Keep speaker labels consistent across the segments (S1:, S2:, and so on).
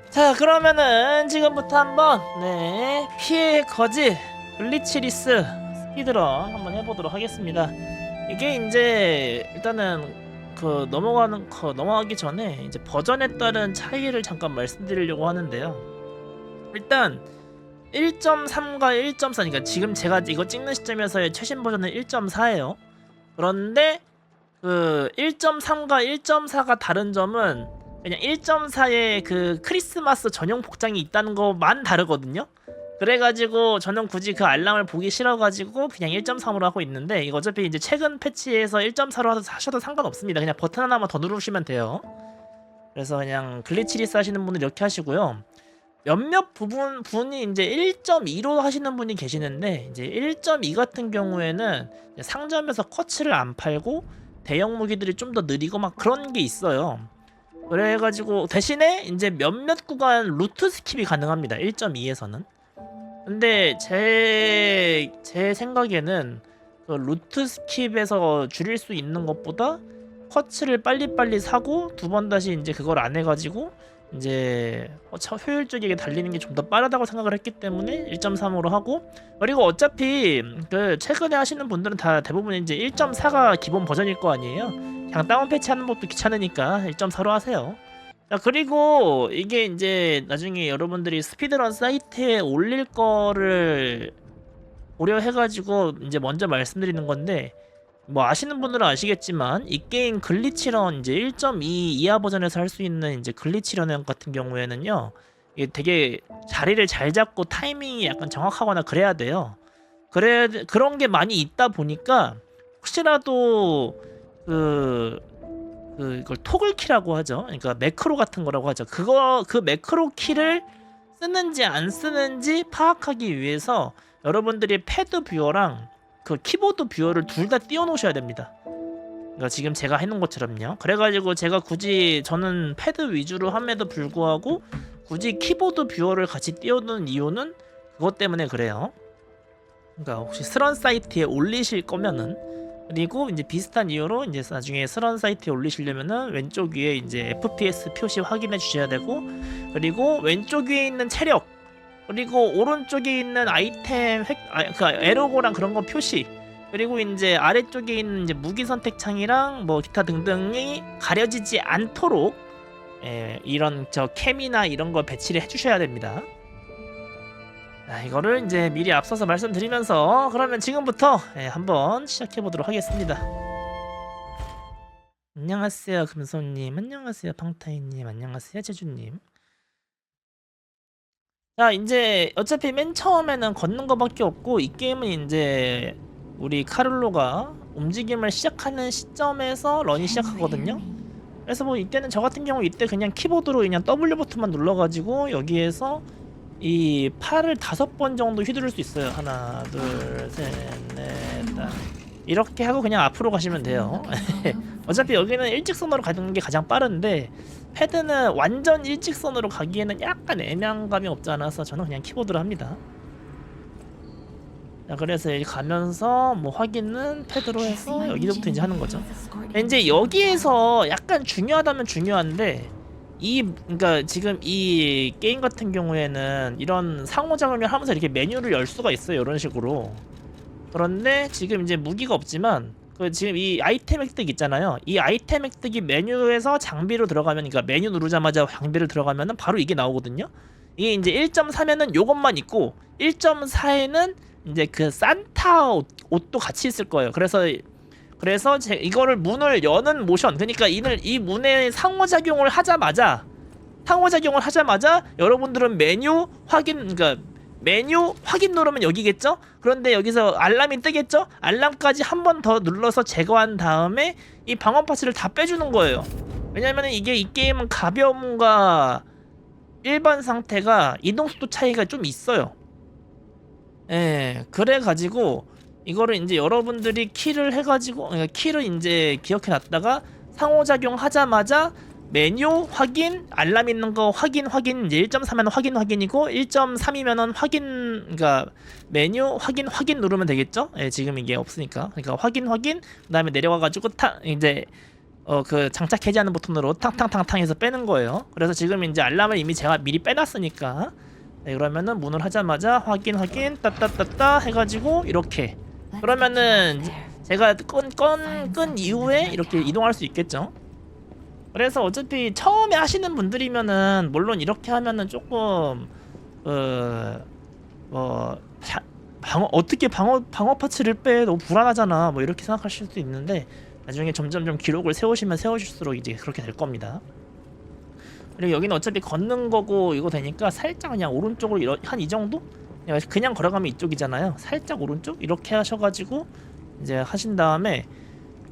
S1: 자, 그러면은 지금부터 한번 피해 거지 글리치리스 스피드런 한번 해보도록 하겠습니다. 이게 이제 일단은 넘어가기 전에 이제 버전에 따른 차이를 잠깐 말씀드리려고 하는데요. 일단 1.3과 1.4, 그러니까 지금 제가 이거 찍는 시점에서의 최신 버전은 1.4예요. 그런데 그 1.3과 1.4가 다른 점은 그냥 1.4에 그 크리스마스 전용 복장이 있다는 것만 다르거든요. 그래가지고 저는 굳이 그 알람을 보기 싫어가지고 그냥 1.3으로 하고 있는데, 이거 어차피 이제 최근 패치에서 1.4로 하셔도 상관없습니다. 그냥 버튼 하나만 더 누르시면 돼요. 그래서 그냥 글리치리스 하시는 분은 이렇게 하시고요. 몇몇 분이 이제 1.2로 하시는 분이 계시는데, 이제 1.2 같은 경우에는 상점에서 쿼츠를 안 팔고 대형 무기들이 좀 더 느리고 막 그런 게 있어요. 그래가지고 대신에 이제 몇몇 구간 루트 스킵이 가능합니다. 1.2에서는. 근데 제 생각에는 그 루트 스킵에서 줄일 수 있는 것보다 쿼츠를 빨리빨리 사고 두 번 다시 이제 그걸 안 해가지고 이제 효율적이게 달리는 게 좀 더 빠르다고 생각을 했기 때문에 1.3으로 하고, 그리고 어차피 그 최근에 하시는 분들은 다 대부분 이제 1.4가 기본 버전일 거 아니에요. 그냥 다운 패치하는 것도 귀찮으니까 1.4로 하세요. 자, 그리고 이게 이제 나중에 여러분들이 스피드런 사이트에 올릴 거를 고려해가지고 이제 먼저 말씀드리는 건데, 뭐 아시는 분들은 아시겠지만 이 게임 글리치런 이제 1.2 이하 버전에서 할 수 있는 이제 글리치런 같은 경우에는요, 이게 되게 자리를 잘 잡고 타이밍이 약간 정확하거나 그래야 돼요. 그런 게 많이 있다 보니까 혹시라도 이걸 토글키라고 하죠. 그러니까 매크로 같은 거라고 하죠. 그 매크로 키를 쓰는지 안 쓰는지 파악하기 위해서 여러분들이 패드 뷰어랑 그 키보드 뷰어를 둘 다 띄워놓으셔야 됩니다. 그러니까 지금 제가 해놓은 것처럼요. 그래가지고 제가 굳이 저는 패드 위주로 함에도 불구하고 굳이 키보드 뷰어를 같이 띄워놓은 이유는 그것 때문에 그래요. 그러니까 혹시 스런 사이트에 올리실 거면은, 그리고 이제 비슷한 이유로 이제 나중에 스런 사이트에 올리시려면은 왼쪽 위에 이제 FPS 표시 확인해 주셔야 되고, 그리고 왼쪽 위에 있는 체력, 그리고 오른쪽에 있는 아이템 그 에로고랑 그런 거 표시, 그리고 이제 아래쪽에 있는 이제 무기 선택 창이랑 뭐 기타 등등이 가려지지 않도록 이런 캠이나 이런 거 배치를 해주셔야 됩니다. 이거를 이제 미리 앞서서 말씀드리면서 그러면 지금부터 한번 시작해 보도록 하겠습니다. 안녕하세요 금손님, 안녕하세요 팡타이님, 안녕하세요 제주님. 자, 이제 어차피 맨 처음에는 걷는 거밖에 없고, 이 게임은 이제 우리 카를로가 움직임을 시작하는 시점에서 런이 시작하거든요. 그래서 뭐 이때는 저 같은 경우 이때 그냥 키보드로 그냥 W 버튼만 눌러가지고 여기에서 이 팔을 5번 정도 휘두를 수 있어요. 하나, 둘, 셋, 넷, 다. 이렇게 하고 그냥 앞으로 가시면 돼요. 어차피 여기는 일직선으로 가는 게 가장 빠른데, 패드는 완전 일직선으로 가기에는 약간 애매한 감이 없지 않아서 저는 그냥 키보드로 합니다. 자, 그래서 여기 가면서 뭐 확인은 패드로 해서 여기서부터 이제 하는 거죠. 이제 여기에서 약간 중요하다면 중요한데, 그러니까 지금 이 게임 같은 경우에는 이런 상호작용을 하면서 이렇게 메뉴를 열 수가 있어요, 이런 식으로. 그런데 지금 이제 무기가 없지만 지금 이 아이템 획득 있잖아요. 이 아이템 획득이 메뉴에서 장비로 들어가면, 그러니까 메뉴 누르자마자 장비를 들어가면은 바로 이게 나오거든요. 이게 이제 1.3에는 요것만 있고 1.4에는 이제 그 산타 옷도 같이 있을 거예요. 그래서 이거를 문을 여는 모션, 그러니까 이 문에 상호작용을 하자마자 여러분들은 메뉴 확인 누르면 여기겠죠? 그런데 여기서 알람이 뜨겠죠? 알람까지 한 번 더 눌러서 제거한 다음에 이 방어 파츠를 다 빼주는 거예요. 왜냐면 이 게임은 가벼움과 일반 상태가 이동속도 차이가 좀 있어요. 그래가지고 이거를 이제 여러분들이 키를 해가지고, 그러니까 키를 이제 기억해놨다가 상호작용 하자마자 메뉴 확인, 알람 있는 거 확인, 이제 1.3이면 확인이고 1.3이면은 그러니까 메뉴 확인 누르면 되겠죠? 지금 이게 없으니까. 그러니까 확인, 그다음에 내려가가지고 이제 그 장착 해제하는 버튼으로 탕탕탕탕 해서 빼는 거예요. 그래서 지금 이제 알람을 이미 제가 미리 빼놨으니까 네, 그러면은 문을 하자마자 확인 따따따따 해가지고 이렇게 그러면은 제가 끈 이후에 이렇게 이동할 수 있겠죠. 그래서 어차피 처음에 하시는 분들이면은 물론 이렇게 하면은 조금 어떻게 방어 파츠를 빼 너무 불안하잖아 뭐 이렇게 생각하실 수도 있는데 나중에 점점 기록을 세우시면 세우실수록 이제 그렇게 될 겁니다. 그리고 여기는 어차피 걷는 거고 이거 되니까 살짝 그냥 오른쪽으로 한 이 정도? 그냥 걸어가면 이쪽이잖아요. 살짝 오른쪽 이렇게 하셔가지고 이제 하신 다음에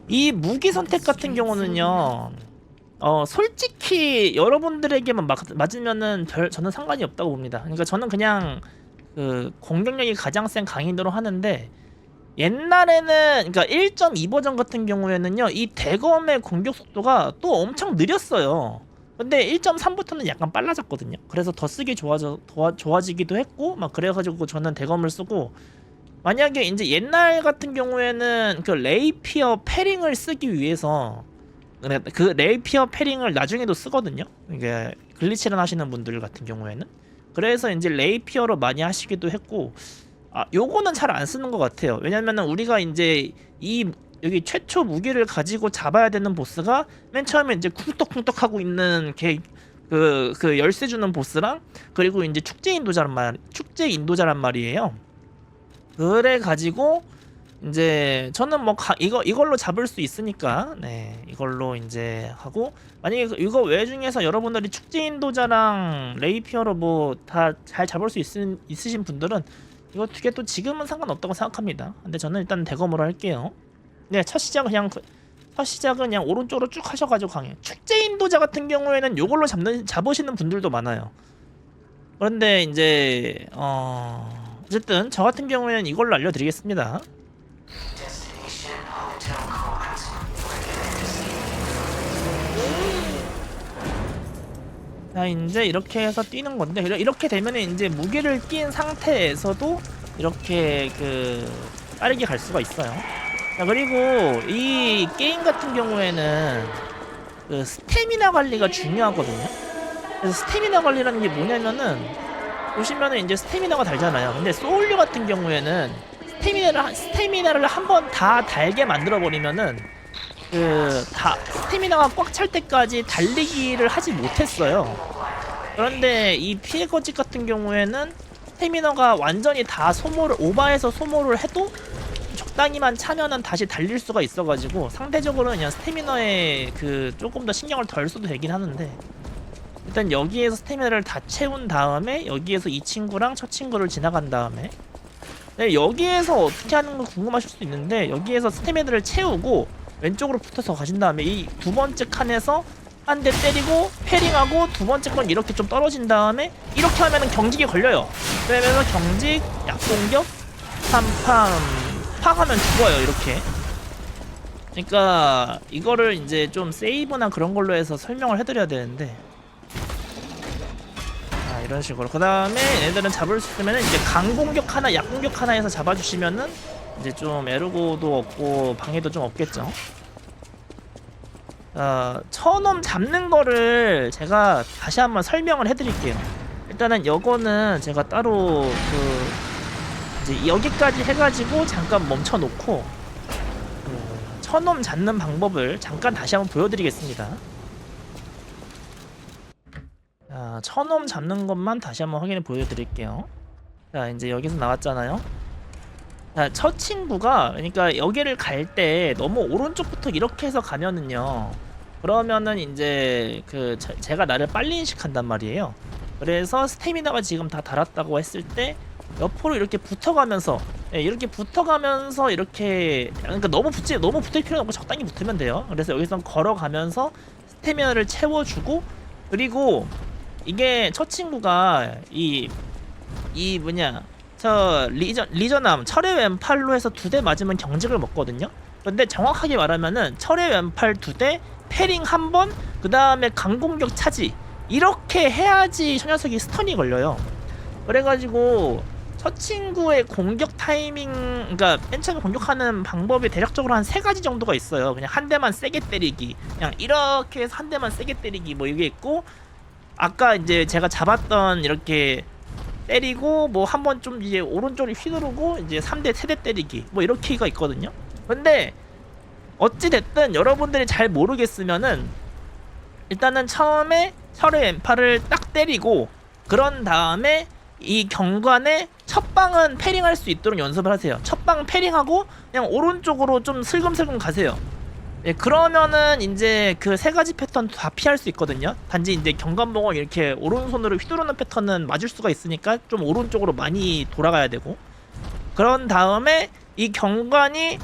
S1: 이 무기 선택 같은 경우는요 솔직히 여러분들에게만 맞으면은 저는 상관이 없다고 봅니다. 그러니까 저는 그냥 그 공격력이 가장 센 강인으로 하는데 옛날에는 그러니까 1.2 버전 같은 경우에는요 이 대검의 공격 속도가 또 엄청 느렸어요. 근데 1.3부터는 약간 빨라졌거든요. 그래서 더 쓰기 좋아지기도 했고 막 그래가지고 저는 대검을 쓰고 만약에 이제 옛날 같은 경우에는 그 레이피어 패링을 쓰기 위해서 그 레이피어 패링을 나중에도 쓰거든요. 이게 글리치런 하시는 분들 같은 경우에는 그래서 이제 레이피어로 많이 하시기도 했고 요거는 잘 안 쓰는 것 같아요. 왜냐면은 우리가 이제 여기 최초 무기를 가지고 잡아야 되는 보스가 맨 처음에 이제 쿵떡쿵떡 하고 있는 그 열쇠 주는 보스랑 그리고 이제 축제 인도자란 말이에요. 그래 가지고 이제 저는 뭐 이걸로 잡을 수 있으니까 네 이걸로 이제 하고 만약에 이거 외 중에서 여러분들이 축제 인도자랑 레이피어로 뭐 다 잘 잡을 수 있으신 분들은 이거 두 개 또 지금은 상관없다고 생각합니다. 근데 저는 일단 대검으로 할게요. 네, 첫 시작은 그냥 오른쪽으로 쭉 하셔가지고 강해. 축제 인도자 같은 경우에는 요걸로 잡으시는 분들도 많아요. 그런데 이제 어쨌든 저 같은 경우에는 이걸로 알려드리겠습니다. 자 이제 이렇게 해서 뛰는 건데 이렇게 되면은 이제 무기를 낀 상태에서도 이렇게 빠르게 갈 수가 있어요. 자 그리고 이 게임 같은 경우에는 그 스태미나 관리가 중요하거든요. 그래서 스태미나 관리라는 게 뭐냐면은 보시면은 이제 스태미나가 달잖아요. 근데 소울류 같은 경우에는 스태미나를 한번 다 달게 만들어 버리면은 스태미나가 꽉 찰 때까지 달리기를 하지 못했어요. 그런데 이 피해 거짓 같은 경우에는 스태미나가 완전히 다 오버해서 소모를 해도 적당히만 차면은 다시 달릴 수가 있어가지고 상대적으로는 그냥 스태미너에 조금 더 신경을 덜 써도 되긴 하는데 일단 여기에서 스태미너를 다 채운 다음에 여기에서 이 친구랑 첫 친구를 지나간 다음에 네, 여기에서 어떻게 하는 거 궁금하실 수도 있는데 여기에서 스태미너를 채우고 왼쪽으로 붙어서 가신 다음에 이 두 번째 칸에서 한 대 때리고 패링하고 두 번째 건 이렇게 좀 떨어진 다음에 이렇게 하면은 경직이 걸려요. 그러면서 경직, 약공격, 3팜 파하면 죽어요 이렇게. 그러니까 이거를 이제 좀 세이브나 그런 걸로 해서 설명을 해드려야 되는데 이런 식으로 그 다음에 얘네들은 잡을 수 있으면은 이제 강공격 하나 약공격 하나 해서 잡아주시면은 이제 좀 에르고도 없고 방해도 좀 없겠죠. 처놈 잡는 거를 제가 다시 한번 설명을 해드릴게요. 일단은 요거는 제가 따로 이제 여기까지 해가지고 잠깐 멈춰놓고 처놈 잡는 방법을 잠깐 다시 한번 보여드리겠습니다. 자, 처놈 잡는 것만 다시 한번 확인해 보여드릴게요. 자, 이제 여기서 나왔잖아요. 자, 첫 친구가 그러니까 여기를 갈 때 너무 오른쪽부터 이렇게 해서 가면은요. 그러면은 이제 제가 나를 빨리 인식한단 말이에요. 그래서 스태미나가 지금 다 달았다고 했을 때 옆으로 이렇게 붙어가면서 이렇게 그러니까 너무 붙을 필요는 없고 적당히 붙으면 돼요. 그래서 여기서 걸어가면서 스태미나를 채워주고 그리고 이게 첫 친구가 저 리저남 철의 왼팔로 해서 2대 맞으면 경직을 먹거든요. 근데 정확하게 말하면은 철의 왼팔 2대 패링 1번 그 다음에 강공격 차지 이렇게 해야지 저 녀석이 스턴이 걸려요. 그래가지고 저 친구의 공격 타이밍, 그러니까 맨 처음에 공격하는 방법이 대략적으로 한 3가지 정도가 있어요. 그냥 한 대만 세게 때리기, 그냥 이렇게 해서 한 대만 세게 때리기, 뭐 이게 있고, 아까 이제 제가 잡았던 이렇게 때리고 뭐 한번 좀 이제 오른쪽을 휘두르고 이제 3대 세대 때리기, 뭐 이렇게가 있거든요. 근데 어찌 됐든 여러분들이 잘 모르겠으면은 일단은 처음에 철의 왼팔을 딱 때리고, 그런 다음에 이 경관에 첫 방은 패링할 수 있도록 연습을 하세요. 첫 방 패링하고 그냥 오른쪽으로 좀 슬금슬금 가세요. 예, 그러면은 이제 그 3가지 패턴 다 피할 수 있거든요. 단지 이제 경관봉을 이렇게 오른손으로 휘두르는 패턴은 맞을 수가 있으니까 좀 오른쪽으로 많이 돌아가야 되고, 그런 다음에 이 경관의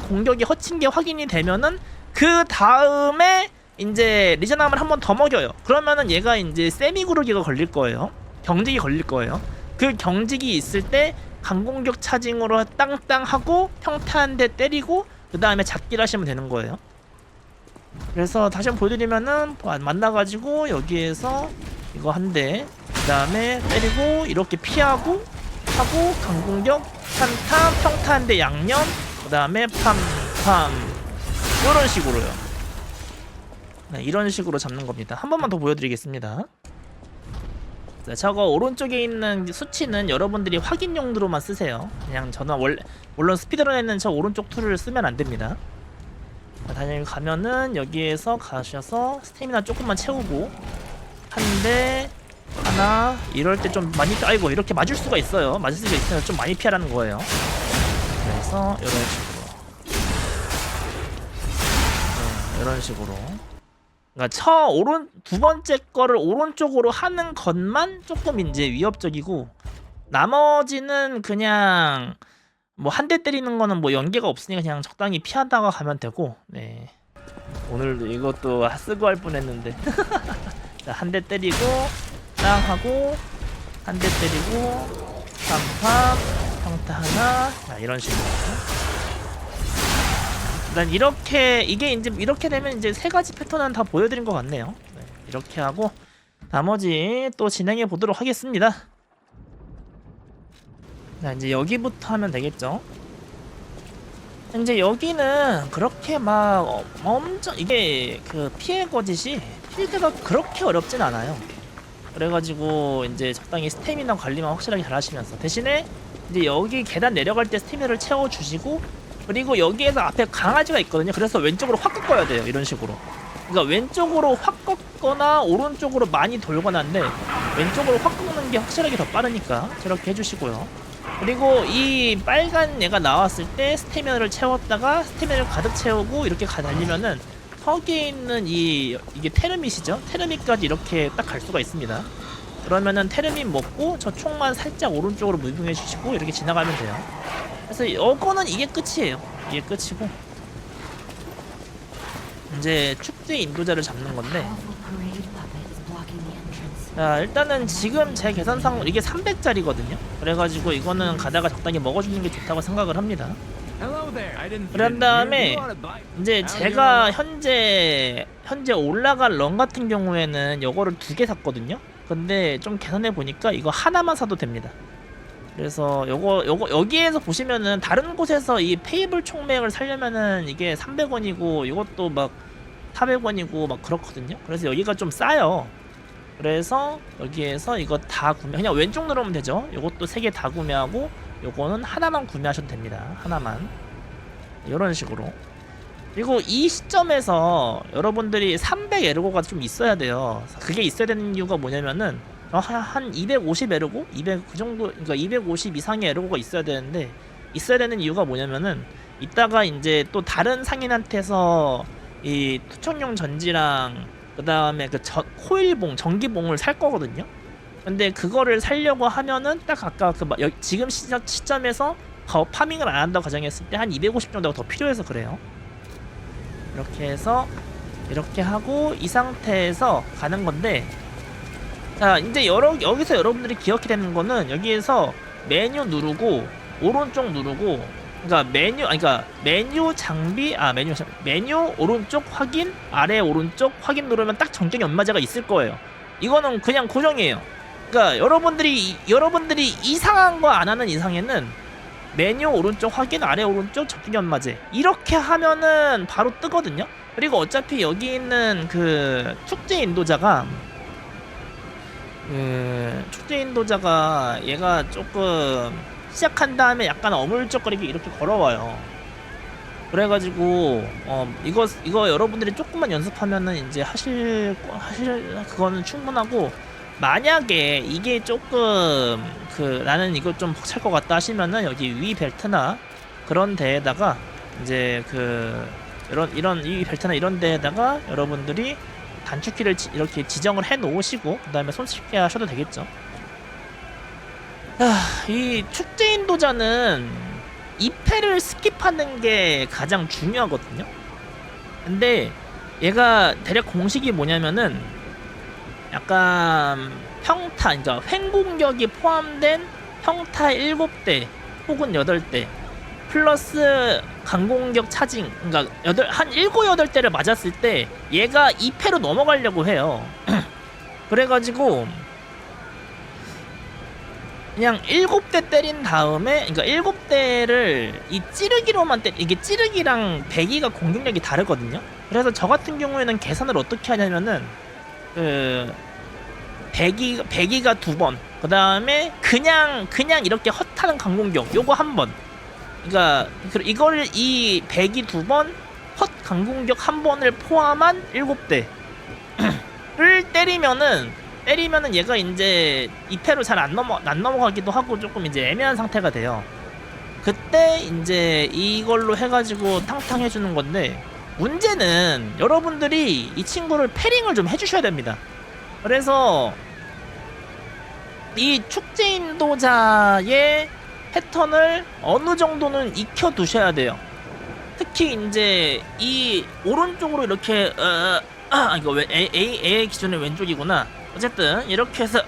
S1: 공격이 허친 게 확인이 되면은 그 다음에 이제 리저남을 한 번 더 먹여요. 그러면은 얘가 이제 세미구르기가 걸릴 거예요. 경직이 걸릴 거예요. 그 경직이 있을 때 강공격 차징으로 땅땅 하고 평타 한 대 때리고 그 다음에 잡기를 하시면 되는 거예요. 그래서 다시 한번 보여드리면은 만나가지고 여기에서 이거 한 대, 그 다음에 때리고 이렇게 피하고 하고 강공격 한타 평타 한 대 양념, 그 다음에 팜팜 이런 식으로요. 네, 이런 식으로 잡는 겁니다. 한 번만 더 보여드리겠습니다. 자, 저거 오른쪽에 있는 수치는 여러분들이 확인 용도로만 쓰세요. 그냥 저는 물론 스피드런에는 저 오른쪽 툴을 쓰면 안 됩니다. 다시 가면은 여기에서 가셔서 스태미나 조금만 채우고 한 대 하나, 이럴 때 좀 많이 아이고 이렇게 맞을 수가 있어요. 맞을 수가 있어요. 좀 많이 피하라는 거예요. 그래서 이런 식으로, 네, 이런 식으로. 그러니까 두 번째 거를 오른쪽으로 하는 것만 조금 이제 위협적이고, 나머지는 그냥 뭐 한 대 때리는 거는 뭐 연계가 없으니까 그냥 적당히 피하다가 가면 되고. 네, 오늘도 이것도 쓰고 할 뻔했는데. 자, 한 대 때리고 땅 하고 한 대 때리고 팜팜 평타 하나, 자, 이런 식으로. 일단 이렇게 이제 이렇게 되면 이제 3가지 패턴은 다 보여드린 것 같네요. 네, 이렇게 하고 나머지 또 진행해 보도록 하겠습니다. 자, 이제 여기부터 하면 되겠죠. 이제 여기는 그렇게 막 엄청 이게 그 피해 거짓이 필드가 그렇게 어렵진 않아요. 그래가지고 이제 적당히 스태미나 관리만 확실하게 잘 하시면서, 대신에 이제 여기 계단 내려갈 때 스태미나를 채워주시고, 그리고 여기에서 앞에 강아지가 있거든요. 그래서 왼쪽으로 확 꺾어야 돼요. 이런 식으로. 그러니까 왼쪽으로 확 꺾거나 오른쪽으로 많이 돌거나 한데, 왼쪽으로 확 꺾는 게 확실하게 더 빠르니까 저렇게 해주시고요. 그리고 이 빨간 얘가 나왔을 때 스태미나를 채웠다가 스태미나를 가득 채우고 이렇게 달리면은 턱에 있는 이게 테르밋이죠. 테르밋까지 이렇게 딱 갈 수가 있습니다. 그러면은 테르밋 먹고 저 총만 살짝 오른쪽으로 무빙해 주시고 이렇게 지나가면 돼요. 그래서 이거는 이게 끝이에요. 이게 끝이고 이제 축제 인도자를 잡는 건데, 자, 일단은 지금 제 계산상 이게 300짜리거든요. 그래가지고 이거는 가다가 적당히 먹어주는 게 좋다고 생각을 합니다. 그런 다음에 이제 제가 현재 올라갈 런 같은 경우에는 요거를 2개 샀거든요. 근데 좀 계산해 보니까 이거 하나만 사도 됩니다. 그래서 요거 여기에서 보시면은 다른 곳에서 이 페이블 총맥을 사려면은 이게 300원이고 이것도 막 400원이고 막 그렇거든요. 그래서 여기가 좀 싸요. 그래서 여기에서 이거 다 그냥 왼쪽 누르면 되죠. 요것도 3개 다 구매하고 요거는 하나만 구매하셔도 됩니다. 하나만. 이런 식으로. 그리고 이 시점에서 여러분들이 300 에르고가 좀 있어야 돼요. 그게 있어야 되는 이유가 뭐냐면은 한 250 에르고? 200 그 정도, 그러니까 250 이상의 에르고가 있어야 되는데, 있어야 되는 이유가 뭐냐면은 이따가 이제 또 다른 상인한테서 이 투척용 전지랑 그 다음에 그 코일봉, 전기봉을 살 거거든요. 근데 그거를 살려고 하면은 딱 아까 그 지금 시점에서 파밍을 안 한다고 가정했을 때 한 250 정도가 더 필요해서 그래요. 이렇게 해서 이렇게 하고 이 상태에서 가는 건데, 자, 이제 여기서 여러분들이 기억해야 되는 거는 여기에서 메뉴 누르고 오른쪽 누르고, 그러니까 메뉴 장비, 메뉴 오른쪽 확인, 아래 오른쪽 확인 누르면 딱 정적인 연마제가 있을 거예요. 이거는 그냥 고정이에요. 그러니까 여러분들이 이상한 거 안 하는 이상에는 메뉴 오른쪽 확인, 아래 오른쪽 접근 연마제 이렇게 하면은 바로 뜨거든요. 그리고 어차피 여기 있는 그 축제 인도자가 얘가 조금 시작한 다음에 약간 어물쩍거리게 이렇게 걸어와요. 그래가지고 이거 여러분들이 조금만 연습하면은 이제 하실 그거는 충분하고, 만약에 이게 조금 나는 이거 좀 벅찰 것 같다 하시면은 여기 위 벨트나 그런 데에다가 이제 이런 위 벨트나 이런 데에다가 여러분들이 단축키를 이렇게 지정을 해 놓으시고 그 다음에 손쉽게 하셔도 되겠죠. 이 축제 인도자는 2패를 스킵하는 게 가장 중요하거든요. 근데 얘가 대략 공식이 뭐냐면은 약간 평타, 그러니까 횡공격이 포함된 평타 7대 혹은 8대 플러스 강공격 차징, 그러니까 한 7, 8대를 맞았을 때 얘가 2패로 넘어가려고 해요. 그래가지고 그냥 7대 때린 다음에, 그러니까 7대를 이 찌르기로만 이게 찌르기랑 배기가 공격력이 다르거든요. 그래서 저 같은 경우에는 계산을 어떻게 하냐면은 배기가 2번, 그 다음에 그냥 이렇게 헛하는 강공격 요거 1번, 그러니까 이거를 이 배기 2번 헛 강공격 1번을 포함한 7대를 때리면은 얘가 이제 2패로 잘 안 넘어가기도 하고 조금 이제 애매한 상태가 돼요. 그때 이제 이걸로 해가지고 탕탕 해주는 건데, 문제는 여러분들이 이 친구를 패링을 좀 해주셔야 됩니다. 그래서 이 축제 인도자의 패턴을 어느 정도는 익혀 두셔야 돼요. 특히 이제 이 오른쪽으로 이렇게 이거 왜 A 기준의 왼쪽이구나. 어쨌든 이렇게 해서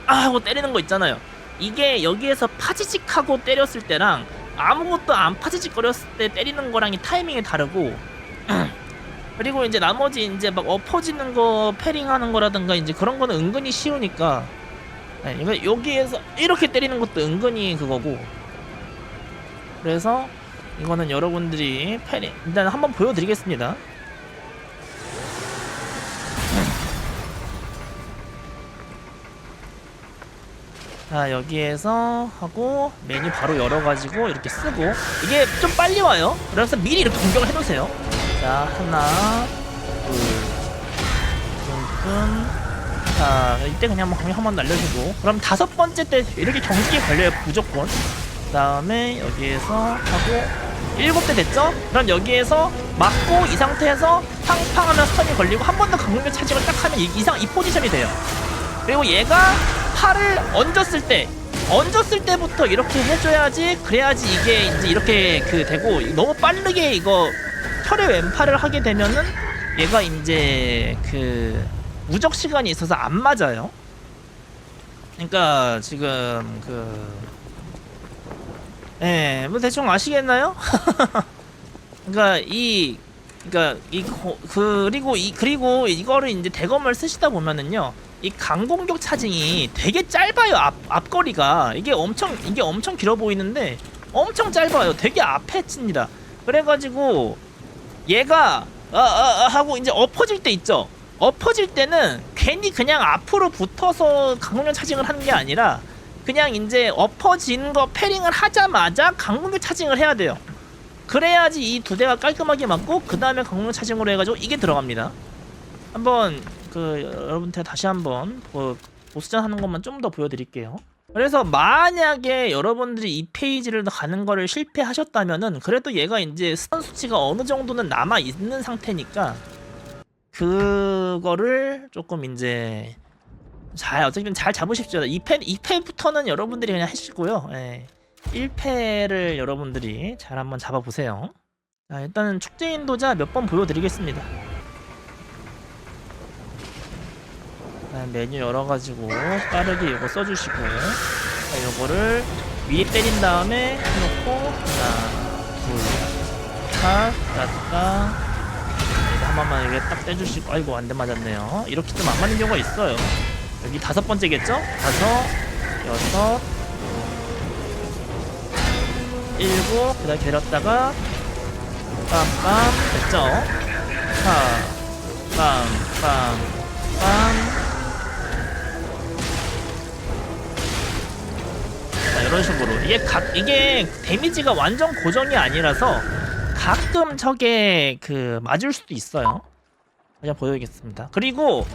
S1: 하고 때리는 거 있잖아요. 이게 여기에서 파지직하고 때렸을 때랑 아무것도 안 파지직거렸을 때 때리는 거랑이 타이밍이 다르고 그리고 이제 나머지 이제 막 엎어지는 거 패링하는 거라든가 이제 그런 거는 은근히 쉬우니까, 이거 여기에서 이렇게 때리는 것도 은근히 그거고. 그래서 이거는 여러분들이 패링 일단 한번 보여드리겠습니다. 자, 여기에서 하고 메뉴 바로 열어가지고 이렇게 쓰고, 이게 좀 빨리 와요. 그래서 미리 이렇게 공격을 해놓으세요. 자, 하나, 둘, 자, 이때 그냥 뭐 강력 한번 날려주고, 그럼 5번째 때 이렇게 경직이 걸려요, 무조건. 그 다음에 여기에서 하고 7대 됐죠? 그럼 여기에서 맞고 이 상태에서 팡팡하면 스턴이 걸리고 한 번 더 강력의 차징을 딱 하면 이 포지션이 돼요. 그리고 얘가 팔을 얹었을 때부터 이렇게 해줘야지, 그래야지 이게 이제 이렇게 되고, 너무 빠르게 이거 혈의 왼팔을 하게 되면은 얘가 이제 무적 시간이 있어서 안 맞아요. 그러니까 지금 뭐 대충 아시겠나요? 그리고 이거를 이제 대검을 쓰시다 보면은요, 이 강공격 차징이 되게 짧아요. 앞거리가 이게 엄청 길어 보이는데 엄청 짧아요. 되게 앞에 칩니다. 그래가지고 얘가 하고 이제 엎어질 때 있죠. 엎어질 때는 괜히 그냥 앞으로 붙어서 강공격 차징을 하는 게 아니라 그냥 이제 엎어진 거 패링을 하자마자 강공격 차징을 해야 돼요. 그래야지 이 2대가 깔끔하게 맞고 그 다음에 강공격 차징으로 해가지고 이게 들어갑니다. 한번 여러분한테 다시 한번 보스전 하는 것만 좀 더 보여드릴게요. 그래서 만약에 여러분들이 이 페이지를 가는 거를 실패하셨다면은 그래도 얘가 이제 스턴 수치가 어느 정도는 남아 있는 상태니까 그거를 조금 이제 어떻게든 잘 잡으십시오. 2패부터는 여러분들이 그냥 하시고요. 1패를 여러분들이 잘 한번 잡아보세요. 자, 일단은 축제 인도자 몇 번 보여드리겠습니다. 메뉴 열어가지고 빠르게 이거 써주시고, 자, 요거를 위에 때린 다음에 해놓고 하나, 둘, 한 번만 이렇게 딱 떼주시고, 아이고 안돼 맞았네요. 이렇게 좀 안 맞는 경우가 있어요. 여기 5번째겠죠? 5, 6, 7, 그 다음에 기다렸다가 빰빰 됐죠? 빰, 빰, 빰. 자, 이런 식으로 이게 데미지가 완전 고정이 아니라서 가끔 저게 그 맞을 수도 있어요. 그냥 보여드리겠습니다. 그리고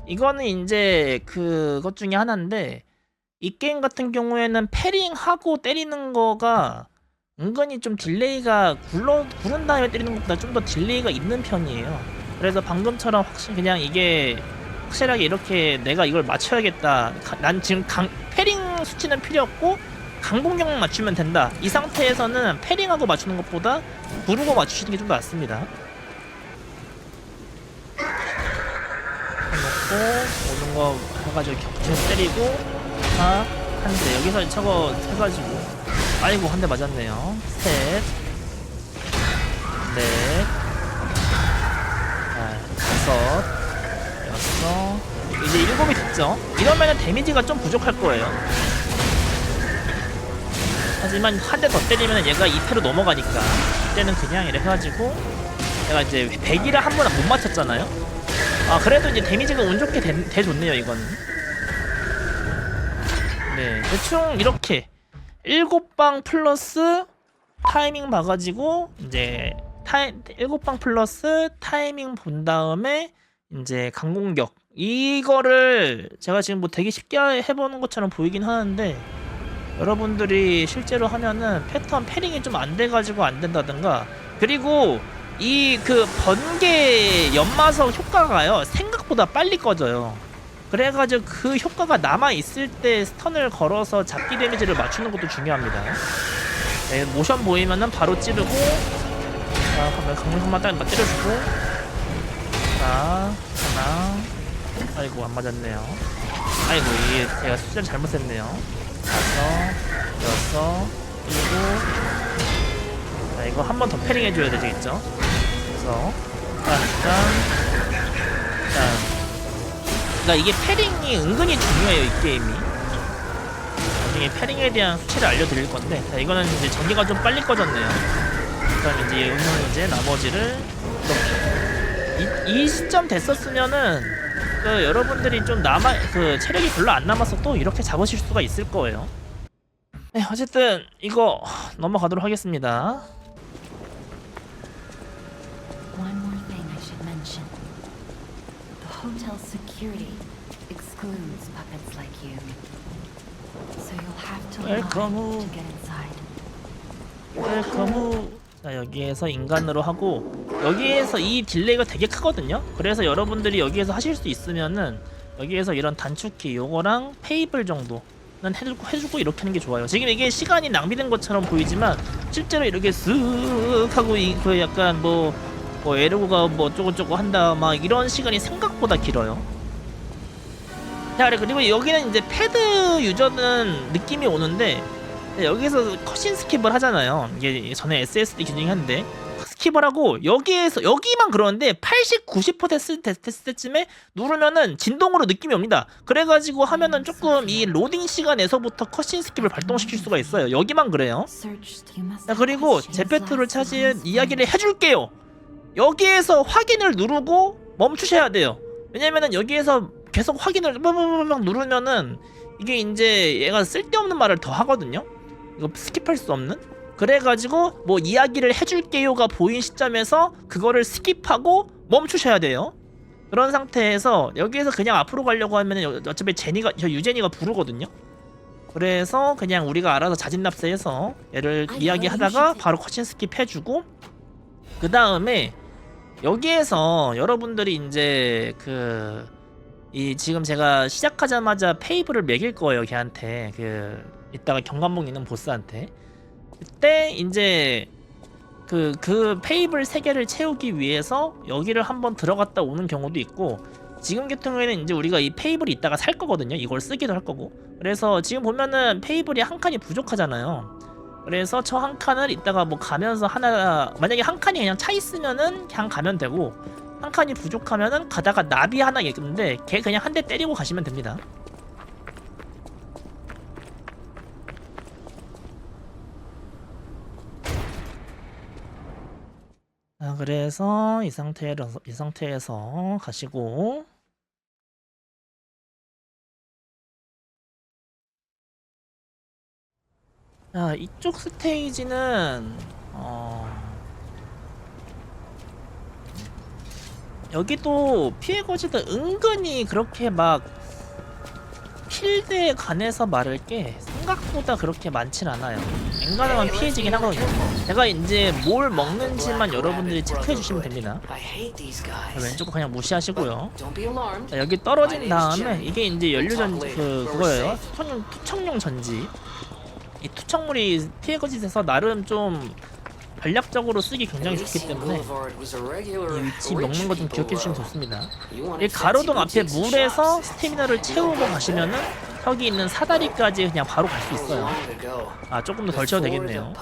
S1: 이거는 이제 그것 중에 하나인데 이 게임 같은 경우에는 패링하고 때리는 거가 은근히 좀 딜레이가 구른 다음에 때리는 것보다 좀 더 딜레이가 있는 편이에요. 그래서 방금처럼 확실히 그냥 이게 확실하게 이렇게 내가 이걸 맞춰야겠다. 난 지금 패링 수치는 필요 없고 강공격만 맞추면 된다. 이 상태에서는 패링하고 맞추는 것보다 구르고 맞추시는 게 좀 더 낫습니다. 해놓고 오는 거 해가지고 격투에서 때리고 한 대 여기서 저거 해가지고 아이고 한 대 맞았네요. 셋, 넷, 다섯, 여섯, 이제 7이 됐죠. 이러면은 데미지가 좀 부족할 거예요. 하지만 한 대 더 때리면 얘가 2패로 넘어가니까 이때는 그냥 이렇게 해가지고 내가 이제 100이라 한 번은 못 맞췄잖아요. 그래도 이제 데미지가 운 좋게 돼줬네요 이거는. 네, 대충 이렇게 7방 플러스 타이밍 봐가지고 이제 7방 플러스 타이밍 본 다음에 이제 강공격 이거를 제가 지금 뭐 되게 쉽게 해보는 것처럼 보이긴 하는데 여러분들이 실제로 하면은 패턴 패링이 좀 안 돼가지고 안 된다든가, 그리고 이 그 번개 연마석 효과가요 생각보다 빨리 꺼져요. 그래가지고 그 효과가 남아있을 때 스턴을 걸어서 잡기 데미지를 맞추는 것도 중요합니다. 네, 모션 보이면은 바로 찌르고, 자, 그러면 강물 한번 딱 때려주고, 자, 하나, 아이고 안 맞았네요. 아이고 이게 제가 숫자를 잘못 했네요. 5, 6, 7. 자, 이거 한 번 더 패링 해줘야 되겠죠? 그래서 그러니까 이게 패링이 은근히 중요해요 이 게임이. 나중에 패링에 대한 수치를 알려드릴 건데, 자, 이거는 이제 전기가 좀 빨리 꺼졌네요. 그다음 이제 여기는 이제 나머지를 이렇게 이 시점 됐었으면은 그 여러분들이 좀 그 체력이 별로 안 남아서 또 이렇게 잡으실 수가 있을 거예요. 네, 어쨌든 이거 넘어가도록 하겠습니다.
S2: One more thing I should mention. The hotel's security excludes puppets like you. So you'll have to lie
S1: Welcome.
S2: to get inside.
S1: 웰컴. 자, 여기에서 인간으로 하고 여기에서 이 딜레이가 되게 크거든요. 그래서 여러분들이 여기에서 하실 수 있으면은 여기에서 이런 단축키 요거랑 페이블 정도는 해주고 이렇게 하는 게 좋아요. 지금 이게 시간이 낭비된 것처럼 보이지만 실제로 이렇게 쓱 하고 그 약간 뭐 에르고가 뭐 쪼고쪼고 한다 막 이런 시간이 생각보다 길어요. 자, 그리고 여기는 이제 패드 유저는 느낌이 오는데 여기서 컷신 스킵을 하잖아요. 이게 전에 SSD 기능이 한데 스킵을 하고 여기만 그러는데 80, 90% 됐을 때쯤에 누르면은 진동으로 느낌이 옵니다. 그래가지고 하면은 조금 이 로딩 시간에서부터 컷신 스킵을 발동시킬 수가 있어요. 여기만 그래요. 자, 그리고 제페토를 차지한 이야기를 해줄게요. 여기에서 확인을 누르고 멈추셔야 돼요. 왜냐면은 여기에서 계속 확인을 막 누르면은 이게 이제 얘가 쓸데없는 말을 더 하거든요. 이거 스킵할 수 없는? 그래가지고 뭐 이야기를 해줄게요가 보인 시점에서 그거를 스킵하고 멈추셔야 돼요. 그런 상태에서 여기에서 그냥 앞으로 가려고 하면 어차피 유제니가 부르거든요. 그래서 그냥 우리가 알아서 자진납세해서 얘를 이야기하다가 바로 컷신 스킵 해주고, 그 다음에 여기에서 여러분들이 이제 지금 제가 시작하자마자 페이블을 매길 거예요 걔한테. 이따가 경관봉 있는 보스한테. 그때 이제 그 페이블 3개를 채우기 위해서 여기를 한번 들어갔다 오는 경우도 있고, 지금 같은 경우에는 이제 우리가 이 페이블이 이따가 살 거거든요. 이걸 쓰기도 할 거고. 그래서 지금 보면은 페이블이 한 칸이 부족하잖아요. 그래서 저 한 칸을 이따가 뭐 가면서 하나, 만약에 한 칸이 그냥 차 있으면은 그냥 가면 되고, 한 칸이 부족하면은 가다가 나비 하나 있는데 걔 그냥 한 대 때리고 가시면 됩니다. 자, 그래서 이 상태에서 가시고 자, 이쪽 스테이지는 여기도 피해 거지도 은근히 그렇게 막 필드에 관해서 말할 게 생각보다 그렇게 많진 않아요. 엔간하면 피해지긴 하거든요. 제가 이제 뭘 먹는지만 여러분들이 체크해 주시면 됩니다. 왼쪽 그냥 무시하시고요. 자, 여기 떨어진 다음에 이게 이제 연료전 그거예요. 투척용 전지. 이 투척물이 피해 거짓에서 나름 좀 전략적으로 쓰기 굉장히 좋기 때문에 이 위치 먹는 거 좀 기억해 주시면 좋습니다. 이 가로등 앞에 물에서 스태미너를 채우고 가시면은 저기 있는 사다리까지 그냥 바로 갈 수 있어요. 아, 조금 더 덜 채워도 되겠네요.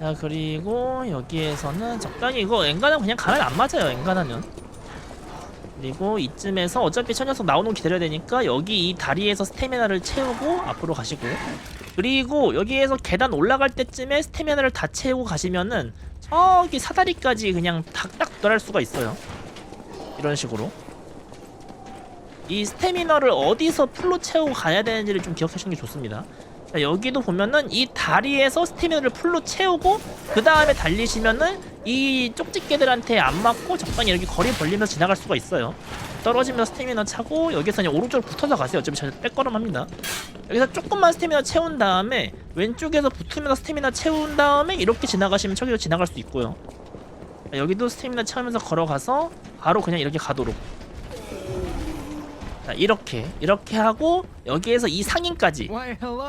S1: 자, 그리고 여기에서는 적당히 이거 엔간하면 그냥 가면 안 맞아요. 엔간하면. 그리고 이쯤에서 어차피 저 녀석 나오는 거 기다려야 되니까 여기 이 다리에서 스태미나를 채우고 앞으로 가시고, 그리고 여기에서 계단 올라갈 때쯤에 스태미나를 다 채우고 가시면은 저기 사다리까지 그냥 닥닥 돌아갈 수가 있어요. 이런 식으로 이 스태미너를 어디서 풀로 채우고 가야 되는지를 좀 기억해 주는 게 좋습니다. 자, 여기도 보면은 이 다리에서 스태미너를 풀로 채우고 그 다음에 달리시면은 이 쪽집게들한테 안 맞고 적당히 이렇게 거리 벌리면서 지나갈 수가 있어요. 떨어지면서 스태미너 차고 여기서 그냥 오른쪽으로 붙어서 가세요. 어차피 저 백걸음합니다. 여기서 조금만 스태미너 채운 다음에 왼쪽에서 붙으면서 스태미너 채운 다음에 이렇게 지나가시면 저기로 지나갈 수 있고요. 자, 여기도 스태미너 채우면서 걸어가서 바로 그냥 이렇게 가도록. 자, 이렇게 하고 여기에서 이 상인까지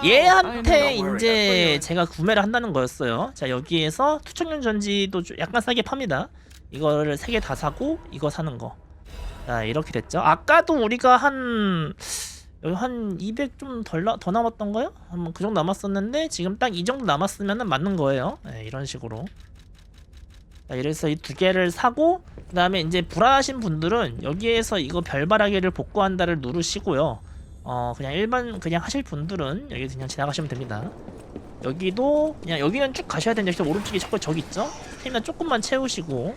S1: 얘한테 이제 제가 구매를 한다는 거였어요. 자, 여기에서 투척용 전지도 약간 싸게 팝니다. 이거를 3개 다 사고 이거 사는 거. 자, 이렇게 됐죠. 아까도 우리가 여기 한 200 좀 더 남았던 거요? 한 그 정도 남았었는데 지금 딱 이 정도 남았으면 맞는 거예요. 네, 이런 식으로. 자, 이래서 이 2개를 사고 그 다음에 이제 불안하신 분들은 여기에서 이거 별바라기를 복구한다를 누르시고요. 그냥 하실 분들은 여기 그냥 지나가시면 됩니다. 여기도 그냥 여기는 쭉 가셔야 되는데 오른쪽에 저기 있죠? 스태미나 조금만 채우시고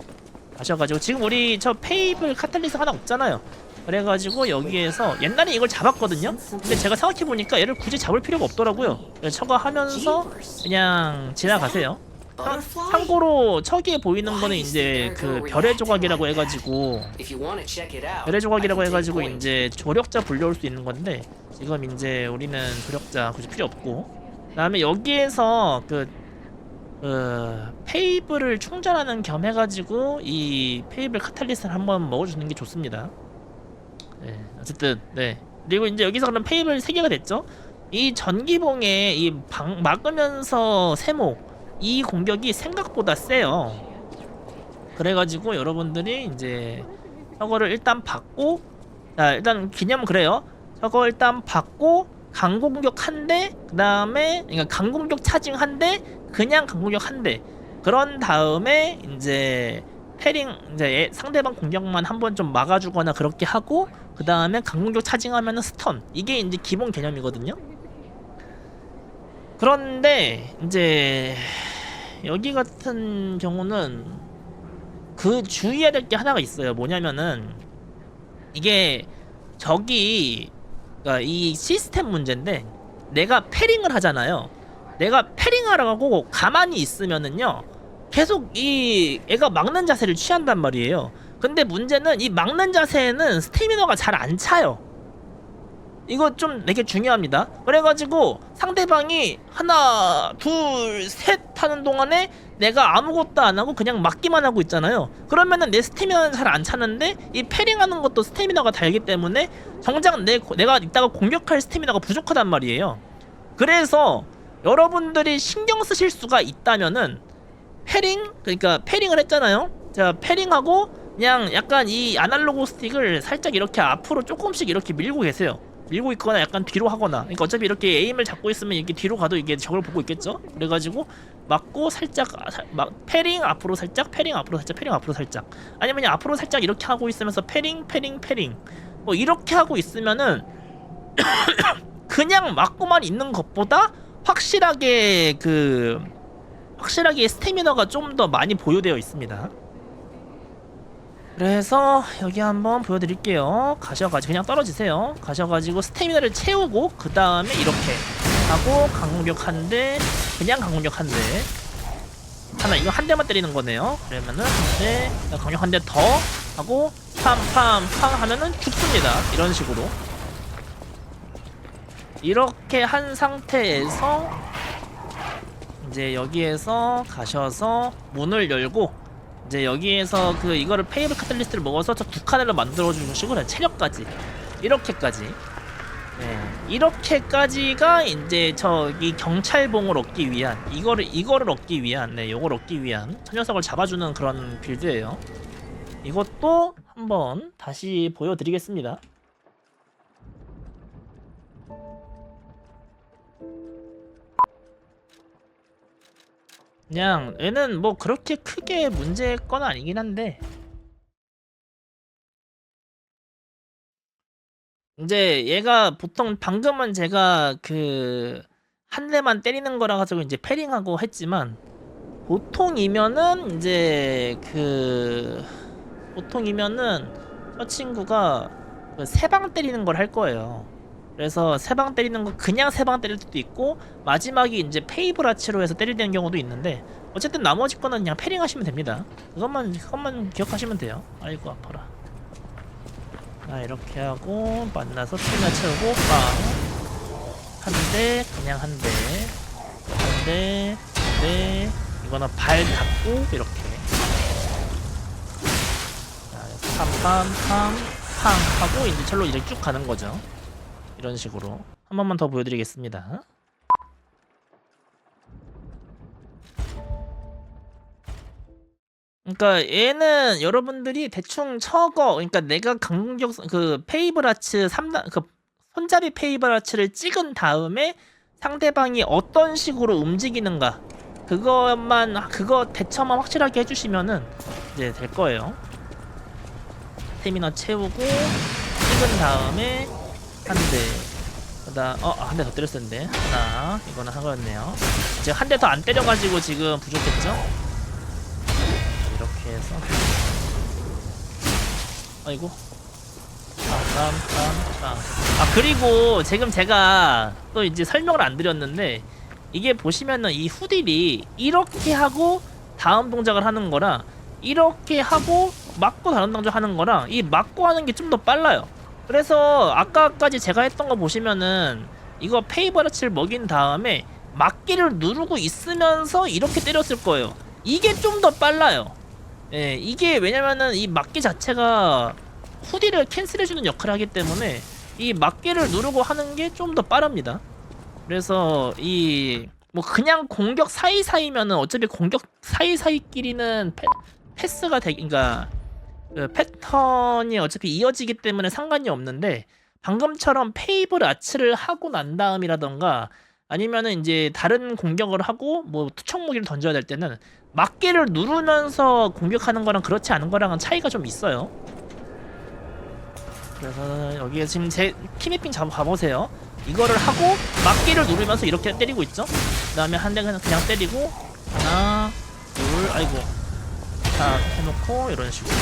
S1: 가셔가지고 지금 우리 저 페이블 카탈리스 하나 없잖아요. 그래가지고 여기에서 옛날에 이걸 잡았거든요. 근데 제가 생각해보니까 얘를 굳이 잡을 필요가 없더라고요. 그래서 저거 하면서 그냥 지나가세요. 참고로 저기에 보이는 거는 이제 그 별의 조각이라고 해가지고 이제 조력자 불려올 수 있는 건데 지금 이제 우리는 조력자 굳이 필요 없고, 그 다음에 여기에서 페이블을 충전하는 겸 해가지고 이 페이블 카탈리스를 한번 먹어주는 게 좋습니다. 네, 어쨌든 네. 그리고 이제 여기서 그럼 페이블 3개가 됐죠. 이 전기봉에 이 막으면서 세모 이 공격이 생각보다 세요. 그래가지고 여러분들이 이제 저거를 일단 받고, 자, 일단 기념은 그래요. 저거 일단 받고 강공격 한 대, 그 다음에 그러니까 강공격 차징 한 대, 그냥 강공격 한 대. 그런 다음에 이제 패링 이제 상대방 공격만 한번 좀 막아주거나 그렇게 하고 그 다음에 강공격 차징하면은 스턴. 이게 이제 기본 개념이거든요. 그런데 이제 여기 같은 경우는 그 주의해야 될 게 하나가 있어요. 뭐냐면은 이게 그러니까 이 시스템 문제인데 내가 패링을 하잖아요. 내가 패링하라고 가만히 있으면은요 계속 이 애가 막는 자세를 취한단 말이에요. 근데 문제는 이 막는 자세에는 스태미너가 잘 안 차요. 이거 좀 되게 중요합니다. 그래가지고 상대방이 하나 둘 셋 하는 동안에 내가 아무것도 안 하고 그냥 막기만 하고 있잖아요. 그러면은 내 스태미너는 잘 안 차는데 이 패링하는 것도 스태미너가 달기 때문에 정작 내가 이따가 공격할 스태미너가 부족하단 말이에요. 그래서 여러분들이 신경 쓰실 수가 있다면은 그러니까 패링을 했잖아요. 자, 패링하고 그냥 약간 이 아날로그 스틱을 살짝 이렇게 앞으로 조금씩 이렇게 밀고 계세요. 밀고 있거나 약간 뒤로 하거나, 그러니까 어차피 이렇게 에임을 잡고 있으면 이게 뒤로 가도 이게 적을 보고 있겠죠. 그래가지고 맞고 살짝 패링 앞으로 살짝, 패링 앞으로 살짝, 패링 앞으로 살짝, 아니면 그냥 앞으로 살짝 이렇게 하고 있으면서 패링 패링 패링 뭐 이렇게 하고 있으면은 그냥 맞고만 있는 것보다 확실하게 스태미너가 좀 더 많이 보유되어 있습니다. 그래서 여기 한번 보여드릴게요. 가셔가지고 그냥 떨어지세요. 가셔가지고 스태미너를 채우고 그 다음에 이렇게 하고 강공격 한 대, 그냥 강공격 한 대, 하나, 이거 한 대만 때리는 거네요. 그러면은 한 대, 강력 한 대 더 하고 팜팜팜 하면은 죽습니다. 이런 식으로 이렇게 한 상태에서 이제 여기에서 가셔서 문을 열고 이제 여기에서 이거를 페이블 카탈리스트를 먹어서 저 두 칸을 만들어 주시고 체력까지 이렇게까지, 네, 이렇게까지가 이제 저기 경찰봉을 얻기 위한 이거를 얻기 위한, 네, 요걸 얻기 위한 저 녀석을 잡아주는 그런 빌드예요. 이것도 한번 다시 보여드리겠습니다. 그냥 얘는 뭐 그렇게 크게 문제의 건 아니긴 한데, 이제 얘가 보통 방금은 제가 한 대만 때리는 거라 가지고 이제 패링하고 했지만, 보통이면은 이제 보통이면은 저 친구가 세 방 때리는 걸 할 거예요. 그래서 세 방 때리는 거 그냥 세 방 때릴 수도 있고, 마지막에 이제 페이블 아치로 해서 때리는 경우도 있는데, 어쨌든 나머지 거는 그냥 패링 하시면 됩니다. 그것만 기억하시면 돼요. 아이고 아파라. 자, 이렇게 하고 만나서 스피너 채우고 빵 한 대, 그냥 한 대, 한 대, 네, 이거는 발 닫고 이렇게, 자, 팜팜팜 팡 하고 이제 절로 이제 쭉 가는 거죠. 이런 식으로 한 번만 더 보여드리겠습니다. 그러니까 얘는 여러분들이 대충 그러니까 내가 강공격 페이블 아츠 3단 손잡이 페이블 아츠를 찍은 다음에 상대방이 어떤 식으로 움직이는가, 그거 대처만 확실하게 해주시면은 이제 될 거예요. 스태미너 채우고 찍은 다음에 한 대, 한 대 더 때렸었는데 하나, 이거는 한 거였네요. 제가 한 대 더 안 때려가지고 지금 부족했죠? 이렇게 해서, 아이고, 그리고 지금 제가 또 이제 설명을 안 드렸는데, 이게 보시면은 이 후딜이 이렇게 하고 다음 동작을 하는 거랑 이렇게 하고 맞고 다른 동작 하는 거랑 이 맞고 하는 게 좀 더 빨라요. 그래서 아까까지 제가 했던 거 보시면은 이거 페이버라치를 먹인 다음에 막기를 누르고 있으면서 이렇게 때렸을 거예요. 이게 좀 더 빨라요. 예, 이게 왜냐면은 이 막기 자체가 후디를 캔슬해주는 역할을 하기 때문에 이 막기를 누르고 하는 게 좀 더 빠릅니다. 그래서 뭐 그냥 공격 사이사이면은 어차피 공격 사이사이끼리는 패스가 그러니까 패턴이 어차피 이어지기 때문에 상관이 없는데, 방금처럼 페이블 아츠를 하고 난 다음이라던가 아니면은 이제 다른 공격을 하고 뭐 투척 무기를 던져야 될 때는 막기를 누르면서 공격하는 거랑 그렇지 않은 거랑은 차이가 좀 있어요. 그래서 여기에 지금 제 키매핑 봐보세요. 이거를 하고 막기를 누르면서 이렇게 때리고 있죠. 그 다음에 한 대 그냥 때리고 하나, 둘, 아이고, 다 해놓고 이런 식으로.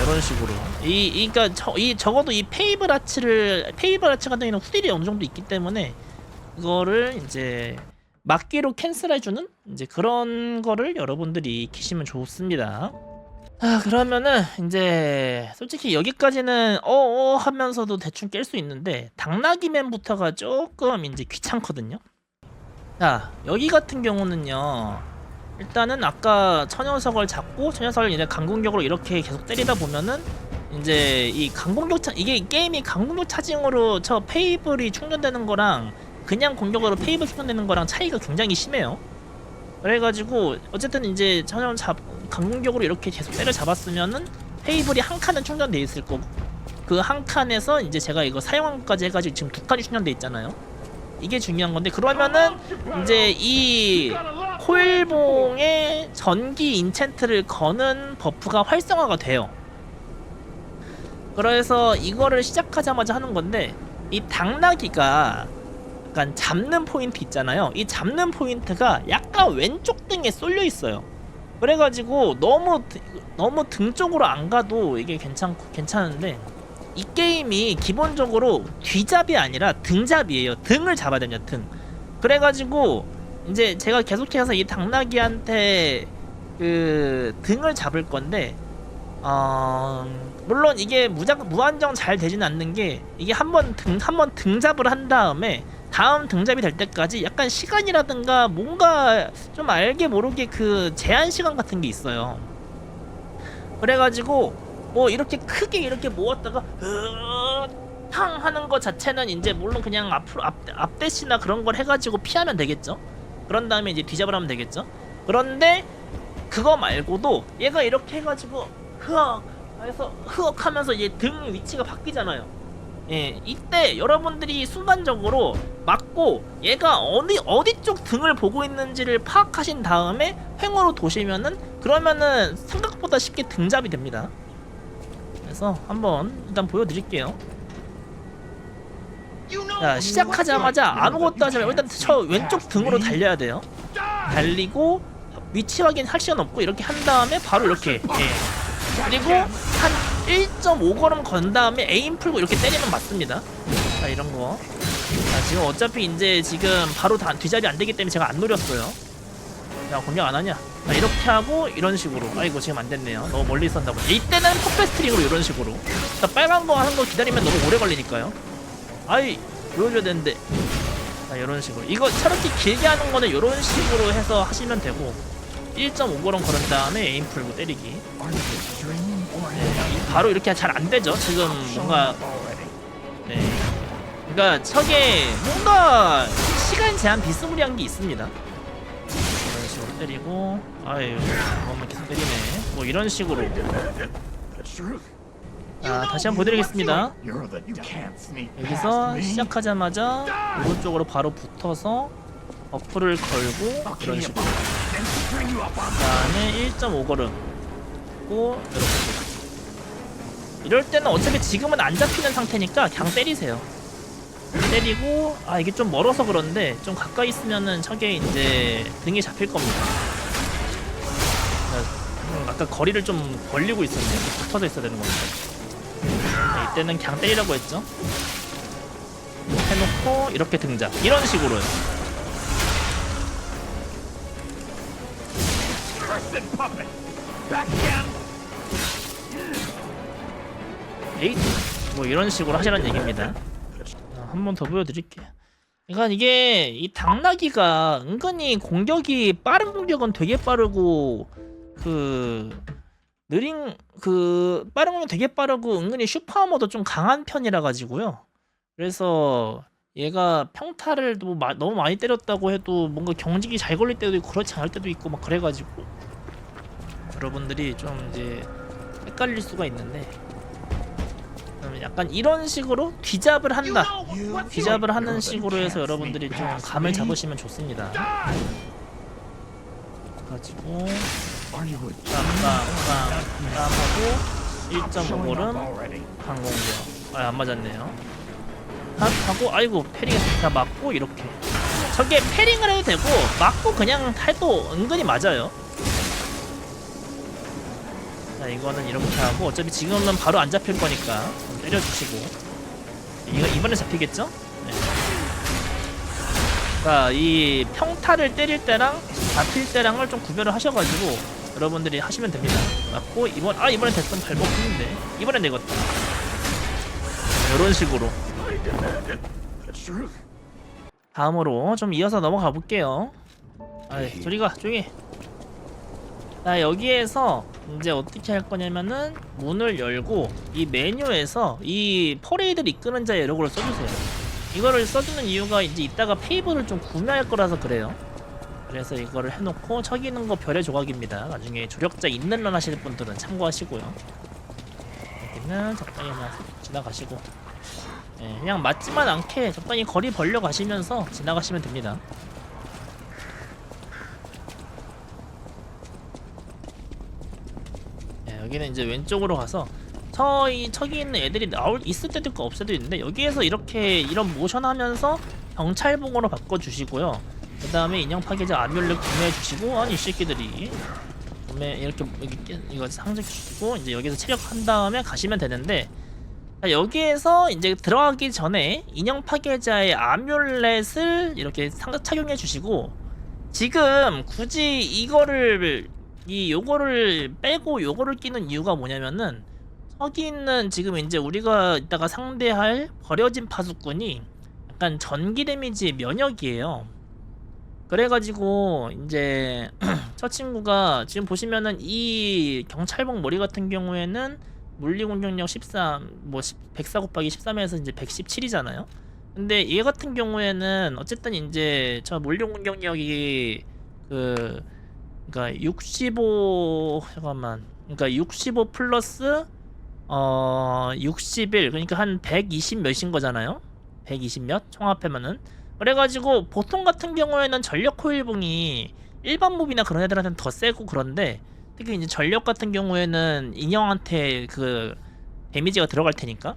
S1: 이런 식으로 그러니까 적어도 이 페이블 아치 같은 경우는 후딜이 어느 정도 있기 때문에 이거를 이제 막기로 캔슬해주는 이제 그런 거를 여러분들이 익히시면 좋습니다. 그러면은 이제 솔직히 여기까지는 하면서도 대충 깰 수 있는데, 당나귀맨부터가 조금 이제 귀찮거든요. 자, 여기 같은 경우는요, 일단은 아까 저 녀석을 잡고 저 녀석을 이제 강공격으로 이렇게 계속 때리다 보면은 이제 이 이게 게임이 강공격 차징으로 저 페이블이 충전되는 거랑 그냥 공격으로 페이블 충전되는 거랑 차이가 굉장히 심해요. 그래가지고 어쨌든 이제 저 녀석 강공격으로 이렇게 계속 때려 잡았으면은 테이블이 한 칸은 충전돼 있을 거고 그 한 칸에서 이제 제가 이거 사용한 것까지 해가지고 지금 두 칸이 충전돼 있잖아요. 이게 중요한 건데 그러면은 이제 이 코일봉의 전기 인챈트를 거는 버프가 활성화가 돼요. 그래서 이거를 시작하자마자 하는 건데 이 당나귀가 약간 잡는 포인트 있잖아요. 이 잡는 포인트가 약간 왼쪽 등에 쏠려 있어요. 그래가지고 너무 등 쪽으로 안 가도 이게 괜찮은데 이 게임이 기본적으로 뒤잡이 아니라 등잡이에요. 등을 잡아야 됩니다. 등. 그래가지고 이제 제가 계속해서 이 당나귀한테 그 등을 잡을 건데 물론 이게 무한정 잘 되진 않는 게 이게 한번 등잡을 한 다음에 다음 등잡이 될 때까지 약간 시간이라든가 뭔가 좀 알게 모르게 그 제한 시간 같은 게 있어요. 그래가지고 뭐 이렇게 크게 이렇게 모았다가 탕 하는 거 자체는 이제 물론 그냥 앞으로 앞대시나 그런 걸 해가지고 피하면 되겠죠. 그런 다음에 이제 뒤잡으면 되겠죠. 그런데 그거 말고도 얘가 이렇게 해가지고 흐억 해서 흐억 하면서 얘 등 위치가 바뀌잖아요. 예, 이때 여러분들이 순간적으로 맞고 얘가 어디 쪽 등을 보고 있는지를 파악하신 다음에 횡으로 도시면은 그러면은 생각보다 쉽게 등잡이 됩니다. 그래서 한번 일단 보여드릴게요. 자, 시작하자마자 아무것도 하지 말고 일단 저 왼쪽 등으로 달려야 돼요. 달리고 위치 확인 할 시간 없고 이렇게 한 다음에 바로 이렇게 그리고 한 1.5걸음 건 다음에 에임 풀고 이렇게 때리면 맞습니다. 자, 이런 거. 자, 지금 어차피 이제 지금 바로 뒤잡이 안 되기 때문에 제가 안 노렸어요. 야, 공격 안 하냐? 자, 이렇게 하고 이런 식으로. 아이고, 지금 안 됐네요. 너무 멀리 있었나 보네. 이때는 퍼페스트링으로 이런 식으로. 자, 빨간 거 하는 거 기다리면 너무 오래 걸리니까요. 아이, 보여줘야 되는데. 자, 이런 식으로. 이거 저렇게 길게 하는 거는 이런 식으로 해서 하시면 되고 1.5걸음 걸은 다음에 에임 풀고 때리기. 네, 바로 이렇게 잘 안 되죠. 지금 뭔가 네, 그러니까 저게 뭔가 시간 제한 비스무리한 게 있습니다. 이런 식으로 때리고 아유, 한번 계속 때리네. 뭐 이런 식으로. 다시 한번 보여드리겠습니다. 여기서 시작하자마자 오른쪽으로 바로 붙어서 버프를 걸고 이런 식으로. 그 다음에 1.5걸음 고 이렇게. 이럴 때는 어차피 지금은 안 잡히는 상태니까 그냥 때리세요. 때리고 이게 좀 멀어서 그런데 좀 가까이 있으면은 저게 이제 등이 잡힐 겁니다. 아까 거리를 좀 벌리고 있었네요. 붙어서 있어야 되는 건데. 이때는 그냥 때리라고 했죠. 해놓고 이렇게 등장. 이런 식으로요. 에잇! 뭐 이런 식으로 하시라는 얘기입니다. 한 번 더 보여드릴게요. 그러니까 이게 이 당나귀가 은근히 공격이 빠른 공격은 되게 빠르고 빠른 공격 되게 빠르고 은근히 슈퍼하머도 좀 강한 편이라 가지고요. 그래서 얘가 평타를 너무 많이 때렸다고 해도 뭔가 경직이 잘 걸릴 때도 있고 그렇지 않을 때도 있고 막 그래가지고 여러분들이 좀 이제 헷갈릴 수가 있는데 약간 이런 식으로 뒤잡을 한다. 뒤잡을 하는 식으로 해서 여러분들이 좀 감을 잡으시면 좋습니다. 가지고 빰빰빰빰 하고 1.5걸음 강공격. 안 맞았네요. 하고 아이고 패링에서 다 맞고 이렇게. 저게 패링을 해도 되고 맞고 그냥 해도 은근히 맞아요. 자, 이거는 이렇게 하고 어차피 지금은 바로 안 잡힐 거니까 때려주시고 이번에 잡히겠죠? 네. 그러니까 이 평타를 때릴 때랑 잡힐 때랑을 좀 구별을 하셔가지고 여러분들이 하시면 됩니다. 맞고 이번엔 됐으면 발목했는데 이번엔 되겠다. 이런 식으로. 다음으로 좀 이어서 넘어가 볼게요. 저리가 조용히. 자, 여기에서 이제 어떻게 할 거냐면은 문을 열고 이 메뉴에서 이 퍼레이드를 이끄는 자의 여러분을 써주세요. 이거를 써주는 이유가 이제 이따가 페이블을 좀 구매할 거라서 그래요. 그래서 이거를 해놓고 저기 있는 거 별의 조각입니다. 나중에 조력자 있는 런 하시는 분들은 참고하시고요. 여기는 적당히 그냥 지나가시고, 예, 그냥 맞지만 않게 적당히 거리 벌려 가시면서 지나가시면 됩니다. 예, 여기는 이제 왼쪽으로 가서 저기 있는 애들이 있을 때도 있고 없을 때도 있는데, 여기에서 이렇게 이런 모션 하면서 경찰봉으로 바꿔주시고요. 그 다음에 인형 파괴자 아뮬렛 구매해주시고, 아니 이 새끼들이 이렇게 이거 상징 주시고, 이제 여기서 체력한 다음에 가시면 되는데, 자, 여기에서 이제 들어가기 전에 인형 파괴자의 아뮬렛을 이렇게 착용해 주시고, 지금 굳이 요거를 빼고 요거를 끼는 이유가 뭐냐면은, 저기 있는 지금 이제 우리가 이따가 상대할 버려진 파수꾼이 약간 전기 데미지 면역이에요. 그래가지고 이제 저 친구가 지금 보시면은 이 경찰봉 머리 같은 경우에는 물리 공격력 13, 뭐 104 곱하기 13에서 이제 117이잖아요. 근데 얘 같은 경우에는 어쨌든 이제 저 물리 공격력이 그러니까 65 잠깐만, 그러니까 65 플러스 61, 그러니까 한 120 몇인 거잖아요. 120 몇 총합하면은. 그래가지고 보통 같은 경우에는 전력 코일봉이 일반 몹이나 그런 애들한테는 더 세고, 그런데 특히 이제 전력 같은 경우에는 인형한테 그 데미지가 들어갈 테니까.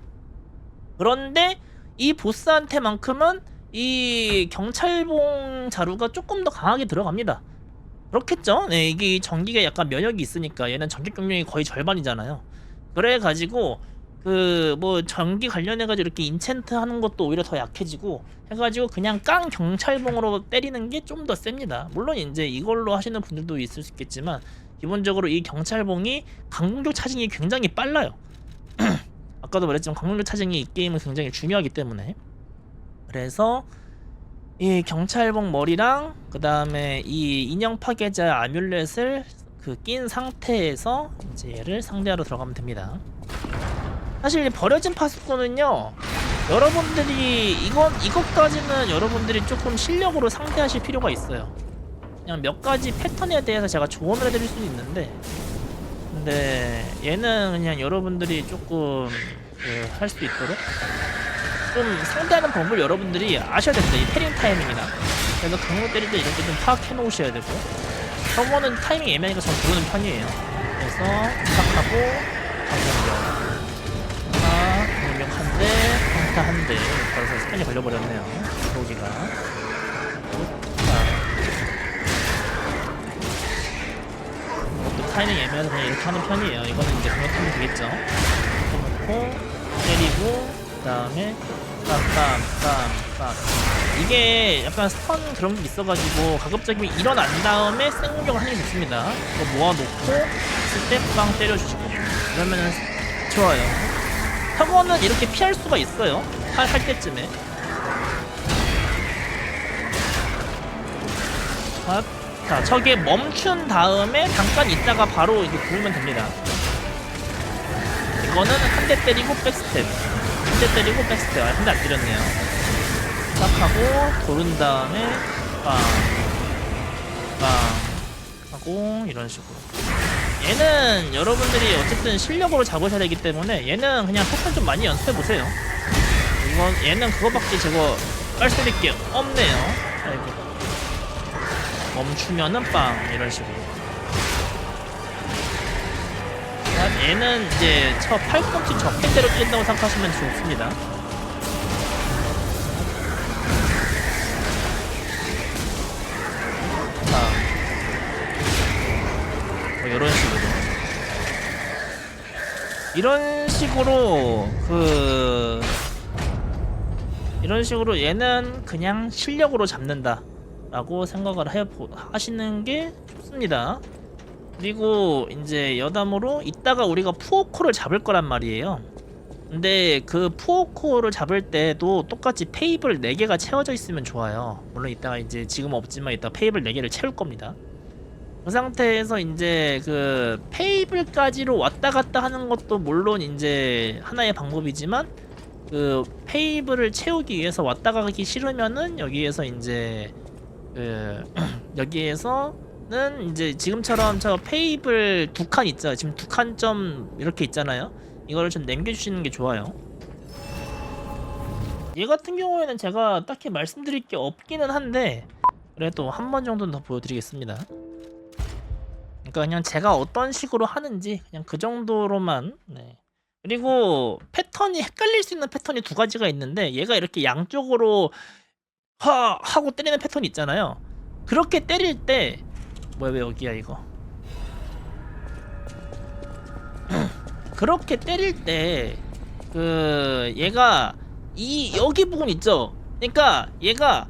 S1: 그런데 이 보스한테만큼은 이 경찰봉 자루가 조금 더 강하게 들어갑니다. 그렇겠죠? 네, 이게 전기가 약간 면역이 있으니까. 얘는 전기 경력이 거의 절반이잖아요. 그래가지고 뭐 전기 관련해가지고 이렇게 인챈트 하는 것도 오히려 더 약해지고 해가지고, 그냥 깡 경찰봉으로 때리는 게 좀 더 셉니다. 물론 이제 이걸로 하시는 분들도 있을 수 있겠지만, 기본적으로 이 경찰봉이 강공격 차징이 굉장히 빨라요. 아까도 말했지만 강공격 차징이 이 게임은 굉장히 중요하기 때문에. 그래서 이 경찰봉 머리랑 그 다음에 이 인형 파괴자 아뮬렛을 낀 상태에서 이제 얘를 상대하러 들어가면 됩니다. 사실 버려진 파수꾼은요, 여러분들이 이것까지는 여러분들이 조금 실력으로 상대하실 필요가 있어요. 그냥 몇 가지 패턴에 대해서 제가 조언을 해드릴 수는 있는데, 근데 얘는 그냥 여러분들이 조금 할 수 있도록 좀 상대하는 법을 여러분들이 아셔야 됩니다. 이 패링 타이밍이나. 그래서 강로 때릴 때 이런 거 좀 파악해 놓으셔야 되고, 저거는 타이밍 애매하니까 전 부르는 편이에요. 그래서 시작하고 강공격 한 대, 강타 한 대. 벌써 스캔이 걸려버렸네요. 들어오기가. 이것도 타이밍 애매해서 그냥 이렇게 하는 편이에요. 이거는 이제 공격하면 되겠죠. 놓고 때리고, 그 다음에 빰빰빰빰. 이게 약간 스턴 그런 게 있어가지고 가급적이면 일어난 다음에 생공격을 하는 게 좋습니다. 이거 모아놓고 있을 때 빵 때려주시고, 그러면은 좋아요. 저거는 이렇게 피할 수가 있어요. 할 때쯤에. 자, 저게 멈춘 다음에 잠깐 있다가 바로 이렇게 구우면 됩니다. 이거는 한 대 때리고 백스텝, 한 대 때리고 백스텝. 한 대 안 때렸네요. 딱 하고 도른 다음에 빵 하고 이런 식으로. 얘는 여러분들이 어쨌든 실력으로 잡으셔야 되기 때문에 얘는 그냥 패턴 좀 많이 연습해보세요. 얘는 그거밖에 저거 깔 수 있는 게 없네요. 아이고. 멈추면은 빵 이런 식으로. 얘는 이제 저 팔꿈치 적힌대로 뛴다고 생각하시면 좋습니다. 이런 식으로. 이런 식으로 얘는 그냥 실력으로 잡는다 라고 생각을 하시는 게 좋습니다. 그리고 이제 여담으로 이따가 우리가 푸오코를 잡을 거란 말이에요. 근데 그 푸오코를 잡을 때도 똑같이 페이블 4개가 채워져 있으면 좋아요. 물론 이따가 이제 지금 없지만 이따 페이블 4개를 채울 겁니다. 그 상태에서 이제 그 페이블까지로 왔다 갔다 하는 것도 물론 이제 하나의 방법이지만, 그 페이블을 채우기 위해서 왔다 가기 싫으면은 여기에서 이제 여기에서는 이제 지금처럼 저 페이블 2칸 있죠. 지금 2칸 점 이렇게 있잖아요. 이거를 좀 남겨주시는 게 좋아요. 얘 같은 경우에는 제가 딱히 말씀드릴 게 없기는 한데 그래도 한 번 정도는 더 보여드리겠습니다. 그러니까 그냥 제가 어떤 식으로 하는지 그냥 그 정도로만. 네. 그리고 패턴이 헷갈릴 수 있는 패턴이 두 가지가 있는데 얘가 이렇게 양쪽으로 하고 때리는 패턴이 있잖아요. 그렇게 때릴 때 뭐야 왜 여기야 이거. 그렇게 때릴 때 그 얘가 이 여기 부분 있죠. 그러니까 얘가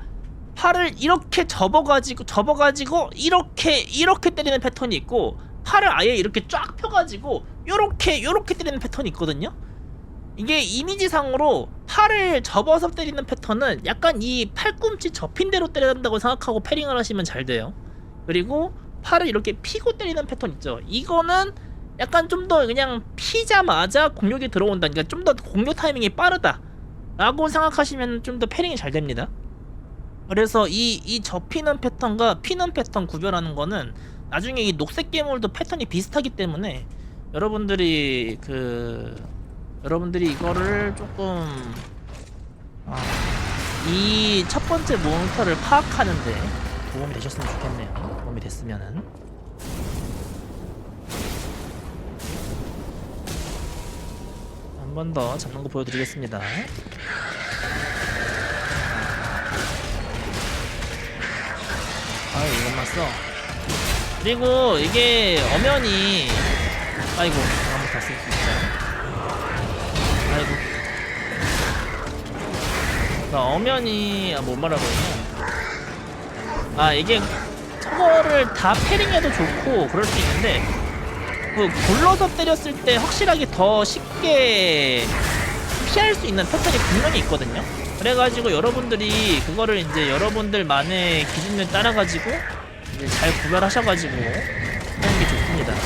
S1: 팔을 이렇게 접어가지고 이렇게 때리는 패턴이 있고 팔을 아예 이렇게 쫙 펴가지고 요렇게 때리는 패턴이 있거든요. 이게 이미지상으로 팔을 접어서 때리는 패턴은 약간 이 팔꿈치 접힌 대로 때려야 한다고 생각하고 패링을 하시면 잘 돼요. 그리고 팔을 이렇게 피고 때리는 패턴 있죠. 이거는 약간 좀 더 그냥 피자마자 공격이 들어온다. 그러니까 좀 더 공격 타이밍이 빠르다 라고 생각하시면 좀 더 패링이 잘 됩니다. 그래서 이 접히는 패턴과 피는 패턴 구별하는 거는 나중에 이 녹색 괴물도 패턴이 비슷하기 때문에 여러분들이 이거를 조금 이 첫 번째 몬스터를 파악하는데 도움이 되셨으면 좋겠네요. 도움이 됐으면은. 한 번 더 잡는 거 보여드리겠습니다. 아유 이것만 써. 그리고 이게 엄연히 아이고 한번 다 쓸 수 있어요. 아이고 나 엄연히 뭔 말하고 있냐. 이게 저거를 다 패링해도 좋고 그럴 수 있는데 그 굴러서 때렸을 때 확실하게 더 쉽게 피할 수 있는 패턴이 분명히 있거든요. 그래가지고 여러분들이 그거를 이제 여러분들만의 기준을 따라가지고 이제 잘 구별하셔가지고 하는 게 좋습니다. 자,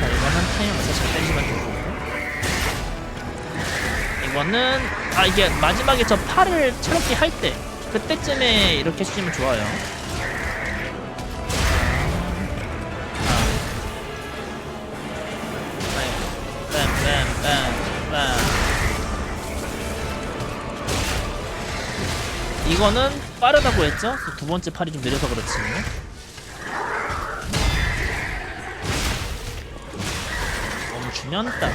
S1: 이거는 타이밍 맞춰 잘 때리시면 되고, 이거는 이게 마지막에 저 팔을 저렇게 할 때 그때쯤에 이렇게 해주시면 좋아요. 이거는 빠르다고 했죠? 두 번째 팔이 좀 느려서 그렇지. 멈추면 딱.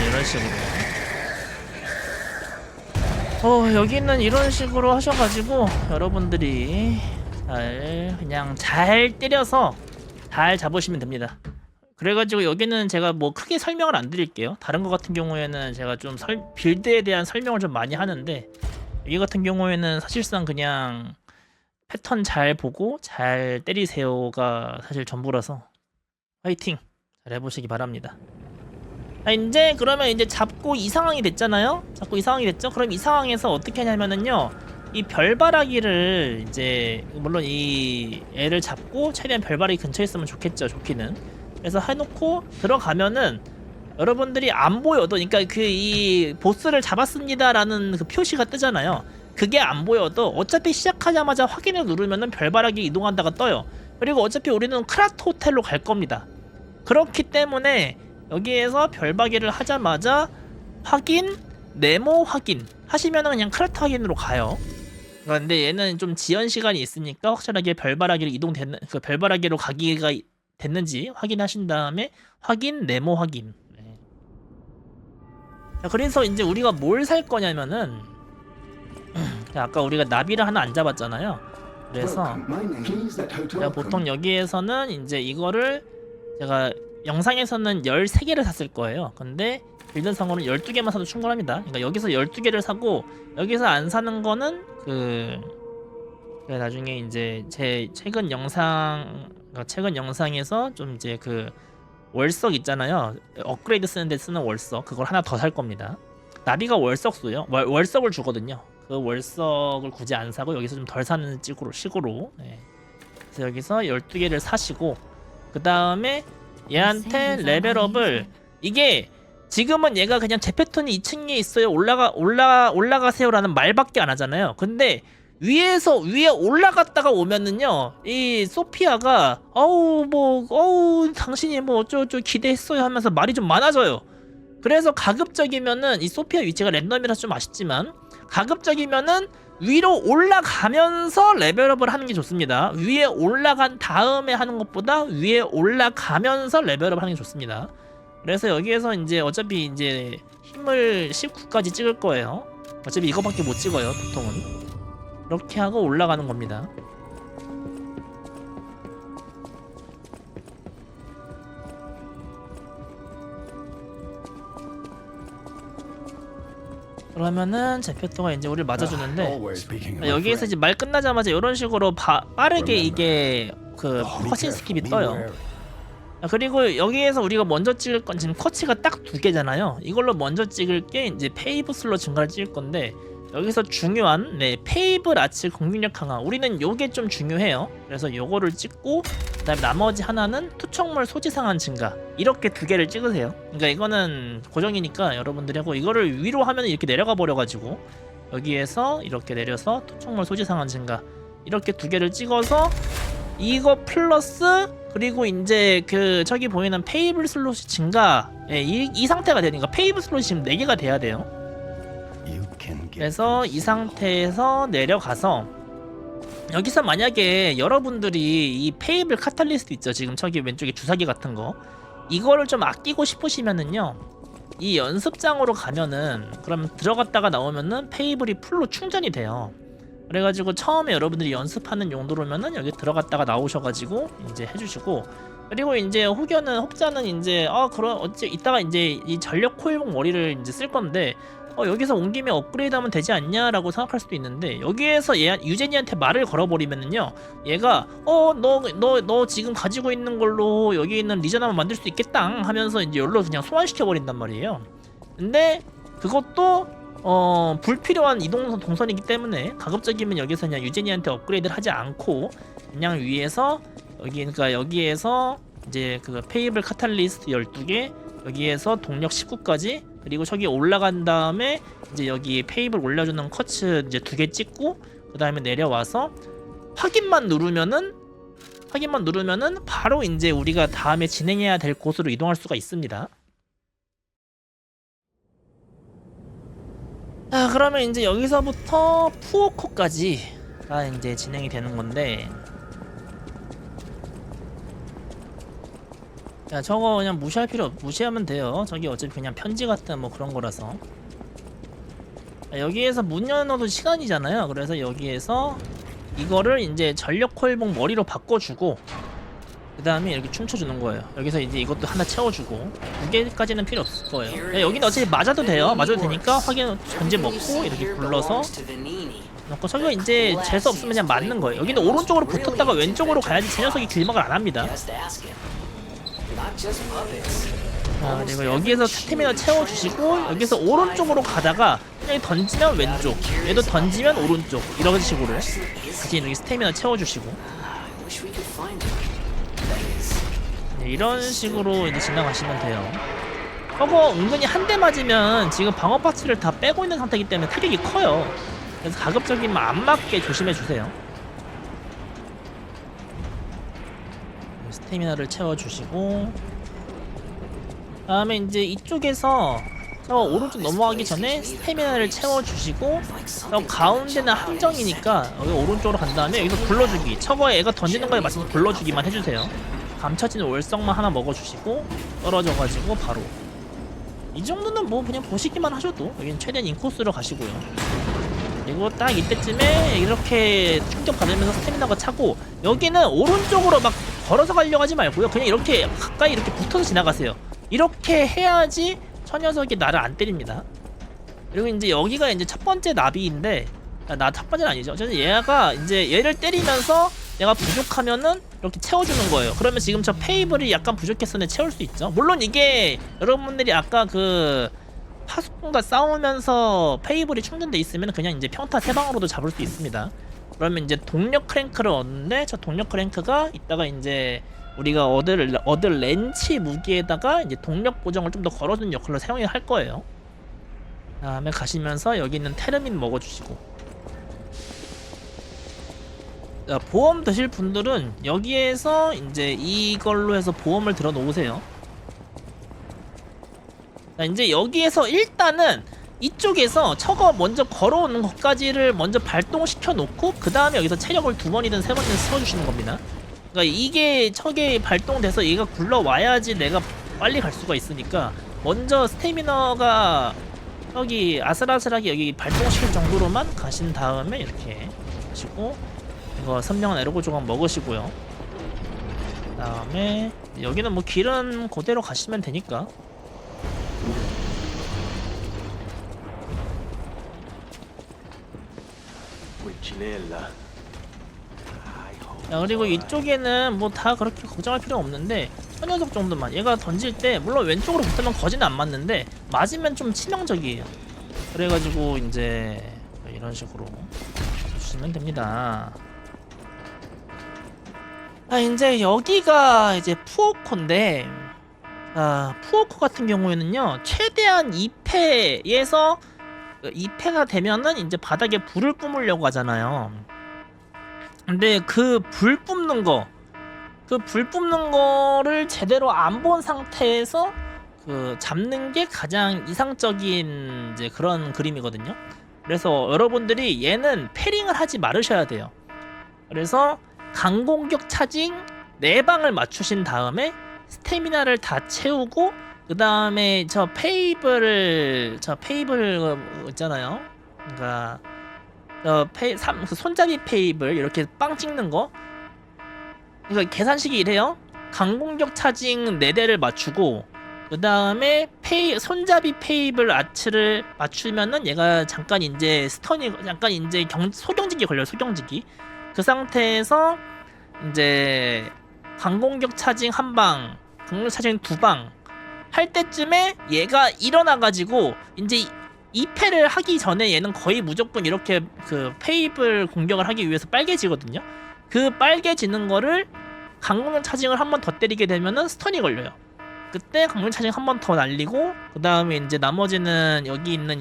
S1: 이런 식으로. 여기는 이런 식으로 하셔가지고 여러분들이 그냥 잘 때려서 잘 잡으시면 됩니다. 그래가지고 여기는 제가 뭐 크게 설명을 안 드릴게요. 다른 거 같은 경우에는 제가 좀 빌드에 대한 설명을 좀 많이 하는데 여기 같은 경우에는 사실상 그냥 패턴 잘 보고 잘 때리세요가 사실 전부라서 화이팅 잘 해보시기 바랍니다. 이제 그러면 이제 잡고 이 상황이 됐잖아요. 잡고 이 상황이 됐죠. 그럼 이 상황에서 어떻게 하냐면은요, 이 별바라기를 이제 물론 이 애를 잡고 최대한 별바라기 근처에 있으면 좋겠죠. 좋기는. 그래서 해놓고 들어가면은 여러분들이 안 보여도, 그러니까 그 이 보스를 잡았습니다라는 그 표시가 뜨잖아요. 그게 안 보여도 어차피 시작하자마자 확인을 누르면은 별바라기 이동한다가 떠요. 그리고 어차피 우리는 크라토 호텔로 갈 겁니다. 그렇기 때문에 여기에서 별바기를 하자마자 확인, 네모 확인 하시면은 그냥 크라토 확인으로 가요. 근데 얘는 좀 지연 시간이 있으니까 확실하게 별바라기로 그 별바라기로 가기가 됐는지 확인하신 다음에 확인, 네모 확인. 네. 자, 그래서 이제 우리가 뭘 살 거냐면은 아까 우리가 나비를 하나 안 잡았잖아요. 그래서 제가 보통 여기에서는 이제 이거를 제가 영상에서는 13개를 샀을 거예요. 근데 빌드상으로는 12개만 사도 충분합니다. 그러니까 여기서 12개를 사고 여기서 안 사는 거는 나중에 이제 제 최근 영상에서 좀 이제 그 월석 있잖아요. 업그레이드 쓰는 데 쓰는 월석, 그걸 하나 더 살 겁니다. 나비가 월석 쏘요. 월석을 주거든요. 그 월석을 굳이 안 사고 여기서 좀 덜 사는 식으로. 네. 그래서 여기서 12개를 사시고 그 다음에 얘한테 레벨업을 이게 지금은 얘가 그냥 제 패턴이 2층에 있어요. 올라가세요라는 말밖에 안 하잖아요. 근데 위에 올라갔다가 오면은요, 이 소피아가 당신이 뭐 어쩌고 기대했어요 하면서 말이 좀 많아져요. 그래서 가급적이면은 이 소피아 위치가 랜덤이라서 좀 아쉽지만 가급적이면은 위로 올라가면서 레벨업을 하는 게 좋습니다. 위에 올라간 다음에 하는 것보다 위에 올라가면서 레벨업을 하는 게 좋습니다. 그래서 여기에서 이제 어차피 이제 힘을 19까지 찍을 거예요. 어차피 이거밖에 못 찍어요, 보통은. 이렇게 하고 올라가는 겁니다. 그러면은 제페토가 이제 우리를 맞아주는데 여기에서 이제 말 끝나자마자 이런 식으로 빠르게 이게 그 컷신 스킵이 떠요. 그리고 여기에서 우리가 먼저 찍을 건 지금 커치가 딱 2개잖아요. 이걸로 먼저 찍을 게 이제 페이브 슬롯 증가를 찍을 건데 여기서 중요한 페이브 라치 공격력 강화 우리는 요게 좀 중요해요. 그래서 요거를 찍고 그다음에 나머지 하나는 투척물 소지 상한 증가 이렇게 2개를 찍으세요. 그러니까 이거는 고정이니까 여러분들이 하고 이거를 위로 하면 이렇게 내려가 버려가지고 여기에서 이렇게 내려서 투척물 소지 상한 증가 이렇게 2개를 찍어서 이거 플러스 그리고 이제 그 저기 보이는 페이블 슬롯이 증가 이 상태가 되니까 페이블 슬롯이 지금 4개가 돼야 돼요. 그래서 이 상태에서 내려가서 여기서 만약에 여러분들이 이 페이블 카탈리스트 있죠, 지금 저기 왼쪽에 주사기 같은 거 이거를 좀 아끼고 싶으시면은요 이 연습장으로 가면은 그러면 들어갔다가 나오면은 페이블이 풀로 충전이 돼요. 그래가지고 처음에 여러분들이 연습하는 용도로면은 여기 들어갔다가 나오셔가지고 이제 해주시고 그리고 이제 혹자는 이제 그럼 어째 이따가 이제 이 전력 코일봉 머리를 이제 쓸 건데 여기서 온 김에 업그레이드하면 되지 않냐라고 생각할 수도 있는데 여기에서 유제니한테 말을 걸어버리면은요 얘가 너 지금 가지고 있는 걸로 여기 있는 리전 한번 만들 수 있겠다 하면서 이제 여기로 그냥 소환시켜 버린단 말이에요. 근데 그것도 불필요한 이동 동선이기 때문에 가급적이면 여기서 그냥 유제니한테 업그레이드를 하지 않고 그냥 위에서 그러니까 여기에서 이제 그 페이블 카탈리스트 12개 여기에서 동력 19까지 그리고 저기 올라간 다음에 이제 여기 페이블 올려주는 커츠 이제 2개 찍고 그 다음에 내려와서 확인만 누르면은 바로 이제 우리가 다음에 진행해야 될 곳으로 이동할 수가 있습니다. 자, 그러면 이제 여기서부터 푸오코까지가 이제 진행이 되는 건데 자, 저거 그냥 무시하면 돼요. 저기 어차피 그냥 편지 같은 뭐 그런 거라서. 자, 여기에서 문 열어도 시간이잖아요. 그래서 여기에서 이거를 이제 전력 코일봉 머리로 바꿔주고 그 다음에 이렇게 춤춰주는 거예요. 여기서 이제 이것도 하나 채워주고 2개까지는 필요 없을 거예요. 야, 여기는 어차피 맞아도 돼요. 맞아도 되니까 확인 전제 먹고 이렇게 불러서 넣고 저기가 이제 재수 없으면 그냥 맞는 거예요. 여기는 오른쪽으로 붙었다가 왼쪽으로 가야지 제 녀석이 길막을 안 합니다. 그리고 여기에서 스태미나 채워주시고 여기서 오른쪽으로 가다가 그냥 던지면 왼쪽 얘도 던지면 오른쪽 이런 식으로 다시 여기 스태미나 채워주시고 이런 식으로 이제 지나가시면 돼요. 저거 은근히 한 대 맞으면 지금 방어 파츠를 다 빼고 있는 상태이기 때문에 타격이 커요. 그래서 가급적이면 안 맞게 조심해주세요. 스태미나를 채워주시고 다음에 이제 이쪽에서 저 오른쪽 넘어가기 전에 스태미나를 채워주시고 저 가운데는 함정이니까 여기 오른쪽으로 간 다음에 여기서 굴러주기 저거에 애가 던지는 거에 맞춰서 굴러주기만 해주세요. 감춰진 월성만 하나 먹어주시고 떨어져가지고 바로 이 정도는 뭐 그냥 보시기만 하셔도 여기는 최대한 인코스로 가시고요. 그리고 딱 이때쯤에 이렇게 충격 받으면서 스태미나가 차고 여기는 오른쪽으로 막 걸어서 가려고 하지 말고요 그냥 이렇게 가까이 이렇게 붙어서 지나가세요. 이렇게 해야지 저 녀석이 나를 안 때립니다. 그리고 이제 여기가 이제 첫 번째 나비인데 첫 번째는 아니죠. 어쨌든 얘가 이제 얘를 때리면서 내가 부족하면은 이렇게 채워주는 거예요. 그러면 지금 저 페이블이 약간 부족했었는데 채울 수 있죠. 물론 이게 여러분들이 아까 그 파수꾼과 싸우면서 페이블이 충전돼 있으면 그냥 이제 평타 3방으로도 잡을 수 있습니다. 그러면 이제 동력 크랭크를 얻는데, 저 동력 크랭크가 이따가 이제 우리가 얻을 렌치 무기에다가 이제 동력 보정을 좀 더 걸어주는 역할로 사용을 할 거예요. 다음에 가시면서 여기 있는 테르민 먹어주시고, 자, 보험 드실 분들은 여기에서 이제 이걸로 해서 보험을 들어 놓으세요. 자, 이제 여기에서 일단은 이쪽에서 저거 먼저 걸어오는 것까지를 먼저 발동시켜 놓고 그 다음에 여기서 체력을 2번이든 3번이든 써주시는 겁니다. 그러니까 이게 저게 발동돼서 얘가 굴러와야지 내가 빨리 갈 수가 있으니까 먼저 스태미너가 여기 아슬아슬하게 여기 발동시킬 정도로만 가신 다음에 이렇게 하시고, 이거 선명한 에러고 조각 먹으시고요. 그 다음에 여기는 뭐 길은 그대로 가시면 되니까. 자, 그리고 이쪽에는 뭐 다 그렇게 걱정할 필요 없는데 저 녀석 정도만 얘가 던질 때 물론 왼쪽으로 붙으면 거지는 안 맞는데 맞으면 좀 치명적이에요. 그래가지고 이제 이런 식으로 주시면 됩니다. 아, 이제 여기가 이제 푸오코인데, 푸오코 같은 경우에는요 최대한 2패에서 2패가 되면은 이제 바닥에 불을 뿜으려고 하잖아요. 근데 그 불 뿜는 거를 제대로 안 본 상태에서 그 잡는 게 가장 이상적인 이제 그런 그림이거든요. 그래서 여러분들이 얘는 패링을 하지 말으셔야 돼요. 그래서 강공격 차징 4방을 맞추신 다음에 스태미나를 다 채우고 그 다음에 저 페이블 있잖아요. 그러니까 그 손잡이 페이블 이렇게 빵 찍는 거. 그러니까 계산식이 이래요. 강공격 차징 4대를 맞추고 그 다음에 손잡이 페이블 아츠를 맞추면은 얘가 잠깐 이제 잠깐 이제 소경직이 걸려요. 소경직이. 그 상태에서 이제 강공격 차징 1방, 강공격 차징 2방 할 때쯤에 얘가 일어나가지고 이제 2패를 하기 전에 얘는 거의 무조건 이렇게 그 페이블 공격을 하기 위해서 빨개지거든요. 그 빨개지는 거를 강공격 차징을 한 번 더 때리게 되면은 스턴이 걸려요. 그때 강공격 차징 한 번 더 날리고 그 다음에 이제 나머지는 여기 있는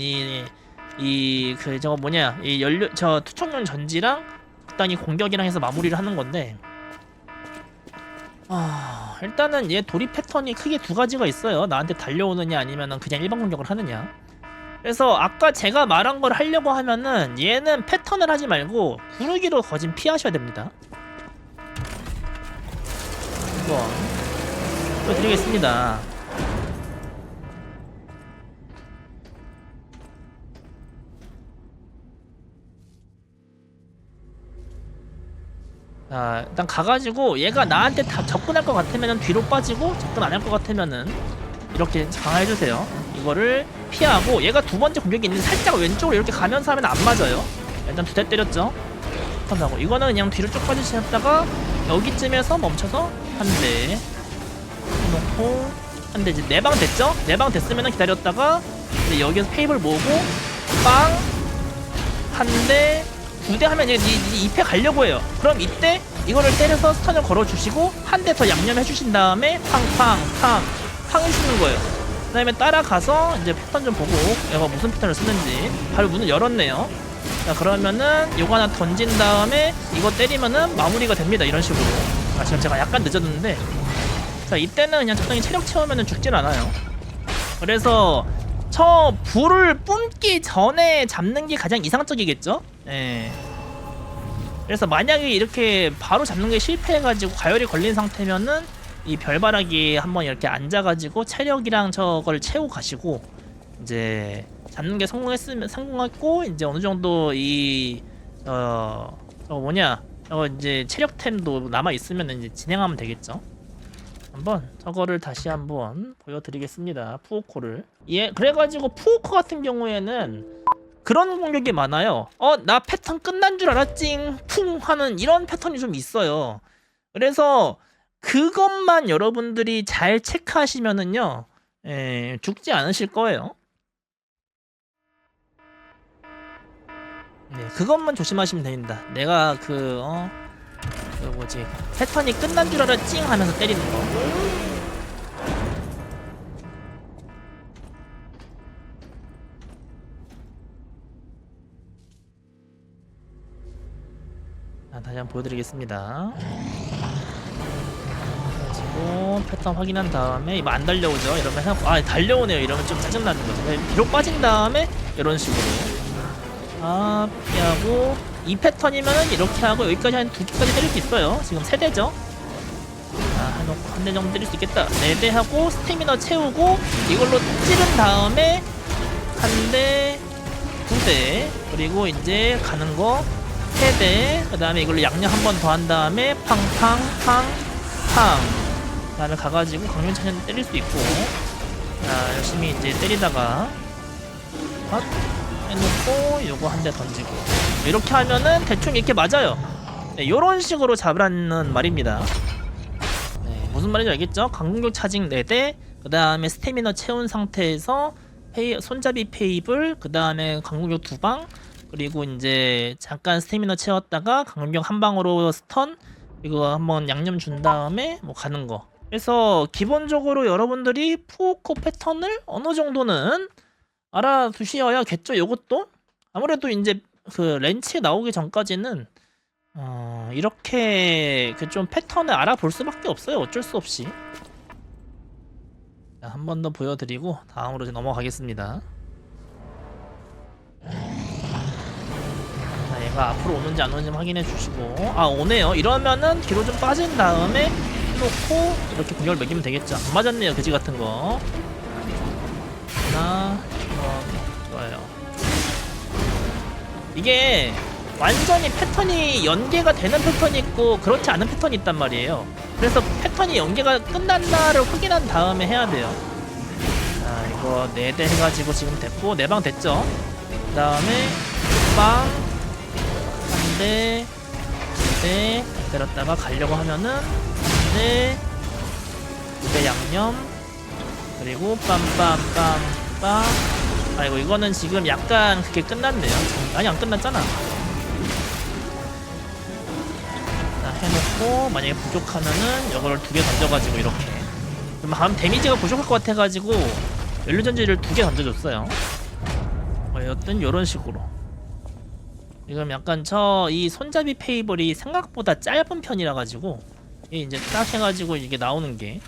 S1: 그 저거 뭐냐 이 저 투척용 전지랑 적당히 공격이랑 해서 마무리를 하는 건데, 일단은 얘 돌입 패턴이 크게 2가지가 있어요. 나한테 달려오느냐 아니면은 그냥 일반 공격을 하느냐. 그래서 아까 제가 말한 걸 하려고 하면은 얘는 패턴을 하지 말고 구르기로 거진 피하셔야 됩니다. 한번 보여드리겠습니다. 자, 일단 가가지고 얘가 나한테 다 접근할 것 같으면은 뒤로 빠지고 접근 안 할 것 같으면은 이렇게 강화해주세요. 이거를 피하고 얘가 2번째 공격이 있는데 살짝 왼쪽으로 이렇게 가면서 하면 안 맞아요. 일단 2대 때렸죠. 하고 이거는 그냥 뒤로 쭉 빠지셨다가 여기쯤에서 멈춰서 한 대 해놓고 한 대 이제 4방 됐죠? 4방 됐으면은 기다렸다가 이제 여기서 페이블 모으고 빵 한 대 2대 하면 이제 2패 가려고 해요. 그럼 이때 이거를 때려서 스턴을 걸어주시고 한 대 더 양념해주신 다음에 팡 해주는 거예요. 그 다음에 따라가서 이제 패턴 좀 보고 얘가 무슨 패턴을 쓰는지. 바로 문을 열었네요. 자, 그러면은 이거 하나 던진 다음에 이거 때리면은 마무리가 됩니다. 이런 식으로. 지금 제가 약간 늦었는데, 자, 이때는 그냥 적당히 체력 채우면은 죽진 않아요. 그래서 저 불을 뿜기 전에 잡는 게 가장 이상적이겠죠? 예. 그래서 만약에 이렇게 바로 잡는 게 실패해가지고 가열이 걸린 상태면은 이 별바라기 한번 이렇게 앉아가지고 체력이랑 저걸 채우고 가시고, 이제 잡는 게 성공했고 이제 어느 정도 저거 이제 체력템도 남아 있으면 이제 진행하면 되겠죠. 한번 저거를 다시 한번 보여드리겠습니다. 푸오코를. 예, 그래가지고 푸오코 같은 경우에는 그런 공격이 많아요. 나 패턴 끝난 줄 알았징 쿵 하는 이런 패턴이 좀 있어요. 그래서 그것만 여러분들이 잘 체크하시면은요, 죽지 않으실 거예요. 네, 그것만 조심하시면 됩니다. 내가 그 뭐지 패턴이 끝난 줄 알아 찡 하면서 때리는 거. 자, 다시 한번 보여드리겠습니다. 그리고 패턴 확인한 다음에 이거 안 달려오죠? 이러면 달려오네요. 이러면 좀 짜증나는 거죠. 비록 빠진 다음에 이런 식으로 피하고, 이 패턴이면은 이렇게 하고 여기까지 한 2개까지 때릴 수 있어요. 지금 3대죠? 해놓고 한 대 정도 때릴 수 있겠다. 4대 하고 스태미너 채우고 이걸로 찌른 다음에 1대, 2대, 그리고 이제 가는 거 3대, 그 다음에 이걸로 양념 한 번 더 한 다음에 팡팡팡 그 다음에 가가지고 강력 차전 때릴 수 있고, 자 열심히 이제 때리다가 해놓고 요거 한 대 던지고, 이렇게 하면은 대충 이렇게 맞아요. 네, 요런 식으로 잡으라는 말입니다. 네, 무슨 말인지 알겠죠? 강공격 차징 4대, 그 다음에 스태미너 채운 상태에서 손잡이 페이블, 그 다음에 강공격 2방, 그리고 이제 잠깐 스태미너 채웠다가 강공격 한 방으로 스턴, 이거 한번 양념 준 다음에 뭐 가는 거. 그래서 기본적으로 여러분들이 푸우코 패턴을 어느 정도는 알아두셔야겠죠. 요것도 아무래도 이제 그 렌치 나오기 전까지는 이렇게 그 좀 패턴을 알아볼 수밖에 없어요. 어쩔 수 없이. 자, 한 번 더 보여드리고 다음으로 이제 넘어가겠습니다. 자, 얘가 앞으로 오는지 안 오는지 확인해 주시고, 오네요. 이러면은 뒤로 좀 빠진 다음에 해놓고 이렇게 공격을 매기면 되겠죠. 안 맞았네요, 그지 같은 거. 하나, 좋아요. 이게 완전히 패턴이 연계가 되는 패턴이 있고 그렇지 않은 패턴이 있단 말이에요. 그래서 패턴이 연계가 끝났나를 확인한 다음에 해야 돼요. 자, 이거 4대 해가지고 지금 됐고 4방 됐죠. 그 다음에 빵 1대 2대 때렸다가 가려고 하면은 1대 2대 양념, 그리고 빰빰빰빰. 아이고, 이거는 지금 약간 그게 끝났네요. 아니, 안 끝났잖아. 자, 해놓고 만약에 부족하면은 이거를 2개 던져가지고 이렇게, 그럼 데미지가 부족할 것 같아가지고 연료전지를 2개 던져줬어요. 여튼 요런 식으로. 지금 약간 이 손잡이 페이블이 생각보다 짧은 편이라 가지고 이제 딱 해가지고 이게 나오는 게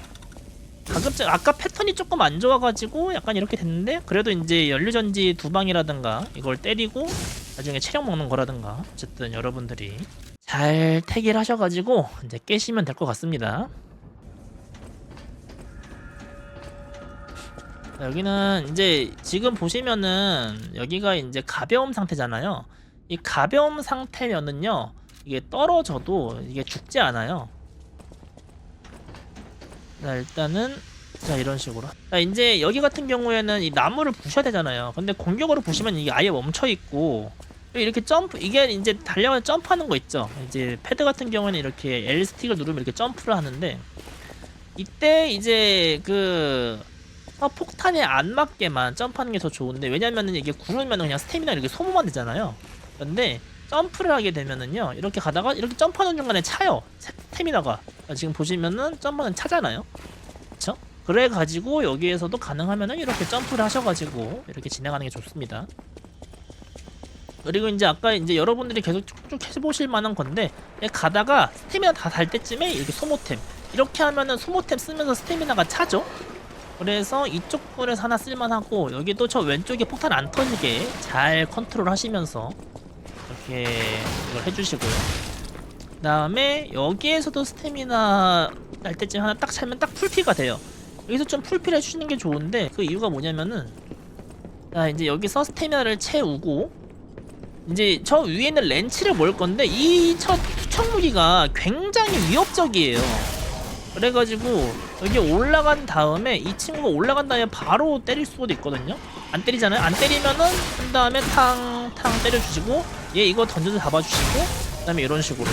S1: 가급적 아까 패턴이 조금 안 좋아가지고 약간 이렇게 됐는데, 그래도 이제 연료전지 2방이라든가 이걸 때리고 나중에 체력 먹는 거라든가 어쨌든 여러분들이 잘 태기를 하셔가지고 이제 깨시면 될 것 같습니다. 자, 여기는 이제 지금 보시면은 여기가 이제 가벼움 상태잖아요. 이 가벼움 상태면은요 이게 떨어져도 이게 죽지 않아요. 자, 일단은 자 이런 식으로. 자, 이제 여기 같은 경우에는 이 나무를 부셔야 되잖아요. 근데 공격으로 부시면 이게 아예 멈춰 있고, 이렇게 점프, 이게 이제 달려가서 점프하는 거 있죠. 이제 패드 같은 경우에는 이렇게 L 스틱을 누르면 이렇게 점프를 하는데, 이때 이제 폭탄에 안 맞게만 점프하는 게 더 좋은데, 왜냐면은 이게 구르면 그냥 스태미나 이렇게 소모만 되잖아요. 근데 점프를 하게 되면은요 이렇게 가다가 이렇게 점프하는 중간에 차요, 스태미나가. 지금 보시면은 점프는 차잖아요, 그쵸? 그래가지고 여기에서도 가능하면은 이렇게 점프를 하셔가지고 이렇게 진행하는 게 좋습니다. 그리고 이제 아까 이제 여러분들이 계속 쭉쭉 해보실 만한 건데, 가다가 스태미나 다 달 때쯤에 이렇게 소모템 이렇게 하면은 소모템 쓰면서 스태미나가 차죠. 그래서 이쪽 불에서 하나 쓸만하고, 여기도 저 왼쪽에 폭탄 안 터지게 잘 컨트롤 하시면서 이렇게 이걸 해주시고요. 그 다음에 여기에서도 스태미나 날 때쯤 하나 딱 차면 딱 풀피가 돼요. 여기서 좀 풀피를 해주시는 게 좋은데, 그 이유가 뭐냐면은, 자 이제 여기서 스태미나를 채우고 이제 저 위에 있는 렌치를 모을 건데, 이 첫 투척 무기가 굉장히 위협적이에요. 그래가지고 여기 올라간 다음에 이 친구가 올라간 다음에 바로 때릴 수도 있거든요. 안 때리잖아요. 안 때리면은 한 다음에 탕탕 때려주시고, 얘 이거 던져서 잡아주시고, 그 다음에 이런 식으로.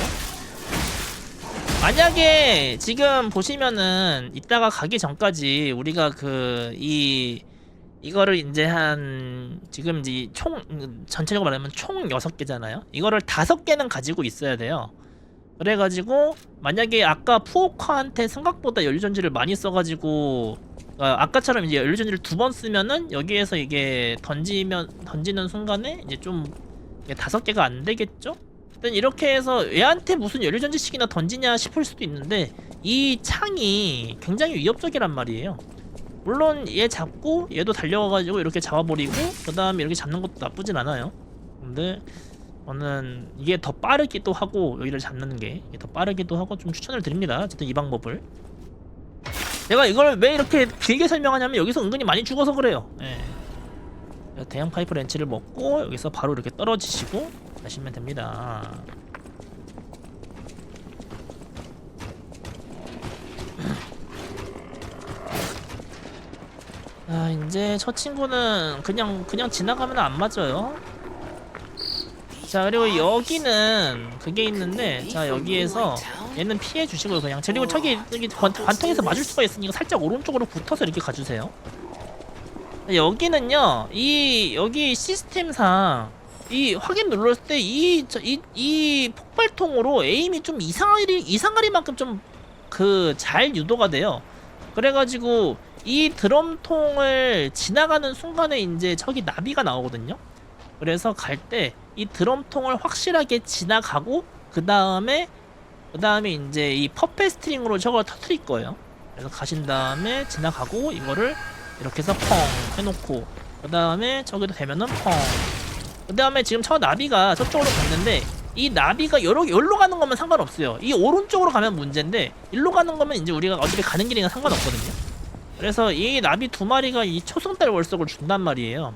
S1: 만약에 지금 보시면은 이따가 가기 전까지 우리가 이거를 이제 한 지금 이제 총 전체적으로 말하면 총 6개잖아요. 이거를 5개는 가지고 있어야 돼요. 그래가지고 만약에 아까 푸오카한테 생각보다 연료전지를 많이 써가지고 아까처럼 이제 연료전지를 2번 쓰면은 여기에서 이게 던지는 순간에 이제 좀 5개가 안 되겠죠? 일단 이렇게 해서 얘한테 무슨 연료전지씩이나 던지냐 싶을 수도 있는데 이 창이 굉장히 위협적이란 말이에요. 물론 얘 잡고 얘도 달려가가지고 이렇게 잡아버리고 그 다음에 이렇게 잡는 것도 나쁘진 않아요. 근데 저는 이게 더 빠르기도 하고 여기를 잡는 게 이게 더 빠르기도 하고 좀 추천을 드립니다. 어쨌든 이 방법을 내가 이걸 왜 이렇게 길게 설명하냐면 여기서 은근히 많이 죽어서 그래요. 예. 대형 파이프 렌치를 먹고 여기서 바로 이렇게 떨어지시고 가시면 됩니다. 아, 이제 저 친구는 그냥 지나가면 안 맞아요. 자, 그리고 여기는 그게 있는데, 자, 여기에서 얘는 피해 주시고요, 그냥. 그리고 저기 여기 관통에서 맞을 수가 있으니까 살짝 오른쪽으로 붙어서 이렇게 가주세요. 여기는요, 여기 시스템상 이 확인 눌렀을 때 이 폭발통으로 에임이 좀 이상하리만큼 좀 잘 유도가 돼요. 그래가지고 이 드럼통을 지나가는 순간에 이제 저기 나비가 나오거든요. 그래서 갈 때 이 드럼통을 확실하게 지나가고 그 다음에 이제 이 퍼펫 스트링으로 저걸 터트릴 거예요. 그래서 가신 다음에 지나가고 이거를 이렇게 해서 펑 해놓고 그 다음에 저기도 되면은 펑. 그 다음에 지금 저 나비가 저쪽으로 갔는데 이 나비가 여기로 가는 거면 상관없어요. 이 오른쪽으로 가면 문제인데 일로 가는 거면 이제 우리가 어차피 가는 길이랑 상관없거든요. 그래서 이 나비 2마리가 이 초승달 월석을 준단 말이에요.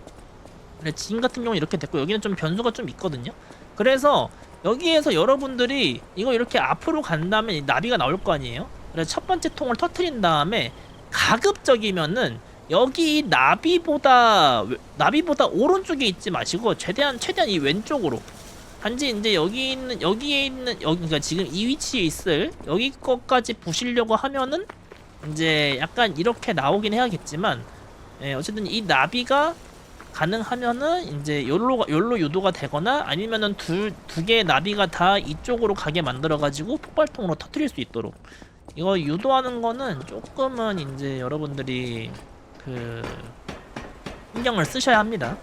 S1: 지금 같은 경우는 이렇게 됐고 여기는 좀 변수가 좀 있거든요. 그래서 여기에서 여러분들이 이거 이렇게 앞으로 간 다음에 이 나비가 나올 거 아니에요. 그래서 첫 번째 통을 터트린 다음에 가급적이면은 여기 나비보다 오른쪽에 있지 마시고 최대한 이 왼쪽으로. 단지 이제 그러니까 지금 이 위치에 있을 여기 거까지 부시려고 하면은 이제 약간 이렇게 나오긴 해야겠지만, 예, 어쨌든 이 나비가 가능하면은 이제 요로 유도가 되거나 아니면은 두 개의 나비가 다 이쪽으로 가게 만들어가지고 폭발통으로 터뜨릴 수 있도록 이거 유도하는 거는 조금은 이제 여러분들이 신경을 쓰셔야 합니다.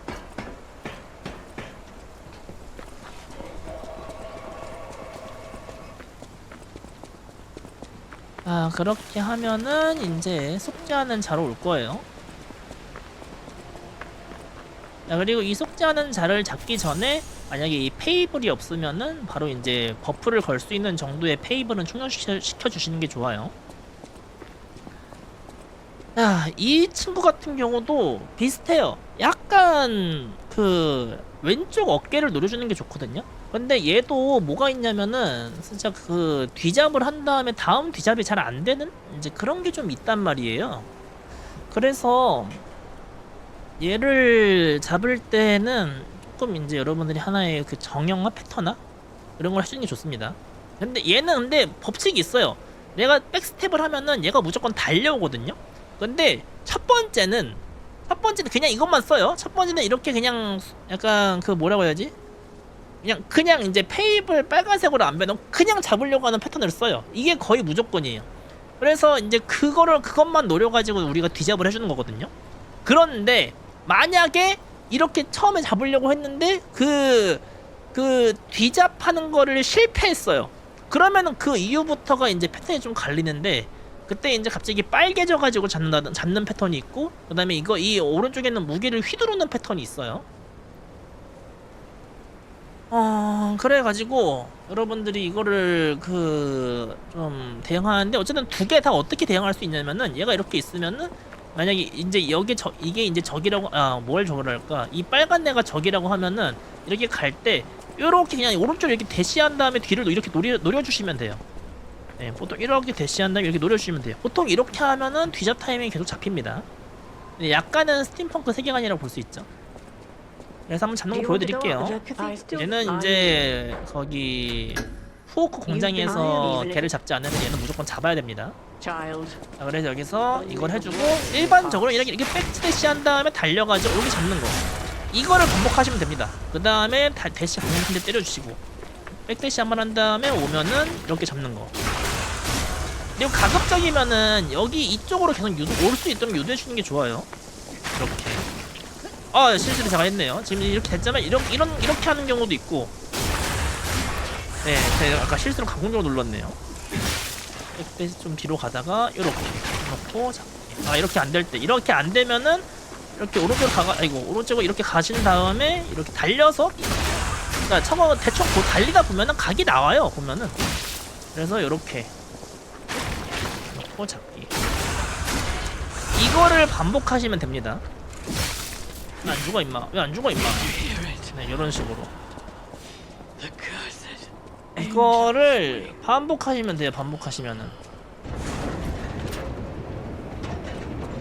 S1: 아, 그렇게 하면은 이제 속죄하는 자로 올 거예요. 자, 그리고 이 속죄하는 자를 잡기 전에 만약에 이 페이블이 없으면은 바로 이제 버프를 걸 수 있는 정도의 페이블은 충전시켜 주시는 게 좋아요. 자, 이 친구 같은 경우도 비슷해요. 약간 왼쪽 어깨를 노려주는 게 좋거든요. 근데 얘도 뭐가 있냐면은 진짜 뒤잡을 한 다음에 다음 뒤잡이 잘 안 되는 이제 그런 게 좀 있단 말이에요. 그래서 얘를 잡을 때는 조금 이제 여러분들이 하나의 정형화 패턴화 이런 걸 하시는 게 좋습니다. 근데 얘는 법칙이 있어요. 내가 백스텝을 하면은 얘가 무조건 달려오거든요. 근데 첫 번째는 그냥 이것만 써요. 첫 번째는 이렇게 그냥 약간 뭐라고 해야지? 그냥 이제 페이블 빨간색으로 안 배놓고 그냥 잡으려고 하는 패턴을 써요. 이게 거의 무조건이에요. 그래서 이제 그것만 노려가지고 우리가 뒤잡을 해주는 거거든요. 그런데 만약에 이렇게 처음에 잡으려고 했는데 뒤잡하는 거를 실패했어요. 그러면은 그 이후부터가 이제 패턴이 좀 갈리는데, 그때 이제 갑자기 빨개져가지고 잡는 패턴이 있고, 그 다음에 이 오른쪽에 있는 무기를 휘두르는 패턴이 있어요. 그래가지고 여러분들이 이거를 좀 대응하는데, 어쨌든 2개 다 어떻게 대응할 수 있냐면은 얘가 이렇게 있으면은 만약에 이제 이게 이제 적이라고, 뭘 적으라 할까, 이 빨간 애가 적이라고 하면은 이렇게 갈 때 요렇게 그냥 오른쪽 이렇게 대시한 다음에 뒤를 이렇게 노려주시면 돼요. 네, 보통 이렇게 대시한 다음에 이렇게 노려주시면 돼요. 보통 이렇게 하면은 뒤잡 타이밍이 계속 잡힙니다. 약간은 스팀펑크 세계관이라고 볼 수 있죠. 그래서 한번 잡는 거 보여드릴게요. 얘는 이제 거기 푸오코 공장에서 걔를 잡지 않으면 얘는 무조건 잡아야 됩니다.
S3: Child.
S1: 자, 그래서 여기서 이걸 해주고 일반적으로 이렇게 백스대시 한 다음에 달려가지고 여기 잡는 거 이거를 반복하시면 됩니다. 그 다음에 대시 방향인데 때려주시고 백대시 한 번 한 다음에 오면은 이렇게 잡는 거. 그리고 가급적이면은 여기 이쪽으로 계속 올 수 있도록 유도해주는 게 좋아요. 이렇게. 실수를 제가 했네요. 지금 이렇게 됐자면 이렇게 하는 경우도 있고. 네, 제가 아까 실수로 강공적으로 눌렀네요. 백대시 좀 뒤로 가다가 이렇게 놓고 잡기. 이렇게 안 될 때, 이렇게 안 되면은 이렇게 오른쪽으로 이렇게 가신 다음에 이렇게 달려서. 그러니까 저거 대충 달리다 보면은 각이 나와요. 보면은. 그래서 이렇게 놓고 잡기. 이거를 반복하시면 됩니다. 왜 안 죽어 임마? 왜 안 죽어 임마? 네, 이런 식으로. 이거를 반복하시면 돼요. 반복하시면은.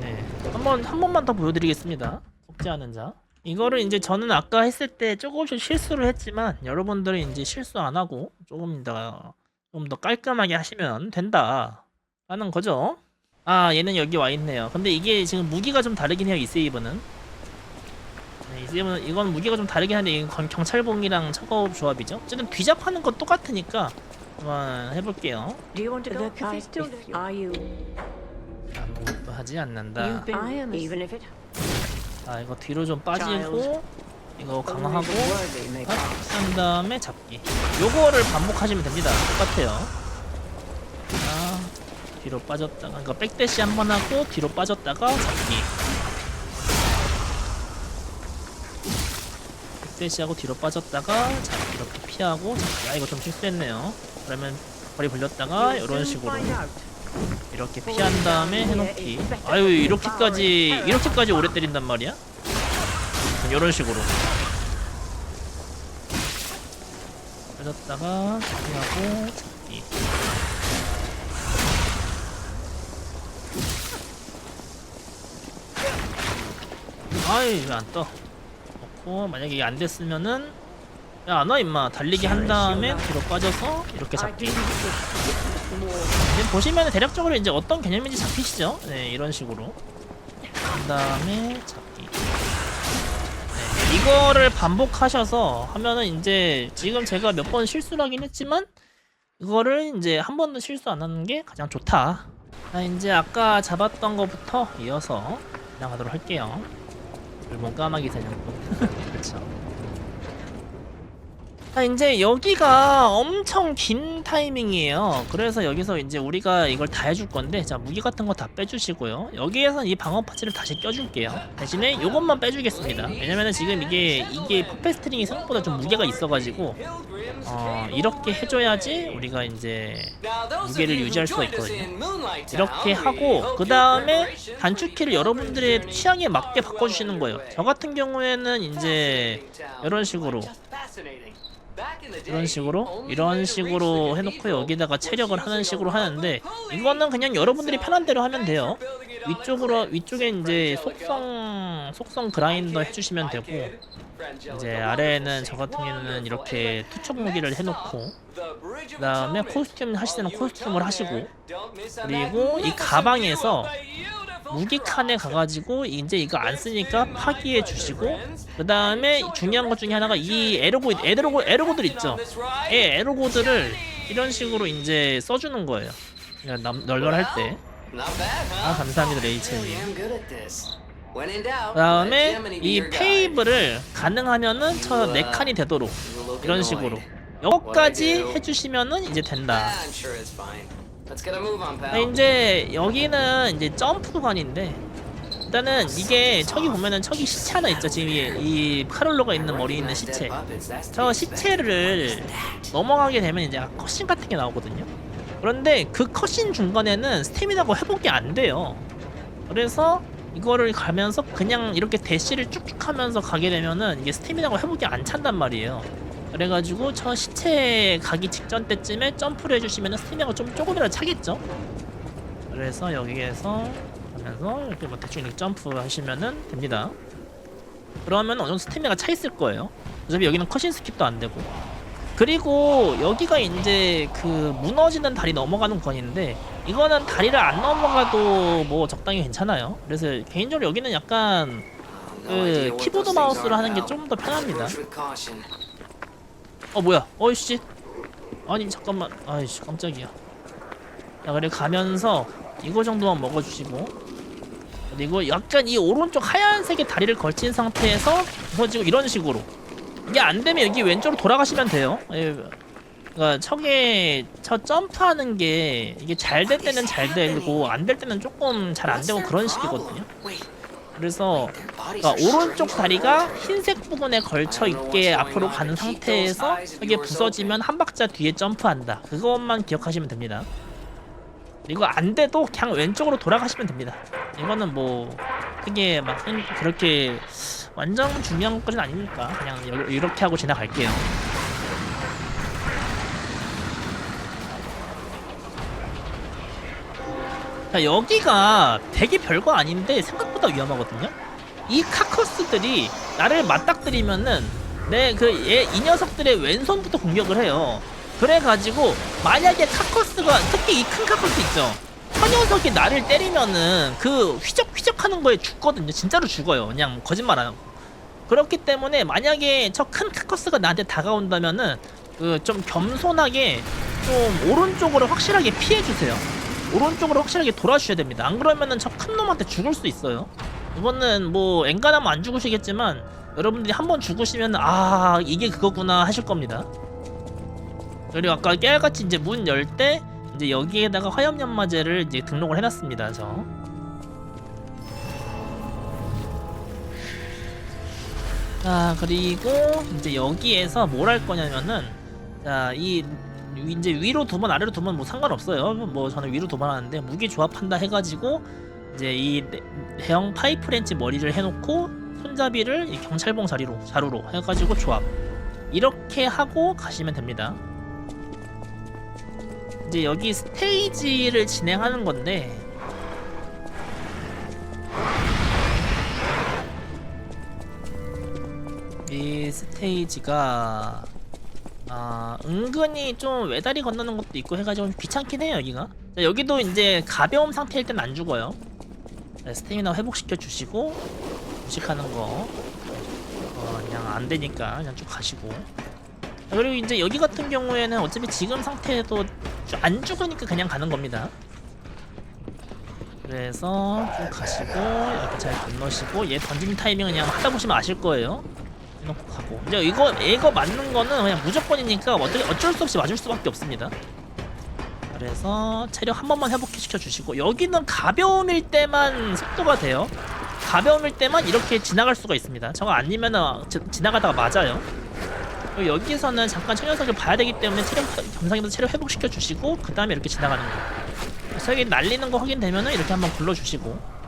S1: 네, 한 번만 더 보여드리겠습니다. 복제하는 자. 이거를 이제 저는 아까 했을 때 조금씩 실수를 했지만 여러분들이 이제 실수 안 하고 좀 더 깔끔하게 하시면 된다 라는 거죠. 얘는 여기 와 있네요. 근데 이게 지금 무기가 좀 다르긴 해요. 이 세이브는. 네, 이 세이브는 이건 무기가 좀 다르긴 한데 이건 경찰봉이랑 차가워 조합이죠. 어쨌든 뒤잡하는 건 똑같으니까 한번 해볼게요.
S3: Do you want to go? I still. Are you?
S1: 아무것도 하지 않는다.
S3: You've been. I am. Even if it.
S1: 이거 뒤로 좀 빠지고 이거 강화하고 한 다음에 잡기. 요거를 반복하시면 됩니다. 똑같아요. 뒤로 빠졌다가 그러니까 백대시 한 번 하고 뒤로 빠졌다가 잡기. 백대시하고 뒤로 빠졌다가 잡기. 이렇게 피하고 잡기. 이거 좀 실수했네요. 그러면 거리 벌렸다가 이런 식으로 이렇게 피한 다음에 해놓기. 이렇게까지 오래 때린단 말이야? 이런 식으로 빠졌다가 피하고 잡기. 왜 안 떠? 넣고 만약에 이게 안 됐으면은 야, 안 와 임마. 달리기 한 다음에 뒤로 빠져서 이렇게 잡기. 지금 보시면 대략적으로 이제 어떤 개념인지 잡히시죠? 네, 이런 식으로 한 다음에 잡기. 네, 이거를 반복하셔서 하면은 이제 지금 제가 몇 번 실수를 하긴 했지만 이거를 이제 한 번도 실수 안 하는 게 가장 좋다. 이제 아까 잡았던 거부터 이어서 지나가도록 할게요. 물론 까마귀 사냥꾼. 그렇죠. 이제 여기가 엄청 긴 타이밍이에요. 그래서 여기서 이제 우리가 이걸 다 해줄 건데, 자, 무기 같은 거 다 빼주시고요. 여기에선 이 방어 파츠를 다시 껴줄게요. 대신에 요것만 빼주겠습니다. 왜냐면은 지금 이게 퍼펫 스트링이 생각보다 좀 무게가 있어가지고 이렇게 해줘야지 우리가 이제 무게를 유지할 수가 있거든요. 이렇게 하고 그 다음에 단축키를 여러분들의 취향에 맞게 바꿔주시는 거예요. 저 같은 경우에는 이제 이런 식으로 이런 식으로 해놓고 여기다가 체력을 하는 식으로 하는데, 이거는 그냥 여러분들이 편한 대로 하면 돼요. 위쪽에 이제 속성 그라인더 해주시면 되고, 이제 아래에는 저 같은 경우는 이렇게 투척 무기를 해놓고, 그 다음에 코스튬 하실 때는 코스튬을 하시고, 그리고 이 가방에서 무기 칸에 가가지고 이제 이거 안 쓰니까 파기해 주시고, 그 다음에 중요한 것 중에 하나가 이 에러고들 있죠. 이 에러고들을 이런 식으로 이제 써주는 거예요. 그냥 널널할 때. 감사합니다 레이첼님. 그 다음에 이 페이블을 가능하면은 저 4칸이 되도록 이런 식으로 여기까지 해주시면은 이제 된다. 이제 여기는 이제 점프 구간인데, 일단은 이게 저기 보면은 저기 시체 하나 있죠. 지금 이 카롤로가 있는 머리에 있는 시체. 저 시체를 넘어가게 되면 이제 컷신 같은 게 나오거든요. 그런데 그 컷신 중간에는 스태미나가 회복이 안 돼요. 그래서 이거를 가면서 그냥 이렇게 대시를 쭉쭉 하면서 가게 되면은 이게 스태미나가 회복이 안 찬단 말이에요. 그래가지고 저 시체 가기 직전 때쯤에 점프를 해주시면 스태미나가 조금이라도 차겠죠. 그래서 여기에서 하면서 이렇게 뭐 대충 이렇게 점프 하시면은 됩니다. 그러면 어느 정도 스태미나가 차 있을 거예요. 어차피 여기는 컷신 스킵도 안 되고. 그리고 여기가 이제 그 무너지는 다리 넘어가는 건인데, 이거는 다리를 안 넘어가도 뭐 적당히 괜찮아요. 그래서 개인적으로 여기는 약간 그 키보드 마우스로 하는 게 좀 더 편합니다. 뭐야? 어이씨. 아니 잠깐만. 아이씨 깜짝이야. 자, 그리고 가면서 이거 정도만 먹어주시고, 그리고 약간 이 오른쪽 하얀색의 다리를 걸친 상태에서 부서지고 이런 식으로. 이게 안 되면 여기 왼쪽으로 돌아가시면 돼요. 그러니까 저 점프하는 게 이게 잘 될 때는 잘 되고 안 될 때는 조금 잘 안 되고 그런 식이거든요. 그래서 그러니까 오른쪽 다리가 흰색 부분에 걸쳐 있게 앞으로 가는 상태에서 이게 부서지면 한 박자 뒤에 점프한다. 그것만 기억하시면 됩니다. 이거 안 돼도 그냥 왼쪽으로 돌아가시면 됩니다. 이거는 뭐 크게 막 그렇게 완전 중요한 것까지는 아니니까 그냥 이렇게 하고 지나갈게요. 자, 여기가 되게 별거 아닌데 생각보다 위험하거든요. 이 카커스들이 나를 맞닥뜨리면은 이 녀석들의 왼손부터 공격을 해요. 그래가지고 만약에 카커스가, 특히 이 큰 카커스 있죠, 저 녀석이 나를 때리면은 그 휘적휘적하는 거에 죽거든요. 진짜로 죽어요. 그냥 거짓말 안 하고. 그렇기 때문에 만약에 저 큰 카커스가 나한테 다가온다면은 좀 겸손하게 좀 오른쪽으로 확실하게 피해주세요. 오른쪽으로 확실하게 돌아주셔야 됩니다. 안 그러면은 저 큰 놈한테 죽을 수 있어요. 이거는 뭐 엔간하면 안 죽으시겠지만 여러분들이 한번 죽으시면 이게 그거구나 하실 겁니다. 그리고 아까 깨알같이 이제 문 열 때 이제 여기에다가 화염연마제를 이제 등록을 해놨습니다. 자, 그리고 이제 여기에서 뭘 할 거냐면은, 자, 이제 위로 두번 아래로 두번 뭐 상관없어요. 뭐 저는 위로 두번 하는데, 무기 조합한다 해가지고 이제 이 대형 파이프렌치 머리를 해놓고 손잡이를 이 경찰봉 자루로 해가지고 조합, 이렇게 하고 가시면 됩니다. 이제 여기 스테이지를 진행하는 건데, 이 스테이지가 은근히 좀 외다리 건너는 것도 있고 해가지고 좀 귀찮긴 해요. 자, 여기도 이제 가벼움 상태일 땐 안 죽어요. 자, 스태미나 회복시켜 주시고, 무식하는 거 그냥 안 되니까 그냥 쭉 가시고. 자, 그리고 이제 여기 같은 경우에는 어차피 지금 상태에도 안 죽으니까 그냥 가는 겁니다. 그래서 쭉 가시고 이렇게 잘 건너시고, 얘 던지는 타이밍은 그냥 하다 보시면 아실 거예요. 해놓고 가고. 이제 이거 맞는 거는 그냥 무조건이니까 어쩔 수 없이 맞을 수밖에 없습니다. 그래서 체력 한 번만 회복시켜 주시고, 여기는 가벼움일 때만 속도가 돼요. 가벼움일 때만 이렇게 지나갈 수가 있습니다. 저거 아니면은 지나가다가 맞아요. 그리고 여기서는 잠깐 저 녀석을 봐야 되기 때문에 겸사겸사 체력 회복시켜 주시고, 그 다음에 이렇게 지나가는 거예요. 그래서 여기 날리는 거 확인되면은 이렇게 한번 굴러주시고,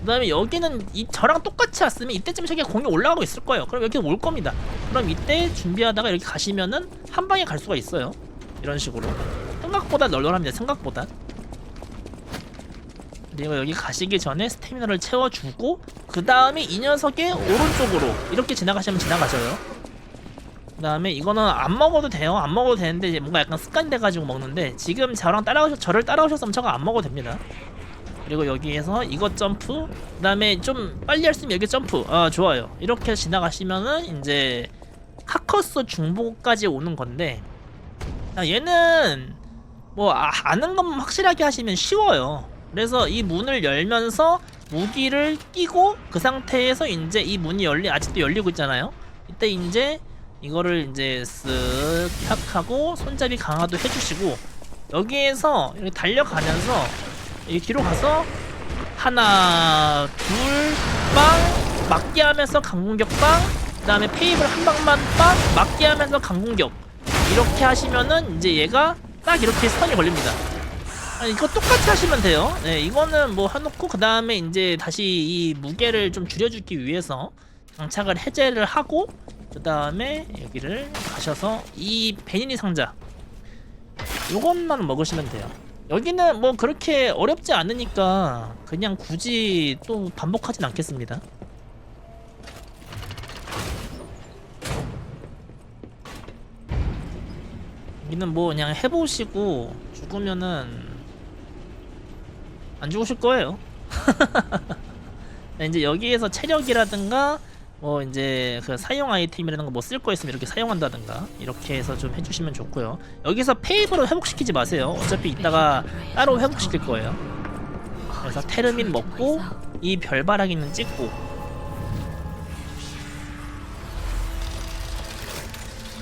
S1: 그 다음에 여기는 저랑 똑같이 왔으면 이때쯤 저기가 공이 올라가고 있을 거예요. 그럼 여기 올 겁니다. 그럼 이때 준비하다가 이렇게 가시면은 한 방에 갈 수가 있어요. 이런 식으로 생각보다 널널합니다. 생각보다. 그리고 여기 가시기 전에 스태미너를 채워주고, 그 다음에 이 녀석의 오른쪽으로 이렇게 지나가시면 지나가져요. 그 다음에 이거는 안 먹어도 돼요. 안 먹어도 되는데 이제 뭔가 약간 습관 돼가지고 먹는데, 지금 저를 따라오셨으면 저거 안 먹어도 됩니다. 그리고 여기에서 이거 점프, 그 다음에 좀 빨리 할 수 있으면 여기 점프. 좋아요. 이렇게 지나가시면은 이제 카커스 중보까지 오는 건데, 얘는 뭐 아는 것만 확실하게 하시면 쉬워요. 그래서 이 문을 열면서 무기를 끼고 그 상태에서 이제 이 문이 아직도 열리고 있잖아요. 이때 이제 이거를 이제 쓱 탁 하고 손잡이 강화도 해주시고, 여기에서 이렇게 달려가면서 이 뒤로 가서 하나 둘 빵 맞게 하면서 강공격 빵, 그 다음에 페이블 한 방만 빵 맞게 하면서 강공격, 이렇게 하시면은 이제 얘가 딱 이렇게 스턴이 걸립니다. 이거 똑같이 하시면 돼요. 네, 이거는 뭐 해놓고 그 다음에 이제 다시 이 무게를 좀 줄여주기 위해서 장착을 해제를 하고, 그 다음에 여기를 가셔서 이 베니니 상자 요것만 먹으시면 돼요. 여기는 뭐 그렇게 어렵지 않으니까 그냥 굳이 또 반복하진 않겠습니다. 여기는 뭐 그냥 해보시고 죽으면은 안 죽으실 거예요. 네, 이제 여기에서 체력이라든가 뭐 이제 그 사용 아이템이라는 거 뭐 쓸 거 있으면 이렇게 사용한다든가 이렇게 해서 좀 해주시면 좋고요. 여기서 페이브로 회복시키지 마세요. 어차피 이따가 따로 회복시킬 거예요. 그래서 테르민 먹고 이 별바라기는 찍고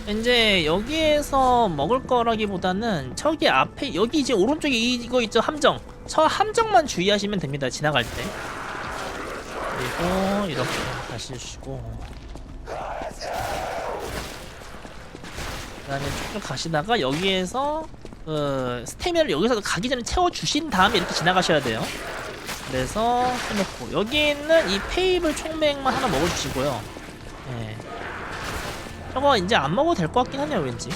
S1: 이제 여기에서 먹을 거라기보다는 저기 앞에 여기 이제 오른쪽에 이거 있죠, 함정. 저 함정만 주의하시면 됩니다, 지나갈 때. 그리고 이렇게 다시 주시고 그다음에 쭉 가시다가 여기에서 스태미나를 여기서 가기 전에 채워주신 다음에 이렇게 지나가셔야 돼요. 그래서 해놓고 여기 있는 이 페이블 총맥만 하나 먹어주시고요. 네. 저거 이제 안 먹어도 될 것 같긴 하네요, 왠지.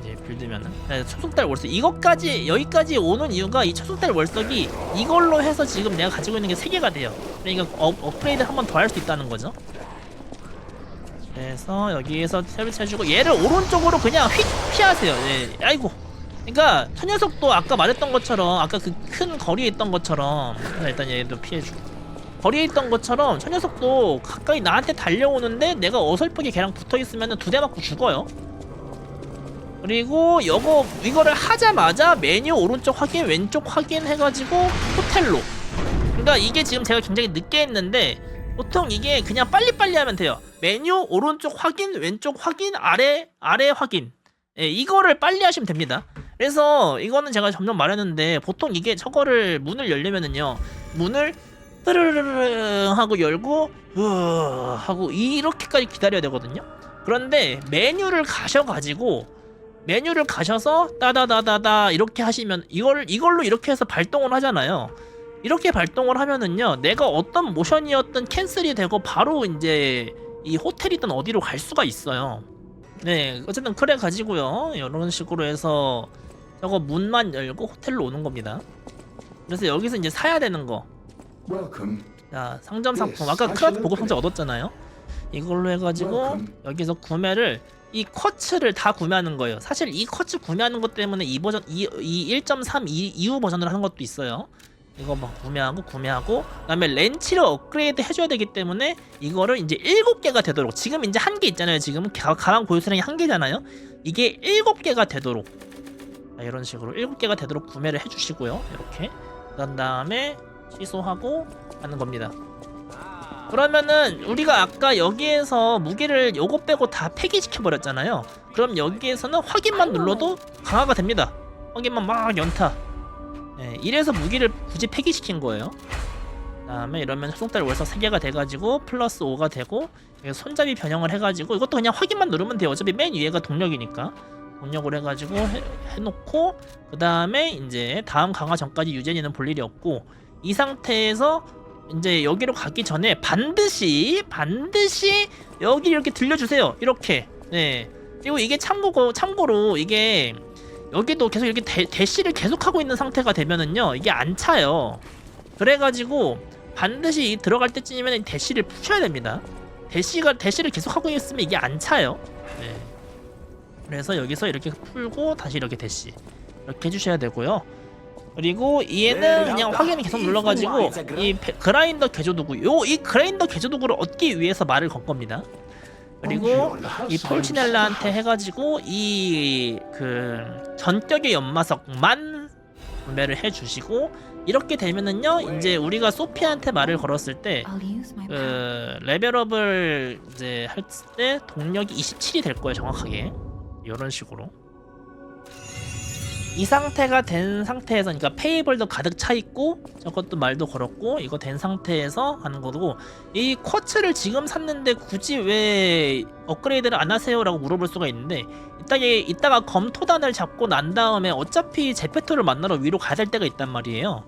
S1: 이제 빌드면은. 네, 초속달 월석. 이것까지, 여기까지 오는 이유가 이 초속달 월석이 이걸로 해서 지금 내가 가지고 있는 게 3개가 돼요. 그러니까 업그레이드 한 번 더 할 수 있다는 거죠. 그래서 여기에서 설치해주고 얘를 오른쪽으로 그냥 휙 피하세요. 네. 아이고. 그러니까 저 녀석도 아까 말했던 것처럼 아까 그 큰 거리에 있던 것처럼 일단 얘도 피해주고 거리에 있던 것처럼 저 녀석도 가까이 나한테 달려오는데 내가 어설프게 걔랑 붙어있으면 2대 맞고 죽어요. 그리고 이거를 하자마자 메뉴 오른쪽 확인 왼쪽 확인 해가지고 호텔로. 그러니까 이게 지금 제가 굉장히 늦게 했는데 보통 이게 그냥 빨리빨리 하면 돼요. 메뉴 오른쪽 확인 왼쪽 확인 아래 확인. 예, 이거를 빨리 하시면 됩니다. 그래서 이거는 제가 점점 말했는데 보통 이게 저거를 문을 열려면은요, 문을 뜨르르르 하고 열고 하고 이렇게까지 기다려야 되거든요. 그런데 메뉴를 가셔서 따다다다다 이렇게 하시면 이걸로 이렇게 해서 발동을 하잖아요. 이렇게 발동을 하면은요, 내가 어떤 모션이었든 캔슬이 되고 바로 이제 이 호텔이든 어디로 갈 수가 있어요. 네, 어쨌든 그래 가지고요, 이런 식으로 해서 저거 문만 열고 호텔로 오는 겁니다. 그래서 여기서 이제 사야 되는 거. 자, 상점 상품. 아까 크라트 보급 상자 얻었잖아요. 이걸로 해가지고 여기서 구매를 이 쿼츠를 다 구매하는 거예요. 사실 이 쿼츠 구매하는 것 때문에 이 1.3 이후 버전을 하는 것도 있어요. 이거 막 구매하고 그다음에 렌치를 업그레이드 해줘야 되기 때문에 이거를 이제 7개가 되도록, 지금 이제 1개 있잖아요. 지금 가방 고유수량이 1개잖아요. 이게 7개가 되도록, 자, 이런 식으로 7개가 되도록 구매를 해주시고요. 이렇게 그런 다음에 취소하고 하는 겁니다. 그러면은 우리가 아까 여기에서 무기를 요거 빼고 다 폐기시켜 버렸잖아요. 그럼 여기에서는 확인만 눌러도 강화가 됩니다. 확인만 막 연타. 네, 이래서 무기를 굳이 폐기시킨 거예요. 그다음에 이러면 초속달 월석 3개가 돼가지고 플러스 5가 되고 손잡이 변형을 해가지고 이것도 그냥 확인만 누르면 돼요. 어차피 맨 위에가 동력이니까 동력을 해가지고 해놓고 그 다음에 이제 다음 강화 전까지 유젠이는 볼 일이 없고, 이 상태에서 이제 여기로 가기 전에 반드시 여기 이렇게 들려주세요. 이렇게. 네. 그리고 이게 참고로 이게 여기도 계속 이렇게 대시를 계속하고 있는 상태가 되면은요, 이게 안 차요. 그래가지고 반드시 들어갈 때쯤이면 대시를 푸셔야 됩니다. 대시를 계속하고 있으면 이게 안 차요. 네. 그래서 여기서 이렇게 풀고 다시 이렇게 대시 이렇게 해주셔야 되고요. 그리고 얘는 그냥 확인을 계속 눌러가지고 이 그라인더 개조도구, 이 그라인더 개조도구를 얻기 위해서 말을 건 겁니다. 그리고 이 폴치넬라한테 해가지고 이 전격의 연마석만 구매를 해주시고, 이렇게 되면은요, 이제 우리가 소피아한테 말을 걸었을 때 레벨업을 이제 할 때 동력이 27이 될 거예요, 정확하게. 이런 식으로. 이 상태가 된 상태에서, 그러니까 페이블도 가득 차 있고 저것도 말도 걸었고 이거 된 상태에서 하는 거고, 이 쿼츠를 지금 샀는데 굳이 왜 업그레이드를 안 하세요? 라고 물어볼 수가 있는데, 이따가 검토단을 잡고 난 다음에 어차피 제페토를 만나러 위로 가야 될 때가 있단 말이에요.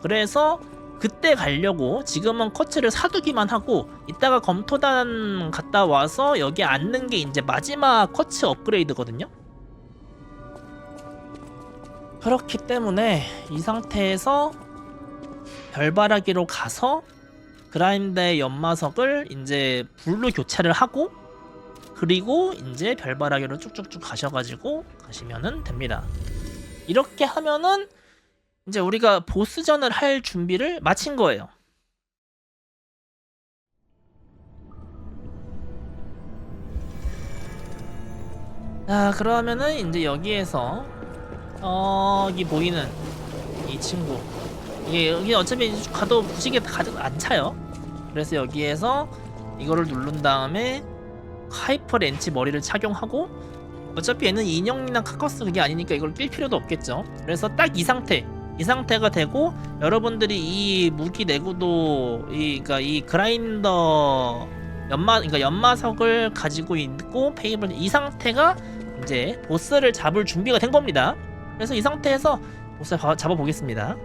S1: 그래서 그때 가려고 지금은 쿼츠를 사두기만 하고, 이따가 검토단 갔다 와서 여기 앉는 게 이제 마지막 쿼츠 업그레이드거든요. 그렇기 때문에 이 상태에서 별바라기로 가서 그라인더의 연마석을 이제 불로 교체를 하고, 그리고 이제 별바라기로 쭉쭉쭉 가셔가지고 가시면은 됩니다. 이렇게 하면은 이제 우리가 보스전을 할 준비를 마친 거예요. 자, 그러면은 이제 여기에서 여기 보이는 이 친구, 이게 여기 어차피 가도 부시게 가득 안 차요. 그래서 여기에서 이거를 누른 다음에 하이퍼 렌치 머리를 착용하고, 어차피 얘는 인형이나 카커스 그게 아니니까 이걸 낄 필요도 없겠죠. 그래서 딱 이 상태가 되고, 여러분들이 이 무기 내구도 그러니까 이 그라인더 그러니까 연마석을 가지고 있고 페이블, 이 상태가 이제 보스를 잡을 준비가 된 겁니다. 그래서 이 상태에서 보스를 잡아 보겠습니다.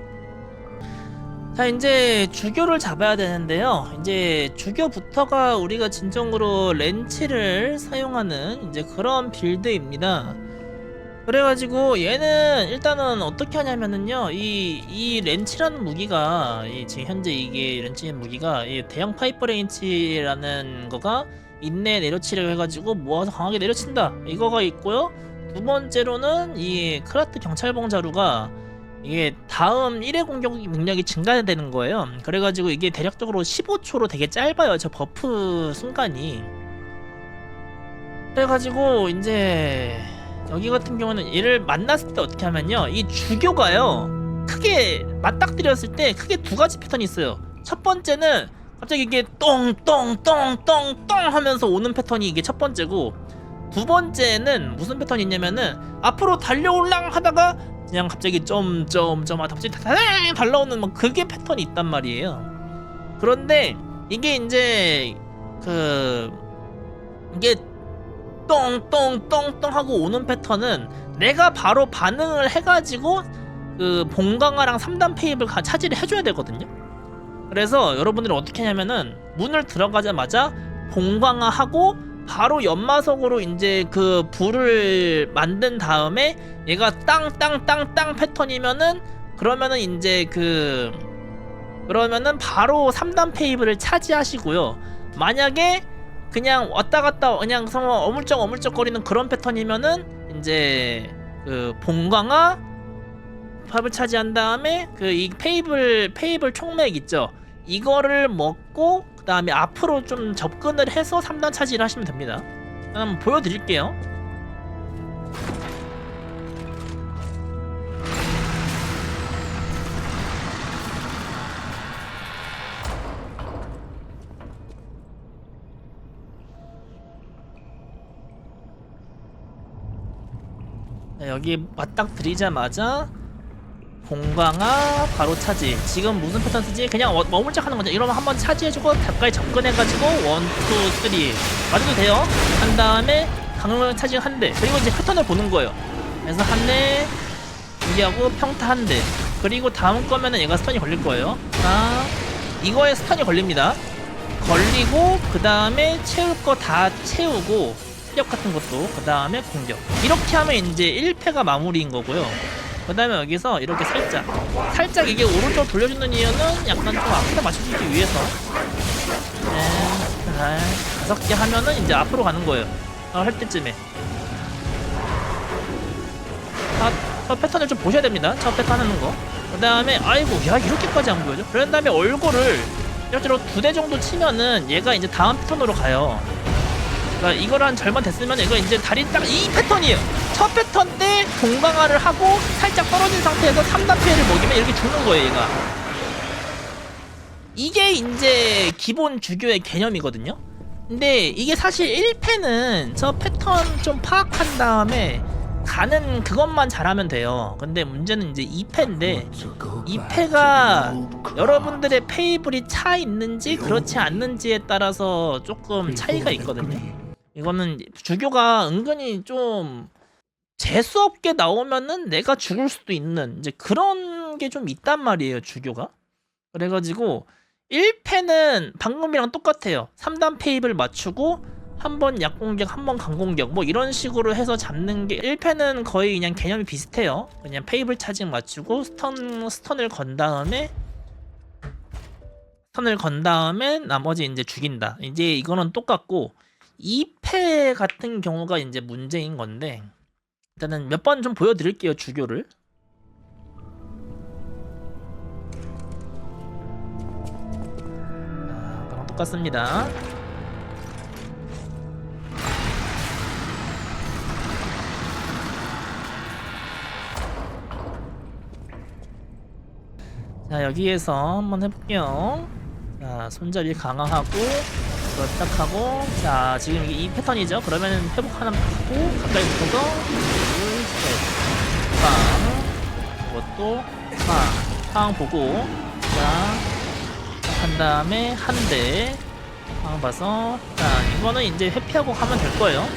S1: 자, 이제 주교를 잡아야 되는데요. 이제 주교부터가 우리가 진정으로 렌치를 사용하는 이제 그런 빌드입니다. 그래가지고 얘는 일단은 어떻게 하냐면은요, 이 렌치라는 무기가, 지금 현재 이게 렌치 무기가 이 대형 파이퍼 렌치라는 거가 인내 내려치려고 해가지고 모아서 강하게 내려친다, 이거가 있고요. 두 번째로는 이 크라트 경찰봉 자루가 이게 다음 1회 공격 능력이 증가되는 거예요. 그래가지고 이게 대략적으로 15초로 되게 짧아요, 저 버프 순간이. 그래가지고 이제 여기 같은 경우는 얘를 만났을 때 어떻게 하면요, 이 주교가요 크게 맞닥뜨렸을 때 크게 두 가지 패턴이 있어요. 첫 번째는 갑자기 이게 똥똥똥똥똥 하면서 오는 패턴이 이게 첫 번째고, 두 번째는 무슨 패턴이 있냐면은 앞으로 달려올랑 하다가 그냥 갑자기 점점점 하다 갑자기 다다닥 달라오는 뭐 그게 패턴이 있단 말이에요. 그런데 이게 이제 이게 똥똥똥똥 하고 오는 패턴은 내가 바로 반응을 해가지고 그 봉강화랑 3단 페이블 차지를 해줘야 되거든요. 그래서 여러분들이 어떻게 하냐면은 문을 들어가자마자 봉강화하고 바로 연마석으로 이제 그 불을 만든 다음에 얘가 땅땅땅땅 패턴이면은, 그러면은 이제 그러면은 바로 3단 페이블을 차지하시고요. 만약에 그냥 왔다 갔다 그냥 어물쩍 거리는 그런 패턴이면은 이제 그 봉강화 팝을 차지한 다음에 이 페이블 총맥 있죠, 이거를 먹고 그 다음에 앞으로 좀 접근을 해서 3단 차지를 하시면 됩니다. 한번 보여드릴게요. 자, 여기 맞닥뜨리자마자 봉강화 바로 차지. 지금 무슨 패턴 쓰지? 그냥 머물짝 하는 거죠. 이러면 한번 차지해주고 가까이 접근해가지고 1, 2, 3 맞아도 돼요. 한 다음에 강력 차지 한 대. 그리고 이제 패턴을 보는 거예요. 그래서 한 대, 여기하고 평타 한 대. 그리고 다음 거면은 얘가 스턴이 걸릴 거예요. 자, 이거에 스턴이 걸립니다. 걸리고 그 다음에 채울 거 다 채우고 체력 같은 것도 그 다음에 공격. 이렇게 하면 이제 1패가 마무리인 거고요. 그 다음에 여기서 이렇게 살짝 이게 오른쪽 돌려주는 이유는 약간 좀 앞에 맞춰주기 위해서. 네, 5개 하면은 이제 앞으로 가는 거예요. 할 때쯤에. 저 패턴을 좀 보셔야 됩니다. 첫 패턴 하는 거. 그 다음에 아이고, 야, 이렇게까지 안 보여줘? 그런 다음에 얼굴을 이렇게 2대 정도 치면은 얘가 이제 다음 패턴으로 가요. 그러니까 이걸 한 절반 됐으면 이거 이제 다리 딱 이 패턴이에요. 첫 패턴 때 봉강화를 하고 살짝 떨어진 상태에서 3단 피해를 먹이면 이렇게 죽는 거예요, 얘가. 이게 이제 기본 주교의 개념이거든요. 근데 이게 사실 1패는 저 패턴 좀 파악한 다음에 가는 그것만 잘하면 돼요. 근데 문제는 이제 2패인데 2패가 여러분들의 페이블이 차 있는지 그렇지 않는지에 따라서 조금 차이가 있거든요. 이거는 주교가 은근히 좀 재수없게 나오면은 내가 죽을 수도 있는 이제 그런 게 좀 있단 말이에요, 주교가. 그래가지고 1패는 방금이랑 똑같아요. 3단 페이블 맞추고 한번 약공격, 한번 강공격 뭐 이런 식으로 해서 잡는 게 1패는 거의 그냥 개념이 비슷해요. 그냥 페이블 차징 맞추고 스턴을 건 다음에 나머지 이제 죽인다. 이제 이거는 똑같고 2패 같은 경우가 이제 문제인 건데, 일단은 몇 번 좀 보여드릴게요, 주교를. 똑같습니다. 자, 여기에서 한번 해볼게요. 자, 손잡이 강화하고 이거 딱 하고, 자, 지금 이게 이 패턴이죠. 그러면 회복 하나 하고 가까이 붙어서 둘, 셋, 빵, 이것도 빵 보고, 자, 한 다음에 한 대, 빵 봐서, 자, 이거는 이제 회피하고 하면 될 거예요.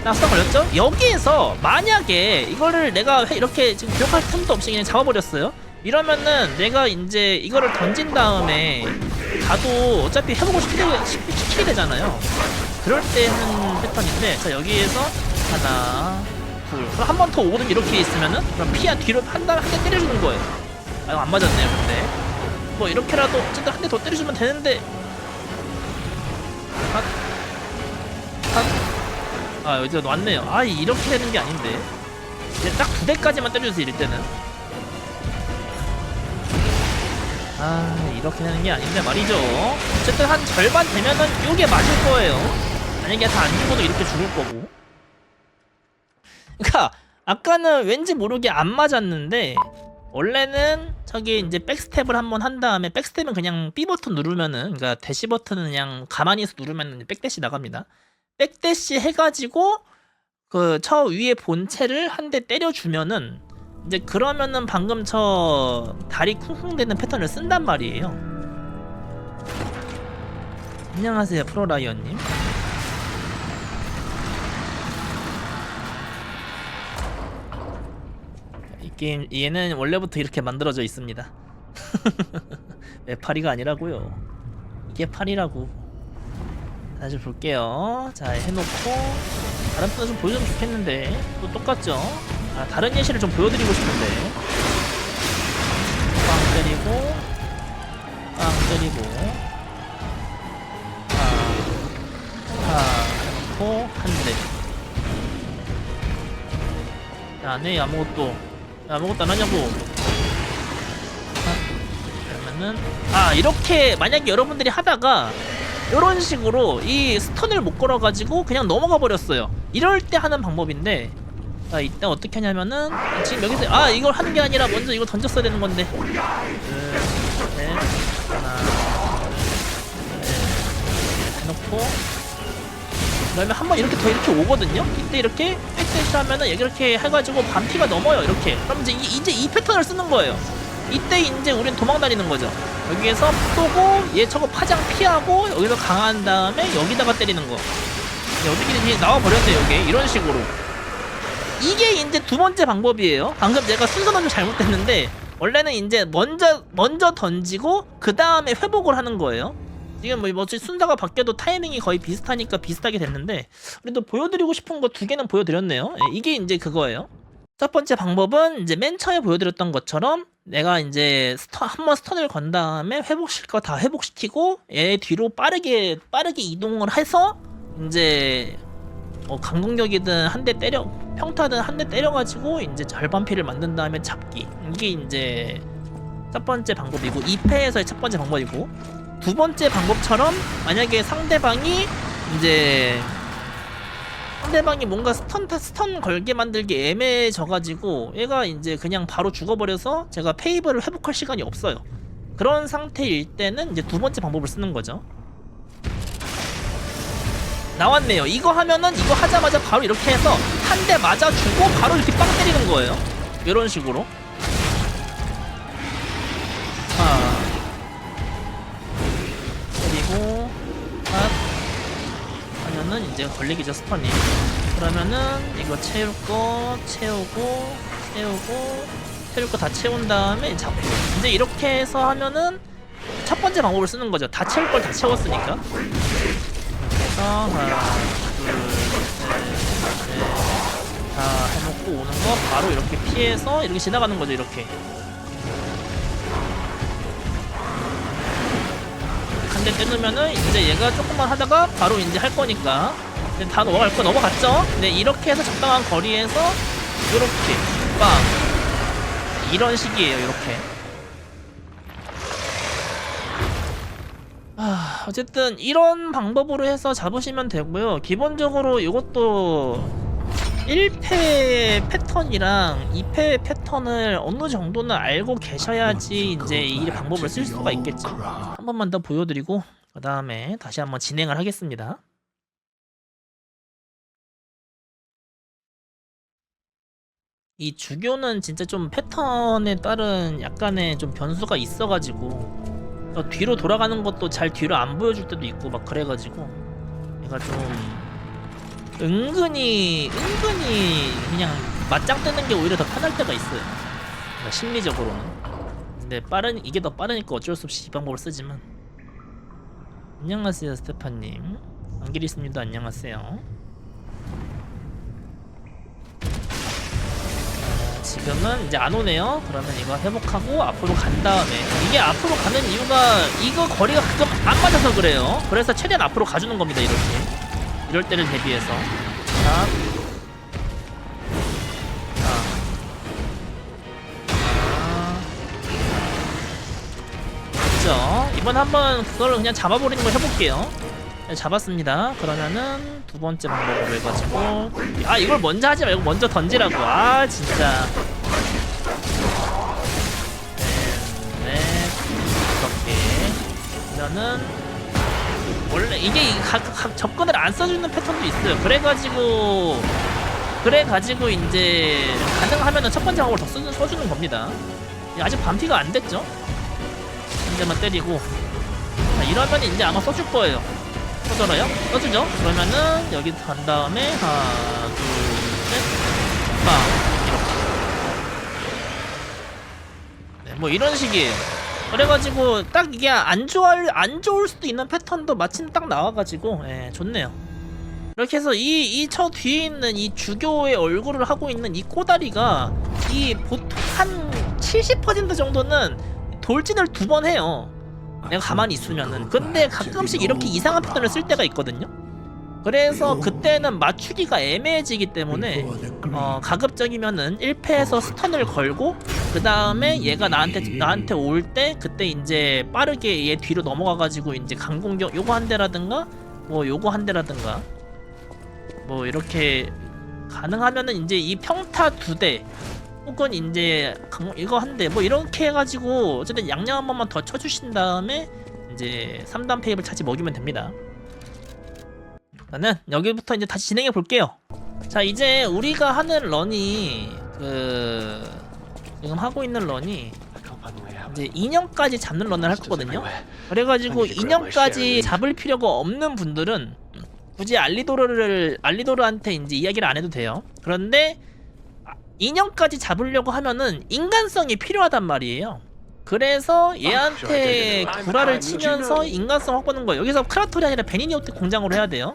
S1: 자, 수상 걸렸죠? 여기에서 만약에 이거를 내가 이렇게 지금 기억할 틈도 없이 그냥 잡아버렸어요. 이러면은 내가 이제 이거를 던진 다음에 가도 어차피 회복을 시키게 되잖아요. 그럴 때 하는 패턴인데, 자, 여기에서 하나, 둘, 그럼 한 번 더 오거든. 이렇게 있으면은 그럼 피한 뒤로 한 대 때려주는 거예요. 아, 이거 안 맞았네요. 근데 뭐 이렇게라도 어쨌든 한 대 더 때려주면 되는데, 아, 여기가 왔네요. 아, 이렇게 되는 게 아닌데. 이제 딱 2대까지만 때려주세요. 이럴 때는. 아, 이렇게 되는 게 아닌데 말이죠. 어쨌든 한 절반 되면은 요게 맞을 거예요. 만약에 다 안 죽어도 이렇게 죽을 거고. 그니까 아까는 왠지 모르게 안 맞았는데, 원래는 저기 이제 백스텝을 한번 한 다음에, 백스텝은 그냥 B 버튼 누르면은, 그러니까 대시 버튼은 그냥 가만히서 누르면은 백대시 나갑니다. 백대시 해가지고 그 저 위에 본체를 한 대 때려주면은, 이제 그러면은 방금 저 다리 쿵쿵 대는 패턴을 쓴단 말이에요. 안녕하세요, 프로라이언님. 이 게임, 얘는 원래부터 이렇게 만들어져 있습니다. 왜 파리가 아니라고요? 이게 파리라고. 다시 볼게요. 자, 해놓고 다른 패턴 좀 보여주면 좋겠는데 또 똑같죠? 아, 다른 예시를 좀 보여드리고 싶은데. 빵 때리고, 빵 때리고, 놓고 한 대. 야, 네, 아무것도 안 하냐고. 그러면은, 이렇게 만약에 여러분들이 하다가 이런 식으로 이 스턴을 못 걸어가지고 그냥 넘어가 버렸어요. 이럴 때 하는 방법인데, 자, 이때 어떻게 하냐면은, 지금 여기서 이걸 하는 게 아니라 먼저 이거 던졌어야 되는 건데. 둘, 셋, 하나, 둘, 셋 해놓고, 그다음에 한번 이렇게 더 이렇게 오거든요. 이때 이렇게 백대시 하면은 이렇게 해가지고 반피가 넘어요. 이렇게. 그럼 이제 이 패턴을 쓰는 거예요. 이때 이제 우린 도망 다니는 거죠. 여기에서 쏘고 얘 저거 파장 피하고 여기서 강한 다음에 여기다가 때리는 거. 어떻게 나와 버렸네 여기. 이런 식으로. 이게 이제 두 번째 방법이에요. 방금 제가 순서가 좀 잘못됐는데, 원래는 이제 먼저 던지고 그 다음에 회복을 하는 거예요. 지금 뭐 순서가 바뀌어도 타이밍이 거의 비슷하니까 비슷하게 됐는데, 그래도 보여드리고 싶은 거 2개는 보여드렸네요. 이게 이제 그거예요. 첫 번째 방법은 이제 맨 처음에 보여드렸던 것처럼 내가 이제 한번 스턴을 건 다음에 회복시킬 거 다 회복시키고 얘 뒤로 빠르게 이동을 해서 이제 강공격이든 한 대 때려, 평타든 한 대 때려가지고 이제 절반 피를 만든 다음에 잡기. 이게 이제 첫 번째 방법이고, 2패에서의 첫 번째 방법이고, 두 번째 방법처럼 만약에 상대방이 뭔가 스턴 걸게 만들기 애매해져가지고 얘가 이제 그냥 바로 죽어버려서 제가 페이브를 회복할 시간이 없어요. 그런 상태일 때는 이제 두 번째 방법을 쓰는 거죠. 나왔네요. 이거 하면은 이거 하자마자 바로 이렇게 해서 한 대 맞아주고 바로 이렇게 빵 때리는 거예요. 이런 식으로. 그리고 하면은 이제 걸리기죠, 스턴이. 그러면은 이거 채울 거 채우고 다 채운 다음에 잡고. 이제 이렇게 해서 하면은 첫 번째 방법을 쓰는 거죠. 다 채울 걸 다 채웠으니까. 그래서 하나, 둘, 셋, 넷, 다 해놓고 오는 거 바로 이렇게 피해서 이렇게 지나가는 거죠. 이렇게 한 대 때리면은 이제 얘가 조금만 하다가 바로 이제 할 거니까 이제 다 넘어갈 거 넘어갔죠. 네, 이렇게 해서 적당한 거리에서 이렇게 빵, 이런 식이에요. 이렇게. 어쨌든 이런 방법으로 해서 잡으시면 되고요. 기본적으로 이것도 1패 패턴이랑 2패 패턴을 어느 정도는 알고 계셔야지 이제 이 방법을 쓸 수가 있겠죠. 한 번만 더 보여드리고 그 다음에 다시 한번 진행을 하겠습니다. 이 주교는 진짜 좀 패턴에 따른 약간의 좀 변수가 있어가지고 뒤로 돌아가는 것도 잘 뒤로 안 보여줄 때도 있고 막 그래가지고 얘가 좀 은근히 그냥 맞짱 뜨는 게 오히려 더 편할 때가 있어요. 그러니까 심리적으로는. 근데 이게 더 빠르니까 어쩔 수 없이 이 방법을 쓰지만. 안녕하세요 스테파님. 안기리스님도 안녕하세요. 지금은 이제 안 오네요. 그러면 이거 회복하고 앞으로 간 다음에 이게 앞으로 가는 이유가 이거 거리가 가끔 안 맞아서 그래요. 그래서 최대한 앞으로 가주는 겁니다. 이럴 때를 대비해서. 자, 그죠? 이번 한번 그걸 그냥 잡아버리는 걸 해볼게요. 네, 잡았습니다. 그러면은 두 번째 방법으로 해가지고 이걸 먼저 하지 말고 먼저 던지라고. 진짜. 네, 다섯 개. 그러면은 원래 이게 각 접근을 안 써주는 패턴도 있어요. 그래가지고 이제 가능하면은 첫 번째 방법을 더 써주는 겁니다. 아직 반피가 안 됐죠? 한 대만 때리고. 자, 이러면 이제 아마 써줄 거예요. 써줘요? 써주죠? 그러면은 여기 간 다음에 하나, 둘, 셋, 빵. 이렇게. 네, 뭐 이런 식이에요. 그래가지고 딱 이게 안 좋을 수도 있는 패턴도 마침 딱 나와가지고 좋네요. 이렇게 해서 저 뒤에 있는 이 주교의 얼굴을 하고 있는 이 꼬다리가 이 보통 한 70% 정도는 돌진을 2번 해요. 내가 가만히 있으면은. 근데 가끔씩 이렇게 이상한 패턴을 쓸 때가 있거든요. 그래서 그때는 맞추기가 애매해지기 때문에 가급적이면은 1패에서 스턴을 걸고 그 다음에 얘가 나한테 올 때 그때 이제 빠르게 얘 뒤로 넘어가가지고 이제 강공격 요거 한 대라든가 뭐 요거 한 대라든가 뭐 이렇게 가능하면은 이제 이 평타 2대 혹은 이제 이거 한 대 뭐 이렇게 해가지고 어쨌든 양양 한 번만 더 쳐주신 다음에 이제 3단 페이블 차지 먹이면 됩니다. 저는 여기부터 이제 다시 진행해 볼게요. 자, 이제 우리가 하는 런이 지금 하고 있는 런이 이제 인형까지 잡는 런을 할 거거든요. 그래가지고 인형까지 잡을 필요가 없는 분들은 굳이 알리도르한테 이제 이야기를 안 해도 돼요. 그런데 인형까지 잡으려고 하면은 인간성이 필요하단 말이에요. 그래서 얘한테 구라를 치면서 인간성 확보하는 거예요. 여기서 크라톨이 아니라 베니니오트 공장으로 해야 돼요.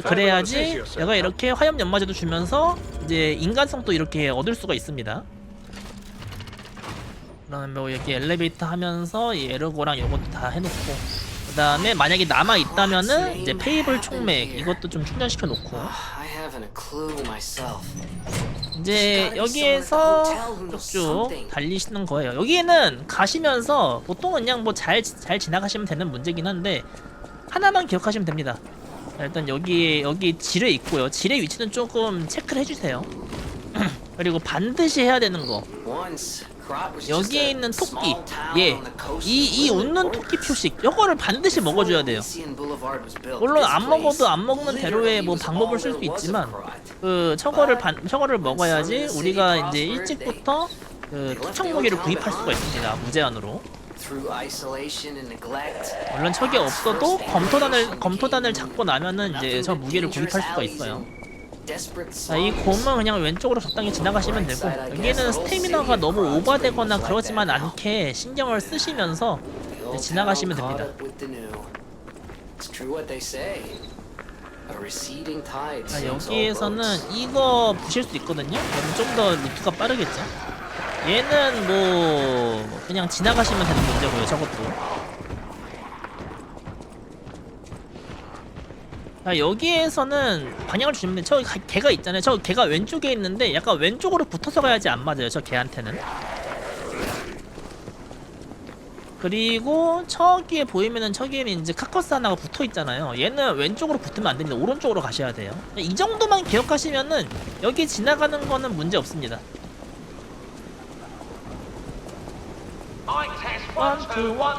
S1: 그래야지 얘가 이렇게 화염 연마제도 주면서 이제 인간성도 이렇게 얻을 수가 있습니다. 그러면 뭐 이렇게 엘리베이터 하면서 이 에르고랑 이것도 다 해놓고 그 다음에 만약에 남아있다면은 이제 페이블 총맥 이것도 좀 충전시켜 놓고 이제 여기에서 쭉쭉 달리시는 거예요. 여기에는 가시면서 보통은 그냥 뭐 잘 지나가시면 되는 문제긴 한데 하나만 기억하시면 됩니다. 일단 여기 지뢰 있고요. 지뢰 위치는 조금 체크를 해주세요. 그리고 반드시 해야 되는 거 여기에 있는 토끼 이 웃는 토끼 표식 이거를 반드시 먹어줘야 돼요. 물론 안 먹어도 안 먹는 대로의 뭐 방법을 쓸 수 있지만 저거를 먹어야지 우리가 이제 일찍부터 투척 무기를 구입할 수가 있습니다. 무제한으로. 물론 저게 없어도 검토단을 잡고 나면은 이제 저 무기를 구입할 수가 있어요. 자, 이 곰은 그냥 왼쪽으로 적당히 지나가시면 되고 여기는 스태미너가 너무 오버되거나 그러지만 않게 신경을 쓰시면서 지나가시면 됩니다. 자, 여기에서는 이거 부실 수 있거든요. 그럼 좀 더 루트가 빠르겠죠. 얘는 뭐 그냥 지나가시면 되는 문제고요. 저것도. 자, 여기에서는 방향을 주시면 돼. 저 개가 있잖아요. 저 개가 왼쪽에 있는데 약간 왼쪽으로 붙어서 가야지 안 맞아요. 저 개한테는. 그리고 저기에 보이면은 저기에는 이제 카커스 하나가 붙어 있잖아요. 얘는 왼쪽으로 붙으면 안 됩니다. 오른쪽으로 가셔야 돼요. 이 정도만 기억하시면은 여기 지나가는 거는 문제 없습니다.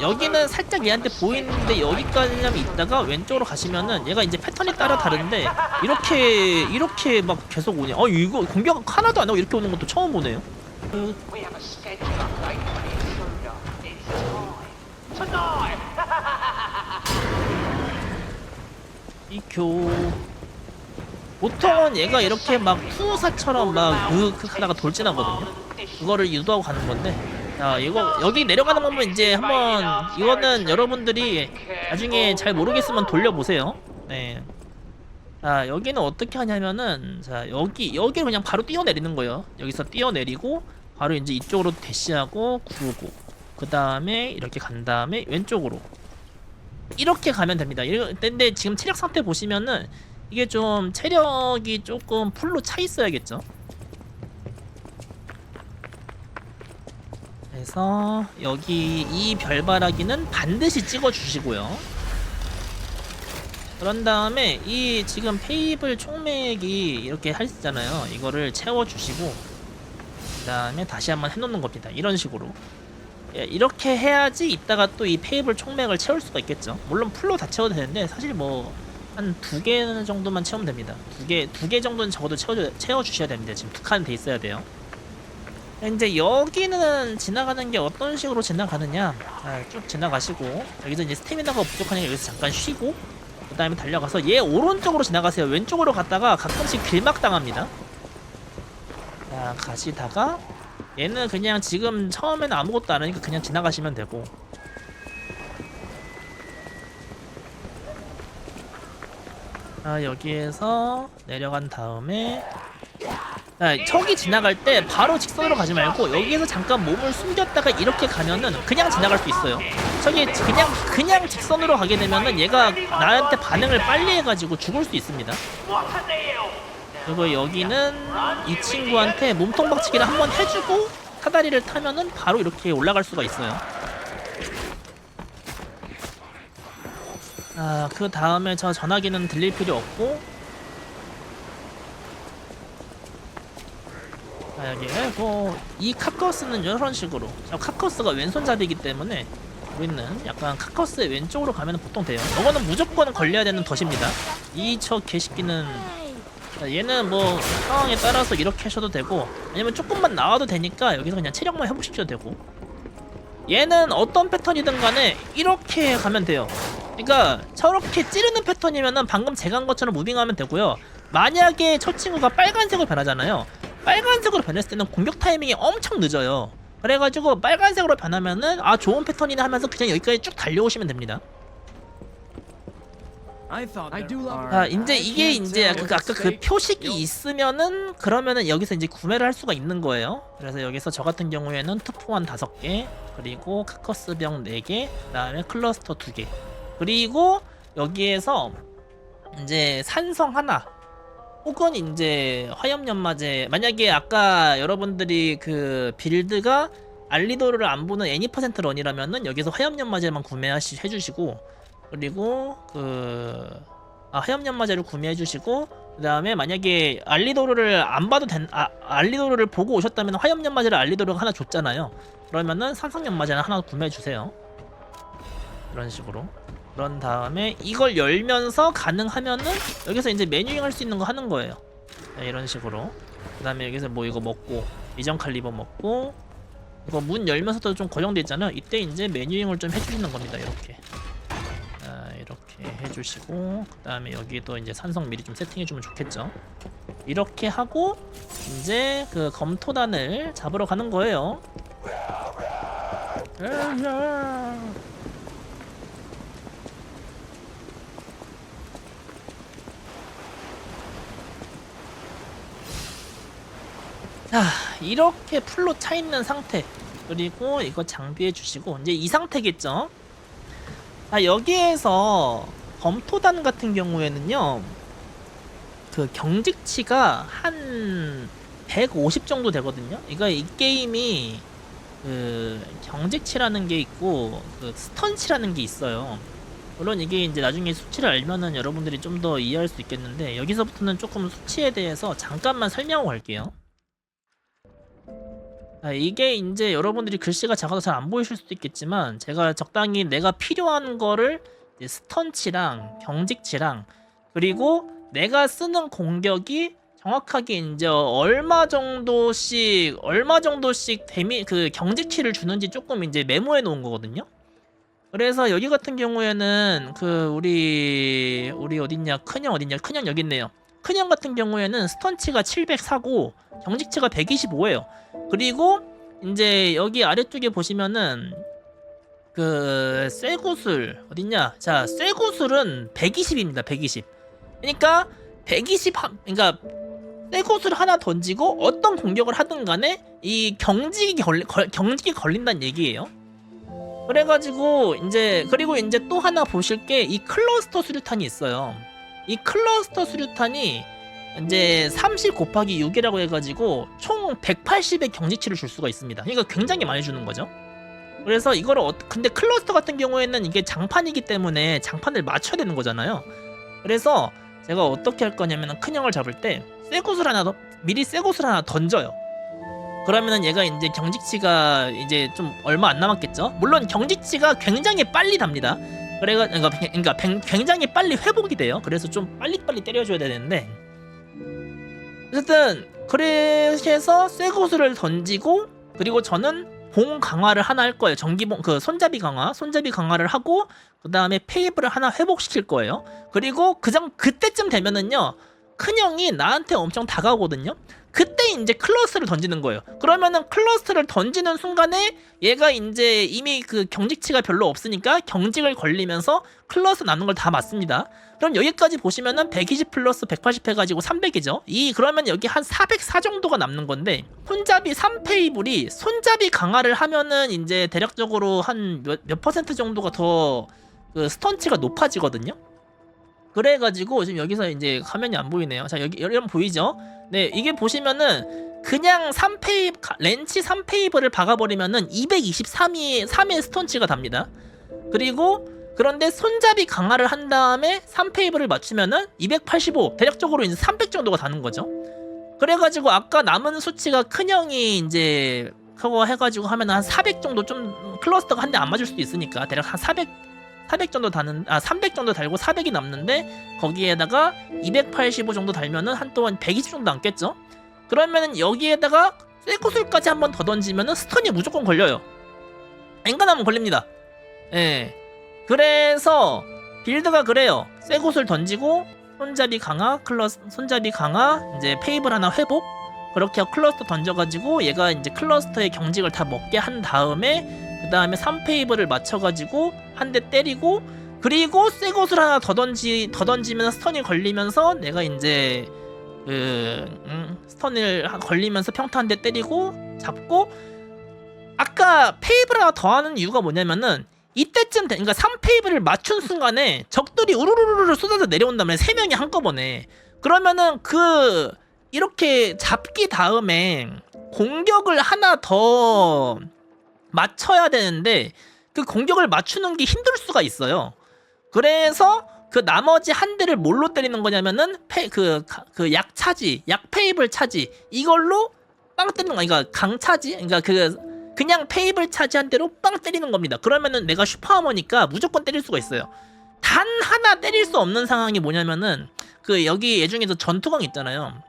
S1: 여기는 살짝 얘한테 보이는데 여기까지 있다가 왼쪽으로 가시면은 얘가 이제 패턴이 따라 다른데 이렇게 막 계속 오냐. 이거 공격 하나도 안 하고 이렇게 오는 것도 처음 보네요.
S4: We have a schedule update for the intruder. It's time. Tonight!
S1: 이교 보통은 얘가 이렇게 막 푸우사처럼 막 하다가 돌진하거든요. 그거를 유도하고 가는 건데, 자 이거 여기 내려가는 거면 이제 한번 이거는 여러분들이 나중에 잘 모르겠으면 돌려보세요. 네. 자 여기는 어떻게 하냐면은 자 여기를 그냥 바로 뛰어내리는 거예요. 여기서 뛰어내리고 바로 이제 이쪽으로 대시하고 구르고 그 다음에 이렇게 간 다음에 왼쪽으로 이렇게 가면 됩니다. 근데 지금 체력 상태 보시면은 이게 좀 체력이 조금 풀로 차 있어야겠죠. 그래서 여기 이 별바라기는 반드시 찍어 주시고요. 그런 다음에 이 지금 페이블 총맥이 이렇게 할 수 있잖아요. 이거를 채워 주시고 그 다음에 다시 한번 해놓는 겁니다. 이런 식으로 이렇게 해야지 이따가 또 이 페이블 총맥을 채울 수가 있겠죠. 물론 풀로 다 채워도 되는데 사실 뭐 한 2개 정도만 채우면 됩니다. 두 개 정도는 적어도 채워주셔야 됩니다. 지금 2칸 돼 있어야 돼요. 이제 여기는 지나가는 게 어떤 식으로 지나가느냐. 자, 쭉 지나가시고 여기서 이제 스태미나가 부족하니까 여기서 잠깐 쉬고 그 다음에 달려가서 얘 오른쪽으로 지나가세요. 왼쪽으로 갔다가 가끔씩 길막당합니다. 자 가시다가 얘는 그냥 지금 처음에는 아무것도 안 하니까 그냥 지나가시면 되고, 자 여기에서 내려간 다음에 자 저기 지나갈 때 바로 직선으로 가지 말고 여기에서 잠깐 몸을 숨겼다가 이렇게 가면은 그냥 지나갈 수 있어요. 저기 그냥 직선으로 가게 되면은 얘가 나한테 반응을 빨리 해가지고 죽을 수 있습니다. 그리고 여기는 이 친구한테 몸통 박치기를 한번 해주고 사다리를 타면은 바로 이렇게 올라갈 수가 있어요. 그 다음에 저 전화기는 들릴 필요 없고, 자 여기 이 카커스는 이런 식으로, 카커스가 왼손잡이기 때문에 우리는 약간 카커스의 왼쪽으로 가면 보통 돼요. 이거는 무조건 걸려야 되는 덫입니다. 저 개새끼는 얘는 뭐 상황에 따라서 이렇게 하셔도 되고 아니면 조금만 나와도 되니까 여기서 그냥 체력만 회복시켜도 되고, 얘는 어떤 패턴이든 간에 이렇게 가면 돼요. 그러니까 저렇게 찌르는 패턴이면은 방금 제가 한 것처럼 무빙하면 되고요. 만약에 저 친구가 빨간색으로 변하잖아요. 빨간색으로 변했을 때는 공격 타이밍이 엄청 늦어요. 그래가지고 빨간색으로 변하면은 좋은 패턴이네 하면서 그냥 여기까지 쭉 달려오시면 됩니다. 이제 이게 이제 아까 그 표식이 있으면은 그러면은 여기서 이제 구매를 할 수가 있는 거예요. 그래서 여기서 저 같은 경우에는 투포한 5개, 그리고 카커스병 4개, 그 다음에 클러스터 2개, 그리고 여기에서 이제 산성 하나, 혹은 이제 화염연마제, 만약에 아까 여러분들이 그 빌드가 알리도를 안 보는 애니% 런이라면은 여기서 화염연마제만 해주시고, 그리고 화염연마제를 구매해주시고, 그 다음에 만약에 알리도르를 안 봐도 알리도르를 보고 오셨다면 화염연마제를 알리도르가 하나 줬잖아요. 그러면은 산성연마제는 하나 구매해주세요. 이런 식으로. 그런 다음에 이걸 열면서 가능하면은 여기서 이제 메뉴잉 할 수 있는 거 하는 거예요. 네, 이런 식으로. 그 다음에 여기서 뭐 이거 먹고 이전 칼리버 먹고, 이거 문 열면서도 좀 고정돼 있잖아요. 이때 이제 메뉴잉을 좀 해주시는 겁니다. 이렇게 이렇게 해주시고, 그 다음에 여기도 이제 산성 미리 좀 세팅해주면 좋겠죠. 이렇게 하고 이제 그 검토단을 잡으러 가는 거예요. 자 이렇게 풀로 차있는 상태, 그리고 이거 장비해 주시고 이제 이 상태겠죠. 여기에서 검토단 같은 경우에는요 그 경직치가 한 150 정도 되거든요. 이 게임이 그 경직치라는 게 있고 그 스턴치라는 게 있어요. 물론 이게 이제 나중에 수치를 알면은 여러분들이 좀 더 이해할 수 있겠는데 여기서부터는 조금 수치에 대해서 잠깐만 설명하고 갈게요. 이게 이제 여러분들이 글씨가 작아서 잘 안 보이실 수도 있겠지만 제가 적당히 내가 필요한 거를 이제 스턴치랑 경직치랑 그리고 내가 쓰는 공격이 정확하게 이제 얼마 정도씩 데미 그 경직치를 주는지 조금 이제 메모해 놓은 거거든요. 그래서 여기 같은 경우에는 그 우리 어딨냐 큰형 어딨냐 큰형 여기 있네요. 큰형 같은 경우에는 스턴치가 704고 경직치가 125예요. 그리고 이제 여기 아래쪽에 보시면은 그 쇠구슬 어딨냐? 자, 쇠구슬은 120입니다. 120. 그러니까 120 그러니까 쇠구슬 하나 던지고 어떤 공격을 하든 간에 이 경직이 걸린다는 얘기예요. 그래가지고 이제 그리고 이제 또 하나 보실 게 이 클러스터 수류탄이 있어요. 이 클러스터 수류탄이 이제 30 곱하기 6이라고 해가지고 총 180의 경직치를 줄 수가 있습니다. 그러니까 굉장히 많이 주는 거죠. 그래서 이거를 근데 클러스터 같은 경우에는 이게 장판이기 때문에 장판을 맞춰야 되는 거잖아요. 그래서 제가 어떻게 할 거냐면 큰형을 잡을 때 쇠구슬 하나 미리 쇠구슬 하나 던져요. 그러면은 얘가 이제 경직치가 이제 좀 얼마 안 남았겠죠. 물론 경직치가 굉장히 빨리 답니다. 그러니까 굉장히 빨리 회복이 돼요. 그래서 좀 빨리빨리 때려줘야 되는데 어쨌든 그래서 쇠구슬을 던지고 그리고 저는 봉 강화를 하나 할 거예요. 전기봉 그 손잡이 강화를 하고 그 다음에 페이블을 하나 회복시킬 거예요. 그리고 그때쯤 되면은요 큰형이 나한테 엄청 다가오거든요. 그때 이제 클러스를 던지는 거예요. 그러면은 클러스를 던지는 순간에 얘가 이제 이미 그 경직치가 별로 없으니까 경직을 걸리면서 클러스 남는 걸 다 맞습니다. 그럼 여기까지 보시면은 120 플러스 180 해가지고 300이죠. 그러면 여기 한 404 정도가 남는 건데 손잡이 3페이블이 손잡이 강화를 하면은 이제 대략적으로 한 몇 퍼센트 정도가 더 그 스턴치가 높아지거든요. 그래가지고 지금 여기서 이제 화면이 안 보이네요. 자 여러분 보이죠? 네 이게 보시면은 그냥 렌치 3페이블을 박아버리면은 223의 스턴치가 답니다. 그리고 그런데 손잡이 강화를 한 다음에 3페이블을 맞추면은 285 대략적으로 이제 300 정도가 다는 거죠. 그래가지고 아까 남은 수치가 큰형이 이제 그거 해가지고 하면 한 400 정도 좀 클러스터가 한 대 안 맞을 수도 있으니까 대략 한 400 정도 300 정도 달고 400이 남는데 거기에다가 285 정도 달면은 한 또한 120 정도 남겠죠. 그러면은 여기에다가 쇠구슬까지 한 번 더 던지면은 스턴이 무조건 걸려요. 엔간하면 걸립니다. 예. 그래서 빌드가 그래요. 쇠구슬 던지고 손잡이 강화 이제 페이블 하나 회복 그렇게 클러스터 던져가지고 얘가 이제 클러스터의 경직을 다 먹게 한 다음에 그 다음에 3페이블을 맞춰가지고 한 대 때리고 그리고 쇠구슬 하나 더 던지면 스턴이 걸리면서 내가 이제 스턴을 걸리면서 평타 한 대 때리고 잡고 아까 페이블 하나 더 하는 이유가 뭐냐면은 이때쯤 그러니까 3페이블을 맞춘 순간에 적들이 우르르르 쏟아져 내려온다면 3명이 한꺼번에 그러면은 이렇게 잡기 다음에 공격을 하나 더 맞춰야 되는데 그 공격을 맞추는 게 힘들 수가 있어요. 그래서 그 나머지 한 대를 뭘로 때리는 거냐면은 약 페이블 차지 이걸로 빵 때리는 거. 그러니까 강차지 그러니까 그냥 페이블 차지 한 대로 빵 때리는 겁니다. 그러면은 내가 슈퍼하머니까 무조건 때릴 수가 있어요. 단 하나 때릴 수 없는 상황이 뭐냐면은 여기 얘중에서 전투광 있잖아요.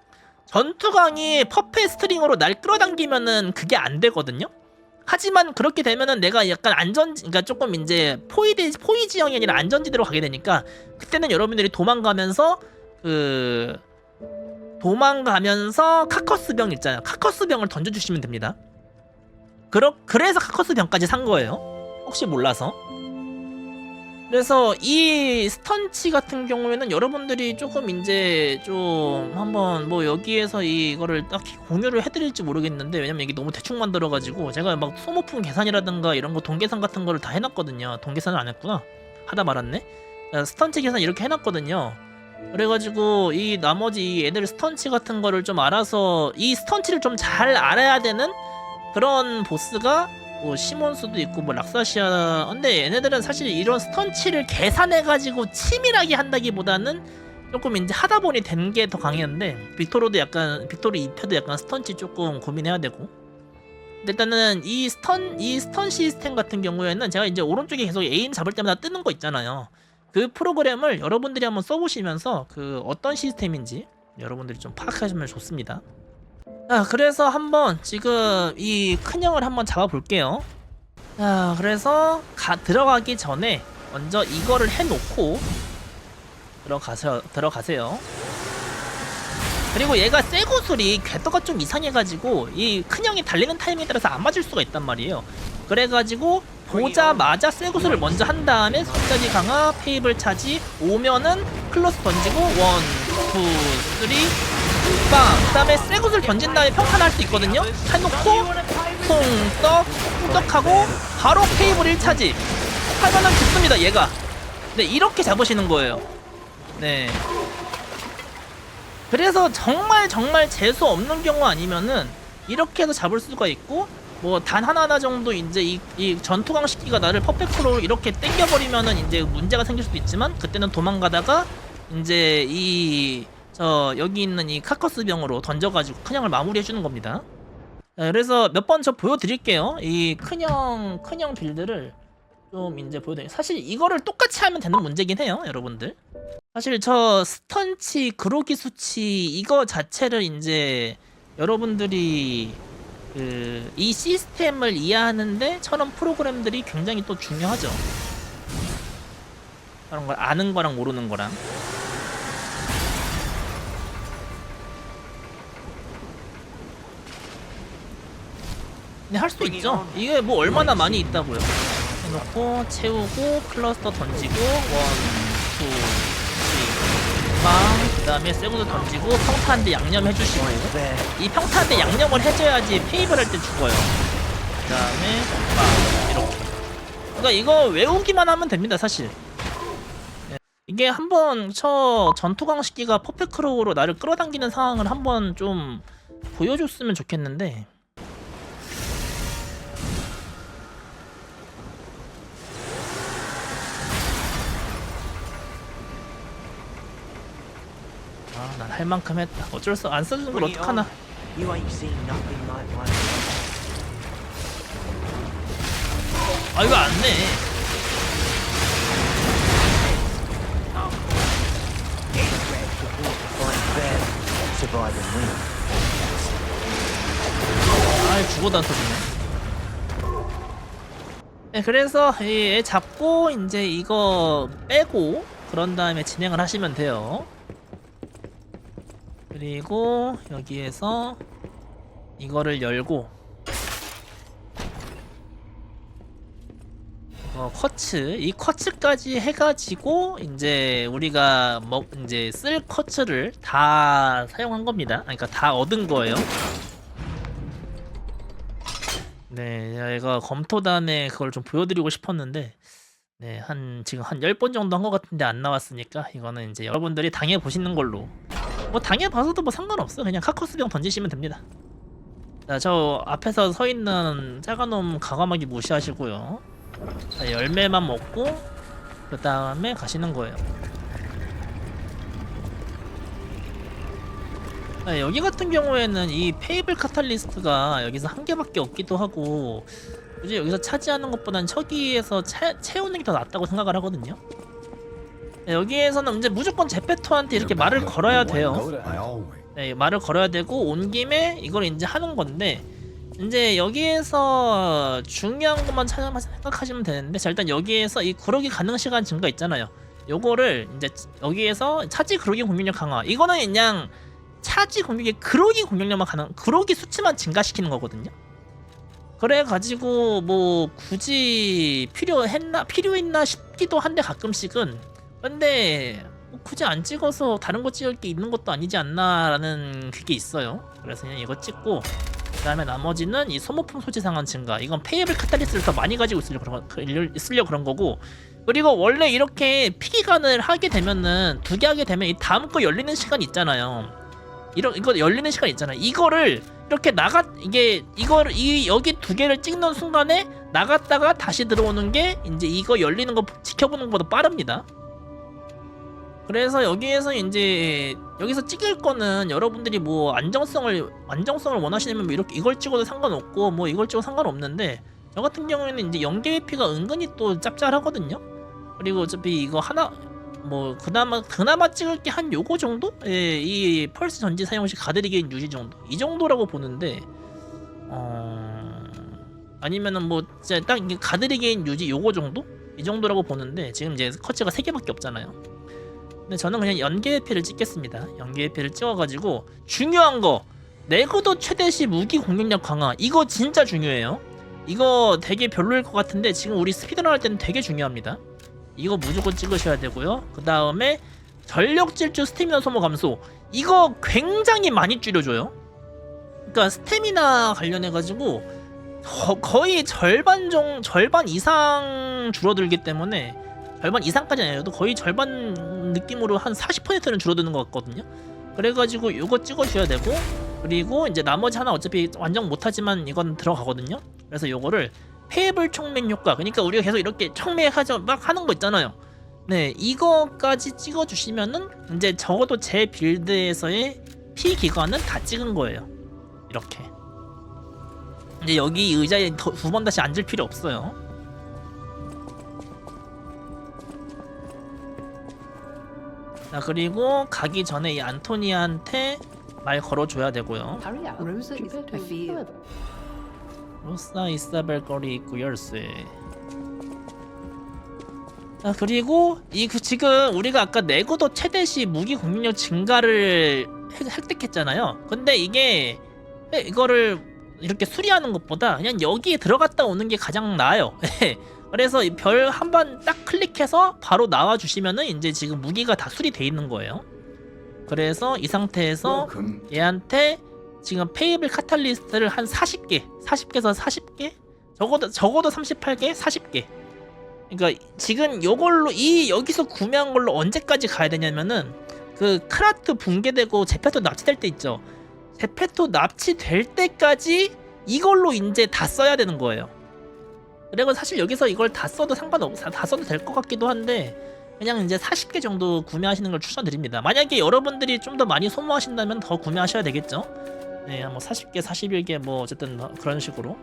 S1: 전투광이 퍼펫 스트링으로 날 끌어당기면은 그게 안 되거든요. 하지만 그렇게 되면은 내가 약간 그러니까 조금 이제 포위 지형이 아니라 안전지대로 가게 되니까 그때는 여러분들이 도망가면서 카커스병 있잖아요. 카커스병을 던져주시면 됩니다. 그래서 카커스병까지 산 거예요. 혹시 몰라서. 그래서 이 스턴치 같은 경우에는 여러분들이 조금 이제 좀 한번 뭐 여기에서 이거를 딱히 공유를 해드릴지 모르겠는데 왜냐면 이게 너무 대충 만들어가지고 제가 막 소모품 계산이라든가 이런 거 동계산 같은 거를 다 해놨거든요. 동계산을 안 했구나. 하다 말았네. 스턴치 계산 이렇게 해놨거든요. 그래가지고 이 나머지 애들 스턴치 같은 거를 좀 알아서 이 스턴치를 좀 잘 알아야 되는 그런 보스가 뭐 시몬스도 있고 뭐 락사시아. 근데 얘네들은 사실 이런 스턴치를 계산해가지고 치밀하게 한다기보다는 조금 이제 하다 보니 된 게 더 강했는데, 빅토르 2패도 약간 스턴치 조금 고민해야 되고. 근데 일단은 이 스턴 시스템 같은 경우에는 제가 이제 오른쪽에 계속 에임 잡을 때마다 뜨는 거 있잖아요. 그 프로그램을 여러분들이 한번 써보시면서 그 어떤 시스템인지 여러분들이 좀 파악하시면 좋습니다. 자, 그래서 한번 지금 이 큰형을 한번 잡아볼게요. 자, 그래서 들어가기 전에 먼저 이거를 해놓고 들어가세요. 그리고 얘가 쇠구슬이 궤도가 좀 이상해가지고 이 큰형이 달리는 타이밍에 따라서 안 맞을 수가 있단 말이에요. 그래가지고 보자마자 쇠구슬을 먼저 한 다음에 손잡이 강화, 페이블 차지 오면은 클로스 던지고 1, 2, 3 빵! 그 다음에 쇠구슬 던진 다음에 평탄할 수 있거든요? 해놓고 쿵떡하고 바로 페이블 1차지 하면은 죽습니다, 얘가. 네, 이렇게 잡으시는 거예요. 네. 그래서 정말 재수 없는 경우 아니면은 이렇게 해서 잡을 수가 있고, 뭐 단 하나 정도 이제 이 전투강 식기가 나를 퍼펙트로 이렇게 땡겨버리면은 이제 문제가 생길 수도 있지만, 그때는 도망가다가 이제 여기 있는 이 카커스 병으로 던져가지고 큰형을 마무리해주는 겁니다. 자, 그래서 몇 번 저 보여드릴게요. 이 큰형 빌드를 좀 이제 보여드릴게요. 사실 이거를 똑같이 하면 되는 문제긴 해요, 여러분들. 사실 저 스턴치, 그로기 수치 이거 자체를 이제 여러분들이 이 시스템을 이해하는데 저런 프로그램들이 굉장히 또 중요하죠. 그런 걸 아는 거랑 모르는 거랑. 근데 할 수 있죠. 이게 뭐 얼마나 많이 있다고요. 해놓고 채우고 클러스터 던지고 1, 2, 3 그 다음에 쇠구도 던지고 평타한데 양념 해주시고, 이 평타한데 양념을 해줘야지 페이블 할 때 죽어요. 그 다음에 이렇게. 그러니까 이거 외우기만 하면 됩니다, 사실. 네. 이게 한번 전투강 식기가 퍼펙트로우로 나를 끌어당기는 상황을 한번 좀 보여줬으면 좋겠는데, 난 할 만큼 했다. 어쩔 수 안 써주는 걸 어떡하나. 아, 이거 안 내. 아이, 죽어도 안 터지네. 네, 그래서 얘 잡고 이제 이거 빼고 그런 다음에 진행을 하시면 돼요. 그리고 여기에서 이거를 열고 이 쿼츠까지 해가지고 이제 우리가 이제 쓸 쿼츠를 다 사용한 겁니다. 그러니까 다 얻은 거예요. 네, 제가 검토단에 그걸 좀 보여드리고 싶었는데, 네, 지금 한 10번 정도 한 것 같은데 안 나왔으니까 이거는 이제 여러분들이 당해보시는 걸로. 뭐 당해봐서도 뭐 상관없어. 그냥 카커스병 던지시면 됩니다. 자, 저 앞에서 서있는 작아놈 과감하게 무시하시고요. 자, 열매만 먹고 그 다음에 가시는 거예요. 자, 여기 같은 경우에는 이 페이블 카탈리스트가 여기서 한 개밖에 없기도 하고, 굳이 여기서 차지하는 것보단 저기에서 채우는 게 더 낫다고 생각을 하거든요. 네, 여기에서는 이제 무조건 제페토한테 이렇게 말을 걸어야 돼요. 네, 말을 걸어야 되고 온 김에 이걸 이제 하는 건데, 이제 여기에서 중요한 것만 생각하시면 되는데, 자, 일단 여기에서 이 구르기 가능 시간 증가 있잖아요. 요거를 이제 여기에서 차지 구르기 공격력 강화, 이거는 그냥 차지 공격의 그로기 공격력만 그로기 수치만 증가시키는 거거든요. 그래가지고 뭐 굳이 필요했나 싶기도 한데 가끔씩은. 근데 뭐 굳이 안 찍어서 다른 거 찍을 게 있는 것도 아니지 않나라는 그게 있어요. 그래서 그냥 이거 찍고 그 다음에 나머지는 이 소모품 소지 상한 증가, 이건 페이블 카탈리스트를 더 많이 가지고 쓰려고 그런 거고, 그리고 원래 이렇게 피기간을 하게 되면은 2개 하게 되면 이 다음 거 열리는 시간이 있잖아요. 이거 열리는 시간 있잖아. 이거를 이렇게 여기 두 개를 찍는 순간에 나갔다가 다시 들어오는 게 이제 이거 열리는 거 지켜보는 것보다 빠릅니다. 그래서 여기서 찍을 거는 여러분들이 뭐 안정성을 원하시면 뭐 이렇게 이걸 찍어도 상관없고 뭐 이걸 찍어도 상관없는데, 저 같은 경우에는 이제 연계 회피가 은근히 또 짭짤하거든요. 그리고 어차피 이거 하나 뭐 그나마 찍을 게 한 요거 정도? 예, 이 펄스 전지 사용 시 가드리게인 유지 정도, 이 정도라고 보는데, 아니면은 뭐 진짜 딱 이게 가드리게인 유지 요거 정도? 이 정도라고 보는데, 지금 이제 커츠가 3개밖에 없잖아요. 근데 저는 그냥 연계 회피를 찍겠습니다. 연계 회피를 찍어가지고, 중요한 거 내구도 최대 시 무기 공격력 강화, 이거 진짜 중요해요. 이거 되게 별로일 것 같은데 지금 우리 스피드런 할 때는 되게 중요합니다. 이거 무조건 찍으셔야 되고요. 그 다음에 전력 질주 스태미나 소모 감소, 이거 굉장히 많이 줄여줘요. 그러니까 스태미나 관련해가지고 거의 절반 이상 줄어들기 때문에, 절반 이상까지는 아니어도 거의 절반 느낌으로 한 40%는 줄어드는 것 같거든요. 그래가지고 이거 찍어줘야 되고, 그리고 이제 나머지 하나 어차피 완전 못하지만 이건 들어가거든요. 그래서 요거를 페이블 총맹 효과, 그러니까 우리가 계속 이렇게 총맹하죠 막 하는 거 있잖아요. 네, 이거까지 찍어주시면은 이제 적어도 제 빌드에서의 피 기간은 다 찍은 거예요. 이렇게 이제 여기 의자에 두 번 다시 앉을 필요 없어요. 자, 그리고 가기 전에 이 안토니아한테 말 걸어줘야 되고요.
S3: Hurry up.
S5: Rosa is
S3: Gilberto is
S5: feel.
S3: further.
S1: 로사 이사벨 거리 구열쇠. 자, 그리고 지금 우리가 아까 내구도 최대 시 무기 공격력 증가를 획득했잖아요. 근데 이거를 이렇게 수리하는 것보다 그냥 여기에 들어갔다 오는 게 가장 나아요. 그래서 별 한 번 딱 클릭해서 바로 나와 주시면은 이제 지금 무기가 다 수리돼 있는 거예요. 그래서 이 상태에서 얘한테 지금 페이블 카탈리스트를 한 40개에서 40개? 적어도 38개? 40개. 그러니까 지금 요걸로 여기서 구매한 걸로 언제까지 가야 되냐면은, 그 크라트 붕괴되고 제페토 납치될 때 있죠. 제페토 납치될 때까지 이걸로 이제 다 써야 되는 거예요. 그리고 사실 여기서 이걸 다 써도 다 써도 될 것 같기도 한데, 그냥 이제 40개 정도 구매하시는 걸 추천드립니다. 만약에 여러분들이 좀 더 많이 소모하신다면 더 구매하셔야 되겠죠. 네, 뭐 40개, 41개 뭐 어쨌든 그런 식으로.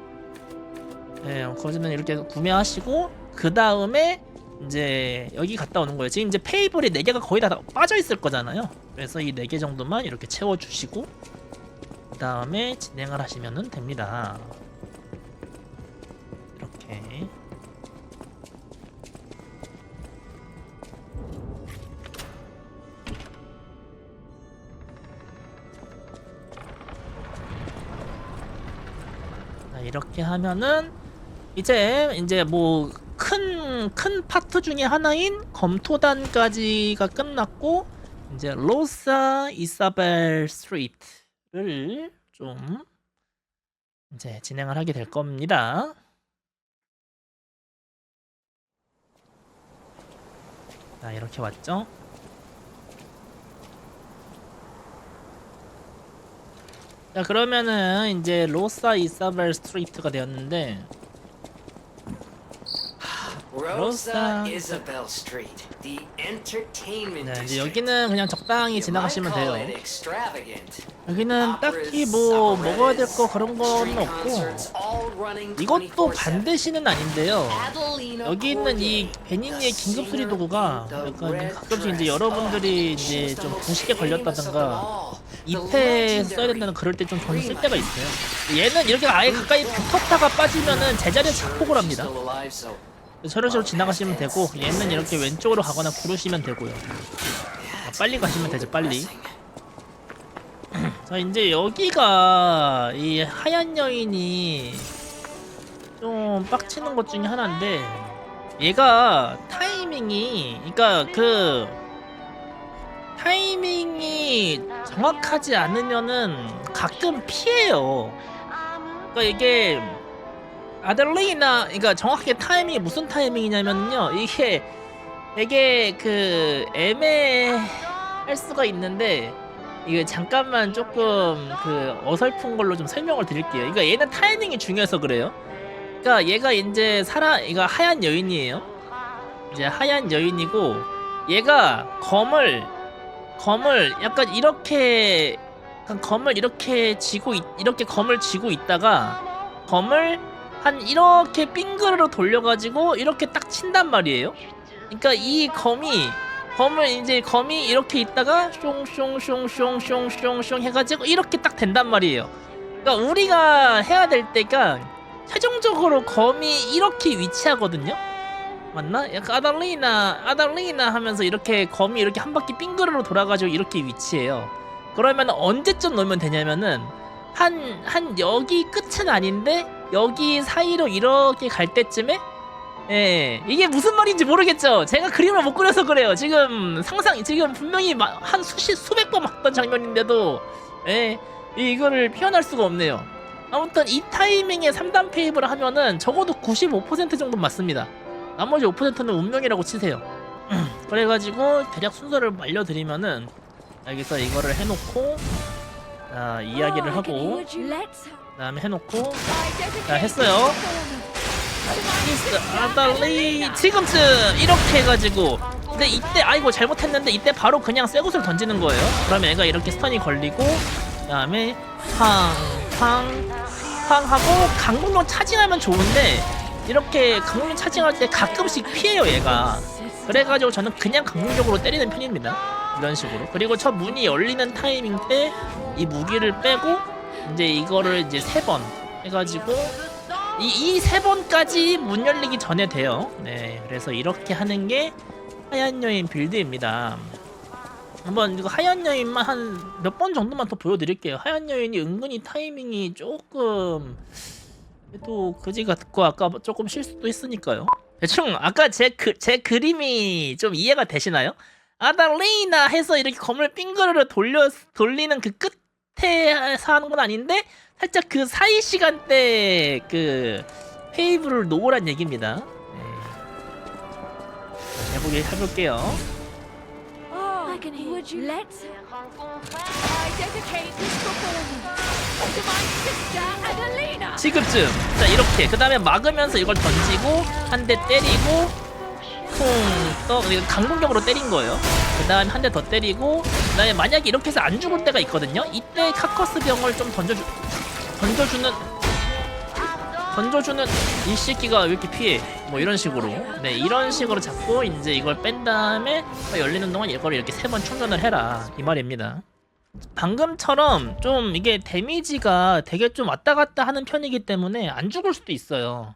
S1: 네, 어쨌든 이렇게 구매하시고, 그 다음에 이제 여기 갔다 오는 거예요. 지금 이제 페이블이 4개가 거의 다 빠져 있을 거잖아요. 그래서 이 4개 정도만 이렇게 채워주시고, 그 다음에 진행을 하시면 됩니다. 이렇게. 이렇게 하면은 이제 뭐 큰 파트 중에 하나인 검토단까지가 끝났고, 이제 로사 이사벨 스트리트를 좀 이제 진행을 하게 될 겁니다. 자, 이렇게 왔죠. 자, 그러면은 이제 로사 이사벨 스트리트가 되었는데,
S6: Rosa Isabel Street, the entertainment
S1: 네, 이제
S6: district.
S1: 여기는 그냥 적당히
S6: You might
S1: 지나가시면
S6: call
S1: 돼요.
S6: it extravagant.
S1: 여기는 딱히 뭐 먹어야 될 거 그런 건 없고, 이것도 반드시는 아닌데요. 여기 있는 이 베니니의 긴급 수리 도구가 약간 가끔씩 이제 여러분들이 이제 좀 부식에 걸렸다든가 2패에서 써야 된다는 그럴 때 좀 돈을 쓸 때가 있어요. 얘는 이렇게 아예 가까이 붙었다가 빠지면은 제자리에 자폭을 합니다. 저런 식으로 지나가시면 되고, 얘는 이렇게 왼쪽으로 가거나 구르시면 되고요. 빨리 가시면 되죠, 빨리. 자, 이제 여기가 이 하얀 여인이 좀 빡치는 것 중에 하나인데, 얘가 타이밍이, 그러니까 그 타이밍이 정확하지 않으면은 가끔 피해요. 그러니까 이게 아델레이나, 그러니까 정확하게 타이밍이 무슨 타이밍이냐면요, 이게 되게 그 애매할 수가 있는데, 이거 잠깐만 조금 그 어설픈 걸로 좀 설명을 드릴게요. 그러니까 얘는 타이밍이 중요해서 그래요. 그러니까 얘가 이제 얘가 하얀 여인이에요. 이제 하얀 여인이고 얘가 검을 약간 이렇게 검을 이렇게 이렇게 검을 쥐고 있다가 검을 한 이렇게 빙그르르 돌려가지고 이렇게 딱 친단 말이에요. 그러니까 이 검이 이렇게 있다가 숑숑숑숑숑숑 해가지고 이렇게 딱 된단 말이에요. 그러니까 우리가 해야 될 때가 최종적으로 검이 이렇게 위치하거든요. 맞나? 약간 아달리나 하면서 이렇게 검이 이렇게 한 바퀴 빙그르르 돌아가지고 이렇게 위치해요. 그러면 언제쯤 놓으면 되냐면은 한 여기 끝은 아닌데 여기 사이로 이렇게 갈 때쯤에 예, 이게 무슨 말인지 모르겠죠? 제가 그림을 못 그려서 그래요. 지금 분명히 한 수백 번 봤던 장면인데도 예, 이거를 표현할 수가 없네요. 아무튼 이 타이밍에 3단 페이브를 하면은 적어도 95% 정도 맞습니다. 나머지 5%는 운명이라고 치세요. 그래가지고 대략 순서를 알려드리면은 여기서 이거를 해놓고 이야기를 하고 그 다음에 해놓고 자 했어요. 아달리 지금쯤 이렇게 해가지고 근데 이때 아이고 잘못했는데 이때 바로 그냥 쇠굿을 던지는 거예요. 그러면 애가 이렇게 스턴이 걸리고 그 다음에 팡 하고 강공룡 차징하면 좋은데 이렇게 강공룡 차징할 때 가끔씩 피해요 얘가. 그래가지고 저는 그냥 강공격으로 때리는 편입니다. 이런 식으로. 그리고 저 문이 열리는 타이밍 때 이 무기를 빼고 이제 이거를 이제 3번 해가지고 이 3번까지 문 열리기 전에 돼요. 네, 그래서 이렇게 하는 게 하얀 여인 빌드입니다. 한번 이거 하얀 여인만 한 몇 번 정도만 더 보여드릴게요. 하얀 여인이 은근히 타이밍이 조금 또 그지 같고 아까 조금 실수도 했으니까요. 대충 아까 제 그림이 좀 이해가 되시나요? 아달리나 해서 이렇게 검을 빙그르르 돌리는 그 끝에서 하는 건 아닌데 살짝 그 사이 시간대 그 페이브를 놓으란 얘기입니다. 네. 해볼게요. 지금쯤 자 이렇게 그 다음에 막으면서 이걸 던지고 한 대 때리고 또 강공격으로 때린 거예요. 그 다음에 한 대 더 때리고 그 다음에 만약에 이렇게 해서 안 죽을 때가 있거든요. 이때 카커스 병을 좀 던져주는 이 새끼가 왜 이렇게 피해 뭐 이런 식으로 네 이런 식으로 잡고 이제 이걸 뺀 다음에 열리는 동안 이걸 이렇게 3번 충전을 해라 이 말입니다. 방금처럼 좀 이게 데미지가 되게 좀 왔다 갔다 하는 편이기 때문에 안 죽을 수도 있어요.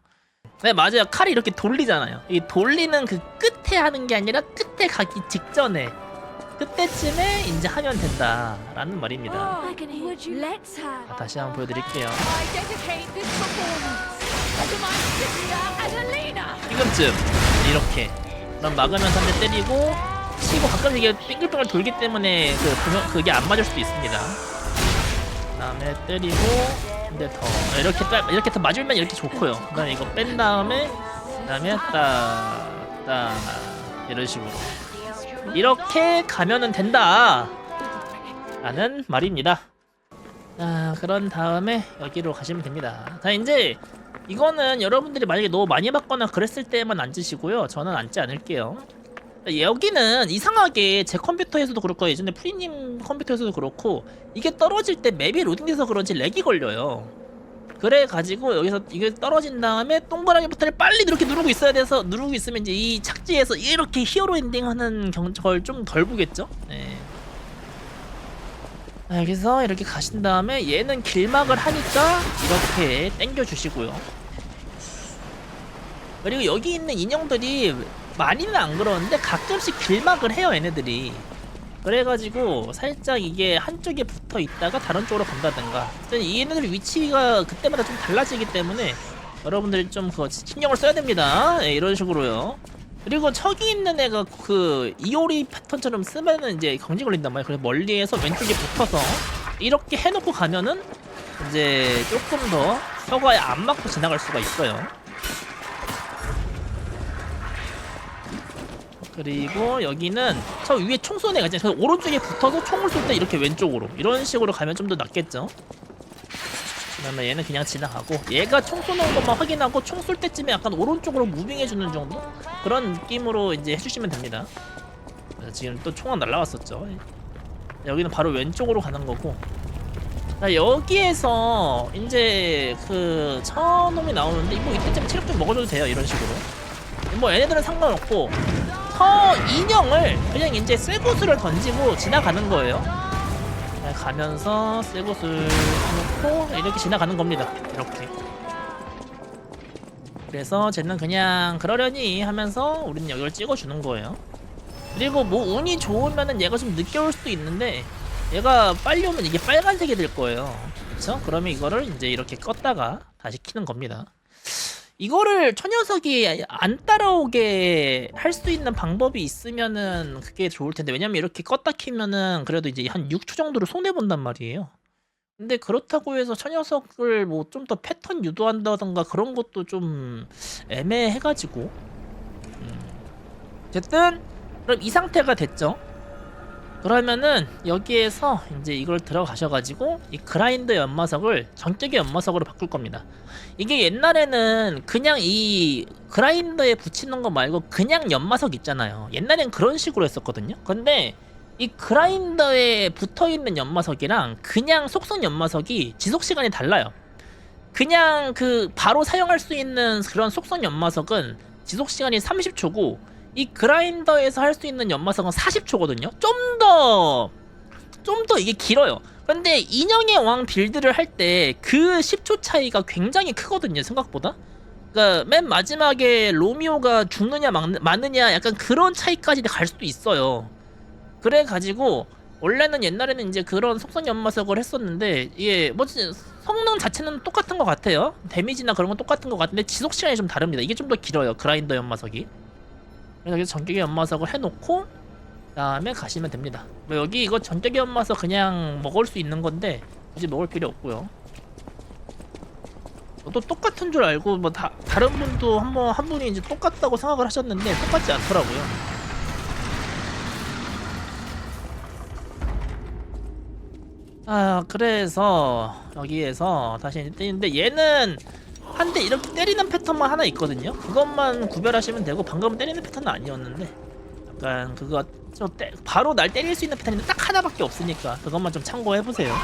S1: 네 맞아요. 칼이 이렇게 돌리잖아요. 이 돌리는 그 끝에 하는 게 아니라 끝에 가기 직전에 그때쯤에 이제 하면 된다라는 말입니다. 다시 한번 보여드릴게요. 지금쯤 이렇게 그럼 막으면서 한 대 때리고 치고 가끔 이게 빙글빙글 돌기 때문에 그게 안 맞을 수도 있습니다. 그 다음에 때리고 한 대 더 이렇게 더 맞으면 이렇게 좋고요. 그 다음에 이거 뺀 다음에 딱 이런 식으로 이렇게 가면은 된다 라는 말입니다. 자 그런 다음에 여기로 가시면 됩니다. 자 이제 이거는 여러분들이 만약에 너무 많이 받거나 그랬을 때만 앉으시고요. 저는 앉지 않을게요. 여기는 이상하게 제 컴퓨터에서도 그렇고 예전에 프리님 컴퓨터에서도 그렇고 이게 떨어질 때 맵이 로딩돼서 그런지 렉이 걸려요. 그래가지고 여기서 이게 떨어진 다음에 동그라미 버튼을 빨리 이렇게 누르고 있어야 돼서 누르고 있으면 이제 이 착지에서 이렇게 히어로 엔딩하는 걸 좀 덜 보겠죠? 네. 여기서 이렇게 가신 다음에 얘는 길막을 하니까 이렇게 당겨 주시고요. 그리고 여기 있는 인형들이 많이는 안 그러는데 가끔씩 길막을 해요 얘네들이. 그래가지고 살짝 이게 한쪽에 붙어 있다가 다른 쪽으로 간다든가 이 얘네들 위치가 그때마다 좀 달라지기 때문에 여러분들이 좀 그거 신경을 써야 됩니다. 네, 이런 식으로요. 그리고 저기 있는 애가 그 이오리 패턴처럼 쓰면은 이제 경직 걸린단 말이에요. 그래서 멀리에서 왼쪽에 붙어서 이렇게 해놓고 가면은 이제 조금 더 혀가 안 맞고 지나갈 수가 있어요. 그리고 여기는 저 위에 총 쏘는 애가 있잖아요. 저 오른쪽에 붙어서 총을 쏠 때 이렇게 왼쪽으로 이런 식으로 가면 좀 더 낫겠죠. 그다음에 얘는 그냥 지나가고 얘가 총 쏘는 것만 확인하고 총 쏠 때쯤에 약간 오른쪽으로 무빙해주는 정도? 그런 느낌으로 이제 해주시면 됩니다. 지금 또 총알 날라왔었죠. 여기는 바로 왼쪽으로 가는 거고. 자, 여기에서 이제 그 처놈이 나오는데 뭐 이때쯤 체력 좀 먹어줘도 돼요. 이런 식으로. 뭐 얘네들은 상관없고 저 인형을 그냥 이제 쇠구슬을 던지고 지나가는 거예요. 가면서 쇠구슬 놓고 이렇게 지나가는 겁니다. 이렇게. 그래서 쟤는 그냥 그러려니 하면서 우리는 여기를 찍어주는 거예요. 그리고 뭐 운이 좋으면은 얘가 좀 늦게 올 수도 있는데 얘가 빨리 오면 이게 빨간색이 될 거예요. 그쵸? 그러면 이거를 이제 이렇게 껐다가 다시 켜는 겁니다. 이거를 저 녀석이 안 따라오게 할 수 있는 방법이 있으면은 그게 좋을 텐데, 왜냐면 이렇게 껐다 키면은 그래도 이제 한 6초 정도를 손해본단 말이에요. 근데 그렇다고 해서 저 녀석을 뭐 좀 더 패턴 유도한다던가 그런 것도 좀 애매해가지고 어쨌든 그럼 이 상태가 됐죠. 그러면은 여기에서 이제 이걸 들어가셔가지고 이 그라인더 연마석을 전격의 연마석으로 바꿀 겁니다. 이게 옛날에는 그냥 이 그라인더에 붙이는 거 말고 그냥 연마석 있잖아요. 옛날엔 그런 식으로 했었거든요. 근데 이 그라인더에 붙어있는 연마석이랑 그냥 속성 연마석이 지속시간이 달라요. 그냥 그 바로 사용할 수 있는 그런 속성 연마석은 지속시간이 30초고 이 그라인더에서 할 수 있는 연마석은 40초거든요. 좀 더 이게 길어요. 근데 인형의 왕 빌드를 할 때 그 10초 차이가 굉장히 크거든요, 생각보다. 그러니까 맨 마지막에 로미오가 죽느냐 마느냐 약간 그런 차이까지 갈 수도 있어요. 그래가지고 원래는 옛날에는 이제 그런 속성 연마석을 했었는데 이게 뭐 성능 자체는 똑같은 것 같아요. 데미지나 그런 건 똑같은 것 같은데 지속 시간이 좀 다릅니다. 이게 좀 더 길어요, 그라인더 연마석이. 그래서 여기서 전격의 연마석을 해놓고 그다음에 가시면 됩니다. 뭐 여기 이거 전격의 연마석 그냥 먹을 수 있는 건데 굳이 먹을 필요 없고요. 또 똑같은 줄 알고 뭐 다른 분도 한 분이 이제 똑같다고 생각을 하셨는데 똑같지 않더라고요. 그래서 여기에서 다시 때리는데 얘는 한 대 이렇게 때리는 패턴만 하나 있거든요. 그것만 구별하시면 되고 방금 때리는 패턴은 아니었는데 약간 그거 바로 날 때릴 수 있는 패턴인데 딱 하나밖에 없으니까 그것만 좀 참고해보세요.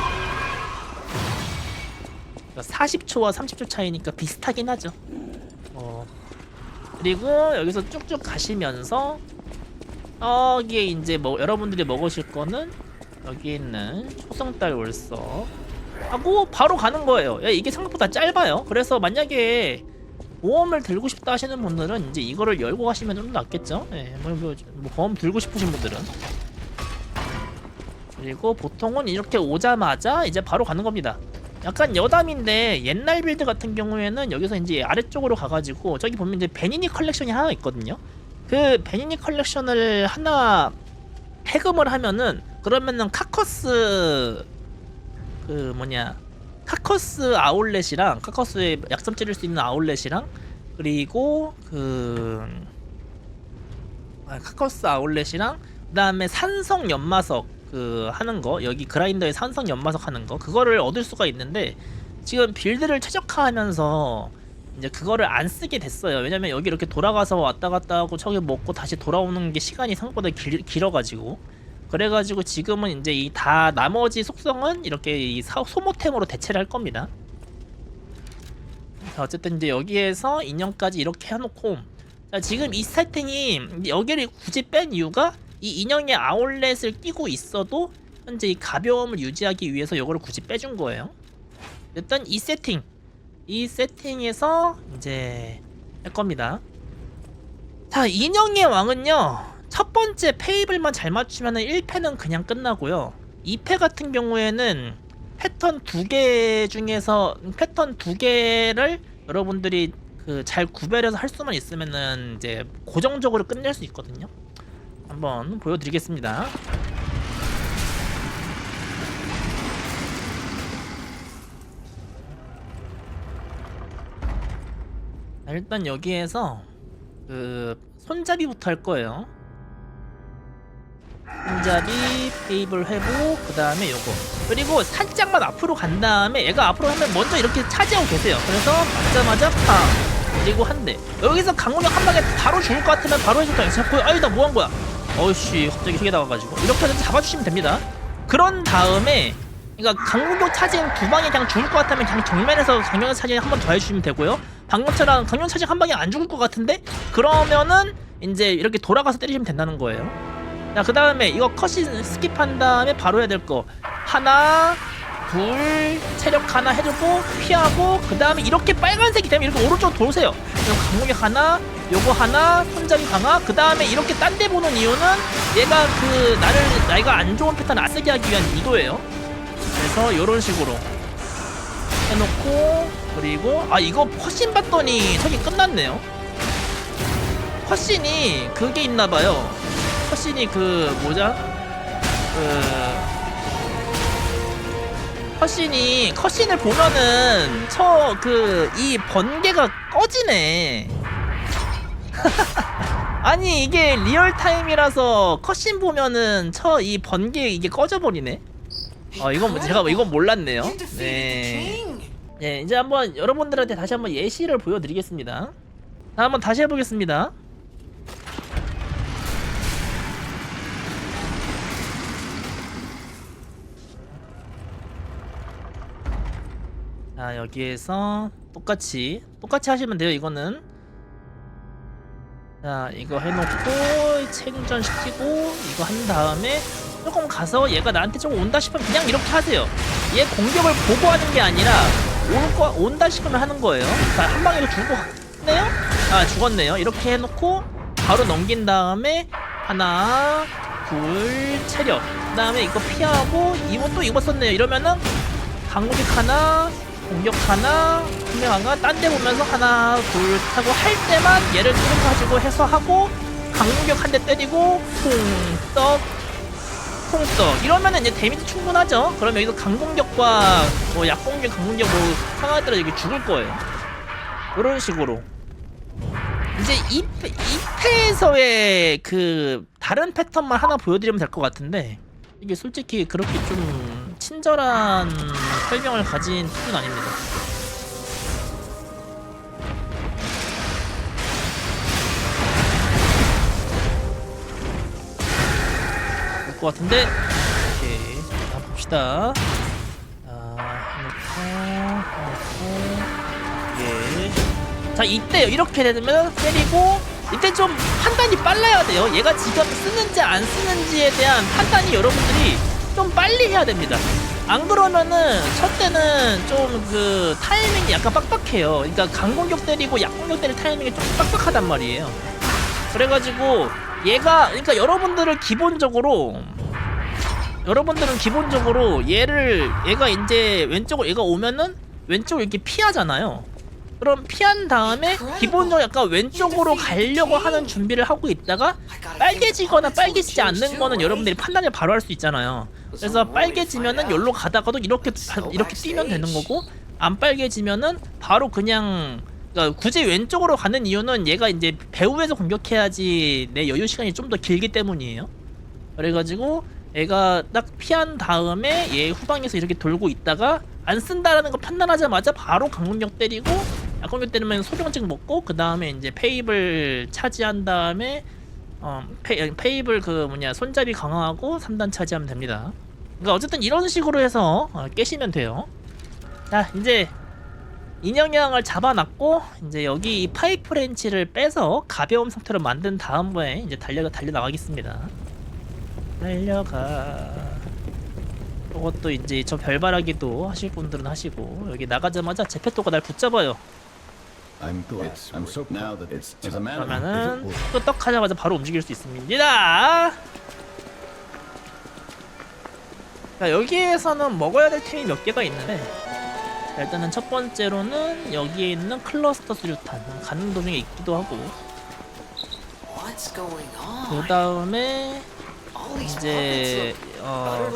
S1: 40초와 30초 차이니까 비슷하긴 하죠. 그리고 여기서 쭉쭉 가시면서 여기에 이제 뭐 여러분들이 먹으실 거는 여기 있는 초성달 월서 하고 바로 가는 거예요. 이게 생각보다 짧아요. 그래서 만약에 보험을 들고 싶다 하시는 분들은 이제 이거를 열고 가시면 좀 낫겠죠. 뭐 보험 들고 싶으신 분들은. 그리고 보통은 이렇게 오자마자 이제 바로 가는 겁니다. 약간 여담인데 옛날 빌드 같은 경우에는 여기서 이제 아래쪽으로 가가지고 저기 보면 이제 베니니 컬렉션이 하나 있거든요. 그 베니니 컬렉션을 하나 해금을 하면은 그러면은 카커스 카커스 아울렛이랑 카커스에 약점 찌를 수 있는 아울렛이랑 그리고 카커스 아울렛이랑 그다음에 산성 연마석 하는 거, 여기 그라인더에 산성 연마석 하는 거 그거를 얻을 수가 있는데 지금 빌드를 최적화하면서 이제 그거를 안 쓰게 됐어요. 왜냐면 여기 이렇게 돌아가서 왔다 갔다 하고 저기 먹고 다시 돌아오는 게 시간이 생각보다 길어가지고 그래가지고 지금은 이제 이 다 나머지 속성은 이렇게 이 소모템으로 대체를 할 겁니다. 자, 어쨌든 이제 여기에서 인형까지 이렇게 해놓고, 자, 지금 이 세팅이 여기를 굳이 뺀 이유가 이 인형의 아울렛을 끼고 있어도 현재 이 가벼움을 유지하기 위해서 이거를 굳이 빼준 거예요. 일단 이 세팅에서 이제 할 겁니다. 자, 인형의 왕은요, 첫 번째 페이블만 잘 맞추면은 1패는 그냥 끝나고요. 2패 같은 경우에는 패턴 2개 중에서 패턴 2개를 여러분들이 잘 구별해서 할 수만 있으면은 이제 고정적으로 끝낼 수 있거든요. 한번 보여드리겠습니다. 일단 여기에서 손잡이부터 할 거예요. 손잡이, 페이블 회복, 그 다음에 요거. 그리고 살짝만 앞으로 간 다음에 얘가 앞으로 하면 먼저 이렇게 차지하고 계세요. 그래서 맞자마자 팡! 그리고 한 대. 여기서 강공격 한 방에 바로 죽을 것 같으면 바로 해줬다. 자꾸 아이 나 뭐 한 거야? 어이씨 갑자기 세게 나와가지고 이렇게 해서 잡아주시면 됩니다. 그런 다음에 그러니까 강공격 차징 두 방에 그냥 죽을 것 같으면 그냥 정면에서 강력 차징 한 번 더 해주시면 되고요. 방금처럼 강력 차징 한 방에 안 죽을 것 같은데 그러면은 이제 이렇게 돌아가서 때리시면 된다는 거예요. 자, 그 다음에 이거 컷신 스킵한 다음에 바로 해야 될 거 하나 둘 체력 하나 해주고 피하고 그 다음에 이렇게 빨간색이 되면 이렇게 오른쪽 돌으세요. 그럼 강공격 하나 요거 하나 손잡이 강화 그 다음에 이렇게 딴 데 보는 이유는 얘가 그 나이가 안 좋은 패턴을 안 쓰게 하기 위한 의도예요. 그래서 요런 식으로 해놓고 그리고 아 이거 컷신 봤더니 저기 끝났네요. 컷신이 그게 있나봐요. 컷신이 그 뭐자 컷신을 보면은 이 번개가 꺼지네. 아니 이게 리얼타임이라서 컷신 보면은 이 번개 이게 꺼져버리네. 이건 제가 이건 몰랐네요. 네. 네, 이제 한번 여러분들한테 다시 한번 예시를 보여드리겠습니다. 한번 다시 해보겠습니다. 자, 여기에서 똑같이 하시면 돼요. 이거는 자 이거 해놓고 생존시키고 이거 한 다음에 조금 가서 얘가 나한테 조금 온다 싶으면 그냥 이렇게 하세요. 얘 공격을 보고 하는 게 아니라 온다 싶으면 하는 거예요. 자, 한 방에도 죽었네요? 아 죽었네요. 이렇게 해놓고 바로 넘긴 다음에 하나 둘 체력 그 다음에 이거 피하고 이거 썼네요. 이러면은 강공격 하나 공격 하나 분명 하나 딴 데 보면서 하나 둘 하고 할 때만 얘를 조금 가지고 해서 하고 강공격 한 대 때리고 콩떡 이러면은 이제 데미지 충분하죠. 그럼 여기서 강공격과 뭐 약공격 강공격 뭐 상황에 따라 이게 죽을 거예요. 이런 식으로 이제 2패에서의 그 다른 패턴만 하나 보여드리면 될 것 같은데 이게 솔직히 그렇게 좀 친절한 설명을 가진 툴은 아닙니다. 올 것 같은데 오케이 한번 봅시다. 예. 자 이때 이렇게 되면 때리고 이때 좀 판단이 빨라야 돼요. 얘가 지금 쓰는지 안 쓰는지에 대한 판단이 여러분들이 좀 빨리 해야 됩니다. 안 그러면은 첫 때는 좀 그 타이밍이 약간 빡빡해요. 그러니까 강공격 때리고 약공격 때릴 타이밍이 좀 빡빡하단 말이에요. 그래가지고 그러니까 여러분들은 기본적으로 얘가 이제 왼쪽으로 얘가 오면은 왼쪽으로 이렇게 피하잖아요. 그럼 피한 다음에 기본적으로 약간 왼쪽으로 가려고 하는 준비를 하고 있다가 빨개지거나 빨개지지 않는 거는 여러분들이 판단을 바로 할 수 있잖아요. 그래서 빨개지면은 여기로 가다가도 이렇게 뛰면 되는 거고 안 빨개지면은 바로 그러니까 굳이 왼쪽으로 가는 이유는 얘가 이제 배후에서 공격해야지 내 여유 시간이 좀 더 길기 때문이에요. 그래가지고 얘가 딱 피한 다음에 얘 후방에서 이렇게 돌고 있다가 안 쓴다라는 거 판단하자마자 바로 강공격 때리고 약공격 때리면 소경증 먹고 그 다음에 이제 페이블 차지한 다음에 페이블 손잡이 강화하고 3단 차지하면 됩니다. 그러니까 어쨌든 이런 식으로 해서 깨시면 돼요. 자 이제 인형양을 잡아놨고 이제 여기 이 파이프 렌치를 빼서 가벼운 상태로 만든 다음에 이제 달려 나가겠습니다. 달려가. 이것도 이제 저 별바라기도 하실 분들은 하시고 여기 나가자마자 제페토가 날 붙잡아요. 그러면은 끄떡 하자마자 바로 움직일 수 있습니다. 자, 여기에서는 먹어야 될 템이 몇 개가 있는데 자, 일단은 첫 번째로는 여기에 있는 클러스터 수류탄 가는 도중에 있기도 하고 그 다음에 이제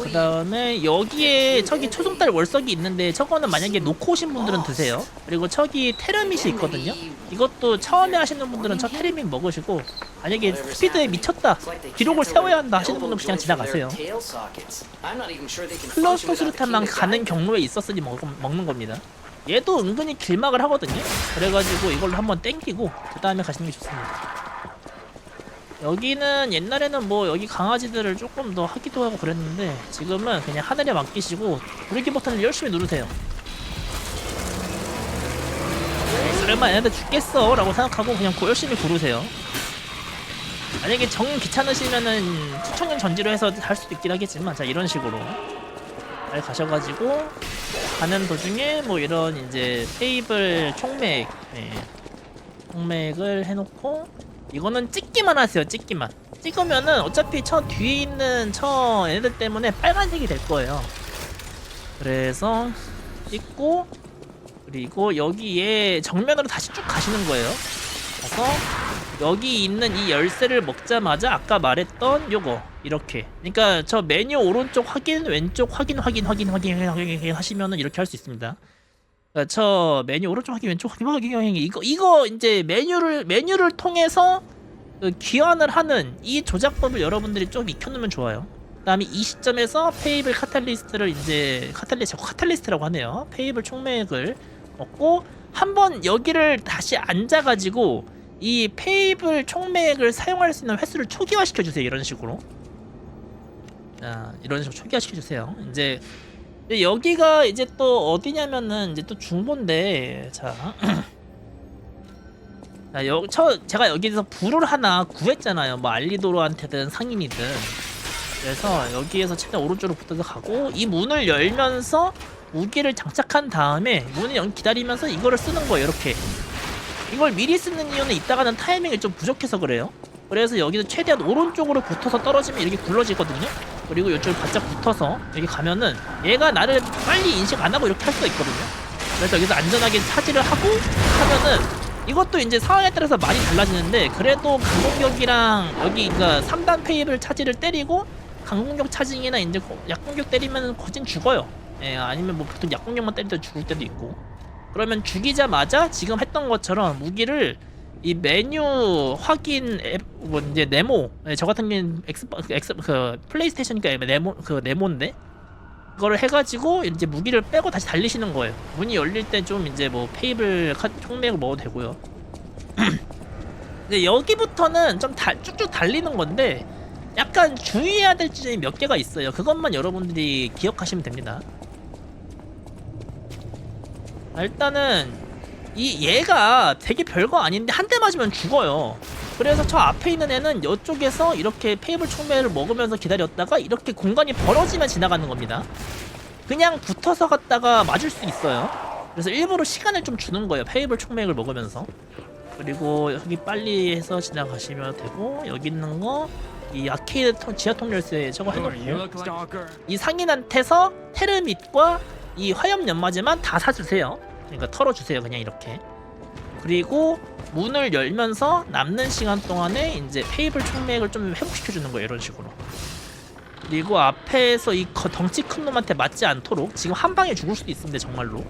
S1: 그 다음에 여기에 저기 초승달 월석이 있는데 저거는 만약에 놓고 오신 분들은 드세요. 그리고 저기 테르밋이 있거든요. 이것도 처음에 하시는 분들은 저 테르밋 먹으시고 만약에 스피드에 미쳤다, 기록을 세워야 한다 하시는 분은 그냥 지나가세요. 클러스터 수류탄만 가는 경로에 있었으니 먹는 겁니다. 얘도 은근히 길막을 하거든요. 그래가지고 이걸로 한번 땡기고 그 다음에 가시는 게 좋습니다. 여기는 옛날에는 뭐 여기 강아지들을 조금 더 하기도 하고 그랬는데 지금은 그냥 하늘에 맡기시고 브레이크 버튼을 열심히 누르세요. 설마 얘네들 죽겠어 라고 생각하고 그냥 열심히 고르세요. 만약에 정 귀찮으시면은 투척용 전지로 해서 할 수도 있긴 하겠지만, 자 이런 식으로 잘 가셔가지고 가는 도중에 뭐 이런 이제 페이블 총맥, 총맥을 해놓고 이거는 찍기만 하세요. 찍으면은 어차피 저 뒤에 있는 저 애들 때문에 빨간색이 될 거예요. 그래서 찍고, 그리고 여기에 정면으로 다시 쭉 가시는 거예요. 가서 여기 있는 이 열쇠를 먹자마자 아까 말했던 요거 이렇게, 그러니까 저 메뉴 오른쪽 확인, 왼쪽 확인 하시면은 이렇게 할 수 있습니다. 그러니까 저 메뉴 오른쪽 확인, 왼쪽 확인 이거 이제 메뉴를 통해서 그 귀환을 하는 이 조작법을 여러분들이 좀 익혀놓으면 좋아요. 그다음에 이 시점에서 페이블 카탈리스트를 이제 카탈리스트라고 하네요. 페이블 총맥을 먹고 한번 여기를 다시 앉아가지고 이 페이블 총맥을 사용할 수 있는 횟수를 초기화 시켜주세요. 이런 식으로. 자, 이런 식으로 초기화 시켜주세요. 이제 여기가 이제 또 어디냐면은 이제 또 중본데, 자, 제가 여기서 불을 하나 구했잖아요. 뭐 알리도로한테든 상인이든. 그래서 여기에서 최대한 오른쪽으로 붙어서 가고 이 문을 열면서 무기를 장착한 다음에 문을 기다리면서 이거를 쓰는 거예요. 이렇게. 이걸 미리 쓰는 이유는 이따가는 타이밍이 좀 부족해서 그래요. 그래서 여기서 최대한 오른쪽으로 붙어서 떨어지면 이렇게 굴러지거든요. 그리고 이쪽에 바짝 붙어서 여기 가면은 얘가 나를 빨리 인식 안 하고 이렇게 할 수가 있거든요. 그래서 여기서 안전하게 차지를 하고 하면은 이것도 이제 상황에 따라서 많이 달라지는데, 그래도 강공격이랑 여기 그러니까 3단 페이블 차지를 때리고 강공격 차징이나 이제 약공격 때리면 거진 죽어요. 예, 아니면 뭐 보통 약공격만 때리다 죽을 때도 있고. 그러면 죽이자마자 지금 했던 것처럼 무기를 이 메뉴 확인 앱, 뭐 이제 네모, 저 같은 경우는 그 플레이스테이션이니까 네모인데 그거를 해가지고 이제 무기를 빼고 다시 달리시는 거예요. 문이 열릴 때 좀 이제 뭐 페이블 총맥을 먹어도 되고요. 근데 여기부터는 좀 쭉쭉 달리는 건데 약간 주의해야 될 지점이 몇 개가 있어요. 그것만 여러분들이 기억하시면 됩니다. 일단은 얘가 되게 별거 아닌데 한 대 맞으면 죽어요. 그래서 저 앞에 있는 애는 이쪽에서 이렇게 페이블 총매를 먹으면서 기다렸다가 이렇게 공간이 벌어지면 지나가는 겁니다. 그냥 붙어서 갔다가 맞을 수 있어요. 그래서 일부러 시간을 좀 주는 거예요. 페이블 총맥을 먹으면서. 그리고 여기 빨리 해서 지나가시면 되고, 여기 있는 거 이 아케이드 지하통 열쇠 저거 해놓고 이 상인한테서 테르밋과 이 화염 연마제만 다 사주세요. 그러니까 털어주세요. 그냥 이렇게. 그리고 문을 열면서 남는 시간 동안에 이제 페이블 총맥을 좀 회복시켜주는 거예요. 이런 식으로. 그리고 앞에서 이 덩치 큰 놈한테 맞지 않도록, 지금 한 방에 죽을 수도 있습니다. 정말로.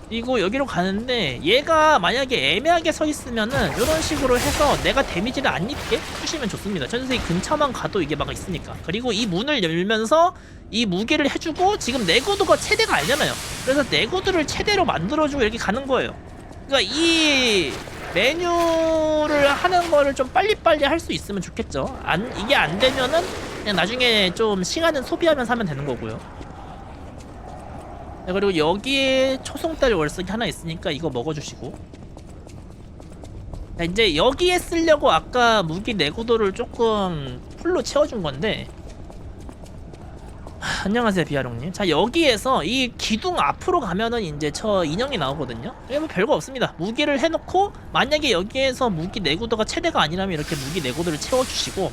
S1: 그리고 여기로 가는데 얘가 만약에 애매하게 서 있으면은 이런 식으로 해서 내가 데미지를 안 입게 해주시면 좋습니다. 전선생이 근처만 가도 이게 막 있으니까. 그리고 이 문을 열면서 이 무기를 해주고, 지금 내구도가 최대가 아니잖아요. 그래서 내구도를 최대로 만들어주고 이렇게 가는 거예요. 그러니까 이 메뉴를 하는 거를 좀 빨리빨리 할 수 있으면 좋겠죠. 이게 안 되면은 그냥 나중에 좀 시간은 소비하면서 하면 되는 거고요. 네, 그리고 여기에 초송달 월석이 하나 있으니까 이거 먹어주시고. 자, 이제 여기에 쓰려고 아까 무기 내구도를 조금 풀로 채워준 건데, 안녕하세요 비아롱님. 자, 여기에서 이 기둥 앞으로 가면은 이제 저 인형이 나오거든요. 이거 뭐 별거 없습니다. 무기를 해놓고 만약에 여기에서 무기 내구도가 최대가 아니라면 이렇게 무기 내구도를 채워주시고,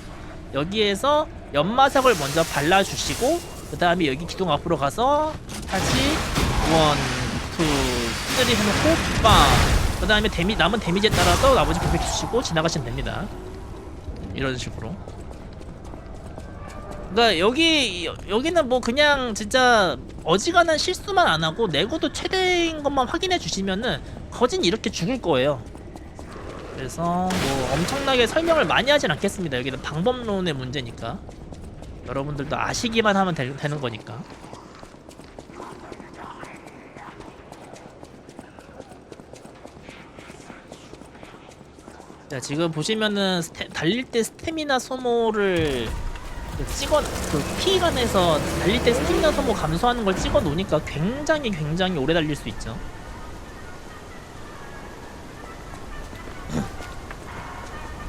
S1: 여기에서 연마석을 먼저 발라주시고, 그 다음에 여기 기둥 앞으로 가서 다시 1, 2, 3 해놓고 빵! 그 다음에 남은 데미지에 따라서 나머지 공격 주시고 지나가시면 됩니다. 이런 식으로. 그러니까 여기는 뭐 그냥 진짜 어지간한 실수만 안 하고 내구도 최대인 것만 확인해 주시면은 거진 이렇게 죽을 거예요. 그래서 뭐 엄청나게 설명을 많이 하진 않겠습니다. 여기는 방법론의 문제니까 여러분들도 아시기만 하면 되는 거니까. 자, 지금 보시면은 달릴 때 스태미나 소모를 키간에서 달릴 때 스태미나 소모 감소하는 걸 찍어 놓으니까 굉장히 오래 달릴 수 있죠.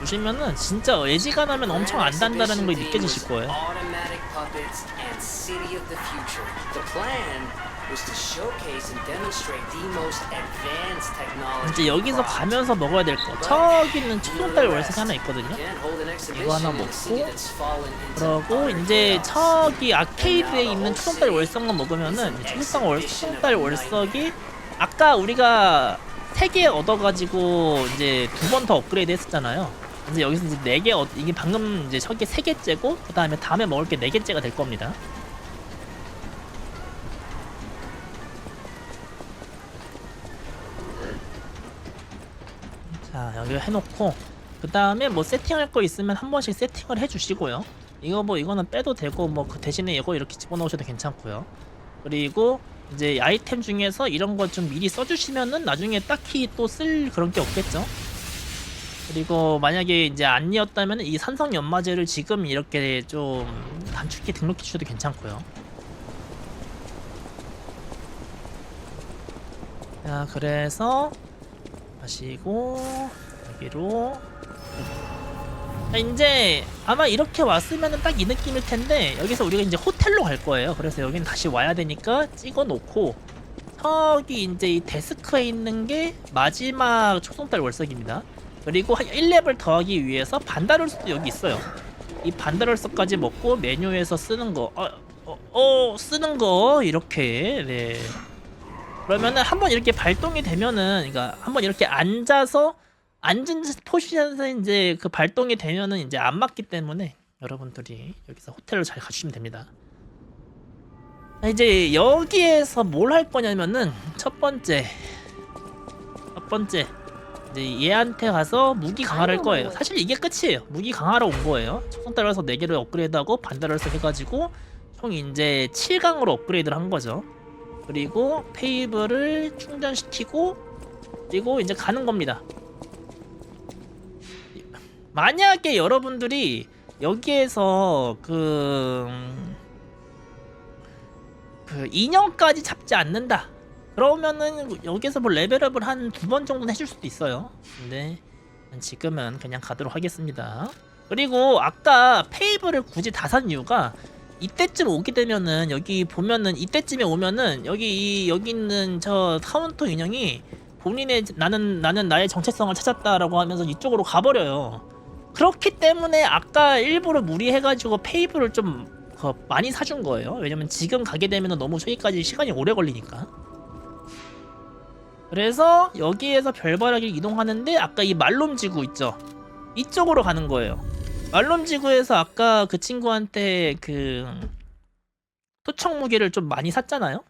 S1: 보시면은 진짜 애지간하면 엄청 안 단다라는 걸 느껴지실 거예요.
S6: Automatic puppets and City of the Future. The plan was to showcase and demonstrate the most advanced technology.
S1: 이제 여기서 가면서 먹어야 될 거. 저기는 초록달 월색 하나 있거든요. 이거 하나 먹고, 그러고 이제 저기 아케이드에 있는 초록달 월석만 먹으면은 초록달 월석이 아까 우리가 3개 얻어가지고 이제 2번 더 업그레이드 했었잖아요. 이제 여기서 이제 4개 이게 방금 이제 저게 3개째고 그 다음에 다음에 먹을 게 4개째가 될 겁니다. 자, 여기 해놓고 그 다음에 뭐 세팅할 거 있으면 한 번씩 세팅을 해주시고요. 이거 뭐 이거는 빼도 되고 뭐 그 대신에 이거 이렇게 집어넣으셔도 괜찮고요. 그리고 이제 아이템 중에서 이런 거 좀 미리 써주시면은 나중에 딱히 또 쓸 그런 게 없겠죠. 그리고 만약에 이제 아니었다면 이 산성 연마제를 지금 이렇게 좀 단축키 등록해 주셔도 괜찮고요. 자, 그래서 마시고 여기로. 자, 이제 아마 이렇게 왔으면은 딱 이 느낌일 텐데 여기서 우리가 이제 호텔로 갈 거예요. 그래서 여기는 다시 와야 되니까 찍어 놓고 저기 이제 이 데스크에 있는 게 마지막 초송달 월석입니다. 그리고 한 1레벨 더하기 위해서 반달월석도 여기 있어요. 이 반달월석까지 먹고 메뉴에서 쓰는 거 쓰는 거 이렇게. 네. 그러면은 한번 이렇게 발동이 되면은, 그러니까 한번 이렇게 앉은 포지션에서 이제 그 발동이 되면은 이제 안 맞기 때문에 여러분들이 여기서 호텔로 잘 가주시면 됩니다. 이제 여기에서 뭘 할 거냐면은 첫 번째 이제 얘한테 가서 무기 강화를 할 거예요. 사실 이게 끝이에요. 무기 강화로 온 거예요. 초성 따라서 4개를 업그레이드하고 반달월서 해가지고 총 이제 7강으로 업그레이드를 한 거죠. 그리고 페이블을 충전시키고 그리고 이제 가는 겁니다. 만약에 여러분들이 여기에서 그 인형까지 잡지 않는다 그러면은 여기서 뭐 레벨업을 한 2번 정도는 해줄 수도 있어요. 근데 지금은 그냥 가도록 하겠습니다. 그리고 아까 페이블을 굳이 다 산 이유가 이때쯤 오게 되면은 여기 보면은 이때쯤에 오면은 여기 있는 저 카운터 인형이 본인의 나는 나의 정체성을 찾았다라고 하면서 이쪽으로 가버려요. 그렇기 때문에 아까 일부러 무리해가지고 페이블을 좀 많이 사준 거예요. 왜냐면 지금 가게 되면은 너무 저기까지 시간이 오래 걸리니까. 그래서 여기에서 별바라기를 이동하는데 아까 이 말롬지구 있죠? 이쪽으로 가는 거예요. 말롬지구에서 아까 그 친구한테 그 토청 무기를 좀 많이 샀잖아요?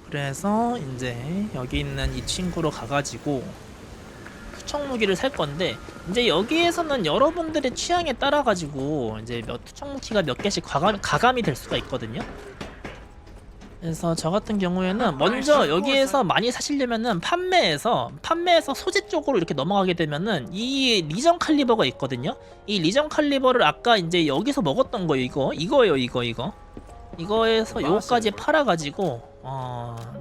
S1: 그래서 이제 여기 있는 이 친구로 가가지고 투척 무기를 살 건데 이제 여기에서는 여러분들의 취향에 따라 가지고 이제 투척 무기가 몇 개씩 가감이 될 수가 있거든요. 그래서 저 같은 경우에는 먼저 여기에서 많이 사시려면은 판매에서 소재 쪽으로 이렇게 넘어가게 되면은 이 리전 칼리버가 있거든요. 이 리전 칼리버를 아까 이제 여기서 먹었던 거 이거예요. 이거에서 요거까지 팔아가지고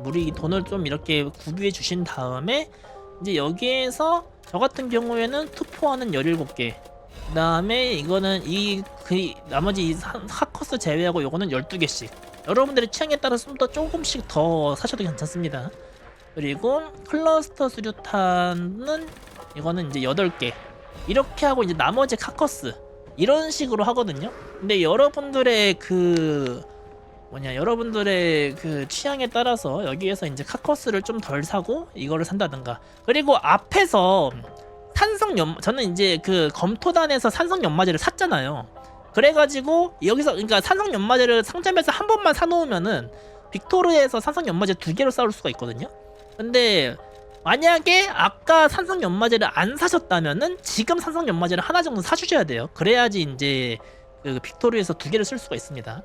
S1: 우리 돈을 좀 이렇게 구비해 주신 다음에 이제 여기에서 저 같은 경우에는 투포하는 17개 그 다음에 이거는 나머지 이 하커스 제외하고 요거는 12개씩 여러분들의 취향에 따라서 좀 더 조금씩 더 사셔도 괜찮습니다. 그리고 클러스터 수류탄은 이거는 이제 8개 이렇게 하고 이제 나머지 카커스 이런 식으로 하거든요. 근데 여러분들의 여러분들의 그 취향에 따라서 여기에서 이제 카커스를 좀 덜 사고 이거를 산다든가. 그리고 앞에서 저는 이제 그 검토단에서 산성 연마제를 샀잖아요. 그래가지고 여기서 그러니까 산성 연마제를 상점에서 한 번만 사놓으면은 빅토르에서 산성 연마제 2개로 싸울 수가 있거든요. 근데 만약에 아까 산성 연마제를 안 사셨다면은 지금 산성 연마제를 하나 정도 사주셔야 돼요. 그래야지 이제 그 빅토르에서 2개를 쓸 수가 있습니다.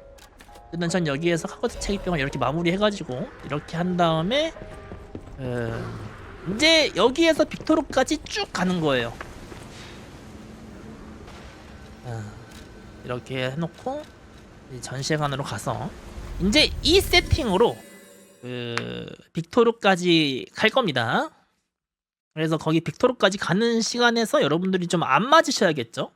S1: 일단 전 여기에서 카거트 체기병을 이렇게 마무리해가지고 이렇게 한 다음에 이제 여기에서 빅토르까지 쭉 가는 거예요. 이렇게 해놓고 이제 전시관으로 가서 이제 이 세팅으로 빅토르까지 갈 겁니다. 그래서 거기 빅토르까지 가는 시간에서 여러분들이 좀 안 맞으셔야겠죠.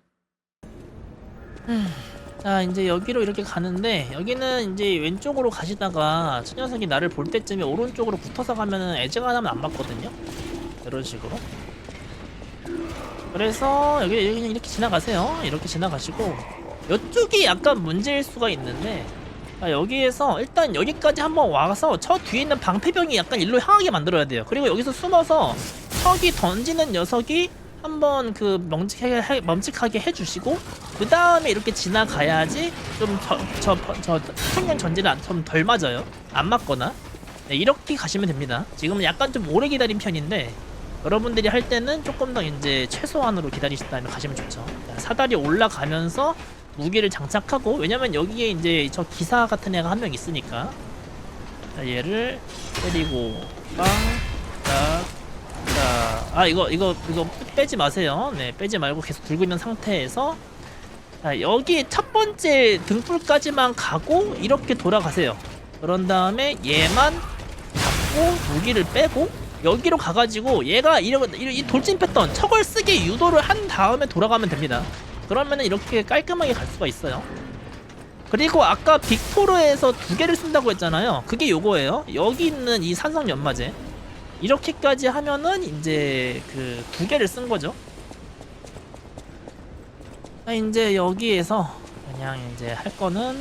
S1: 자, 이제 여기로 이렇게 가는데 여기는 이제 왼쪽으로 가시다가 저 녀석이 나를 볼 때쯤에 오른쪽으로 붙어서 가면은 애증하면 안 맞거든요. 이런 식으로. 그래서 여기 그냥 이렇게 지나가세요. 이렇게 지나가시고 이쪽이 약간 문제일 수가 있는데 여기에서 일단 여기까지 한번 와서 저 뒤에 있는 방패병이 약간 일로 향하게 만들어야 돼요. 그리고 여기서 숨어서 척이 던지는 녀석이 한번 그 멈칫하게 해주시고 그 다음에 이렇게 지나가야지 좀 저 투척량 전지를 좀 덜 맞아요. 안 맞거나. 네, 이렇게 가시면 됩니다. 지금은 약간 좀 오래 기다린 편인데 여러분들이 할 때는 조금 더 이제 최소한으로 기다리신다면 가시면 좋죠. 자, 사다리 올라가면서 무기를 장착하고, 왜냐면 여기에 이제 저 기사 같은 애가 한 명 있으니까. 자, 얘를 때리고 자, 이거 빼지 마세요. 네, 빼지 말고 계속 들고 있는 상태에서 자, 여기 첫 번째 등불까지만 가고 이렇게 돌아가세요. 그런 다음에 얘만 잡고 무기를 빼고 여기로 가가지고 얘가 이 돌진 패턴 척을 쓰게 유도를 한 다음에 돌아가면 됩니다. 그러면은 이렇게 깔끔하게 갈 수가 있어요. 그리고 아까 빅토르에서 2개를 쓴다고 했잖아요. 그게 요거예요. 여기 있는 이 산성 연마제 이렇게까지 하면은 이제 그 2개를 쓴 거죠. 이제 여기에서 그냥 이제 할 거는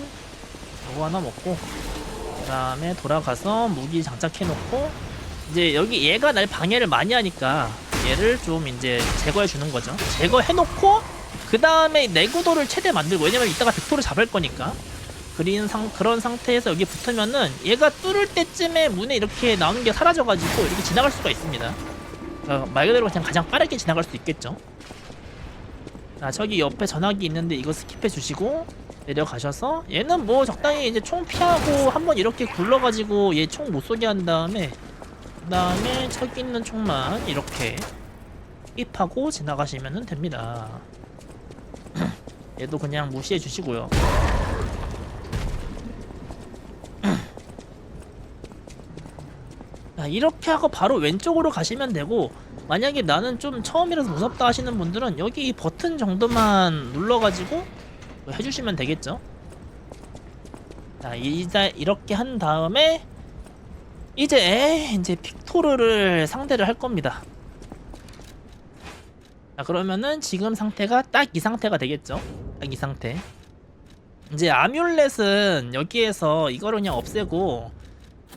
S1: 요거 하나 먹고 그 다음에 돌아가서 무기 장착해 놓고 이제 여기 얘가 날 방해를 많이 하니까 얘를 좀 이제 제거해 주는 거죠. 제거해 놓고 그 다음에 내구도를 최대 만들고, 왜냐면 이따가 빅토르 잡을 거니까 그런 상태에서 여기 붙으면은 얘가 뚫을 때쯤에 문에 이렇게 나오는 게 사라져가지고 이렇게 지나갈 수가 있습니다. 말 그대로 그냥 가장 빠르게 지나갈 수 있겠죠. 자, 저기 옆에 전화기 있는데 이거 스킵해 주시고 내려가셔서 얘는 뭐 적당히 이제 총 피하고 한번 이렇게 굴러가지고 얘 총 못 쏘게 한 다음에 그 다음에 저기 있는 총만 이렇게 킵하고 지나가시면 됩니다. 얘도 그냥 무시해 주시고요. 자, 이렇게 하고 바로 왼쪽으로 가시면 되고, 만약에 나는 좀 처음이라서 무섭다 하시는 분들은 여기 이 버튼 정도만 눌러가지고 해주시면 되겠죠. 자, 이렇게 한 다음에 이제 빅토르를 상대를 할 겁니다. 자, 그러면은 지금 상태가 딱 이 상태가 되겠죠. 딱 이 상태. 이제 아뮬렛은 여기에서 이거를 그냥 없애고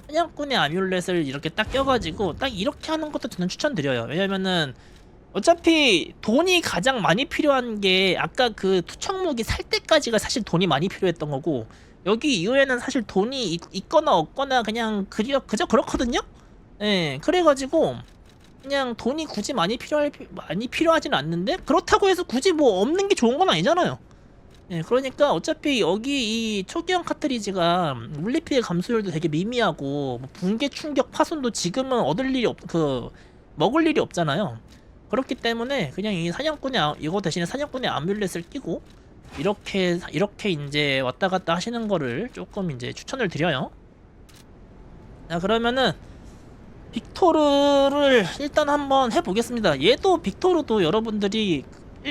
S1: 사냥꾼의 아뮬렛을 이렇게 딱 껴가지고 딱 이렇게 하는 것도 저는 추천드려요. 왜냐면은 어차피 돈이 가장 많이 필요한 게 아까 그 투척무기 살 때까지가 사실 돈이 많이 필요했던 거고, 여기 이후에는 사실 돈이 있거나 없거나 그냥 그저 그렇거든요. 예, 그래가지고 그냥 돈이 굳이 많이 필요하진 않는데, 그렇다고 해서 굳이 뭐 없는 게 좋은 건 아니잖아요. 예, 그러니까 어차피 여기 이 초기형 카트리지가 물리피해 감소율도 되게 미미하고 뭐 붕괴 충격 파손도 지금은 먹을 일이 없잖아요. 그렇기 때문에 그냥 이거 대신에 사냥꾼의 아뮬렛을 끼고 이렇게 이제 왔다 갔다 하시는 거를 조금 이제 추천을 드려요. 자, 그러면은 빅토르를 일단 한번 해보겠습니다. 빅토르도 여러분들이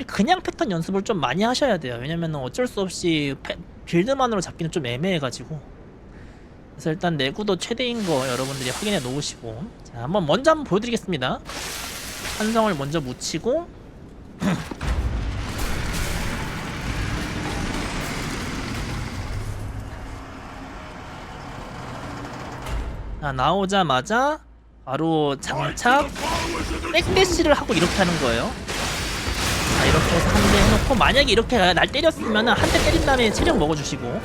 S1: 그냥 패턴 연습을 좀 많이 하셔야 돼요. 왜냐면 어쩔 수 없이 빌드만으로 잡기는 좀 애매해가지고. 그래서 일단 내구도 최대인 거 여러분들이 확인해 놓으시고, 자, 먼저 한번 보여드리겠습니다. 한성을 먼저 묻히고 자, 나오자마자 바로 장착 백대시를 하고 이렇게 하는 거예요. 자, 이렇게 해서 한 대 해놓고, 만약에 이렇게 날 때렸으면 한 대 때린 다음에 체력 먹어주시고,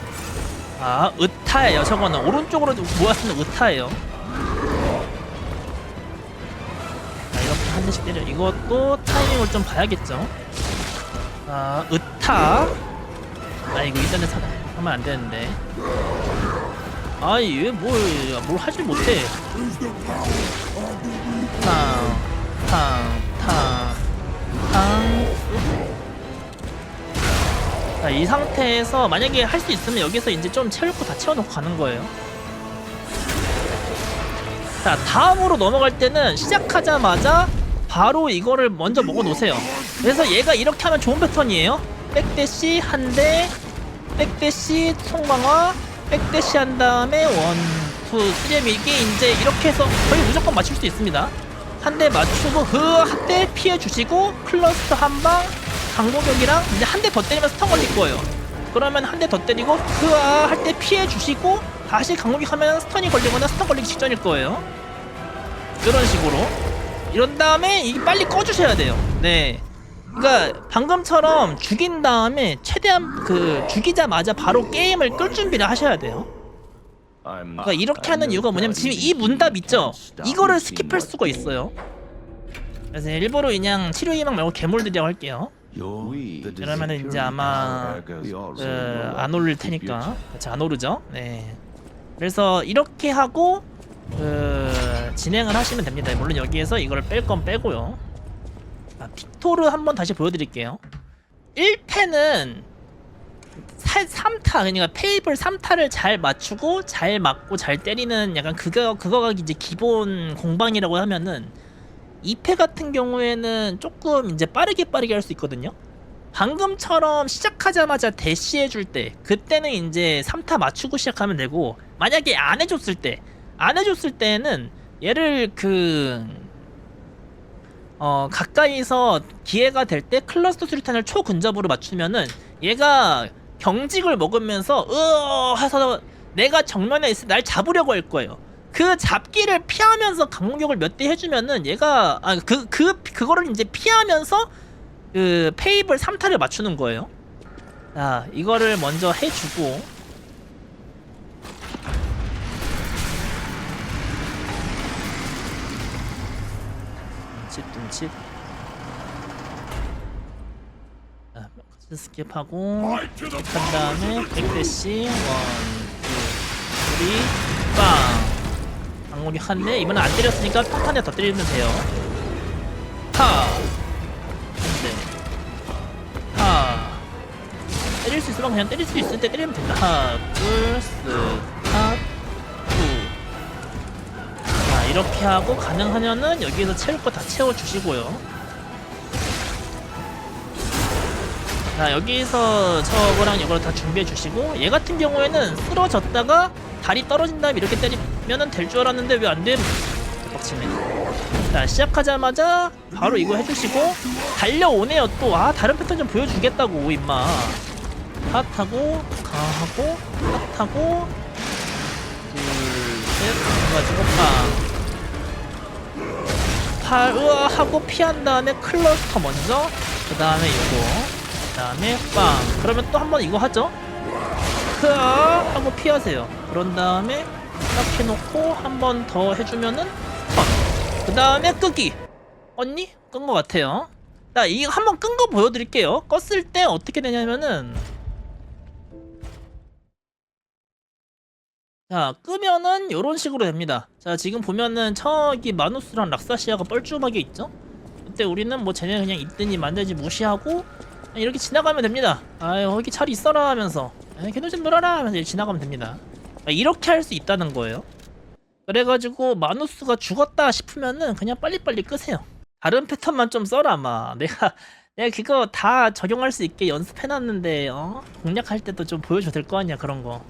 S1: 아, 의타예요. 저거는 오른쪽으로 모았으면 의타예요. 자, 이렇게 한 대씩 때려. 이것도 타이밍을 좀 봐야겠죠. 아, 의타. 아, 이거 인터넷 하면 안 되는데. 아이, 뭘 하질 못해. 탕. 자, 이 상태에서 만약에 할 수 있으면 여기서 이제 좀 채울 거 다 채워놓고 가는 거예요. 자, 다음으로 넘어갈 때는 시작하자마자 바로 이거를 먼저 먹어 놓으세요. 그래서 얘가 이렇게 하면 좋은 패턴이에요. 백대시 한 대, 백대시 총강화, 백대시 한 다음에 원, 투, 쓰리 밀기. 이제 이렇게 해서 거의 무조건 맞출 수 있습니다. 한 대 맞추고 한 대 피해 주시고 클러스터 한 방, 강공격이랑 이제 한 대 더 때리면 스턴 걸릴 거예요. 그러면 한 대 더 때리고 할 때 피해 주시고 다시 강공격하면 스턴이 걸리거나 스턴 걸리기 직전일 거예요. 이런 식으로. 이런 다음에 이게 빨리 꺼주셔야 돼요. 네. 그러니까 방금처럼 죽인 다음에 최대한 죽이자마자 바로 게임을 끌 준비를 하셔야 돼요. 그러니까 이렇게 하는 이유가 뭐냐면 지금 이 문답 있죠? 이거를 스킵할 수가 있어요. 그래서 일부러 그냥 치료 희망 말고 괴물들이라고 할게요. 그러면은 이제 아마 안 오를 테니까. 그렇죠, 안 오르죠. 네. 그래서 이렇게 하고 진행을 하시면 됩니다. 물론 여기에서 이걸 뺄 건 빼고요. 픽토르 한번 다시 보여드릴게요. 1패는 3타, 그러니까 페이블 3타를 잘 맞추고 잘 맞고 잘 때리는 약간 그거가 이제 기본 공방이라고 하면은 2패 같은 경우에는 조금 이제 빠르게 할 수 있거든요. 방금처럼 시작하자마자 대시해줄 때, 그때는 이제 3타 맞추고 시작하면 되고, 만약에 안 해줬을 때는 얘를 가까이서 기회가 될 때 클러스터 수류탄을 초근접으로 맞추면은 얘가 경직을 먹으면서 해서 내가 정면에 있을 날 잡으려고 할 거예요. 그 잡기를 피하면서 강공격을 몇 대 해주면은 얘가 그거를 이제 피하면서 페이블 3타를 맞추는 거예요. 자, 이거를 먼저 해주고 둠칫 스킵하고 한 다음에 백대시 1, 2, 3, 빵. 강공격 한 대. 이번엔 안 때렸으니까 톡 한 대 더 때리면 돼요. 때릴 수 있으면 그냥 때릴 수 있을 때 때리면 된다. 둘, 자, 이렇게 하고 가능하면은 여기에서 채울 거 다 채워주시고요. 자, 여기서 저거랑 이걸 다 준비해 주시고, 얘 같은 경우에는 쓰러졌다가 다리 떨어진 다음에 이렇게 때리면은 될 줄 알았는데 왜 안 됨? 빡치네. 자, 시작하자마자 바로 이거 해주시고 달려오네요. 또 다른 패턴 좀 보여주겠다고 임마. 핫하고 강하고 핫하고 둘셋 해가지고 빵 하고 피한 다음에 클러스터 먼저, 그 다음에 이거, 그 다음에 빵. 그러면 또 한 번 이거 하죠. 하고 피하세요. 그런 다음에 딱 해놓고 한 번 더 해주면은 그 다음에 끄기. 껐니? 끈 것 같아요. 자, 이거 한번 끈 거 보여드릴게요. 껐을 때 어떻게 되냐면은, 자, 끄면은 요런 식으로 됩니다. 자, 지금 보면은 저기 마누스랑 락사시아가 뻘쭘하게 있죠? 그때 우리는 뭐 쟤네 그냥 있더니 만들지 무시하고 이렇게 지나가면 됩니다. 아유, 거기 잘 있어라 하면서, 걔도 좀 놀아라 하면서 지나가면 됩니다. 이렇게 할 수 있다는 거예요. 그래가지고 마누스가 죽었다 싶으면은 그냥 빨리빨리 끄세요. 다른 패턴만 좀 써라. 내가 그거 다 적용할 수 있게 연습해놨는데 공략할 때도 좀 보여줘야 될 거 아니야, 그런 거.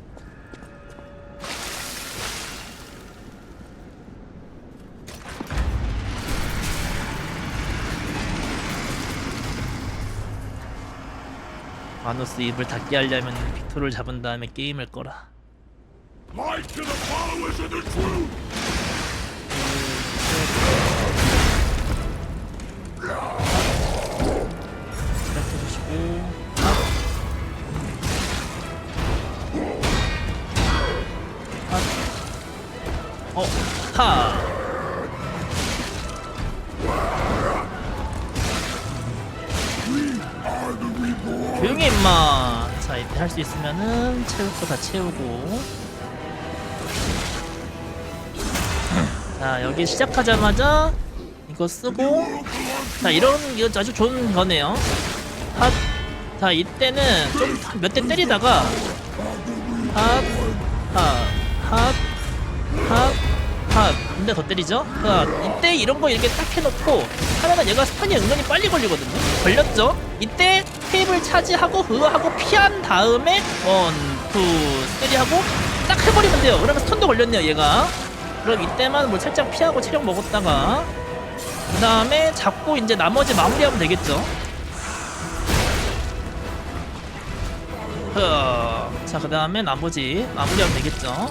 S1: 마누스 입을 닫게 하려면 빅토를 잡은 다음에 게임을 꺼라.
S5: Light to the followers of the truth!
S1: 시작해주시고 하. 조용히 임마. 자, 이때 할 수 있으면은 채울 거 다 채우고. 자, 여기 시작하자마자 이거 쓰고. 자, 이거 아주 좋은 거네요. 핫. 자, 이때는 좀 몇 대 때리다가 핫, 핫, 핫, 핫. 근데 더 때리죠? 이때 이런 거 이렇게 딱 해놓고 하면은 얘가 스턴이 은근히 빨리 걸리거든요. 걸렸죠? 이때 테이블 차지하고 하고 피한 다음에 1, 2, 3 하고 딱 해버리면 돼요. 그러면 스턴도 걸렸네요, 얘가. 그럼 이때만 뭐 살짝 피하고 체력 먹었다가 그 다음에 잡고 이제 나머지 마무리하면 되겠죠. 자, 그 다음에 나머지 마무리하면 되겠죠.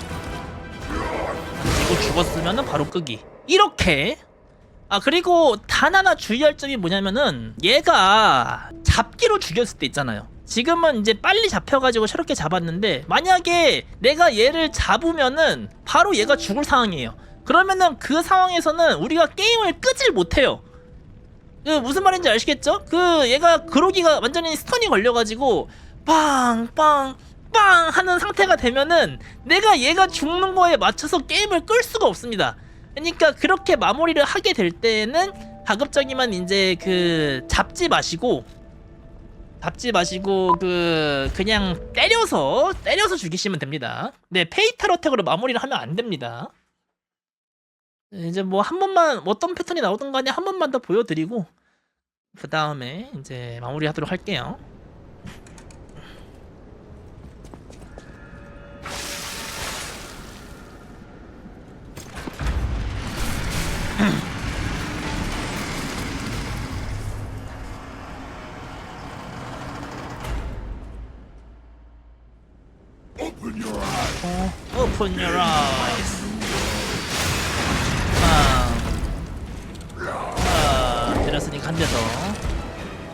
S1: 이거 죽었으면은 바로 끄기. 이렇게. 그리고 단 하나 주의할 점이 뭐냐면은 얘가 잡기로 죽였을 때 있잖아요. 지금은 이제 빨리 잡혀가지고 저렇게 잡았는데 만약에 내가 얘를 잡으면은 바로 얘가 죽을 상황이에요. 그러면은 그 상황에서는 우리가 게임을 끄질 못해요. 무슨 말인지 아시겠죠? 얘가 그러기가 완전히 스턴이 걸려가지고 빵빵 빵 하는 상태가 되면은 내가 얘가 죽는 거에 맞춰서 게임을 끌 수가 없습니다. 그러니까 그렇게 마무리를 하게 될 때는 가급적이면 이제 잡지 마시고 그냥 때려서 죽이시면 됩니다. 네, 페이탈 어택으로 마무리를 하면 안 됩니다. 이제 뭐 한 번만 어떤 패턴이 나오든 간에 한 번만 더 보여드리고 그 다음에 이제 마무리하도록 할게요.
S5: Open your eyes.
S1: Open your eyes. 때렸으니까 한 대 더.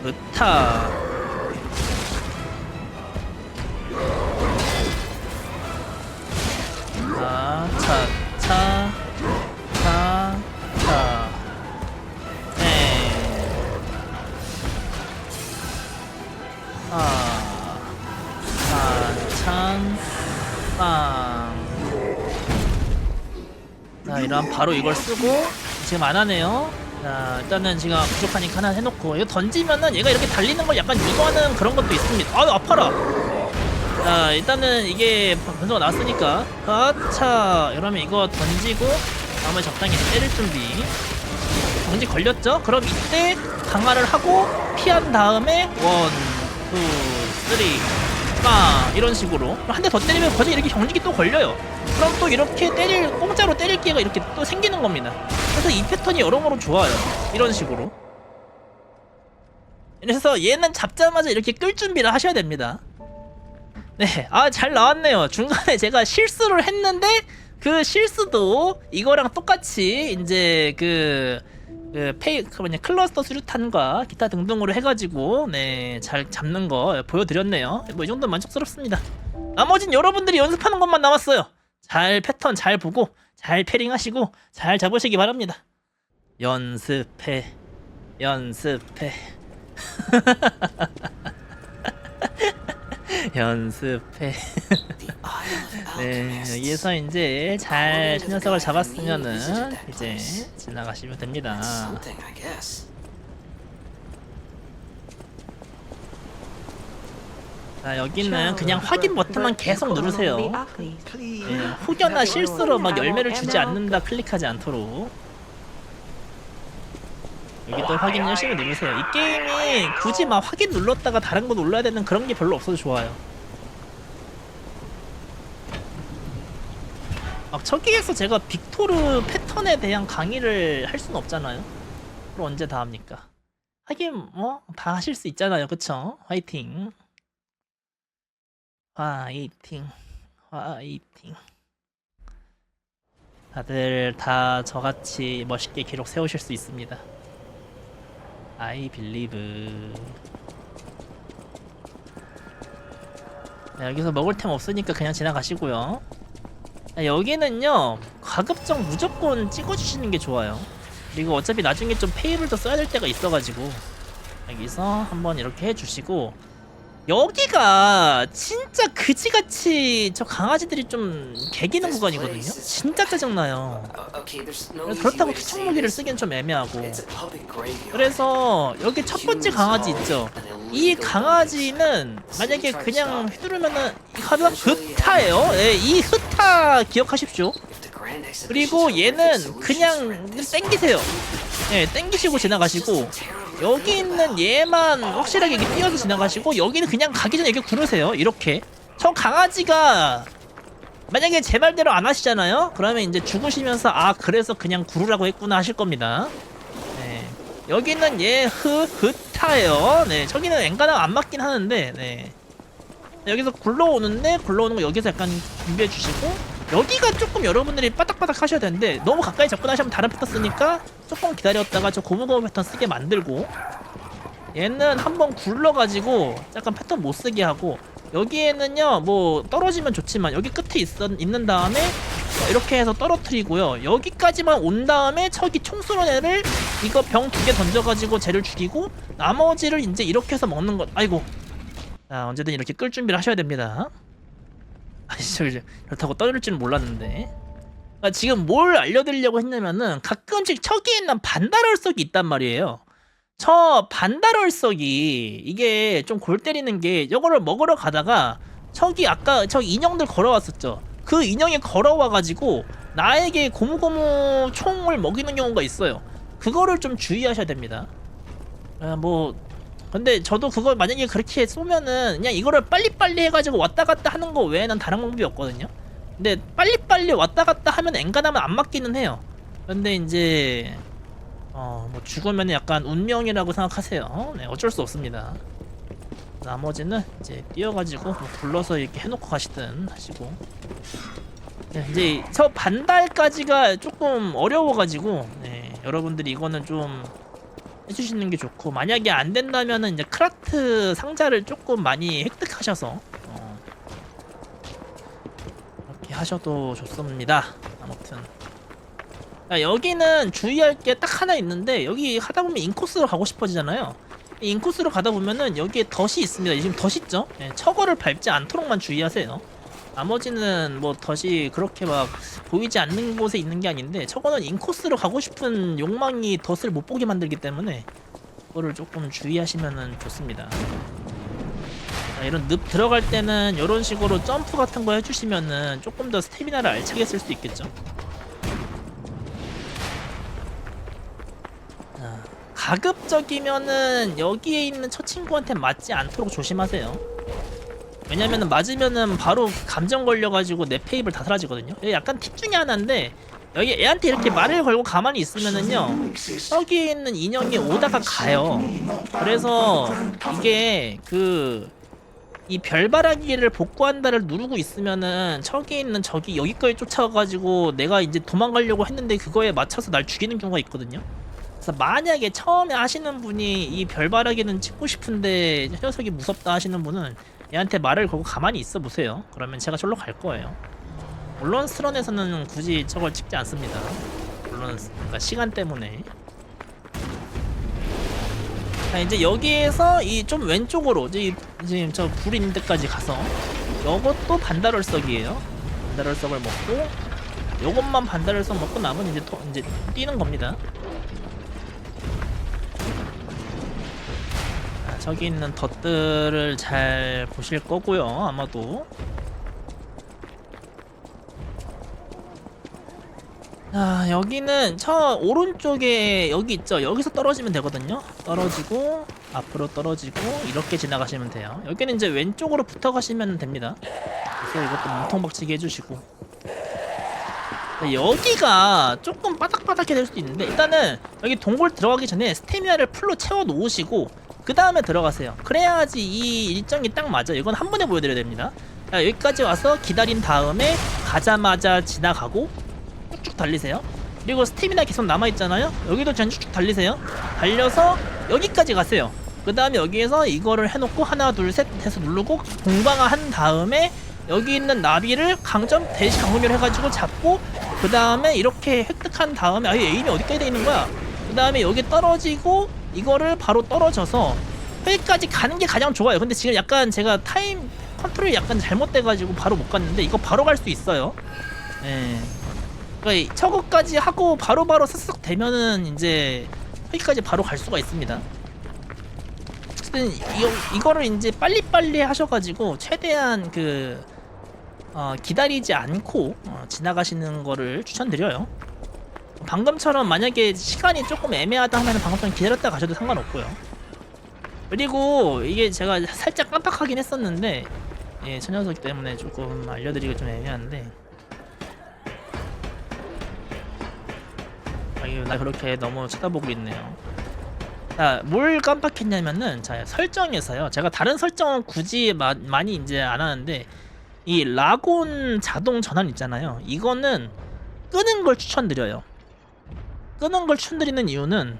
S1: 으타. 차. 네. 빵. 자, 이런 바로 이걸 쓰고 지금 안 하네요. 자, 일단은 제가 부족하니까 하나 해놓고 이거 던지면은 얘가 이렇게 달리는 걸 약간 유도하는 그런 것도 있습니다. 아유, 아파라. 자, 일단은 이게 변수가 나왔으니까 자, 이러면 이거 던지고 다음에 적당히 때릴 준비. 경지 걸렸죠? 그럼 이때 강화를 하고 피한 다음에 1, 2, 3 이런 식으로 한 대 더 때리면 거기서 이렇게 경직이 또 걸려요. 그럼 또 이렇게 공짜로 때릴 기회가 이렇게 또 생기는 겁니다. 그래서 이 패턴이 여러모로 좋아요. 이런 식으로. 그래서 얘는 잡자마자 이렇게 끌 준비를 하셔야 됩니다. 네, 잘 나왔네요. 중간에 제가 실수를 했는데 그 실수도 이거랑 똑같이 이제 클러스터 수류탄과 기타 등등으로 해가지고 잘 잡는 거 보여드렸네요. 뭐 이 정도면 만족스럽습니다. 나머진 여러분들이 연습하는 것만 남았어요. 잘 패턴 잘 보고 잘 패링하시고 잘 잡으시기 바랍니다. 연습해. 연습해. 네, 여기에서 이제 잘 녀석을 잡았으면은 이제 지나가시면 됩니다. 자, 여기는 그냥 확인 버튼만 계속 누르세요. 네, 혹여나 실수로 막 열매를 주지 않는다 클릭하지 않도록. 여기 또 확인 열심히 누르세요. 이 게임이 굳이 막 확인 눌렀다가 다른 거 눌러야 되는 그런 게 별로 없어서 좋아요. 막 저기에서 제가 빅토르 패턴에 대한 강의를 할 수는 없잖아요. 그럼 언제 다 합니까? 하긴 뭐 다 하실 수 있잖아요. 그쵸? 화이팅. 다들 다 저같이 멋있게 기록 세우실 수 있습니다. I believe. 네, 여기서 먹을 템 없으니까 그냥 지나가시고요. 여기는요 가급적 무조건 찍어주시는 게 좋아요. 그리고 어차피 나중에 좀 페이블도 써야 될 때가 있어가지고 여기서 한번 이렇게 해주시고, 여기가 진짜 그지같이 저 강아지들이 좀 개기는 구간이거든요. 진짜 짜증나요.
S6: Okay, there's no easy
S1: 그렇다고
S6: way to say
S1: 투척무기를
S6: this.
S1: 쓰기엔 좀 애매하고.
S6: It's a public graveyard.
S1: 그래서 여기 첫 번째 강아지 있죠. 이 강아지는 만약에 그냥 휘두르면은 하면 흐타예요. 예, 이 흐타 기억하십시오.
S6: If the Grand Exhibition's
S1: 그리고 얘는
S6: horrific
S1: 그냥
S6: solutions
S1: 땡기세요. 예, 땡기시고 지나가시고, 여기 있는 얘만 확실하게 이렇게 뛰어서 지나가시고, 여기는 그냥 가기 전에 이렇게 구르세요. 이렇게. 저 강아지가 만약에 제 말대로 안 하시잖아요? 그러면 이제 죽으시면서 아 그래서 그냥 구르라고 했구나 하실 겁니다. 네. 여기는 얘 흐타예요. 네, 저기는 엔간하고 안 맞긴 하는데, 네. 여기서 굴러오는데, 굴러오는 거 여기서 약간 준비해 주시고, 여기가 조금 여러분들이 빠딱빠딱 하셔야 되는데 너무 가까이 접근하시면 다른 패턴 쓰니까 조금 기다렸다가 저 고무고무 패턴 쓰게 만들고, 얘는 한번 굴러가지고 약간 패턴 못 쓰게 하고, 여기에는요 뭐 떨어지면 좋지만 여기 끝에 있는 다음에 이렇게 해서 떨어뜨리고요. 여기까지만 온 다음에 저기 총 쏘는 애를 이거 병 2개 던져가지고 쟤를 죽이고, 나머지를 이제 이렇게 해서 먹는 것. 아이고. 자, 언제든 이렇게 끌 준비를 하셔야 됩니다. 아니, 그렇다고 떠들 줄은 몰랐는데. 그러니까 지금 뭘 알려드리려고 했냐면은, 가끔씩 저기 있는 반달얼석이 있단 말이에요. 저 반달얼석이 이게 좀 골 때리는 게, 이거를 먹으러 가다가 저기 아까 저 인형들 걸어왔었죠. 그 인형이 걸어와가지고 나에게 고무고무 총을 먹이는 경우가 있어요. 그거를 좀 주의하셔야 됩니다. 근데 저도 그걸 만약에 그렇게 쏘면은 그냥 이거를 빨리빨리 해가지고 왔다 갔다 하는 거 외에는 다른 방법이 없거든요. 근데 빨리빨리 왔다 갔다 하면 엔간하면 안 맞기는 해요. 근데 이제 뭐 죽으면 약간 운명이라고 생각하세요. 네, 어쩔 수 없습니다. 나머지는 이제 뛰어가지고 뭐 굴러서 이렇게 해놓고 가시든 하시고. 네, 이제 저 반달까지가 조금 어려워가지고, 네, 여러분들이 이거는 좀 해주시는 게 좋고, 만약에 안 된다면은 이제 크라트 상자를 조금 많이 획득하셔서 이렇게 하셔도 좋습니다. 아무튼 여기는 주의할 게 딱 하나 있는데, 여기 하다 보면 인코스로 가고 싶어지잖아요. 인코스로 가다 보면은 여기에 덫이 있습니다. 지금 덫 있죠? 네, 처거를 밟지 않도록만 주의하세요. 나머지는 뭐 덫이 그렇게 막 보이지 않는 곳에 있는 게 아닌데, 저거는 인코스로 가고 싶은 욕망이 덫을 못 보게 만들기 때문에 그거를 조금 주의하시면 좋습니다. 자, 이런 늪 들어갈 때는 이런 식으로 점프 같은 거 해주시면은 조금 더 스태미나를 알차게 쓸 수 있겠죠. 자, 가급적이면은 여기에 있는 저 친구한테 맞지 않도록 조심하세요. 왜냐면은 맞으면은 바로 감정 걸려가지고 내 페이블 다 사라지거든요. 이게 약간 팁 중에 하나인데, 여기 애한테 이렇게 말을 걸고 가만히 있으면은요 저기에 있는 인형이 오다가 가요. 그래서 이게 이 별바라기를 복구한다를 누르고 있으면은 저기 있는 적이 여기까지 쫓아가가지고 내가 이제 도망가려고 했는데 그거에 맞춰서 날 죽이는 경우가 있거든요. 그래서 만약에 처음에 하시는 분이 이 별바라기는 찍고 싶은데 녀석이 무섭다 하시는 분은 얘한테 말을 걸고 가만히 있어 보세요. 그러면 제가 절로 갈 거예요. 물론 스런에서는 굳이 저걸 찍지 않습니다. 물론 그러니까 시간 때문에. 자, 이제 여기에서 이 좀 왼쪽으로 지금 저 불 있는 데까지 가서, 요것도 반달얼석이에요. 반달얼석을 먹고, 요것만 반달얼석 먹고 나면 이제 뛰는 겁니다. 저기 있는 덫들을 잘 보실 거고요, 아마도. 자, 여기는 저 오른쪽에 여기 있죠? 여기서 떨어지면 되거든요. 떨어지고 앞으로 떨어지고 이렇게 지나가시면 돼요. 여기는 이제 왼쪽으로 붙어 가시면 됩니다. 그래서 이것도 몸통박치기 해주시고. 여기가 조금 바닥바닥해 될 수도 있는데, 일단은 여기 동굴 들어가기 전에 스태미나를 풀로 채워 놓으시고 그 다음에 들어가세요. 그래야지 이 일정이 딱 맞아요. 이건 한 번에 보여드려야 됩니다. 자, 여기까지 와서 기다린 다음에 가자마자 지나가고 쭉쭉 달리세요. 그리고 스태미나 계속 남아있잖아요. 여기도 그냥 쭉쭉 달리세요. 달려서 여기까지 가세요. 그 다음에 여기에서 이거를 해놓고 하나 둘 셋 해서 누르고 공방화 한 다음에 여기 있는 나비를 대시 강점을 해가지고 잡고 그 다음에 이렇게 획득한 다음에 아예 에임이 어디까지 돼 있는 거야. 그 다음에 여기 떨어지고 이거를 바로 떨어져서 여기까지 가는 게 가장 좋아요. 근데 지금 약간 제가 타임 컨트롤이 약간 잘못돼가지고 바로 못 갔는데 이거 바로 갈 수 있어요. 예. 그러니까 저거까지 하고 바로바로 쓱쓱 되면은 이제 여기까지 바로 갈 수가 있습니다. 어쨌든 이거를 이제 빨리빨리 하셔가지고 최대한 기다리지 않고 지나가시는 거를 추천드려요. 방금처럼 만약에 시간이 조금 애매하다 하면 방금처럼 기다렸다 가셔도 상관없고요. 그리고 이게 제가 살짝 깜빡하긴 했었는데 예, 저 녀석 때문에 조금 알려드리기 좀 애매한데 이거 나 그렇게 너무 쳐다보고 있네요. 자, 뭘 깜빡했냐면은 자, 설정에서요. 제가 다른 설정은 굳이 많이 이제 안 하는데 이 라곤 자동 전환 있잖아요. 이거는 끄는 걸 추천드려요. 끄는 걸 추천드리는 이유는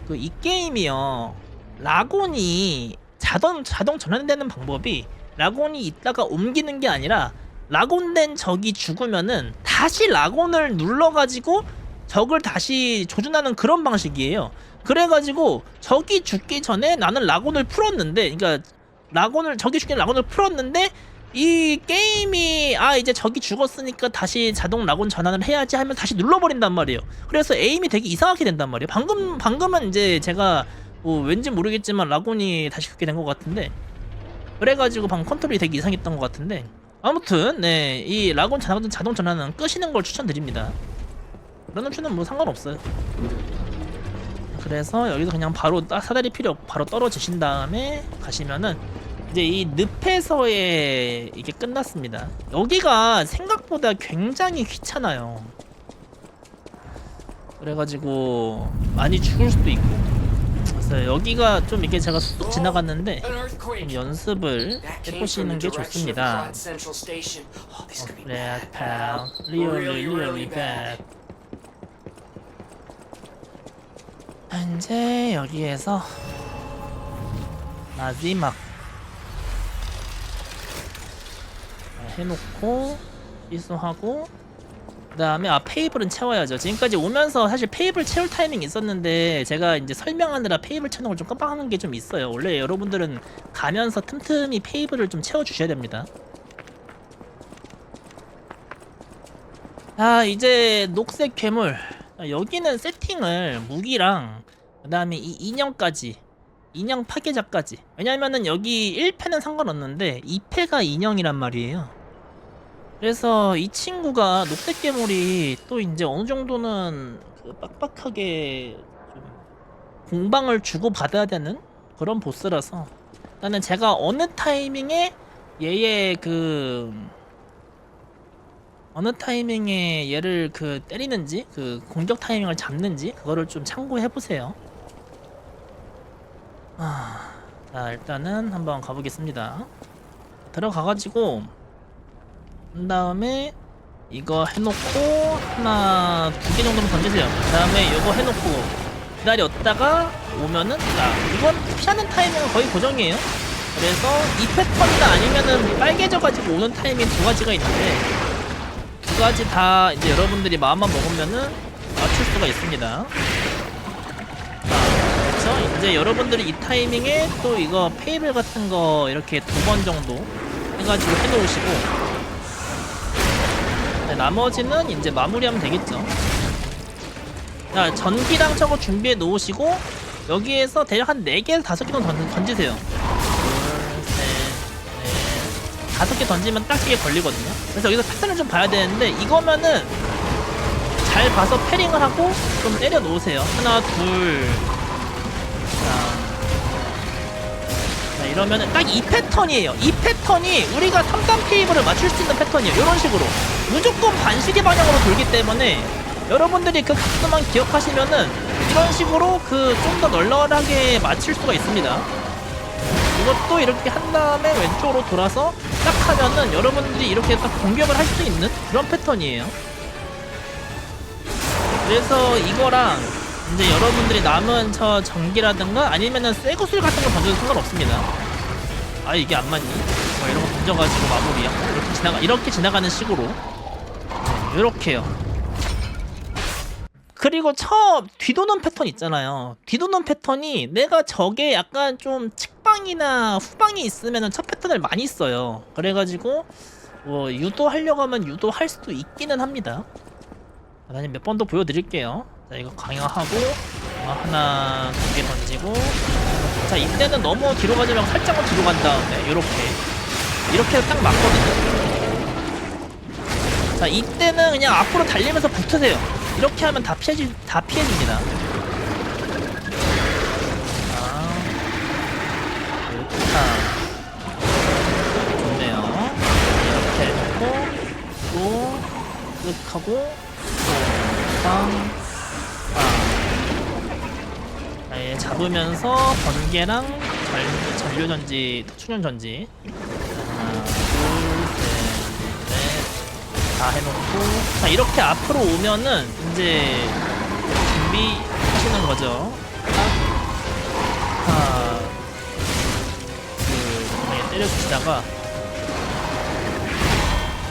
S1: 이 게임이요. 라곤이 자동 전환되는 방법이 라곤이 있다가 옮기는 게 아니라 라곤된 적이 죽으면은 다시 라곤을 눌러가지고 적을 다시 조준하는 그런 방식이에요. 그래가지고 적이 죽기 전에 나는 라곤을 풀었는데, 그러니까 적이 죽기 전에 라곤을 풀었는데 이 게임이 이제 적이 죽었으니까 다시 자동 라곤 전환을 해야지 하면 다시 눌러버린단 말이에요. 그래서 에임이 되게 이상하게 된단 말이에요. 방금은 이제 제가 왠지 모르겠지만 라곤이 다시 그렇게 된 것 같은데, 그래가지고 방금 컨트롤이 되게 이상했던 것 같은데, 아무튼 네, 이 라곤 자동 전환은 끄시는 걸 추천드립니다. 그런 옵션은 뭐 상관없어요. 그래서 여기서 그냥 바로 사다리 필요 없고 바로 떨어지신 다음에 가시면은 이제 이 늪에서의 이게 끝났습니다. 여기가 생각보다 굉장히 귀찮아요. 그래가지고 많이 죽을 수도 있고, 그래서 여기가 좀 이게 제가 쑥 지나갔는데 좀 연습을 해보시는 게 좋습니다. Red pal, really bad. 이제 여기에서 마지막 해놓고 이수하고 그 다음에 페이블은 채워야죠. 지금까지 오면서 사실 페이블 채울 타이밍이 있었는데 제가 이제 설명하느라 페이블 채우는 걸 좀 깜빡하는 게 좀 있어요. 원래 여러분들은 가면서 틈틈이 페이블을 좀 채워주셔야 됩니다. 이제 녹색 괴물, 여기는 세팅을 무기랑 그 다음에 이 인형 파괴자까지, 왜냐면은 여기 1패는 상관없는데 2패가 인형이란 말이에요. 그래서 이 친구가 녹색 괴물이 또 이제 어느 정도는 빡빡하게 좀 공방을 주고 받아야 되는 그런 보스라서, 나는 제가 어느 타이밍에 얘의 어느 타이밍에 얘를 때리는지, 공격 타이밍을 잡는지 그거를 좀 참고해보세요. 자, 일단은 한번 가보겠습니다. 들어가가지고 그 다음에 이거 해놓고 하나, 2개 정도만 던지세요. 그 다음에 이거 해놓고 기다렸다가 오면은, 이건 피하는 타이밍은 거의 고정이에요. 그래서 이 패턴이나 아니면은 빨개져가지고 오는 타이밍 2가지가 있는데, 2가지 다 이제 여러분들이 마음만 먹으면은 맞출 수가 있습니다. 그렇죠? 이제 여러분들이 이 타이밍에 또 이거 페이블 같은 거 이렇게 2번 정도 해가지고 해놓으시고, 네, 나머지는 이제 마무리하면 되겠죠. 자, 전기랑 저거 준비해 놓으시고 여기에서 대략 한 4개에서 5개 정도 던지세요. 둘, 셋, 넷, 5개 던지면 딱 이게 걸리거든요. 그래서 여기서 패턴을 좀 봐야 되는데, 이거면은 잘 봐서 패링을 하고 좀 때려 놓으세요. 하나, 둘. 자, 이러면은 딱 이 패턴이에요. 이 패턴이 우리가 3단 페이블을 맞출 수 있는 패턴이에요. 이런 식으로 무조건 반시계 방향으로 돌기 때문에 여러분들이 그 각도만 기억하시면은 이런 식으로 좀 더 널널하게 맞출 수가 있습니다. 이것도 이렇게 한 다음에 왼쪽으로 돌아서 딱 하면은 여러분들이 이렇게 딱 공격을 할 수 있는 그런 패턴이에요. 그래서 이거랑 이제 여러분들이 남은 저 전기라든가 아니면은 쇠구슬 같은 거 던져도 상관없습니다. 이게 안 맞니? 이런 거 던져가지고 마무리하고 이렇게 지나가는 식으로 이렇게요. 그리고 뒤도는 패턴 있잖아요. 뒤도는 패턴이 내가 적에 약간 좀 측방이나 후방이 있으면은 첫 패턴을 많이 써요. 그래가지고 뭐 유도하려고 하면 유도할 수도 있기는 합니다. 다시 몇 번 더 보여드릴게요. 자, 이거 강화하고 하나, 두 개 던지고, 자, 이때는 너무 뒤로 가지 말고 살짝만 뒤로 간 다음에 이렇게 해서 딱 맞거든요. 자, 이때는 그냥 앞으로 달리면서 붙으세요. 이렇게 하면 다 피해집니다. 좋다. 좋네요. 이렇게 해놓고 또 쓱 하고 빵. 아예 잡으면서 번개랑 전류전지, 충전전지 하나, 둘, 셋, 넷 다 해놓고, 자, 이렇게 앞으로 오면은 이제 준비하시는 거죠. 하나, 둘, 때려주시다가,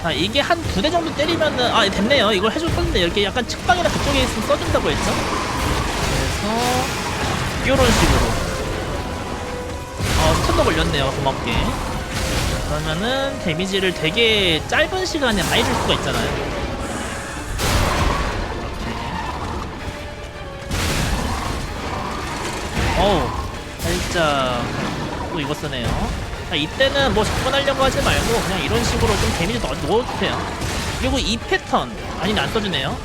S1: 자, 이게 한 2대 정도 때리면은, 됐네요. 이걸 해줬었는데 이렇게 약간 측방이나 그쪽에 있으면 써준다고 했죠. 그래서 요런 식으로 스턴도 걸렸네요. 고맙게. 그러면은 데미지를 되게 짧은 시간에 많이 줄 수가 있잖아요. 이렇게. 살짝 또 이거 쓰네요. 자, 이때는 뭐 접근하려고 하지 말고 그냥 이런 식으로 좀 데미지 넣어주세요. 그리고 이 패턴 안 써주네요.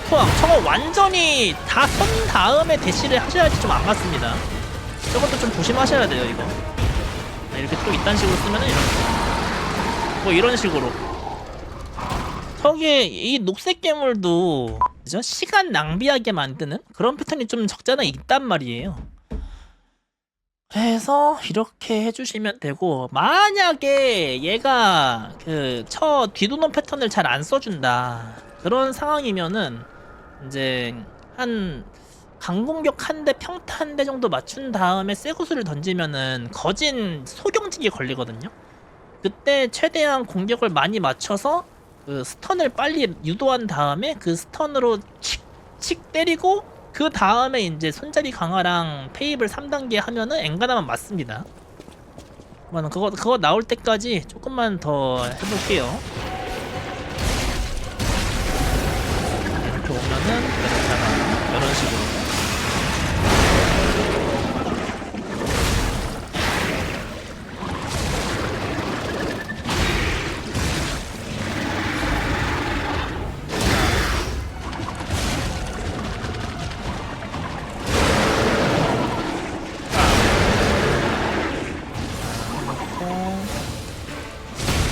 S1: 포항 저거 완전히 다 선 다음에 대시를 하셔야지 좀 안 맞습니다. 저것도 좀 조심하셔야 돼요. 이거 이렇게 또 이딴 식으로 쓰면은 뭐 이런 식으로 저게 이 녹색 괴물도 그죠? 시간 낭비하게 만드는 그런 패턴이 좀 적잖아 있단 말이에요. 그래서 이렇게 해주시면 되고, 만약에 얘가 뒤도는 패턴을 잘 안 써준다 그런 상황이면은 이제 한 강공격 한 대, 평타 한 대 정도 맞춘 다음에 쇠구슬을 던지면은 거진 소경직이 걸리거든요. 그때 최대한 공격을 많이 맞춰서 그 스턴을 빨리 유도한 다음에 그 스턴으로 칙칙 때리고 그 다음에 이제 손잡이 강화랑 페이블 3단계 하면은 엔간하면 맞습니다. 그거 나올 때까지 조금만 더 해볼게요. 이렇게 오면은 이런 식으로.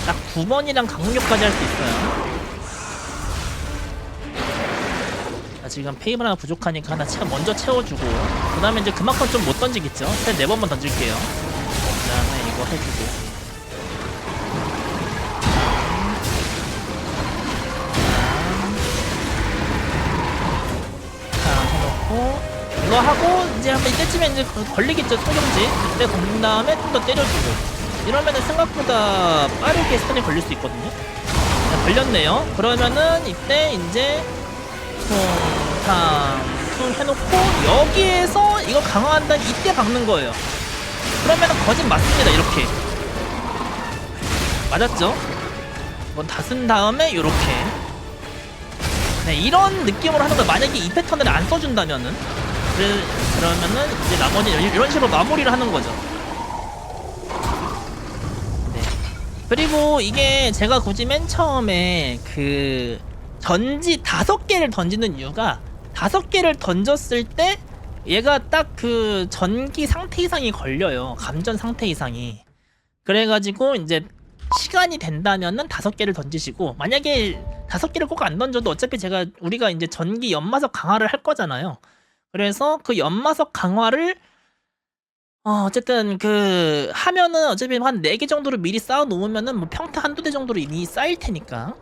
S1: 딱 9번이랑 강력까지 할 수 있어요. 자, 지금 페이블 하나 부족하니까 하나 먼저 채워주고, 그 다음에 이제 그만큼 좀 못 던지겠죠? 4번만 던질게요. 그 다음에 이거 해주고. 해놓고, 이거 하고, 이제 한번 이때쯤에 이제 걸리겠죠? 소경지. 그때 건 다음에 좀 더 때려주고. 이러면은 생각보다 빠르게 스턴이 걸릴 수 있거든요. 자, 걸렸네요. 그러면은 이때 이제 퉁 해놓고 여기에서 이거 강화한 다음에 이때 박는 거예요. 그러면은 거진 맞습니다. 이렇게 맞았죠? 이건 다 쓴 다음에 요렇게 이런 느낌으로 하는 거예요. 만약에 이 패턴을 안 써준다면은 그러면은 이제 나머지 이런 식으로 마무리를 하는 거죠. 그리고 이게 제가 굳이 맨 처음에 그 전지 5개를 던지는 이유가 5개를 던졌을 때 얘가 딱 그 전기 상태 이상이 걸려요. 감전 상태 이상이. 그래가지고 이제 시간이 된다면은 5개를 던지시고, 만약에 5개를 꼭 안 던져도 어차피 우리가 이제 전기 연마석 강화를 할 거잖아요. 그래서 그 연마석 강화를 어쨌든 하면은 어차피 한 4개 정도를 미리 쌓아 놓으면은 뭐 평타 한두 대 정도로 이미 쌓일 테니까.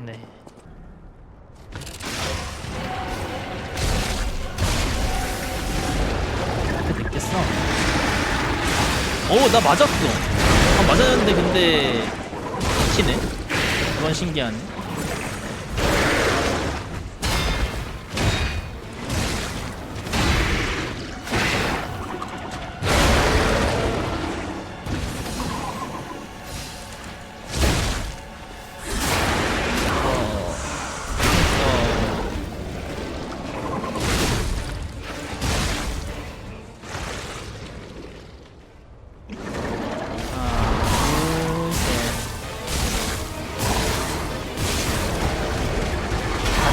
S1: 네. 이렇게 됐겠어. 나 맞았어. 맞았는데 근데 치네. 그건 신기하네.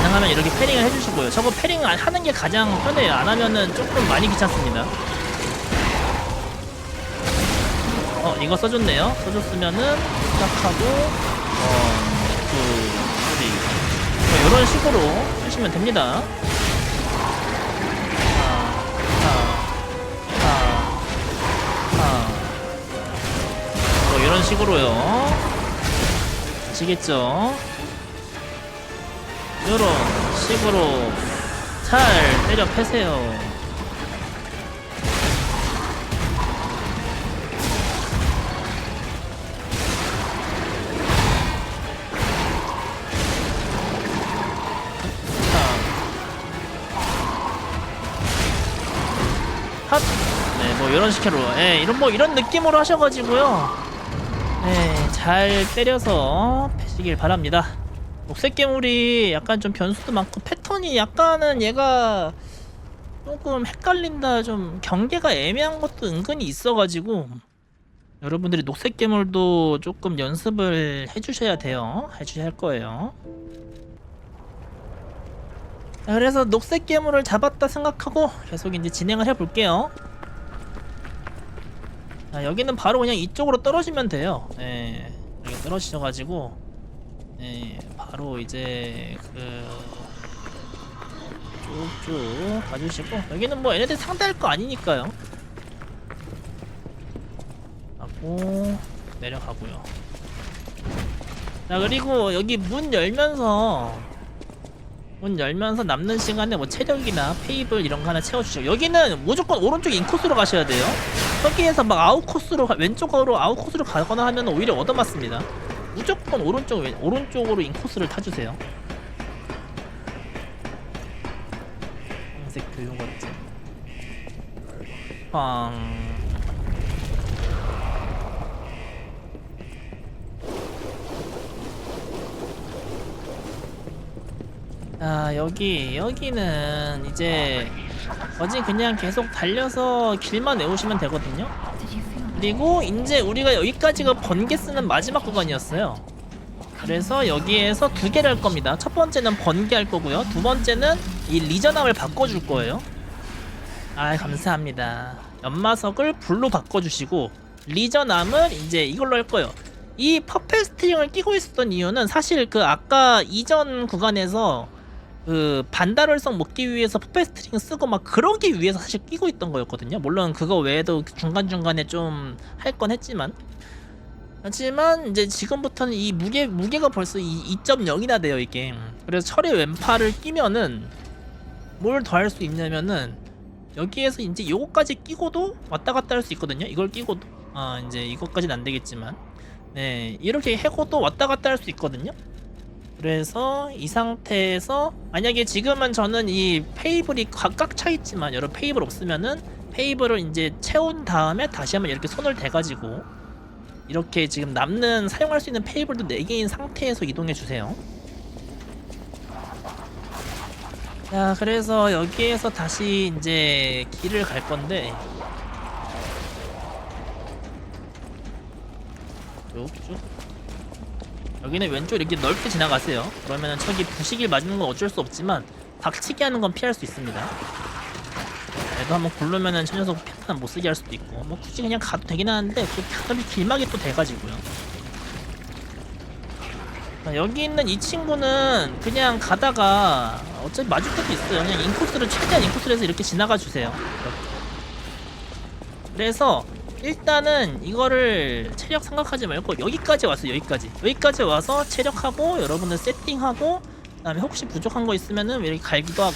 S1: 가능하면 이렇게 패링을 해주시고요. 저거 패링 하는 게 가장 편해요. 안 하면은 조금 많이 귀찮습니다. 이거 써줬네요. 써줬으면은 시작하고 이런 식으로 하시면 됩니다. 이런 식으로요. 아시겠죠? 이런 식으로 잘 때려 패세요. 핫! 네, 뭐 이런 식으로, 이런 느낌으로 하셔가지고요. 네, 잘 때려서 패시길 바랍니다. 녹색 괴물이 약간 좀 변수도 많고 패턴이 약간은 얘가 조금 헷갈린다, 좀 경계가 애매한 것도 은근히 있어가지고 여러분들이 녹색 괴물도 조금 연습을 해주셔야 돼요. 해주셔야 할 거예요. 자, 그래서 녹색 괴물을 잡았다 생각하고 계속 이제 진행을 해볼게요. 자, 여기는 바로 그냥 이쪽으로 떨어지면 돼요. 여기 떨어지셔가지고 바로 이제 쭉쭉 가주시고, 여기는 뭐 얘네들 상대할 거 아니니까요. 하고 내려가고요. 자, 그리고 여기 문 열면서 남는 시간에 뭐 체력이나 페이블 이런 거 하나 채워주시고, 여기는 무조건 오른쪽 인코스로 가셔야 돼요. 여기에서 막 아웃코스로 왼쪽으로 아웃코스로 가거나 하면 오히려 얻어맞습니다. 무조건 오른쪽으로 인코스를 타주세요. 황색 교육원제 여기는 이제 그냥 계속 달려서 길만 외우시면 되거든요. 그리고 이제 우리가 여기까지가 번개 쓰는 마지막 구간이었어요. 그래서 여기에서 두 개를 할 겁니다. 첫 번째는 번개 할 거고요. 두 번째는 이 리저남을 바꿔줄 거예요. 감사합니다. 연마석을 불로 바꿔주시고, 리저남을 이제 이걸로 할 거예요. 이 퍼펫 스트링을 끼고 있었던 이유는 사실 아까 이전 구간에서 반달월성 먹기 위해서 퍼펫 스트링 쓰고 막 그러기 위해서 사실 끼고 있던 거였거든요. 물론 그거 외에도 중간중간에 좀 할 건 했지만 이제 지금부터는 이 무게가 벌써 2.0이나 돼요, 이게. 그래서 철의 왼팔을 끼면은 뭘 더 할 수 있냐면은 여기에서 이제 요거까지 끼고도 왔다 갔다 할 수 있거든요. 이걸 끼고도 이제 이것까지는 안 되겠지만 이렇게 해고도 왔다 갔다 할 수 있거든요. 그래서 이 상태에서 만약에 지금은 저는 이 페이블이 꽉 차 있지만, 여러분 페이블 없으면은 페이블을 이제 채운 다음에 다시 한번 이렇게 손을 대가지고 이렇게 지금 남는 사용할 수 있는 페이블도 4개인 상태에서 이동해 주세요. 자, 그래서 여기에서 다시 이제 길을 갈 건데, 쭉쭉 여기는 왼쪽 이렇게 넓게 지나가세요. 그러면은 저기 부시길 맞는 건 어쩔 수 없지만 박치기 하는 건 피할 수 있습니다. 얘도 한번 굴르면은 저 녀석 패턴 못 쓰게 할 수도 있고, 뭐 굳이 그냥 가도 되긴 하는데 또 패턴이 길막이 또 돼가지고요. 자, 여기 있는 이 친구는 그냥 가다가 어차피 맞을 때도 있어요. 그냥 인코스를 최대한 인코스를 해서 이렇게 지나가 주세요. 이렇게. 그래서 일단은 이거를 체력 생각하지 말고 여기까지 왔어요. 여기까지 와서 체력하고 여러분들 세팅하고, 그 다음에 혹시 부족한 거 있으면은 이렇게 갈기도 하고,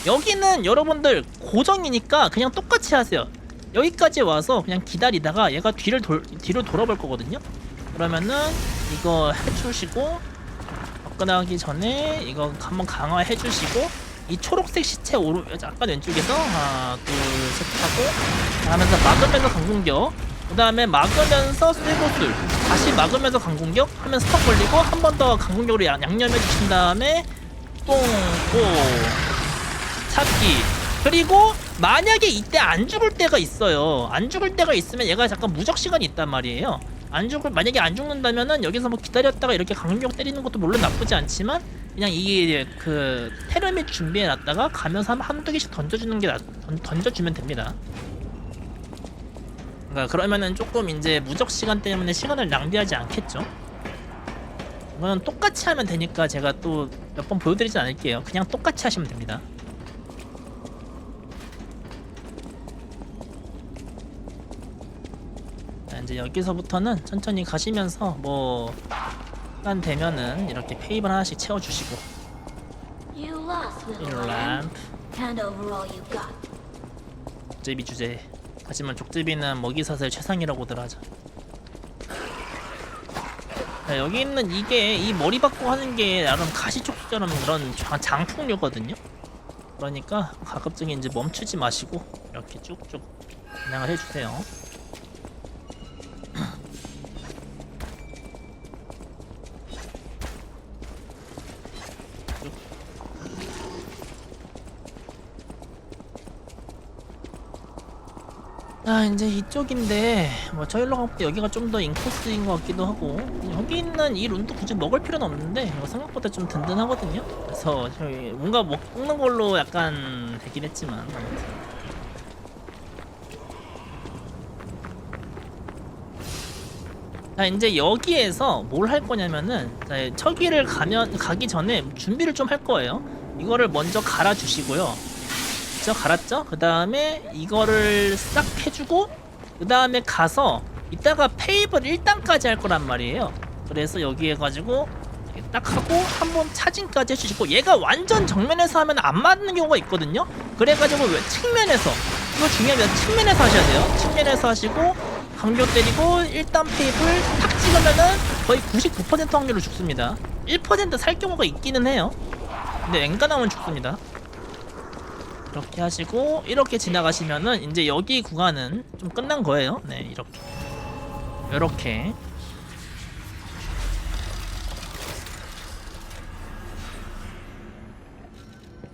S1: 여기는 여러분들 고정이니까 그냥 똑같이 하세요. 여기까지 와서 그냥 기다리다가 얘가 뒤로 돌아볼 거거든요. 그러면은 이거 해주시고 접근하기 전에 이거 한번 강화해 주시고 이 초록색 시체 약간 왼쪽에서 하나 둘셋 하고 하면서 막으면서 강공격, 그 다음에 막으면서 쇠고술, 다시 막으면서 강공격 하면 스톱 걸리고 한 번 더 강공격으로 양념해 주신 다음에 똥꼬 찾기. 그리고 만약에 이때 안 죽을 때가 있어요. 안 죽을 때가 있으면 얘가 잠깐 무적 시간이 있단 말이에요. 만약에 안 죽는다면은 여기서 뭐 기다렸다가 이렇게 강력 때리는 것도 물론 나쁘지 않지만 그냥 이게 그 테르밋 준비해 놨다가 가면서 한두 개씩 던져주는 게 던져주면 됩니다. 그러니까 그러면은 조금 이제 무적 시간 때문에 시간을 낭비하지 않겠죠. 이거는 똑같이 하면 되니까 제가 또 몇 번 보여드리진 않을게요. 그냥 똑같이 하시면 됩니다. 이제 여기서부터는 천천히 가시면서 뭐 시간 되면은 이렇게 페이블 하나씩 채워주시고
S7: You lost, little
S1: 이
S7: lamb.
S1: 램프
S7: Hand over all you got.
S1: 족제비 주제. 하지만 족제비는 먹이사슬 최상이라고들 하죠. 자, 여기 있는 이게 이 머리 받고 하는 게 나름 가시촉처럼 그런 장풍류거든요. 그러니까 가급적이 이제 멈추지 마시고 이렇게 쭉쭉 진행을 해주세요. 아, 이제 이쪽인데 뭐 저일로 가볼 때 여기가 좀 더 인코스인 것 같기도 하고, 여기 있는 이 룬도 굳이 먹을 필요는 없는데 이거 생각보다 좀 든든하거든요. 그래서 저희 뭔가 먹는 걸로 약간 되긴 했지만 아무튼. 자, 이제 여기에서 뭘 할 거냐면은 저기를 가기 전에 준비를 좀 할 거예요. 이거를 먼저 갈아 주시고요. 갈았죠? 그 다음에 이거를 싹 해주고 그 다음에 가서 이따가 페이블 1단까지 할 거란 말이에요. 그래서 여기 해가지고 딱 하고 한번 차징까지 해주시고, 얘가 완전 정면에서 하면 안 맞는 경우가 있거든요. 그래가지고 측면에서, 이거 중요합니다. 측면에서 하셔야 돼요. 측면에서 하시고 강력 때리고 1단 페이블 탁 찍으면은 거의 99% 확률로 죽습니다. 1% 살 경우가 있기는 해요. 근데 앵간하면 죽습니다. 이렇게 하시고 이렇게 지나가시면은 이제 여기 구간은 좀 끝난 거예요. 네, 이렇게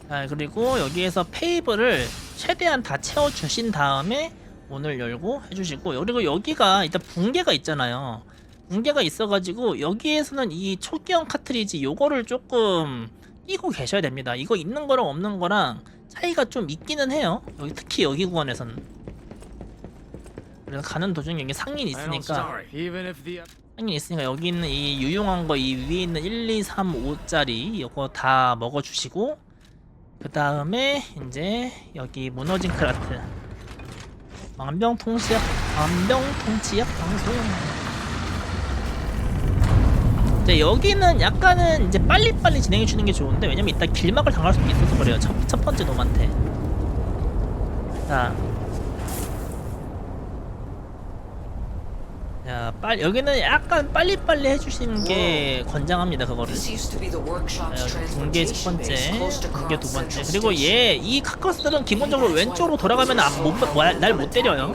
S1: 자, 그리고 여기에서 페이블을 최대한 다 채워주신 다음에 문을 열고 해주시고, 그리고 여기가 일단 붕괴가 있잖아요. 붕괴가 있어가지고 여기에서는 이 초기형 카트리지 요거를 조금 끼고 계셔야 됩니다. 이거 있는 거랑 없는 거랑 차이가 좀 있기는 해요. 특히 여기 구간에서는. 그래서 가는 도중에 여기 상인 있으니까 여기 있는 이 유용한 거, 이 위에 있는 1, 2, 3, 5짜리 이거 다 먹어주시고, 그 다음에 이제 여기 무너진 크라트 만병통치약 방송. 이제 여기는 약간은 이제 빨리빨리 진행해 주는 게 좋은데, 왜냐면 이따 길막을 당할 수도 있어서 그래요. 첫 번째 놈한테. 자, 여기는 약간 빨리빨리 해주시는 게 권장합니다. 그거를. 붕괴 첫 번째, 붕괴 두 번째. 그리고 이 카커스들은 기본적으로 왼쪽으로 돌아가면 날 못 때려요.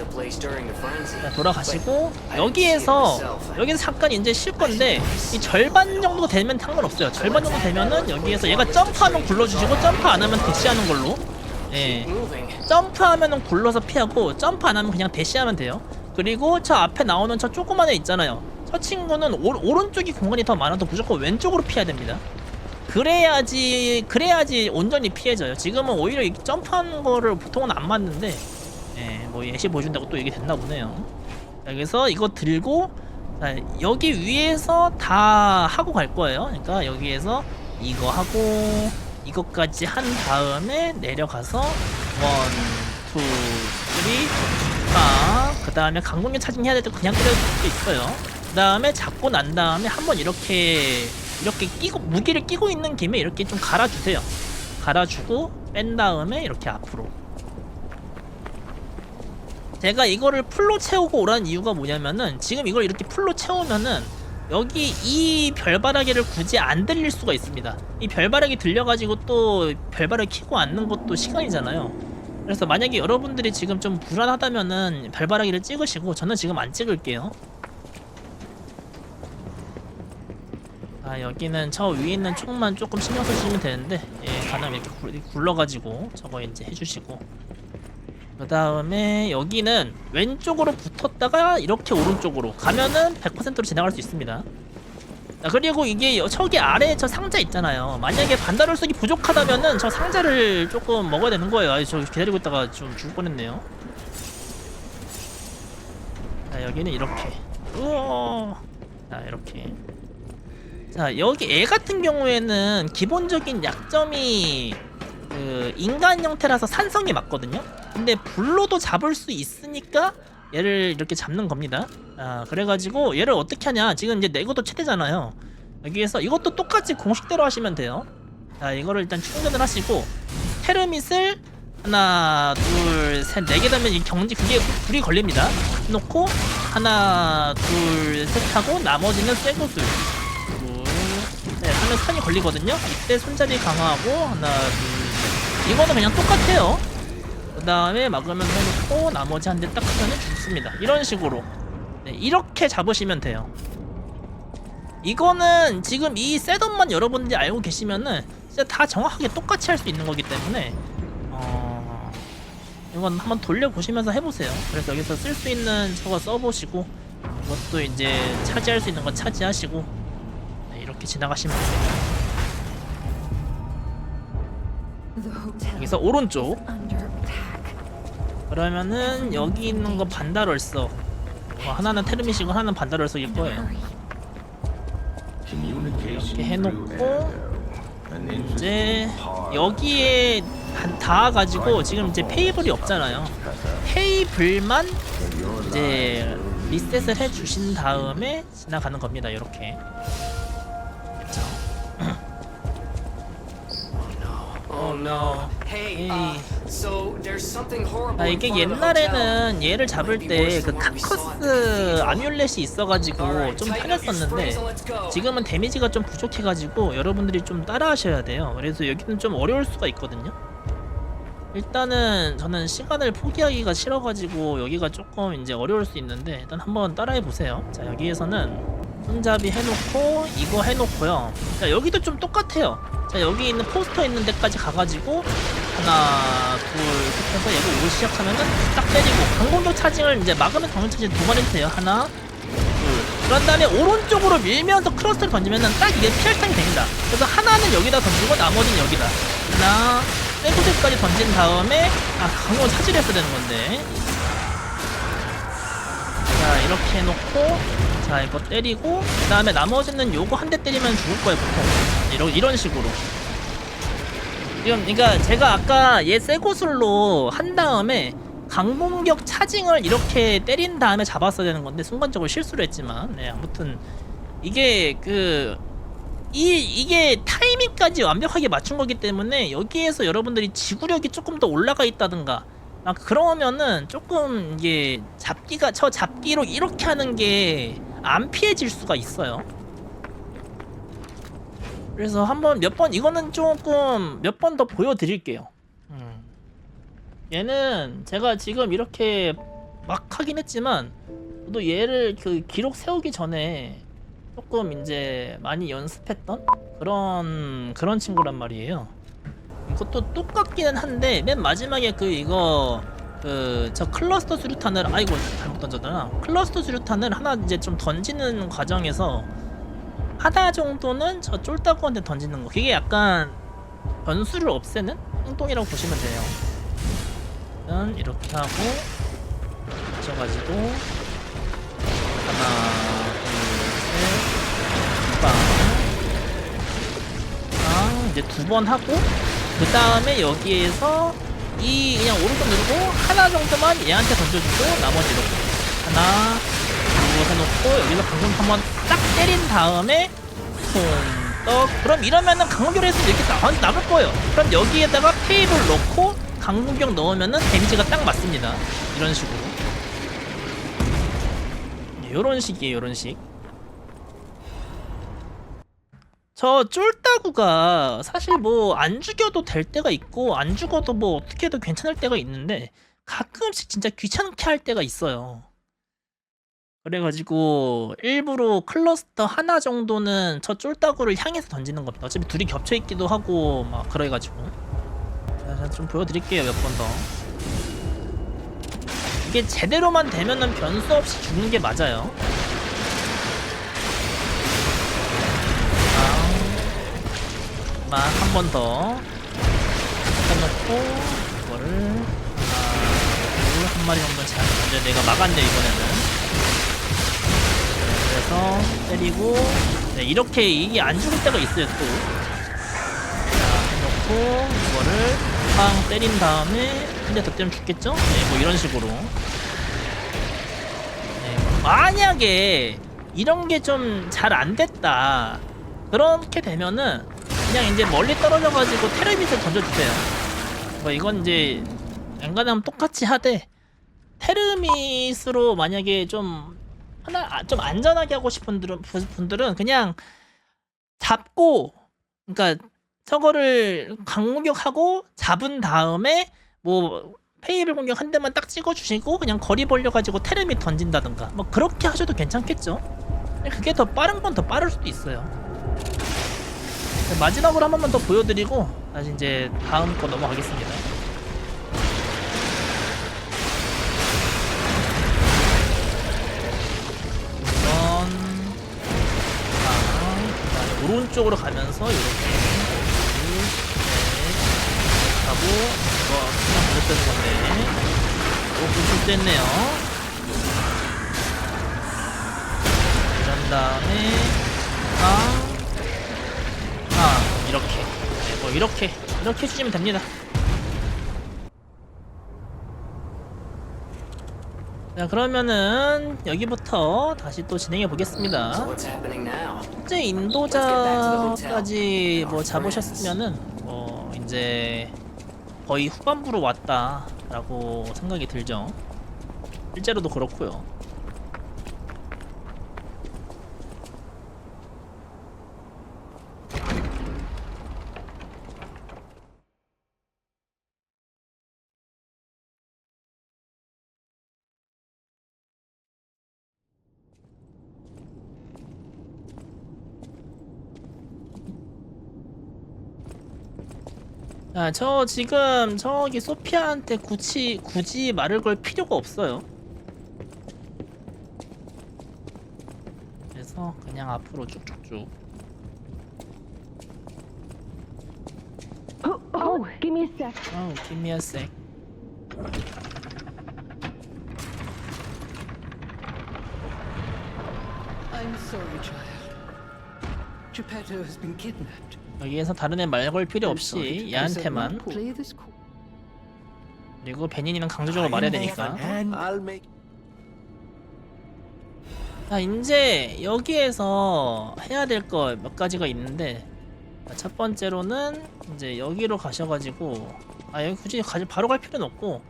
S1: 자, 돌아가시고 여기서 잠깐 이제 쉴 건데, 이 절반 정도 되면 상관없어요. 절반 정도 되면은 여기에서 얘가 점프하면 굴러주시고, 점프 안 하면 대시하는 걸로. 예. 점프하면은 굴러서 피하고, 점프 안 하면 그냥 대시하면 돼요. 그리고 저 앞에 나오는 저 조그만 애 있잖아요. 저 친구는 오른쪽이 공간이 더 많아도 무조건 왼쪽으로 피해야 됩니다. 그래야지 온전히 피해져요. 지금은 오히려 이 점프하는 거를 보통은 안 맞는데, 뭐 예시 보여준다고 또 이게 됐나 보네요. 여기서 이거 들고, 자, 여기 위에서 다 하고 갈 거예요. 그러니까 여기에서 이거 하고 이것까지 한 다음에 내려가서 1, 2, 3 그 다음에 강공격 차징해야 될 때 그냥 때려줄 수도 있어요. 그 다음에 잡고 난 다음에 한번 이렇게 끼고, 무기를 끼고 있는 김에 이렇게 좀 갈아주세요. 갈아주고 뺀 다음에 이렇게 앞으로. 제가 이거를 풀로 채우고 오라는 이유가 뭐냐면은 지금 이걸 이렇게 풀로 채우면은 여기 이 별바라기를 굳이 안 들릴 수가 있습니다. 이 별바라기 들려가지고 또 별바라기 켜고 앉는 것도 시간이잖아요. 그래서 만약에 여러분들이 지금 좀 불안하다면은 별바라기를 찍으시고, 저는 지금 안 찍을게요. 아, 여기는 저 위에 있는 총만 조금 신경 쓰시면 되는데, 예, 가능하면 이렇게 굴러가지고 저거 이제 해주시고, 그 다음에 여기는 왼쪽으로 붙었다가 이렇게 오른쪽으로 가면은 100%로 지나갈 수 있습니다. 자, 그리고 이게 저기 아래에 저 상자 있잖아요. 만약에 반달월석이 부족하다면은 저 상자를 조금 먹어야 되는 거예요. 아, 저 기다리고 있다가 좀 죽을 뻔했네요. 자, 여기는 이렇게. 우와. 자, 이렇게. 자, 여기 애 같은 경우에는 기본적인 약점이 그 인간 형태라서 산성이 맞거든요. 근데 불로도 잡을 수 있으니까 얘를 이렇게 잡는 겁니다. 아, 그래가지고 얘를 어떻게 하냐, 지금 이제 내구도 최대잖아요. 여기에서 이것도 똑같이 공식대로 하시면 돼요. 자, 이거를 일단 충전을 하시고 테르밋을 하나 둘 셋 네 개 달면 이 경지 그게 불이 걸립니다. 놓고 하나 둘 셋 하고 나머지는 쇠구슬 둘 하면 선이 걸리거든요. 이때 손잡이 강화하고 하나 둘 이거는 그냥 똑같아요. 그 다음에 막으면서 해놓고 나머지 한 대 딱 하면 죽습니다. 이런 식으로 네, 이렇게 잡으시면 돼요. 이거는 지금 이 셋업만 여러분들이 알고 계시면은 진짜 다 정확하게 똑같이 할 수 있는 거기 때문에 이건 한번 돌려보시면서 해보세요. 그래서 여기서 쓸 수 있는 저거 써보시고 이것도 이제 차지할 수 있는 건 차지하시고 네, 이렇게 지나가시면 됩니다. 여기서 오른쪽 그러면은 여기 있는 거 반달월석 하나는 테르밋이고 하나는 반달월석일 거예요. 이렇게 해놓고 이제 여기에 닿아가지고 지금 이제 페이블이 없잖아요. 페이블만 이제 리셋을 해주신 다음에 지나가는 겁니다. 이렇게.
S6: Oh no. Hey, so there's something horrible.
S1: 아, 이게 옛날에는 얘를 잡을 때 그 카커스 아뮬렛이 있어가지고 좀 편했었는데 지금은 데미지가 좀 부족해가지고 여러분들이 좀 따라하셔야 돼요. 그래서 여기는 좀 어려울 수가 있거든요. 일단은 저는 시간을 포기하기가 싫어가지고 여기가 조금 이제 어려울 수 있는데 일단 한번 따라해보세요. 자, 여기에서는 손잡이 해놓고 이거 해놓고요. 자, 여기도 좀 똑같아요. 자, 여기 있는 포스터 있는 데까지 가가지고 하나 둘 해서 얘가 오기 시작하면은 딱 때리고 강공격 차징을 이제 막으면 강공격 차징 두 번 해도 돼요. 하나 둘 그런 다음에 오른쪽으로 밀면서 크로스를 던지면은 딱 이게 피할당이 됩니다. 그래서 하나는 여기다 던지고 나머지는 여기다 하나 땡구색까지 던진 다음에 강공을 차지를 했어야 되는 건데 자, 이렇게 해놓고 자, 이거 때리고 그 다음에 나머지는 요거 한 대 때리면 죽을 거예요 보통. 이런 식으로 지금 그러니까 제가 아까 얘 쇠고술로 한 다음에 강공격 차징을 이렇게 때린 다음에 잡았어야 되는 건데 순간적으로 실수를 했지만 네, 아무튼 이게 이게 타이밍까지 완벽하게 맞춘 거기 때문에 여기에서 여러분들이 지구력이 조금 더 올라가 있다든가 그러면은 조금 이게 저 잡기로 이렇게 하는 게 안 피해질 수가 있어요. 그래서 한번 몇 번 이거는 조금 몇 번 더 보여드릴게요. 얘는 제가 지금 이렇게 막 하긴 했지만 저도 얘를 그 기록 세우기 전에 조금 이제 많이 연습했던 그런 친구란 말이에요. 이것도 똑같기는 한데 맨 마지막에 저 클러스터 수류탄을 아이고 잘못 던졌잖아. 클러스터 수류탄을 하나 이제 좀 던지는 과정에서 하나 정도는 저 쫄따구한테 던지는 거 그게 약간 변수를 없애는 행동이라고 보시면 돼요. 일단 이렇게 하고 붙여가지고 하나 둘셋 이제 두 번 하고 그 다음에 여기에서 그냥 오른쪽 누르고 하나 정도만 얘한테 던져주고 나머지 이렇게 하나 그리고 해놓고 여기서 방금 한번 딱 때린 다음에 손떡 그럼 이러면은 강공격을 했으면 이렇게 나올 거예요. 그럼 여기에다가 페이블 넣고 강공격 넣으면은 데미지가 딱 맞습니다. 이런 식으로 요런 식이에요, 요런 식. 저 쫄따구가 사실 뭐 안 죽여도 될 때가 있고 안 죽어도 뭐 어떻게 해도 괜찮을 때가 있는데 가끔씩 진짜 귀찮게 할 때가 있어요. 그래가지고 일부러 클러스터 하나 정도는 저 쫄따구를 향해서 던지는 겁니다. 어차피 둘이 겹쳐있기도 하고 막 그래가지고. 자, 좀 보여드릴게요, 몇 번 더. 이게 제대로만 되면은 변수 없이 죽는 게 맞아요. 막 한 번 더 해놓고 이거를 하나, 둘, 한 마리 정도 제한 던져. 내가 막았네 이번에는. 그래서 때리고 네, 이렇게 이게 안 죽을 때가 있어요 또. 자, 해놓고 이거를 팡 때린 다음에 한 대 더 때리면 죽겠죠? 네, 뭐 이런 식으로. 네, 만약에 이런 게 좀 잘 안 됐다 그렇게 되면은 그냥 이제 멀리 떨어져가지고 테르밋을 던져주세요. 뭐 이건 이제 엔간하면 똑같이 하되 테르밋으로 만약에 좀 좀 안전하게 하고 싶은 분들은 그냥 잡고, 그러니까 저거를 강공격하고 잡은 다음에 뭐 페이블 공격 한 대만 딱 찍어주시고 그냥 거리 벌려가지고 테르밋 던진다든가 뭐 그렇게 하셔도 괜찮겠죠. 그게 더 빠른 건 더 빠를 수도 있어요. 마지막으로 한 번만 더 보여드리고 다시 이제 다음 거 넘어가겠습니다. 우선 오른쪽으로 가면서 이렇게 하고 이거 그냥 보냈다는 건데 실수했네요. 그런 다음에 이렇게 네, 뭐 이렇게 해주시면 됩니다. 자, 그러면은 여기부터 다시 또 진행해 보겠습니다.
S6: So what's happening now?
S1: 현재 인도자까지 뭐 잡으셨으면은 뭐 이제 거의 후반부로 왔다라고 생각이 들죠. 실제로도 그렇고요. 자, 저 지금 저기 소피아한테 굳이 말을 걸 필요가 없어요. 그래서 그냥 앞으로 쭉쭉쭉.
S3: Give me a sec.
S1: give me a sec.
S8: I'm sorry, child. Geppetto has been kidnapped.
S1: 여기에서 다른 애 말 걸 필요 없이 얘한테만.
S8: Play this cool.
S1: 그리고 베닌이는 강조적으로 말해야 되니까.
S5: I'll make
S1: 자, 이제 여기에서 해야 될 거 몇 가지가 있는데, 첫 번째로는 이제 여기로 가셔가지고 여기 굳이 바로 갈 필요는 없고,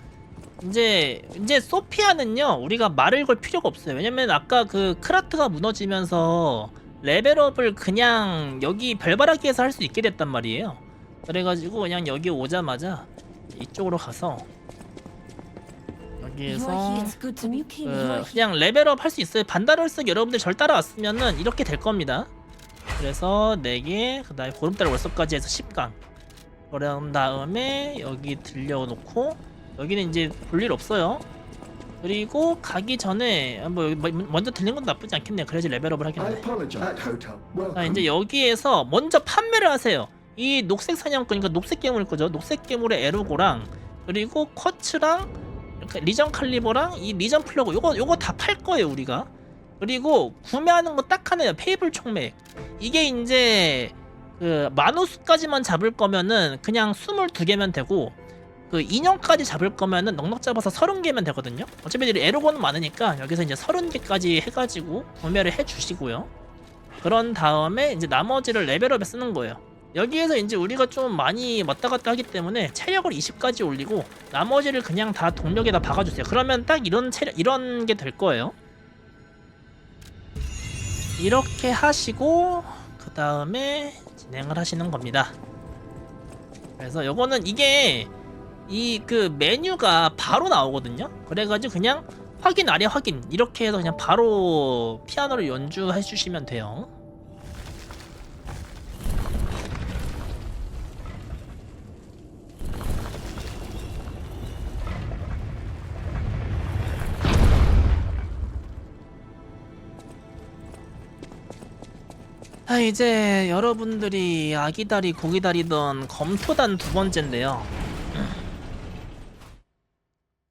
S1: 이제 소피아는요 우리가 말을 걸 필요가 없어요. 왜냐면 아까 그 크라트가 무너지면서 레벨업을 그냥 여기 별바라기에서 할 수 있게 됐단 말이에요. 그래가지고 그냥 여기 오자마자 이쪽으로 가서 여기에서 그냥 레벨업 할 수 있어요. 반다를스 여러분들 절 따라왔으면은 이렇게 될 겁니다. 그래서 4개, 그 다음에 보름달 월석까지 해서 10강. 그런 다음에 여기 들려놓고 여기는 이제 볼 일 없어요. 그리고 가기 전에 뭐 여기 먼저 들린 건 나쁘지 않겠네요. 그래야지 레벨업을 하겠네. 자, 이제 여기에서 먼저 판매를 하세요. 이 녹색 사냥꾼, 그러니까 녹색 괴물 거죠. 녹색 괴물의 에르고랑 그리고 쿼츠랑 리전 칼리버랑 이 리전 플러그 요거 다 팔 거예요 우리가. 그리고 구매하는 거 딱 하나예요. 페이블 총맥. 이게 이제 그 마누스까지만 잡을 거면은 그냥 22개면 되고, 그 인형까지 잡을 거면은 넉넉 잡아서 30개면 되거든요. 어차피 에르고는 많으니까 여기서 이제 30개까지 해가지고 구매를 해주시고요. 그런 다음에 이제 나머지를 레벨업에 쓰는 거예요. 여기에서 이제 우리가 좀 많이 왔다 갔다 하기 때문에 체력을 20까지 올리고 나머지를 그냥 다 동력에다 박아주세요. 그러면 딱 이런 게 될 거예요. 이렇게 하시고 그 다음에 진행을 하시는 겁니다. 그래서 요거는 이게 이 그 메뉴가 바로 나오거든요. 그래가지고 그냥 확인 아래 확인 이렇게 해서 그냥 바로 피아노를 연주해 주시면 돼요. 이제 여러분들이 아기다리 고기다리던 검토단 두 번째인데요.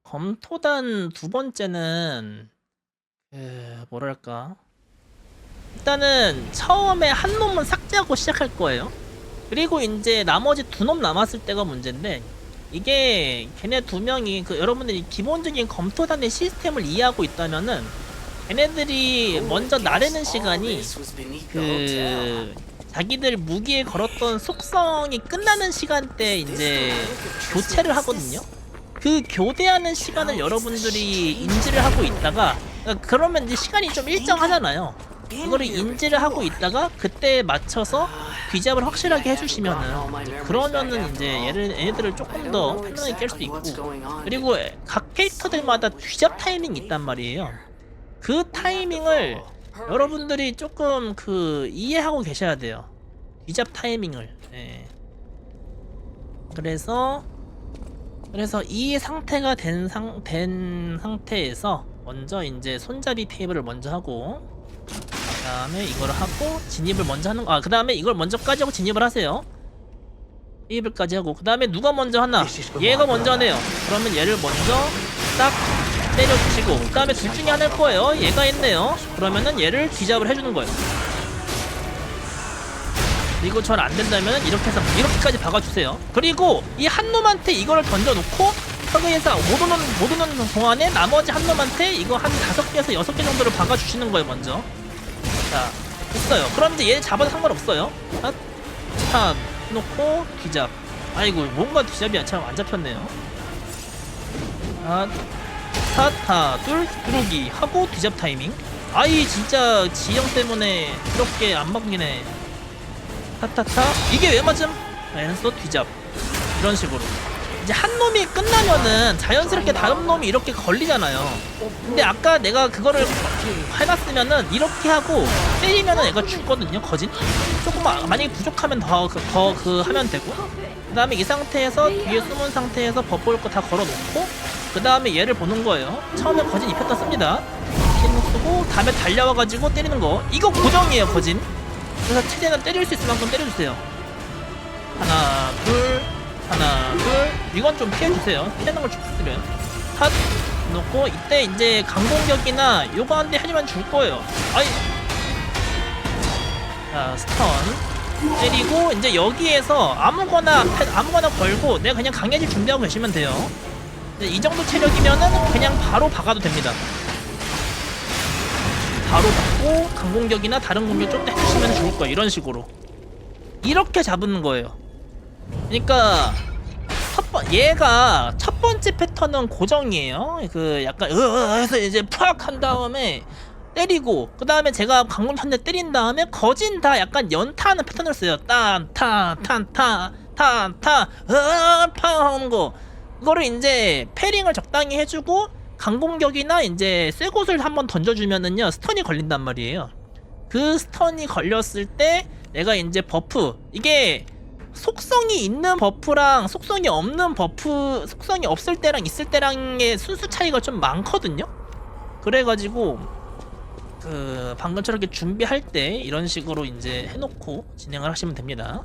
S1: 검토단 두 번째는 뭐랄까, 일단은 처음에 한 놈은 삭제하고 시작할 거예요. 그리고 이제 나머지 두 놈 남았을 때가 문제인데, 이게 걔네 두 명이 여러분들이 기본적인 검토단의 시스템을 이해하고 있다면은 걔네들이 먼저 나르는 시간이 자기들 무기에 걸었던 속성이 끝나는 시간대 이제 교체를 하거든요. 그 교대하는 시간을 여러분들이 인지를 하고 있다가, 그러면 이제 시간이 좀 일정하잖아요. 그거를 인지를 하고 있다가 그때에 맞춰서 귀잡을 확실하게 해주시면은, 그러면은 이제 얘네들을 조금 더 편하게 깰 수도 있고, 그리고 각 캐릭터들마다 귀잡 타이밍이 있단 말이에요. 그 타이밍을 여러분들이 조금 이해하고 계셔야 돼요. 귀잡 타이밍을. 그래서 이 상태가 된 상태에서 먼저 이제 손잡이 테이블을 먼저 하고, 그 다음에 이걸 하고 진입을 먼저 하는 거. 그 다음에 이걸 먼저까지 하고 진입을 하세요. 테이블까지 하고, 그 다음에 누가 먼저 하나? 얘가 먼저 하네요. 그러면 얘를 먼저 딱 때려주시고, 그 다음에 둘 중에 하나일 거예요. 얘가 했네요. 그러면은 얘를 뒤잡을 해주는 거예요. 그리고 잘 안된다면 이렇게 해서 이렇게까지 박아주세요. 그리고 이 한 놈한테 이거를 던져놓고 서그에서 못 오는 동안에 나머지 한 놈한테 이거 한 5개에서 6개 정도를 박아주시는 거예요. 먼저. 자, 됐어요. 그럼 이제 얘 잡아도 상관없어요. 탁 놓고 뒤잡. 아이고, 뭔가 뒤잡이 참 안 잡혔네요. 하나 둘 구르기 하고 뒤잡 타이밍. 아이 진짜 지형 때문에 이렇게 안 막히네. 타타타. 이게 왜 맞음? 왼손 뒤잡. 이런 식으로 이제 한 놈이 끝나면은 자연스럽게 다른 놈이 이렇게 걸리잖아요. 근데 아까 내가 그거를 해놨으면은 이렇게 하고 때리면은 얘가 죽거든요. 거진 조금 만약에 부족하면 더 하면 되고, 그 다음에 이 상태에서 뒤에 숨은 상태에서 버퍼올 거 다 걸어놓고, 그 다음에 얘를 보는 거예요. 처음에 거진 입혔다 씁니다. 핀 쓰고 다음에 달려와가지고 때리는 거. 이거 고정이에요. 거진. 그래서 최대한 때릴 수 있을 만큼 때려주세요. 하나 둘 하나 둘. 이건 좀 피해주세요. 피하는 걸 축하드려요. 핫 놓고 이때 이제 강공격이나 요거 한 대 하지만 줄 거예요. 아이. 자, 스턴 때리고 이제 여기에서 아무거나 걸고 내가 그냥 강해질 준비하고 계시면 돼요. 이 정도 체력이면은 그냥 바로 박아도 됩니다. 바로 받고 강공격이나 다른 공격 좀 더 해주시면 좋을 거예요. 이런 식으로 이렇게 잡는 거예요. 그러니까 얘가 첫 번째 패턴은 고정이에요. 약간 해서 이제 팍 한 다음에 때리고, 그 다음에 제가 강공 한 대 때린 다음에 거진 다 약간 연타하는 패턴을 써요. 파 하는 거. 그거를 이제 패링을 적당히 해주고 강공격이나 이제 쇠곳을 한번 던져주면은요 스턴이 걸린단 말이에요. 그 스턴이 걸렸을 때 내가 이제 버프, 이게 속성이 있는 버프랑 속성이 없는 버프, 속성이 없을 때랑 있을 때랑의 순수 차이가 좀 많거든요. 그래가지고 방금처럼 이렇게 준비할 때 이런 식으로 이제 해놓고 진행을 하시면 됩니다.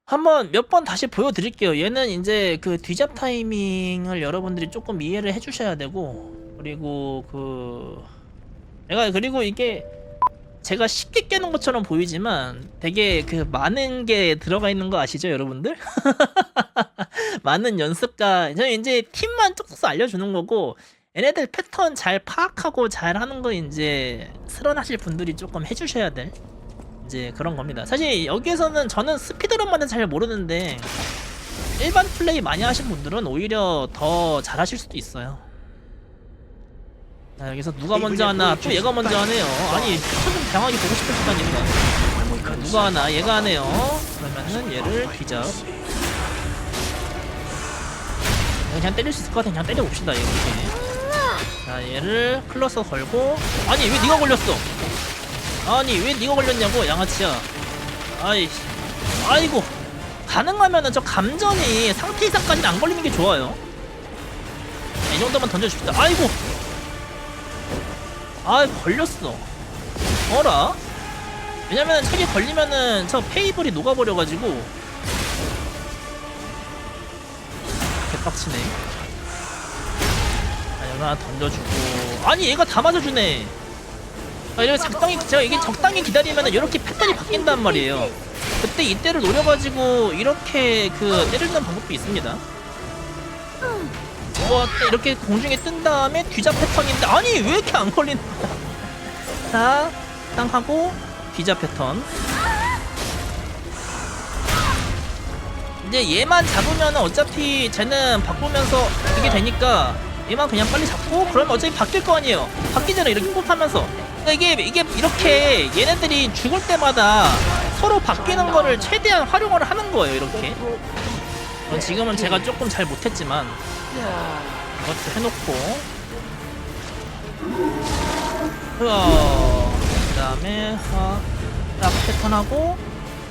S1: 한번 몇 번 다시 보여드릴게요. 얘는 이제 뒤잡 타이밍을 여러분들이 조금 이해를 해주셔야 되고, 그리고 그리고 이게 제가 쉽게 깨는 것처럼 보이지만 되게 많은 게 들어가 있는 거 아시죠, 여러분들? 많은 연습과 저는 이제 팁만 쪽쪽 알려주는 거고, 얘네들 패턴 잘 파악하고 잘 하는 거 이제 스런하실 분들이 조금 해주셔야 될 이제 그런 겁니다. 사실 여기에서는 저는 스피드런만은 잘 모르는데 일반 플레이 많이 하신 분들은 오히려 더 잘하실 수도 있어요. 자, 여기서 누가 먼저 하나? 또 얘가 먼저 하네요. 아니 좀 다양하게 보고 싶으시다니까. 자, 누가 하나? 얘가 하네요. 그러면은 얘를 뒤잡. 그냥 때릴 수 있을 것 같아. 그냥 때려봅시다 이렇게. 자, 얘를 클러서 걸고. 아니 왜 네가 걸렸어? 아니 왜 네가 걸렸냐고 양아치야. 아이씨. 아이고. 가능하면은 저 감전이 상태 이상까지는 안 걸리는 게 좋아요. 이 정도만 던져줍시다. 아이고. 아 걸렸어. 어라? 왜냐면은 저게 걸리면은 저 페이블이 녹아버려가지고 개빡치네. 아, 여기 하나 던져주고. 아니 얘가 다 맞아주네. 아, 이렇게 제가 이게 적당히 기다리면은 이렇게 패턴이 바뀐단 말이에요. 그때 이때를 노려가지고 이렇게 그 때리는 방법도 있습니다. 뭐 이렇게 공중에 뜬 다음에 뒤잡 패턴인데 아니 왜 이렇게 안 걸리는 거야? 자, 땅 하고 뒤잡 패턴. 이제 얘만 잡으면 어차피 쟤는 바꾸면서 이게 되니까 얘만 그냥 빨리 잡고 그러면 어차피 바뀔 거 아니에요. 바뀌기 전에 이렇게 꼽하면서 그러니까 이게 이렇게 얘네들이 죽을 때마다 서로 바뀌는 거를 최대한 활용을 하는 거예요. 이렇게. 지금은 제가 조금 잘 못했지만 이것도 해놓고 그 다음에 딱 패턴하고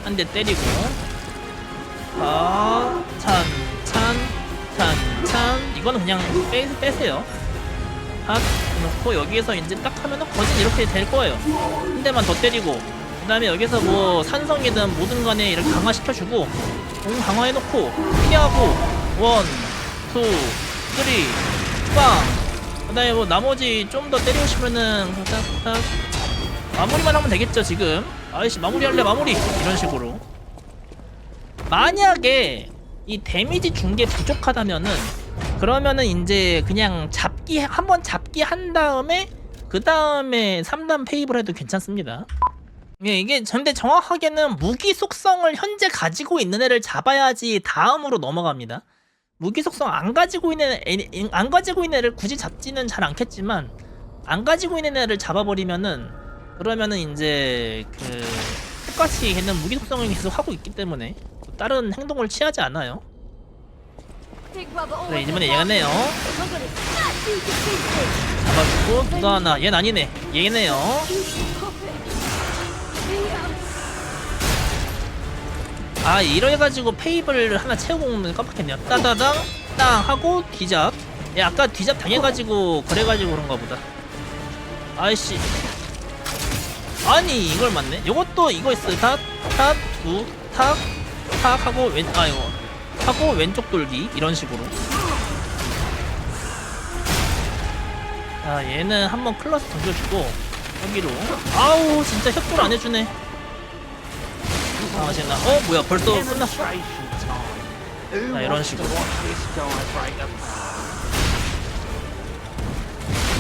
S1: 한 대 때리고 찬 이거는 그냥 빼세요. 해놓고 여기에서 이제 딱 하면은 거진 이렇게 될 거예요. 한 대만 더 때리고 그 다음에 여기서 뭐 산성이든 뭐든 간에 이렇게 강화시켜주고 공 강화해놓고 피하고 1, 2, 3 빵! 그 다음에 뭐 나머지 좀 더 때리시면은 딱 마무리만 하면 되겠죠 지금. 아이씨 마무리할래 마무리 이런 식으로. 만약에 이 데미지 준 게 부족하다면은 그러면은 이제 그냥 한번 잡기 한 다음에 그 다음에 3단 페이블 해도 괜찮습니다. 예, 이게 근데 정확하게는 무기 속성을 현재 가지고 있는 애를 잡아야지 다음으로 넘어갑니다. 무기 속성 안 가지고 있는 애를 굳이 잡지는 잘 않겠지만 안 가지고 있는 애를 잡아버리면은 그러면은 이제 그 똑같이 걔는 무기 속성을 계속 하고 있기 때문에 다른 행동을 취하지 않아요. 그래 이번에 얘가네요. 잡아주고 누가 하나 얘는 아니네 얘네요. 아 이래가지고 페이블을 하나 채우고 오면 깜빡했네요. 따다당 땅 하고 뒤잡. 얘 아까 뒤잡 당해가지고 그래가지고 그런가 보다. 아이씨 아니 이걸 맞네. 요것도 이거 있어요. 탁 하고 이거 하고 왼쪽 돌기 이런 식으로. 자 얘는 한번 클러스 던져주고 여기로. 아우 진짜 협조를 안 해주네. 강아지나 뭐야 벌써 끝났어? 자 이런 식으로.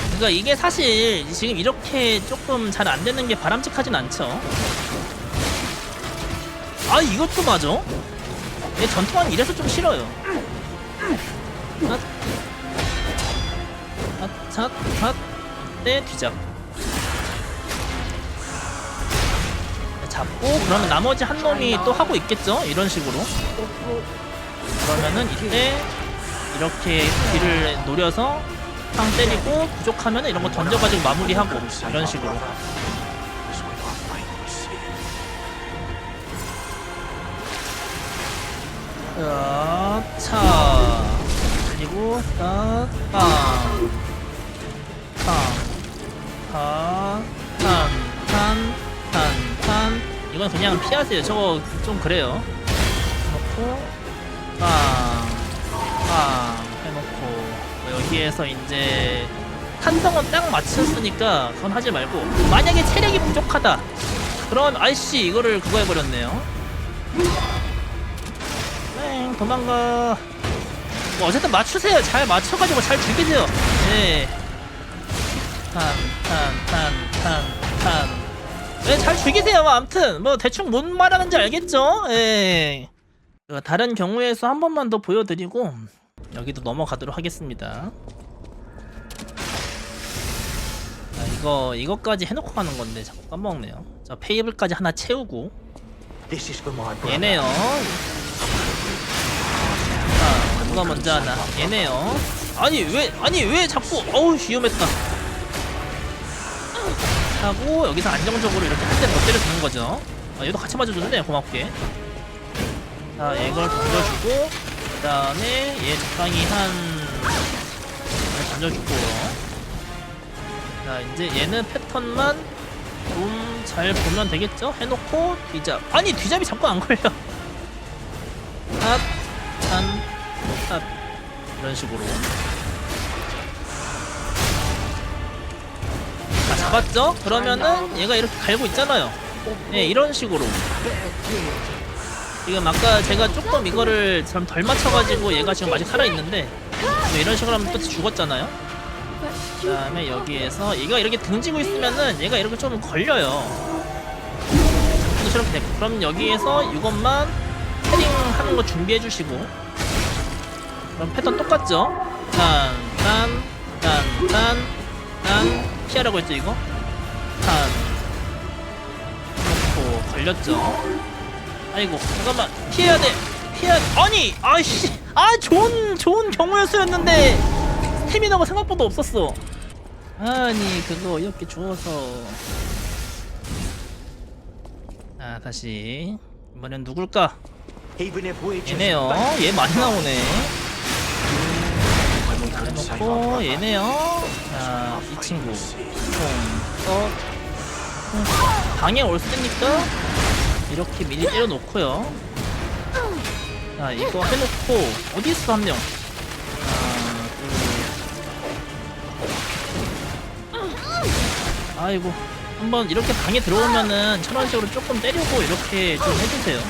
S1: 그러니까 이게 사실 지금 이렇게 조금 잘 안 되는 게 바람직하진 않죠. 아 이것도 맞아? 얘 전투만 이래서 좀 싫어요. 네 뒤잡. 잡고 그러면 나머지 한 놈이 또 하고 있겠죠? 이런 식으로. 그러면은 이때 이렇게 뒤를 노려서 탕 때리고 부족하면 이런 거 던져가지고 마무리하고 이런 식으로. 차 그리고 탄 이건 그냥 피하세요. 저거 좀 그래요. 해놓고 해놓고 여기에서 이제 탄성은 딱 맞췄으니까 그건 하지 말고 만약에 체력이 부족하다 그럼 아이씨 이거를 그거 해버렸네요. 도망가. 뭐 어쨌든 맞추세요. 잘 맞춰가지고 잘 죽이세요. 네. 네, 잘 죽이세요. 아무튼 뭐 대충 뭔 말하는지 알겠죠? 예. 다른 경우에서 한 번만 더 보여드리고 여기도 넘어가도록 하겠습니다. 이거까지 해놓고 가는 건데 자꾸 까먹네요. 자, 페이블까지 하나 채우고 얘네요. 자, 누가 먼저 하나? 얘네요. 아니 왜 자꾸 어우 위험했다. 하고 여기서 안정적으로 이렇게 한 대 더 때려주는 거죠. 아, 얘도 같이 맞아줬네 고맙게. 자, 이걸 던져주고 그 다음에 얘 적당히 던져주고. 자, 이제 얘는 패턴만 좀 잘 보면 되겠죠? 해놓고 뒤잡. 아니 뒤잡이 자꾸 안 걸려. 핫, 핫, 이런 식으로. 아, 잡았죠? 그러면은 얘가 이렇게 갈고 있잖아요. 네, 이런 식으로. 지금 아까 제가 조금 이거를 좀 덜 맞춰가지고 얘가 지금 아직 살아있는데 이런 식으로 하면 또 죽었잖아요. 그 다음에 여기에서 얘가 이렇게 등지고 있으면은 얘가 이렇게 좀 걸려요. 이렇게 됐고. 그럼 여기에서 이것만 패딩 하는 거 준비해 주시고. 그럼 패턴 똑같죠? 딴 피하라고 했죠 이거? 놓고 걸렸죠? 아이고 잠깐만 피해야 돼. 아니 아이씨 좋은 경우였었는데 스태미나가 생각보다 없었어. 아니 그거 이렇게 주워서. 자, 다시 이번엔 누굴까? 얘네요. 얘 많이 나오네. 해놓고 얘네요. 자, 이 친구 방에 올 때니까 이렇게 미리 때려놓고요. 자, 이거 해놓고 어디 있어 한 명? 아이고 한번 이렇게 방에 들어오면은 천원식으로 조금 때리고 이렇게 좀 해주세요.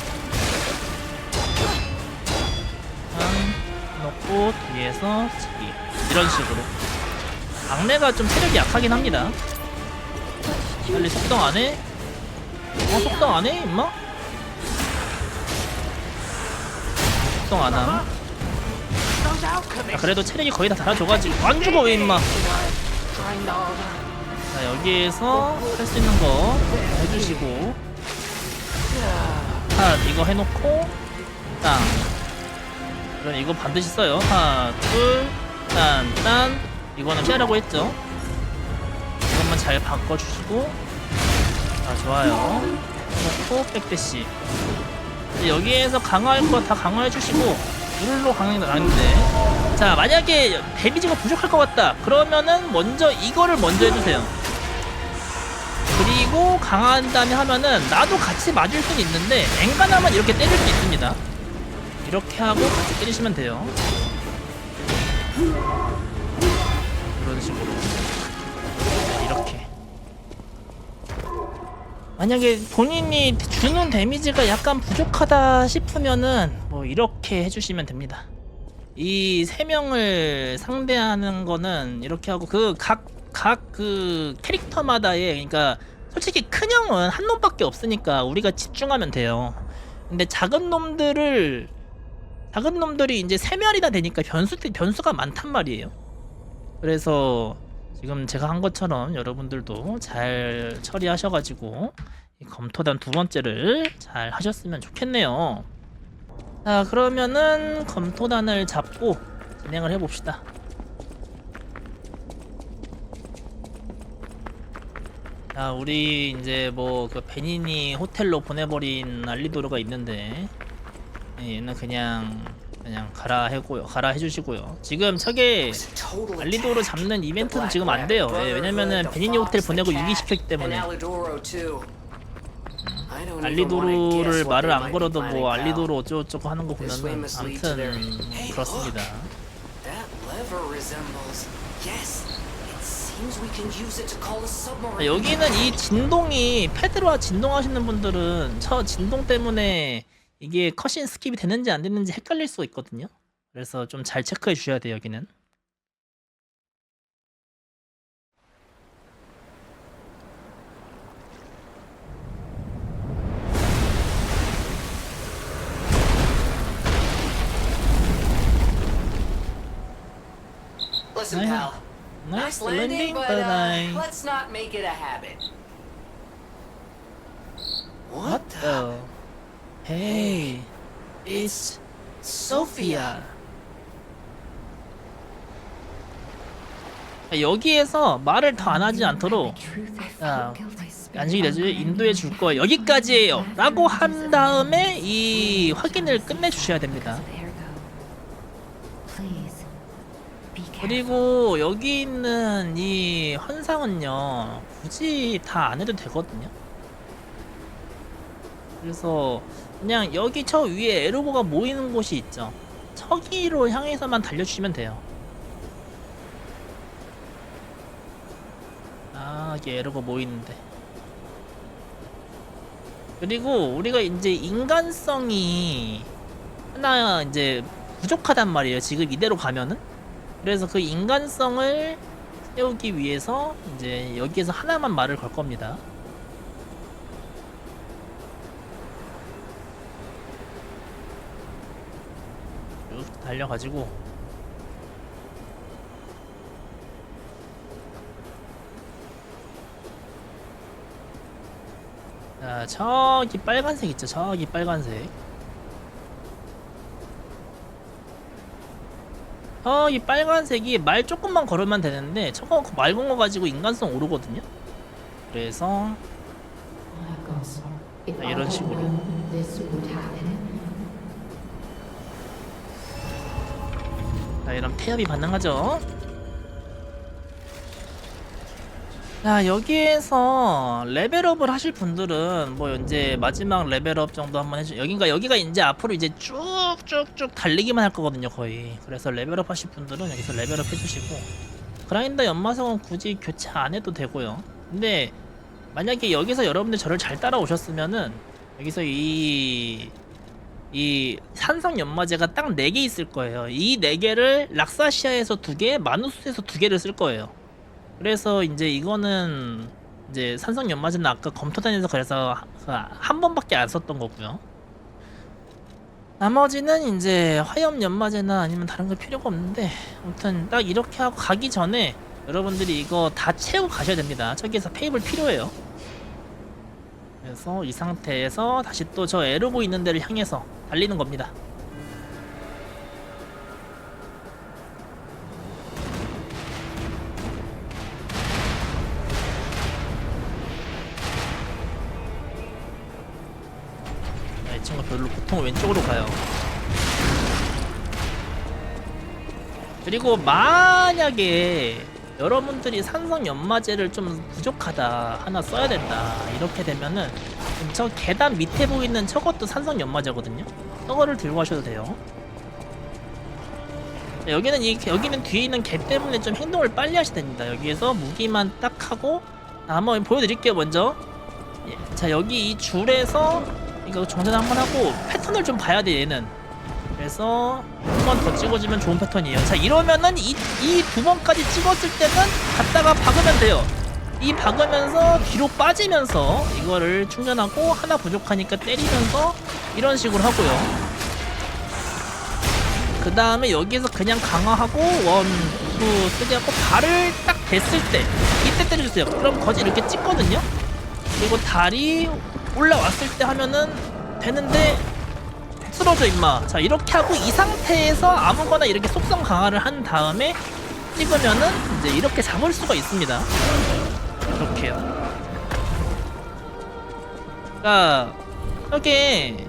S1: 넣고 뒤에서 치기 이런 식으로. 막내가 좀 체력이 약하긴 합니다. 빨리 속성 안 해? 속성 안 해 임마? 속성 안 함. 그래도 체력이 거의 다 달아줘가지고 안 죽어 왜 임마. 자, 여기에서 할 수 있는 거 해주시고. 자, 이거 해놓고 땅. 그럼 이거 반드시 써요. 하나 둘 딴 이거는 피하라고 했죠. 이것만 잘 바꿔주시고. 자, 좋아요. 해놓고 백대시. 여기에서 강화할 거 다 강화해주시고 물로 강화가 나는데. 자, 만약에 데미지가 부족할 것 같다 그러면은 먼저 이거를 먼저 해주세요. 그리고 강화한 다음에 하면은 나도 같이 맞을 수는 있는데 엔간하면 이렇게 때릴 수 있습니다. 이렇게 하고 같이 때리시면 돼요. 이런 식으로. 이렇게. 만약에 본인이 주는 데미지가 약간 부족하다 싶으면은 뭐 이렇게 해주시면 됩니다. 이 3명을 상대하는 거는 이렇게 하고 각 캐릭터마다의, 그러니까 솔직히 큰 형은 한 놈밖에 없으니까 우리가 집중하면 돼요. 근데 작은 놈들이 이제 3마리나 되니까 변수가 많단 말이에요. 그래서 지금 제가 한 것처럼 여러분들도 잘 처리하셔가지고 이 검토단 2번째를 잘 하셨으면 좋겠네요. 자, 그러면은 검토단을 잡고 진행을 해봅시다. 자, 우리 이제 뭐 그 베니니 호텔로 보내버린 알리도르가 있는데 얘는 그냥 가라 해주시고요. 지금 저게 알리도르 잡는 이벤트는 지금 안 돼요. 왜냐면은 베니니 호텔 보내고 유기시켰기 때문에. 알리도르를 말을 안 걸어도 뭐 알리도르 어쩌고저쩌고 하는 거 보면은 아무튼 그렇습니다. 여기는 이 진동이 패드로 진동하시는 분들은 저 진동 때문에 이게 컷신 스킵이 되는지 안 되는지 헷갈릴 수가 있거든요. 그래서 좀 잘 체크해 주셔야 돼요. 여기는.
S6: Listen, pal. Nice landing, but let's not make it a habit. What the?
S1: Hey, it's Sophia. 여기에서 말을 더 안 하지 않도록 자, 안식이 되지 인도해 줄 거예요. 여기까지예요. 라고 한 다음에 이 확인을 끝내주셔야 됩니다.
S2: Please, be careful.
S1: 그리고 여기 있는 이 환상은요 굳이 다 안 해도 되거든요. 그래서 그냥 여기 저 위에 에로보가 모이는 곳이 있죠. 저기로 향해서만 달려주시면 돼요. 아, 이게 에러가 모이는데. 그리고 우리가 이제 인간성이 하나 이제 부족하단 말이에요. 지금 이대로 가면은. 그래서 그 인간성을 세우기 위해서 이제 여기에서 하나만 말을 걸 겁니다. 쭉 달려가지고 자, 저기 빨간색 있죠? 저기 빨간색. 저기 빨간색이 말 조금만 걸으면 되는데 저거 말 건 거 가지고 인간성 오르거든요? 그래서 자, 이런 식으로 자, 이런 태엽이 반응하죠? 자, 여기에서 레벨업을 하실 분들은 뭐 이제 마지막 레벨업 정도 한번 해주. 여기가 이제 앞으로 이제 쭉쭉쭉 달리기만 할 거거든요, 거의. 그래서 레벨업 하실 분들은 여기서 레벨업 해주시고 그라인더 연마성은 굳이 교체 안 해도 되고요. 근데 만약에 여기서 여러분들 저를 잘 따라오셨으면은 여기서 이 산성 연마제가 딱 4개 있을 거예요. 이 4개를 락사시아에서 2개, 마누스에서 2개를 쓸 거예요. 그래서 이제 이거는 이제 산성 연마제는 아까 검토단에서 그래서 한 번밖에 안 썼던 거고요. 나머지는 이제 화염 연마제나 아니면 다른 거 필요가 없는데 아무튼 딱 이렇게 하고 가기 전에 여러분들이 이거 다 채우고 가셔야 됩니다. 저기에서 페이블 필요해요. 그래서 이 상태에서 다시 또 저 에로보 있는 데를 향해서 달리는 겁니다. 이 친구 별로 보통 왼쪽으로 가요. 그리고 만약에 여러분들이 산성 연마제를 좀 부족하다, 하나 써야 된다 이렇게 되면은 저 계단 밑에 보이는 저것도 산성 연마제거든요. 저거를 들고 가셔도 돼요. 자, 여기는 뒤에 있는 개 때문에 좀 행동을 빨리 하셔야 됩니다. 여기에서 무기만 딱 하고 한번 보여드릴게요. 먼저 자, 여기 이 줄에서 이거 정전 한번 하고 패턴을 좀 봐야 돼. 얘는 그래서 한 번 더 찍어주면 좋은 패턴이에요. 자, 이러면은 이 2번까지 찍었을 때는 갔다가 박으면 돼요. 이 박으면서 뒤로 빠지면서 이거를 충전하고 하나 부족하니까 때리면서 이런 식으로 하고요. 그 다음에 여기에서 그냥 강화하고 1, 2, 3 하고 발을 딱 댔을 때 이때 때려주세요. 그럼 거지 이렇게 찍거든요. 그리고 다리 올라왔을 때 하면은 되는데 쓰러져 임마. 자, 이렇게 하고 이 상태에서 아무거나 이렇게 속성 강화를 한 다음에 찍으면은 이제 이렇게 잡을 수가 있습니다. 이렇게요. 그러니까 저게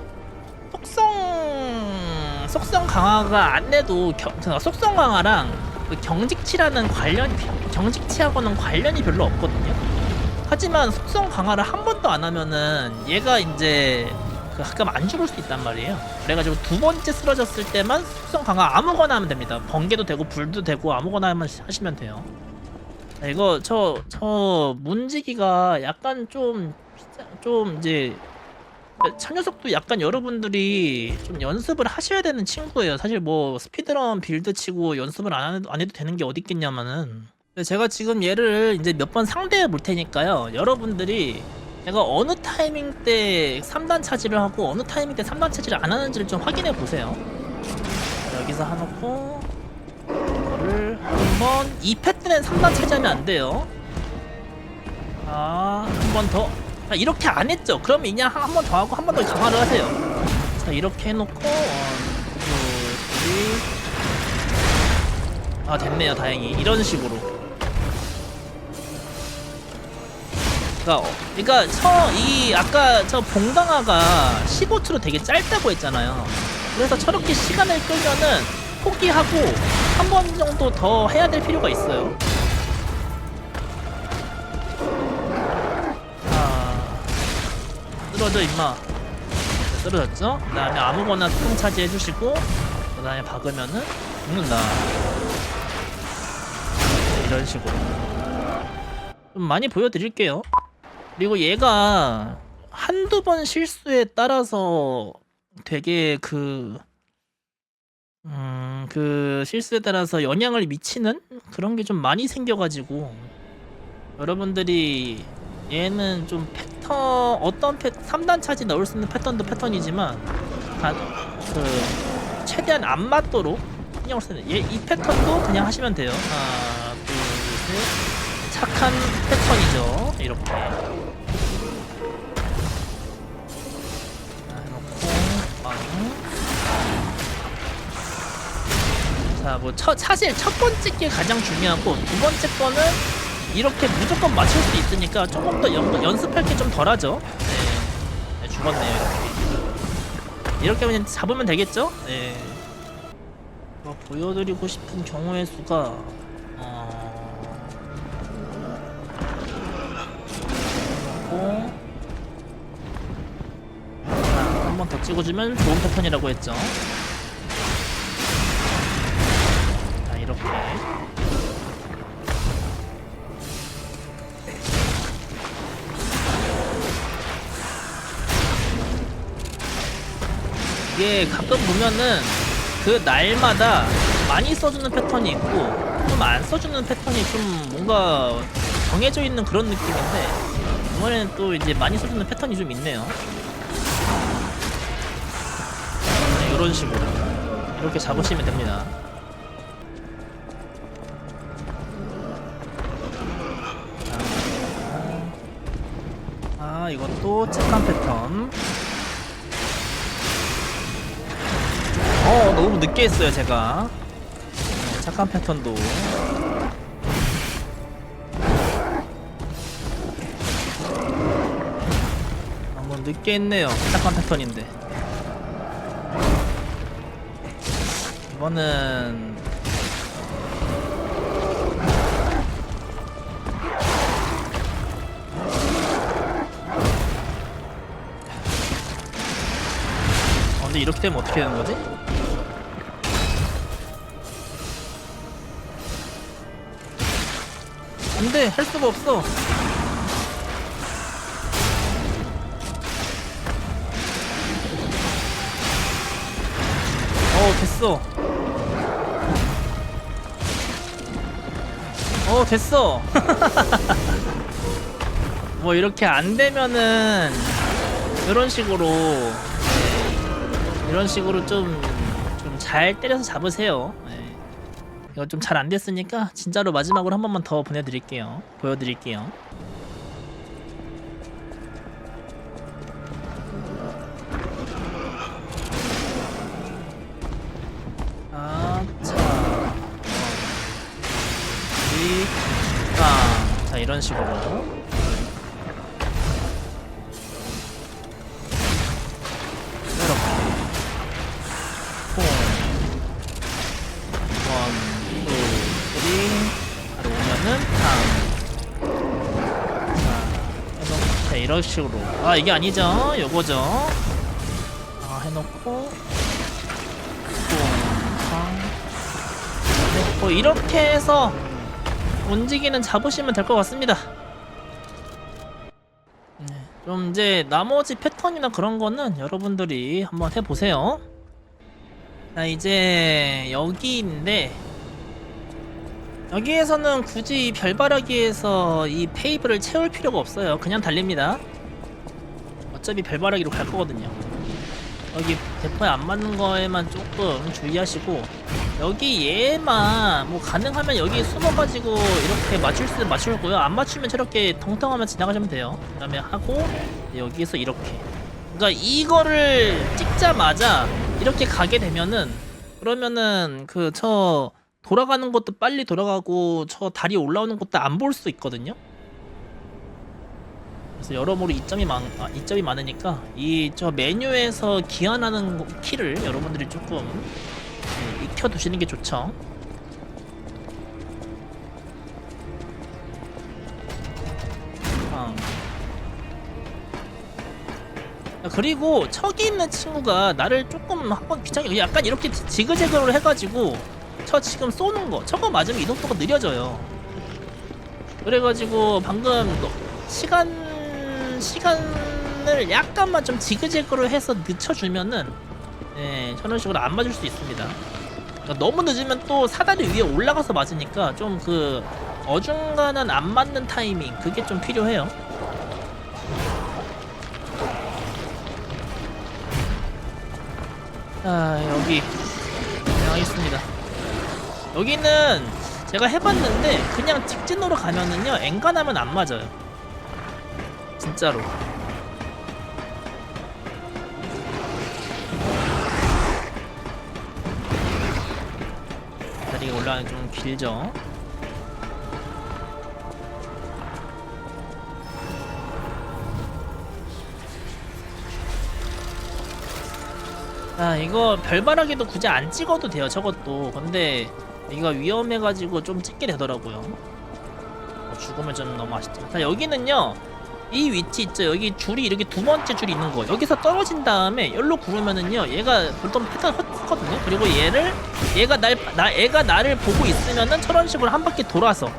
S1: 속성 강화가 안 돼도 속성 강화랑 그 경직치하고는 관련이 별로 없거든요. 하지만 속성 강화를 한 번도 안 하면은 얘가 이제 가끔 안 죽을 수 있단 말이에요. 그래가지고 2번째 쓰러졌을 때만 속성 강화 아무거나 하면 됩니다. 번개도 되고 불도 되고 아무거나 하시면 돼요. 자, 이거 저 문지기가 약간 좀 이제 저 녀석도 약간 여러분들이 좀 연습을 하셔야 되는 친구예요. 사실 뭐 스피드런 빌드 치고 연습을 안 해도 되는 게 어디 있겠냐면은. 제가 지금 얘를 이제 몇 번 상대해 볼 테니까요. 여러분들이 내가 어느 타이밍 때 3단 차지를 하고 어느 타이밍 때 3단 차지를 안 하는지를 좀 확인해 보세요. 여기서 해놓고 이거를 한번 2패 때는 3단 차지하면 안 돼요. 한 번 더. 자, 이렇게 안 했죠? 그럼 그냥 한 번 더 하고 한 번 더 강화를 하세요. 자, 이렇게 해놓고 1, 2, 3. 됐네요, 다행히. 이런 식으로. 그러니까 아까 저 봉강화가 15초로 되게 짧다고 했잖아요. 그래서 저렇게 시간을 끌면은 포기하고 한 번 정도 더 해야 될 필요가 있어요. 쓰러져 임마. 쓰러졌죠? 그 다음에 아무거나 통 차지해 주시고 그 다음에 박으면은 죽는다. 이런 식으로 좀 많이 보여드릴게요. 그리고 얘가 한두 번 실수에 따라서 되게 그 실수에 따라서 영향을 미치는 그런 게 좀 많이 생겨가지고 여러분들이 얘는 좀 패턴 3단 차지 넣을 수 있는 패턴도 패턴이지만 최대한 안 맞도록 신경을 쓰는 이 패턴도 그냥 하시면 돼요. 하나, 둘, 셋. 착한 패턴이죠. 이렇게. 자, 뭐 사실 첫 번째 게 가장 중요하고 두 번째 거는 이렇게 무조건 맞출 수 있으니까 조금 더 연습할 게 좀 덜하죠. 네, 죽었네요. 이렇게 그냥 잡으면 되겠죠? 네. 보여드리고 싶은 경우의 수가 한 번 더 찍어주면 좋은 패턴이라고 했죠. 자, 이렇게. 이게 가끔 보면은 그 날마다 많이 써주는 패턴이 있고 좀 안 써주는 패턴이 좀 뭔가 정해져 있는 그런 느낌인데 이번에는 또 이제 많이 써주는 패턴이 좀 있네요. 네, 이런 식으로 이렇게 잡으시면 됩니다. 이것도 착한 패턴. 너무 늦게 했어요 제가. 착한 패턴도 너무 늦게 했네요. 착한 패턴인데 이거는 근데 이렇게 되면 어떻게 되는 거지? 안돼, 할 수가 없어. 됐어. 됐어. 뭐 이렇게 안 되면은 이런 식으로 좀 잘 때려서 잡으세요. 이거 좀 잘 안 됐으니까 진짜로 마지막으로 한 번만 더 보여드릴게요. 자, 이런 식으로. 이렇게. 바로 오면은 자, 이런 식으로. 이게 아니죠? 요거죠. 해놓고 이렇게 해서 움직이는 잡으시면 될 것 같습니다. 좀 이제 나머지 패턴이나 그런 거는 여러분들이 한번 해보세요. 자, 이제 여기인데 여기에서는 굳이 별바라기에서 이 페이블을 채울 필요가 없어요. 그냥 달립니다. 어차피 별바라기로 갈 거거든요. 여기 대포에 안 맞는 거에만 조금 주의하시고, 여기 얘만 뭐 가능하면 여기 숨어가지고 이렇게 맞출 수 맞출고요. 안 맞추면 저렇게 텅텅하면 지나가시면 돼요. 그 다음에 하고 여기서 이렇게, 그러니까 이거를 찍자마자 이렇게 가게 되면은, 그러면은 그 저 돌아가는 것도 빨리 돌아가고 저 다리 올라오는 것도 안 볼 수 있거든요. 그래서 여러모로 이점이 많으니까 이 저 메뉴에서 기한하는 키를 여러분들이 조금 익혀 두시는 게 좋죠. 그리고 저기 있는 친구가 나를 조금 한번 귀찮게 약간 이렇게 지그재그로 해가지고 저 지금 쏘는 거 저거 맞으면 이동속도가 느려져요. 그래가지고 방금 시간을 약간만 좀 지그재그로 해서 늦춰주면은 저런 식으로 안 맞을 수 있습니다. 그러니까 너무 늦으면 또 사다리 위에 올라가서 맞으니까 좀 그 어중간한 안 맞는 타이밍 그게 좀 필요해요. 여기 진행하겠습니다. 여기는 제가 해봤는데 그냥 직진으로 가면은요 엔간하면 안 맞아요. 진짜로. 다리가 올라가는 좀 길죠. 이거 별바라기도 굳이 안 찍어도 돼요 저것도. 근데 이거 위험해가지고 좀 찍게 되더라고요. 죽으면 좀 너무 아쉽죠. 자, 여기는요 이 위치 있죠. 여기 줄이 이렇게 두 번째 줄이 있는 거, 여기서 떨어진 다음에 열로 구르면은요 얘가 보통 패턴 헛거든요. 그리고 얘가 나를 보고 있으면은 저런 식으로 한 바퀴 돌아서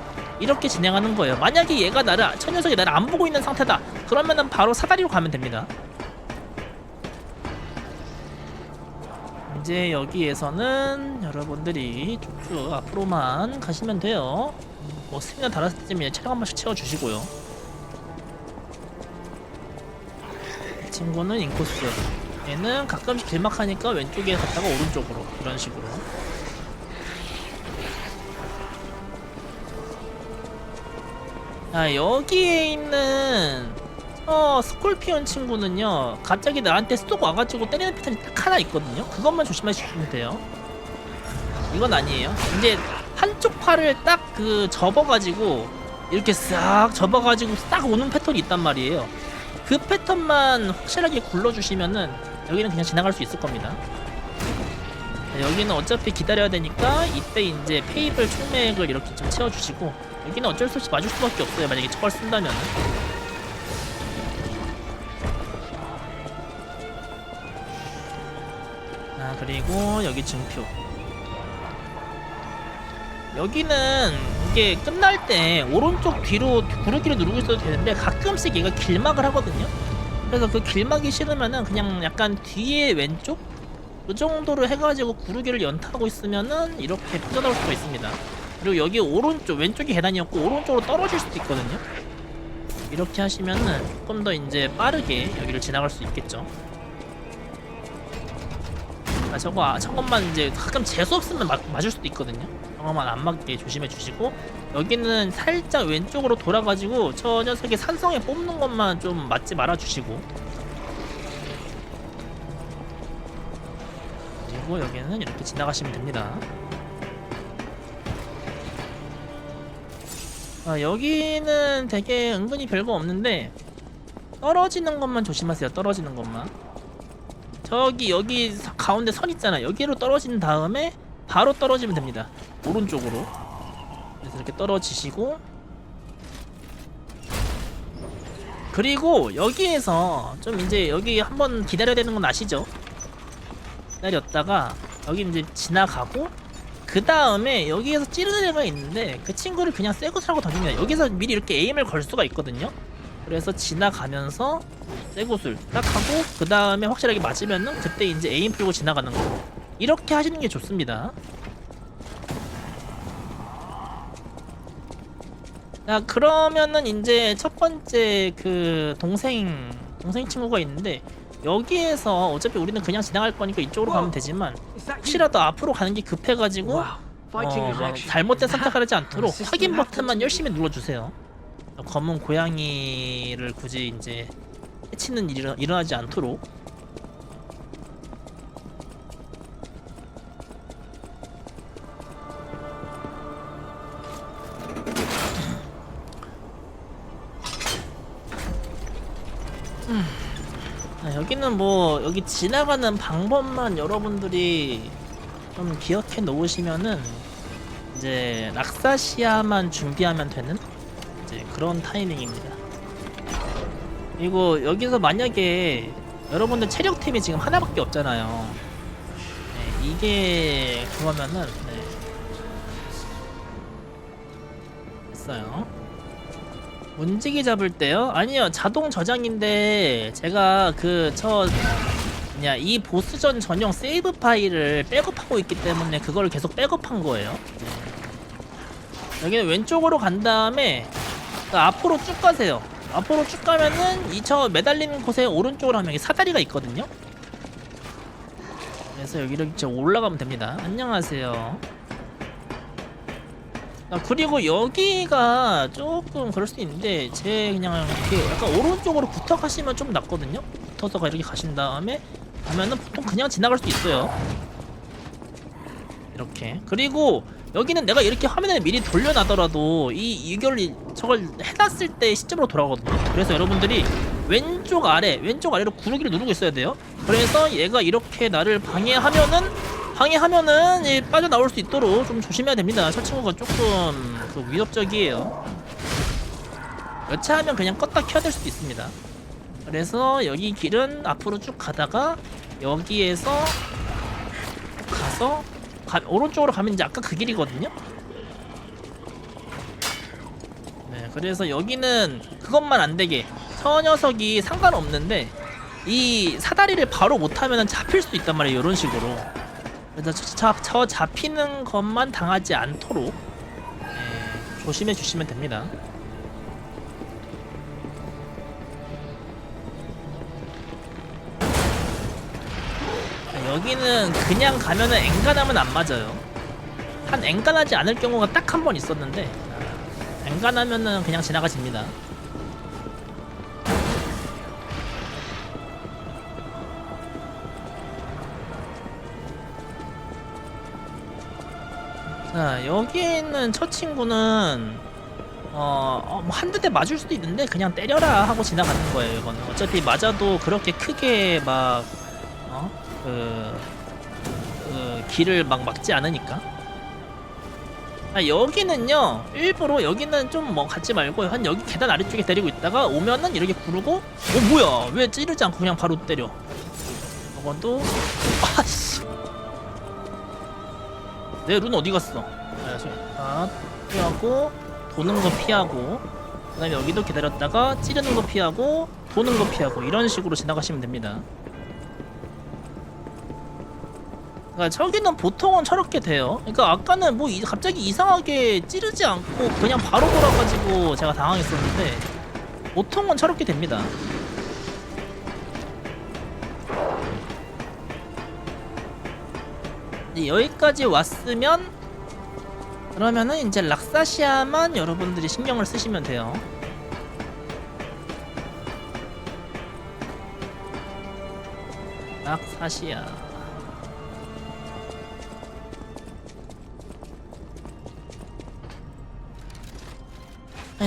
S1: 이렇게 진행하는 거예요. 만약에 저 녀석이 나를 안 보고 있는 상태다 그러면은 바로 사다리로 가면 됩니다. 이제 여기에서는 여러분들이 쭉쭉 앞으로만 가시면 돼요. 뭐 스피너 달았을 때면 체력 한 번씩 채워주시고요. 이 친구는 인코스. 얘는 가끔씩 길막하니까 왼쪽에 갔다가 오른쪽으로 이런 식으로. 여기에 있는 스콜피온 친구는요 갑자기 나한테 쏙 와가지고 때리는 패턴이 딱 하나 있거든요. 그것만 조심하시면 돼요. 이건 아니에요. 이제 한쪽 팔을 딱 접어가지고 이렇게 싹 접어가지고 싹 오는 패턴이 있단 말이에요. 그 패턴만 확실하게 굴러주시면은 여기는 그냥 지나갈 수 있을 겁니다. 여기는 어차피 기다려야 되니까 이때 이제 페이블 총맥을 이렇게 좀 채워주시고, 여기는 어쩔 수 없이 맞을 수밖에 없어요 만약에 저걸 쓴다면은. 그리고 여기 증표. 여기는 이게 끝날 때 오른쪽 뒤로 구르기를 누르고 있어도 되는데 가끔씩 얘가 길막을 하거든요. 그래서 그 길막이 싫으면은 그냥 약간 뒤에 왼쪽? 그 정도로 해가지고 구르기를 연타하고 있으면은 이렇게 빠져나올 수가 있습니다. 그리고 여기 오른쪽, 왼쪽이 계단이었고 오른쪽으로 떨어질 수도 있거든요. 이렇게 하시면은 조금 더 이제 빠르게 여기를 지나갈 수 있겠죠. 저것만 이제 가끔 재수 없으면 맞을 수도 있거든요. 저것만 안 맞게 조심해 주시고, 여기는 살짝 왼쪽으로 돌아가지고 저 녀석이 산성에 뽑는 것만 좀 맞지 말아 주시고, 그리고 여기는 이렇게 지나가시면 됩니다. 여기는 되게 은근히 별거 없는데 떨어지는 것만 조심하세요. 떨어지는 것만. 여기 가운데 선 있잖아. 여기로 떨어진 다음에 바로 떨어지면 됩니다. 오른쪽으로. 그래서 이렇게 떨어지시고, 그리고 여기에서 좀 이제 여기 한번 기다려야 되는 건 아시죠? 기다렸다가 여기 이제 지나가고, 그 다음에 여기에서 찌르는 애가 있는데 그 친구를 그냥 쇠구슬하고 던집니다. 여기서 미리 이렇게 에임을 걸 수가 있거든요. 그래서 지나가면서 쇠구슬 딱 하고 그 다음에 확실하게 맞으면은 그때 이제 에임 풀고 지나가는 거. 이렇게 하시는 게 좋습니다. 자, 그러면은 이제 첫 번째 그 동생 친구가 있는데, 여기에서 어차피 우리는 그냥 지나갈 거니까 이쪽으로 가면 되지만 혹시라도 앞으로 가는 게 급해가지고 막 잘못된 선택을 하지 않도록 확인 버튼만 열심히 눌러주세요. 검은 고양이를 굳이 이제 해치는 일이 일어나지 않도록. 여기는 뭐 여기 지나가는 방법만 여러분들이 좀 기억해 놓으시면은 이제 락사시아만 준비하면 되는 이제 그런 타이밍입니다. 그리고 여기서 만약에 여러분들 체력템이 지금 하나밖에 없잖아요. 네, 이게 그거면은 네. 됐어요. 문지기 잡을 때요? 아니요, 자동 저장인데 제가 이 보스전 전용 세이브 파일을 백업하고 있기 때문에 그걸 계속 백업한 거예요. 여기는 왼쪽으로 간 다음에 앞으로 쭉 가세요. 앞으로 쭉 가면은 이 저 매달리는 곳에 오른쪽으로 하면 여기 사다리가 있거든요. 그래서 여기로 이렇게 올라가면 됩니다. 안녕하세요. 그리고 여기가 조금 그럴 수도 있는데 그냥 이렇게 약간 오른쪽으로 붙어 가시면 좀 낫거든요. 붙어서 이렇게 가신 다음에 가면은 보통 그냥 지나갈 수 있어요. 이렇게. 그리고 여기는 내가 이렇게 화면을 미리 돌려놔더라도 저걸 해놨을 때 시점으로 돌아가거든요. 그래서 여러분들이 왼쪽 아래로 구르기를 누르고 있어야 돼요. 그래서 얘가 이렇게 나를 방해하면은 빠져나올 수 있도록 좀 조심해야 됩니다. 저 친구가 조금 위협적이에요. 여차하면 그냥 껐다 켜야 될 수도 있습니다. 그래서 여기 길은 앞으로 쭉 가다가 여기에서 가서 오른쪽으로 가면 이제 아까 그 길이거든요. 네, 그래서 여기는 그것만 안 되게 저 녀석이 상관없는데 이 사다리를 바로 못하면 잡힐 수도 있단 말이에요. 이런 식으로. 그래서 저 잡히는 것만 당하지 않도록 조심해 주시면 됩니다. 여기는 그냥 가면은 엔간하면 안 맞아요. 엔간하지 않을 경우가 딱 한 번 있었는데 엔간하면은 그냥 지나가집니다. 자, 여기 있는 저 친구는 뭐 한두 대 맞을 수도 있는데 그냥 때려라 하고 지나가는 거예요. 이거는 어차피 맞아도 그렇게 크게 막 길을 막 막지 않으니까. 여기는요, 일부러 여기는 좀 뭐 갖지 말고 한 여기 계단 아래쪽에 때리고 있다가 오면은 이렇게 부르고 뭐야 왜 찌르지 않고 그냥 바로 때려. 이건도 아씨 내 룬 어디 갔어? 피하고 도는 거 피하고 그 다음에 여기도 기다렸다가 찌르는 거 피하고 도는 거 피하고 이런 식으로 지나가시면 됩니다. 그러니까 저기는 보통은 저렇게 돼요. 그러니까 아까는 뭐 갑자기 이상하게 찌르지 않고 그냥 바로 돌아가지고 제가 당황했었는데 보통은 저렇게 됩니다. 여기까지 왔으면 그러면은 이제 락사시아만 여러분들이 신경을 쓰시면 돼요. 락사시아.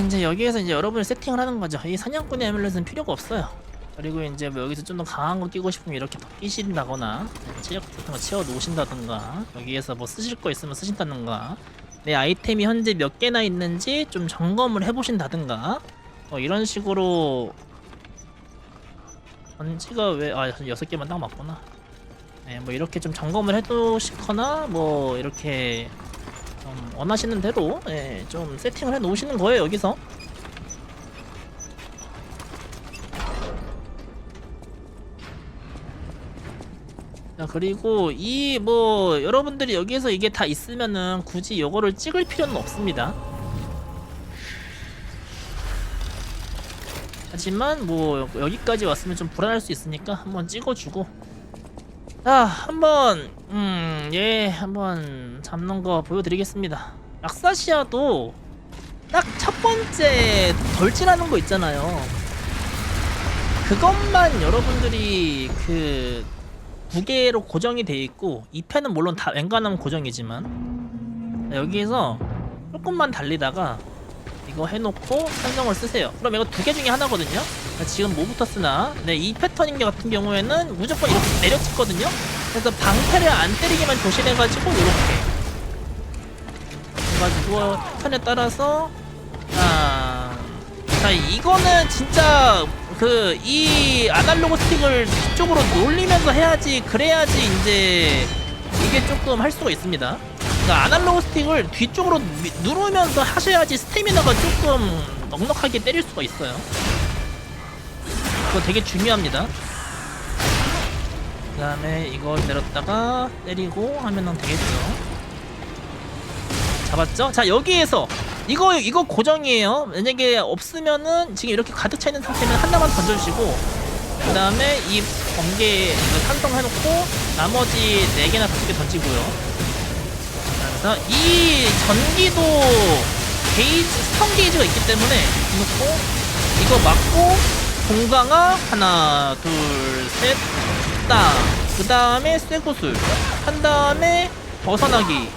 S1: 이제 여기에서 이제 여러분이 세팅을 하는 거죠. 이 사냥꾼의 아뮬렛은 필요가 없어요. 그리고 이제 뭐 여기서 좀 더 강한 거 끼고 싶으면 이렇게 더 끼신다거나 체력 같은 거 채워 놓으신다든가 여기에서 뭐 쓰실 거 있으면 쓰신다든가 내 아이템이 현재 몇 개나 있는지 좀 점검을 해보신다든가 이런 식으로. 전지가 왜 6개만 딱 맞구나. 네, 뭐 이렇게 좀 점검을 해두시거나 뭐 이렇게 좀 원하시는 대로 좀 세팅을 해 놓으시는 거예요. 여기서 자, 그리고 이 뭐 여러분들이 여기에서 이게 다 있으면은 굳이 요거를 찍을 필요는 없습니다. 아니지만 뭐 여기까지 왔으면 좀 불안할 수 있으니까 한번 찍어주고. 자, 한번 얘 한번 잡는 거 보여드리겠습니다. 락사시아도 딱 첫 번째 덜질하는 거 있잖아요. 그것만 여러분들이 그 2개로 고정이 돼 있고 2패는 물론 다 웬간하면 고정이지만 여기에서 조금만 달리다가 이거 해놓고 산성을 쓰세요. 그럼 이거 2개 중에 하나거든요. 지금 뭐부터 쓰나? 네, 이 패턴인 게 같은 경우에는 무조건 이렇게 내려찍거든요. 그래서 방패를 안 때리기만 조심해가지고 이렇게 해가지고 턴에 따라서 자 이거는 진짜 그 이 아날로그 스틱을 뒤쪽으로 놀리면서 해야지, 그래야지 이제 이게 조금 할 수가 있습니다. 그러니까 아날로그 스틱을 뒤쪽으로 누르면서 하셔야지 스태미나가 조금 넉넉하게 때릴 수가 있어요. 그거 되게 중요합니다. 그 다음에 이걸 내렸다가 때리고 하면은 되겠죠. 잡았죠? 자, 여기에서 이거 고정이에요. 만약에 없으면은 지금 이렇게 가득 차 있는 상태면 하나만 던져주시고, 그 다음에 이 번개 이거 산성해놓고 나머지 4개나 5개 던지고요. 그래서 이 전기도 게이지, 스턴 게이지가 있기 때문에 놓고 이거 맞고 공강화 하나 둘셋 딱, 그 다음에 쇠구슬 한 다음에 벗어나기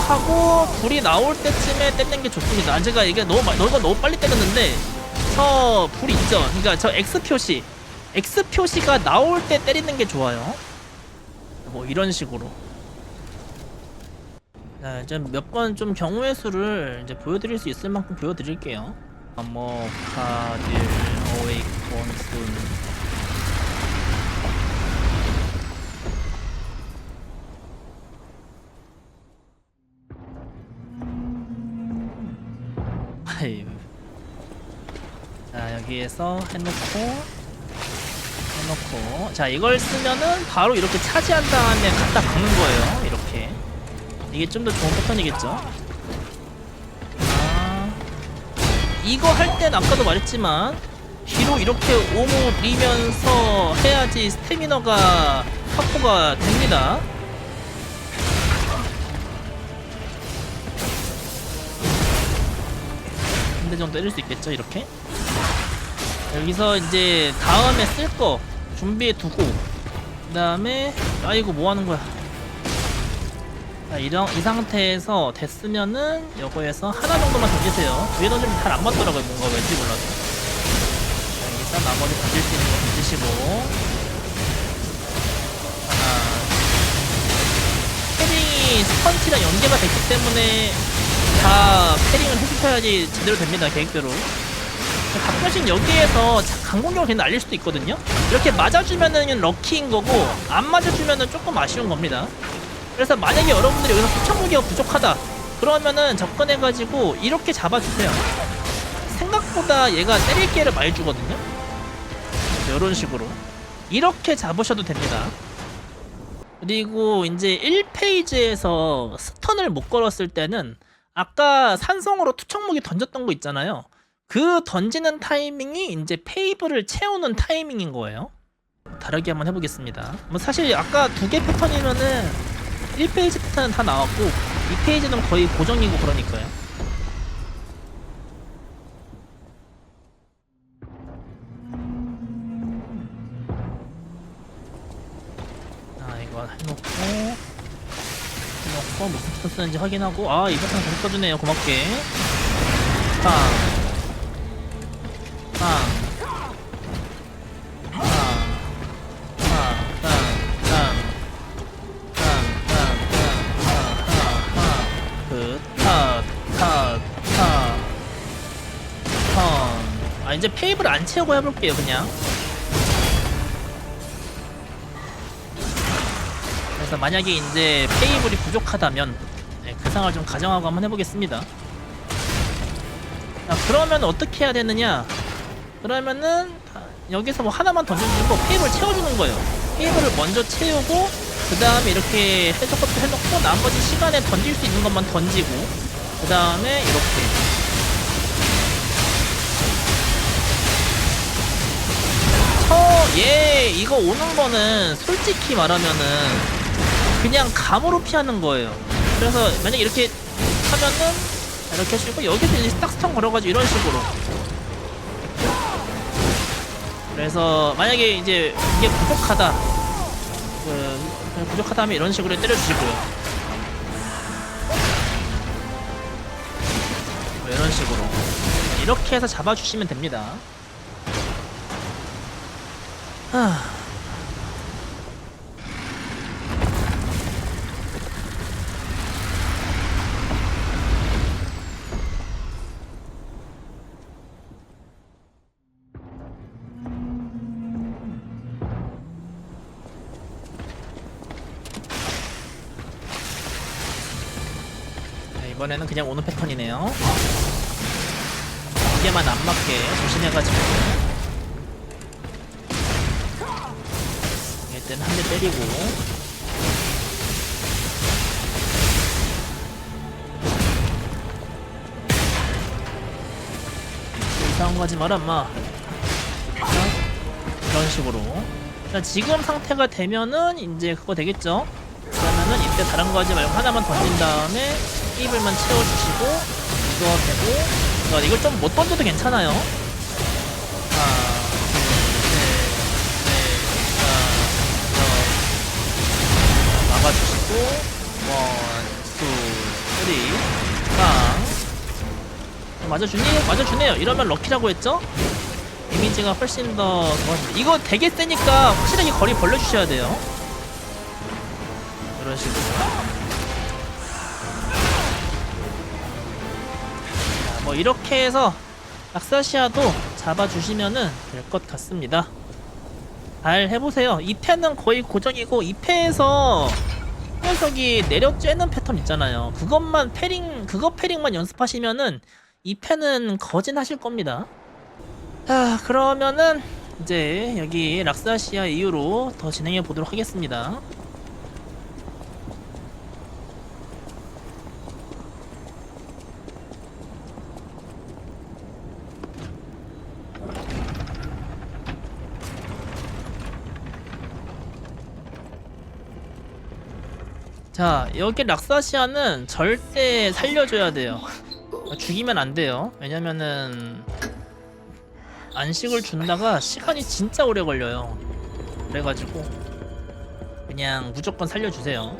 S1: 하고 불이 나올 때쯤에 때리는 게 좋습니다. 제가 이게 너무 빨리 때렸는데 저 불 있죠? 그러니까 저 X 표시가 나올 때 때리는 게 좋아요. 뭐 이런 식으로. 자, 이제 몇 번 좀 경우의 수를 이제 보여드릴 수 있을 만큼 보여드릴게요. 카딜 어웨이콘 순. 자, 여기에서 해놓고 자, 이걸 쓰면은 바로 이렇게 차지한 다음에 갖다 박는 거예요. 이렇게 이게 좀 더 좋은 패턴이겠죠. 이거 할 땐 아까도 말했지만 뒤로 이렇게 오므리면서 해야지 스태미너가 확보가 됩니다. 한 대 정도 때릴 수 있겠죠, 이렇게. 여기서 이제 다음에 쓸 거 준비해 두고, 그 다음에 아이고 뭐 하는 거야. 자, 이 상태에서 됐으면은 요거에서 하나 정도만 던지세요. 두개 던지면 잘 안 맞더라고요, 뭔가 왠지 몰라도. 자, 일단 나머지 던질 수 있는 거 던지시고, 하나. 패링이 스펀지랑 연계가 됐기 때문에 다 패링을 해주셔야지 제대로 됩니다, 계획대로. 가끔씩 여기에서 강공격을 그냥 날릴 수도 있거든요. 이렇게 맞아주면은 럭키인 거고, 안 맞아주면은 조금 아쉬운 겁니다. 그래서 만약에 여러분들이 여기서 투척 무기가 부족하다 그러면은 접근해가지고 이렇게 잡아주세요. 생각보다 얘가 때릴 기회를 많이 주거든요. 이런 식으로 이렇게 잡으셔도 됩니다. 그리고 이제 1페이지에서 스턴을 못 걸었을 때는 아까 산성으로 투척 무기 던졌던 거 있잖아요. 그 던지는 타이밍이 이제 페이블을 채우는 타이밍인 거예요. 다르게 한번 해보겠습니다. 뭐 사실 아까 2개 패턴이면은 1페이지 패턴은 다 나왔고 2페이지는 거의 고정이고 그러니까요. 자, 이거 해놓고 무슨 패턴 쓰는지 확인하고, 이 패턴 계속 써주네요. 고맙게. 이제 페이블 안 채우고 해볼게요, 그냥. 그래서 만약에 이제 페이블이 부족하다면 그 상황을 좀 가정하고 한번 해보겠습니다. 자, 그러면 어떻게 해야 되느냐? 그러면은 여기서 뭐 하나만 던져주고 페이블 채워주는 거예요. 페이블을 먼저 채우고 그 다음에 이렇게 해석부터 해놓고 나머지 시간에 던질 수 있는 것만 던지고 그 다음에 이렇게 이거 오는 거는 솔직히 말하면은 그냥 감으로 피하는 거예요. 그래서 만약에 이렇게 하면은 이렇게 하시고 여기서 이제 딱 스턴 걸어가지고 이런 식으로. 그래서 만약에 이제 이게 부족하다, 부족하다 하면 이런 식으로 때려주시고요. 이런 식으로 이렇게 해서 잡아주시면 됩니다. 이번에는 그냥 오는 패턴이네요. 이게만 안 맞게 조심해가지고 일단 한 대 때리고 이상한 거 하지 마라 인마. 이런 식으로. 자, 지금 상태가 되면은 이제 그거 되겠죠. 그러면은 이때 다른 거 하지 말고 하나만 던진 다음에 입을만 채워주시고 이거 되고. 이걸 좀 못 던져도 괜찮아요. 하나, 둘, 셋, 넷, 막아주시고 원, 투, 쓰리, 빵. 맞아주네요. 이러면 럭키라고 했죠? 데미지가 훨씬 더 좋아집니다. 이거 되게 세니까 확실하게 거리 벌려주셔야 돼요. 이런 식으로. 뭐 이렇게 해서 락사시아도 잡아주시면은 될 것 같습니다. 잘 해보세요. 2패는 거의 고정이고 2패에서 녀석이 내려 쬐는 패턴 있잖아요. 그거 패링만 연습하시면은 2패는 거진하실 겁니다. 자, 그러면은 이제 여기 락사시아 이후로 더 진행해 보도록 하겠습니다. 자, 여기 락사시아는 절대 살려줘야 돼요. 죽이면 안 돼요. 왜냐면은 안식을 준다가 시간이 진짜 오래 걸려요. 그래가지고 그냥 무조건 살려주세요.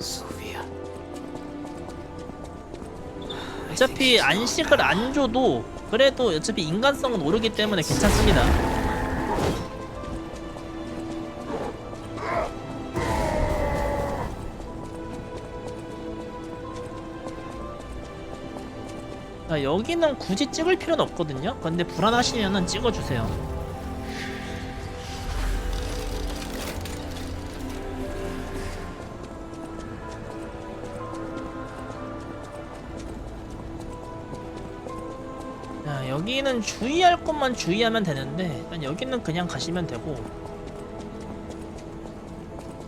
S1: 어차피 안식을 안 줘도 그래도 어차피 인간성은 오르기 때문에 괜찮습니다. 자, 여기는 굳이 찍을 필요는 없거든요. 근데 불안하시면은 찍어주세요. 자, 여기는 주의할 것만 주의하면 되는데 일단 여기는 그냥 가시면 되고.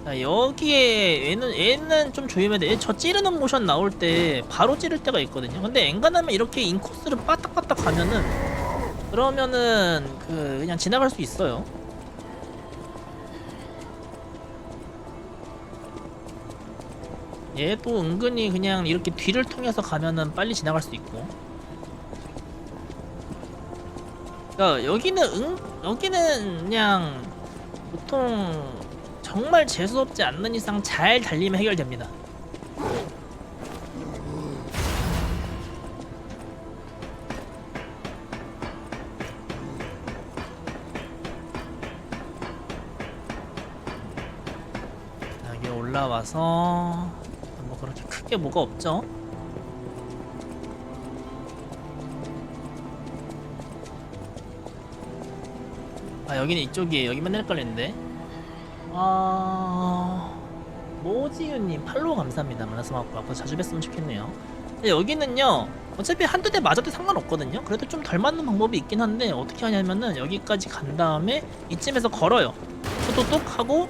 S1: 자, 여기에 얘는 좀 조심해야 돼. 저 찌르는 모션 나올 때 바로 찌를 때가 있거든요. 근데 엔간하면 이렇게 인코스를 빠딱빠딱 가면은 그러면은 그냥 지나갈 수 있어요. 얘도 은근히 그냥 이렇게 뒤를 통해서 가면은 빨리 지나갈 수 있고. 그러니까 여기는 그냥 보통 정말 재수없지 않는 이상 잘 달리면 해결됩니다. 여기 올라와서 뭐 그렇게 크게 뭐가 없죠? 아, 여기는 이쪽이에요. 여기 맨날 헷갈리는데. 모지유님 팔로우 감사합니다. 만나서만고 앞으로 자주 뵀으면 좋겠네요. 근데 여기는요 어차피 한두 대 맞아도 상관없거든요. 그래도 좀 덜 맞는 방법이 있긴 한데 어떻게 하냐면은 여기까지 간 다음에 이쯤에서 걸어요. 뚝뚝뚝 하고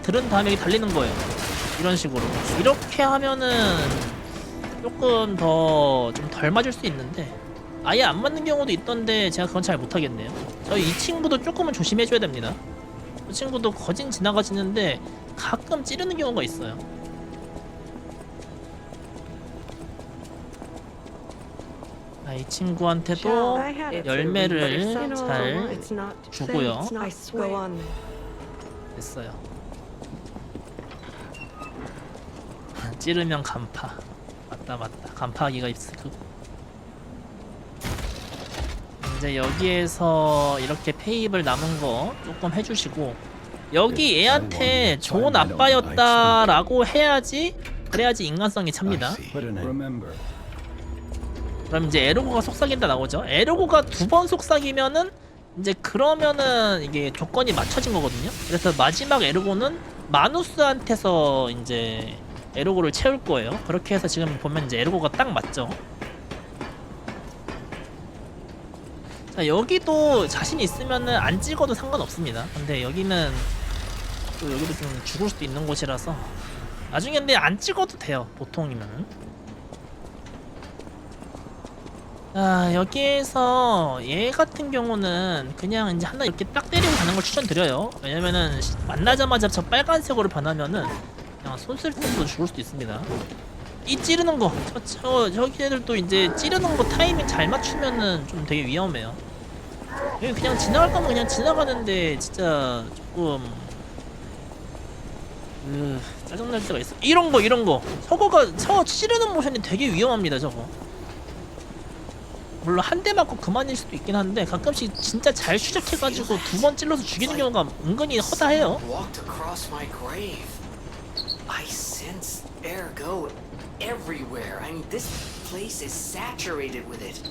S1: 들은 다음에 여기 달리는 거예요. 이런 식으로. 이렇게 하면은 조금 더 좀 덜 맞을 수 있는데 아예 안 맞는 경우도 있던데 제가 그건 잘 못하겠네요. 저희 이 친구도 조금은 조심해줘야 됩니다. 그 친구도 거진 지나가지는데 가끔 찌르는 경우가 있어요. 이 친구한테도 열매를 잘 주고요. 됐어요. 찌르면 간파. 맞다. 간파하기가 있을 거고. 이제 여기에서 이렇게 페이블 남은 거 조금 해주시고, 여기 애한테 좋은 아빠였다라고 해야지, 그래야지 인간성이 찹니다. 그럼 이제 에르고가 속삭인다 나오죠. 에르고가 2번 속삭이면은 이제 그러면은 이게 조건이 맞춰진 거거든요. 그래서 마지막 에르고는 마누스한테서 이제 에르고를 채울 거예요. 그렇게 해서 지금 보면 이제 에르고가 딱 맞죠. 자, 여기도 자신 있으면은 안 찍어도 상관없습니다. 근데 여기는 또 여기도 좀 죽을 수도 있는 곳이라서 나중에 근데 안 찍어도 돼요. 보통이면은. 자, 여기에서 얘 같은 경우는 그냥 이제 하나 이렇게 딱 때리고 가는 걸 추천드려요. 왜냐면은 만나자마자 저 빨간색으로 변하면은 그냥 손 쓸 때도 죽을 수도 있습니다. 이 찌르는 거, 저기 애들도 이제 찌르는 거 타이밍 잘 맞추면은 좀 되게 위험해요. 여기 그냥 지나갈 거면 그냥 지나가는데 진짜 조금 짜증날 때가 있어. 이런 거 저거 찌르는 모션이 되게 위험합니다. 저거 물론 한 대 맞고 그만일 수도 있긴 한데 가끔씩 진짜 잘 추적해가지고 2번 찔러서 죽이는 경우가 은근히 허다해요.
S6: Walked across my grave. I sense ergo everywhere. I mean, this place is saturated with it.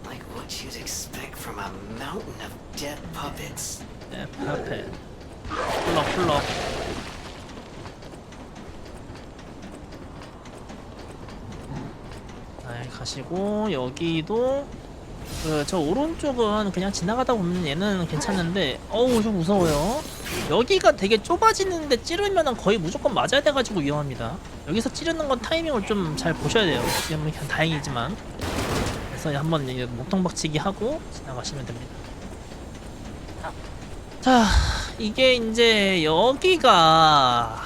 S6: Like what you'd expect from a mountain of dead puppets.
S1: 네, 앞에 훌럭 가시고, 여기도 저 오른쪽은 그냥 지나가다 보면 얘는 괜찮은데 어우 좀 무서워요. 여기가 되게 좁아지는데 찌르면은 거의 무조건 맞아야 돼가지고 위험합니다. 여기서 찌르는 건 타이밍을 좀 잘 보셔야 돼요. 지금 그냥 다행이지만. 그래서 한번 목통박치기 하고 지나가시면 됩니다. 자, 이게 이제 여기가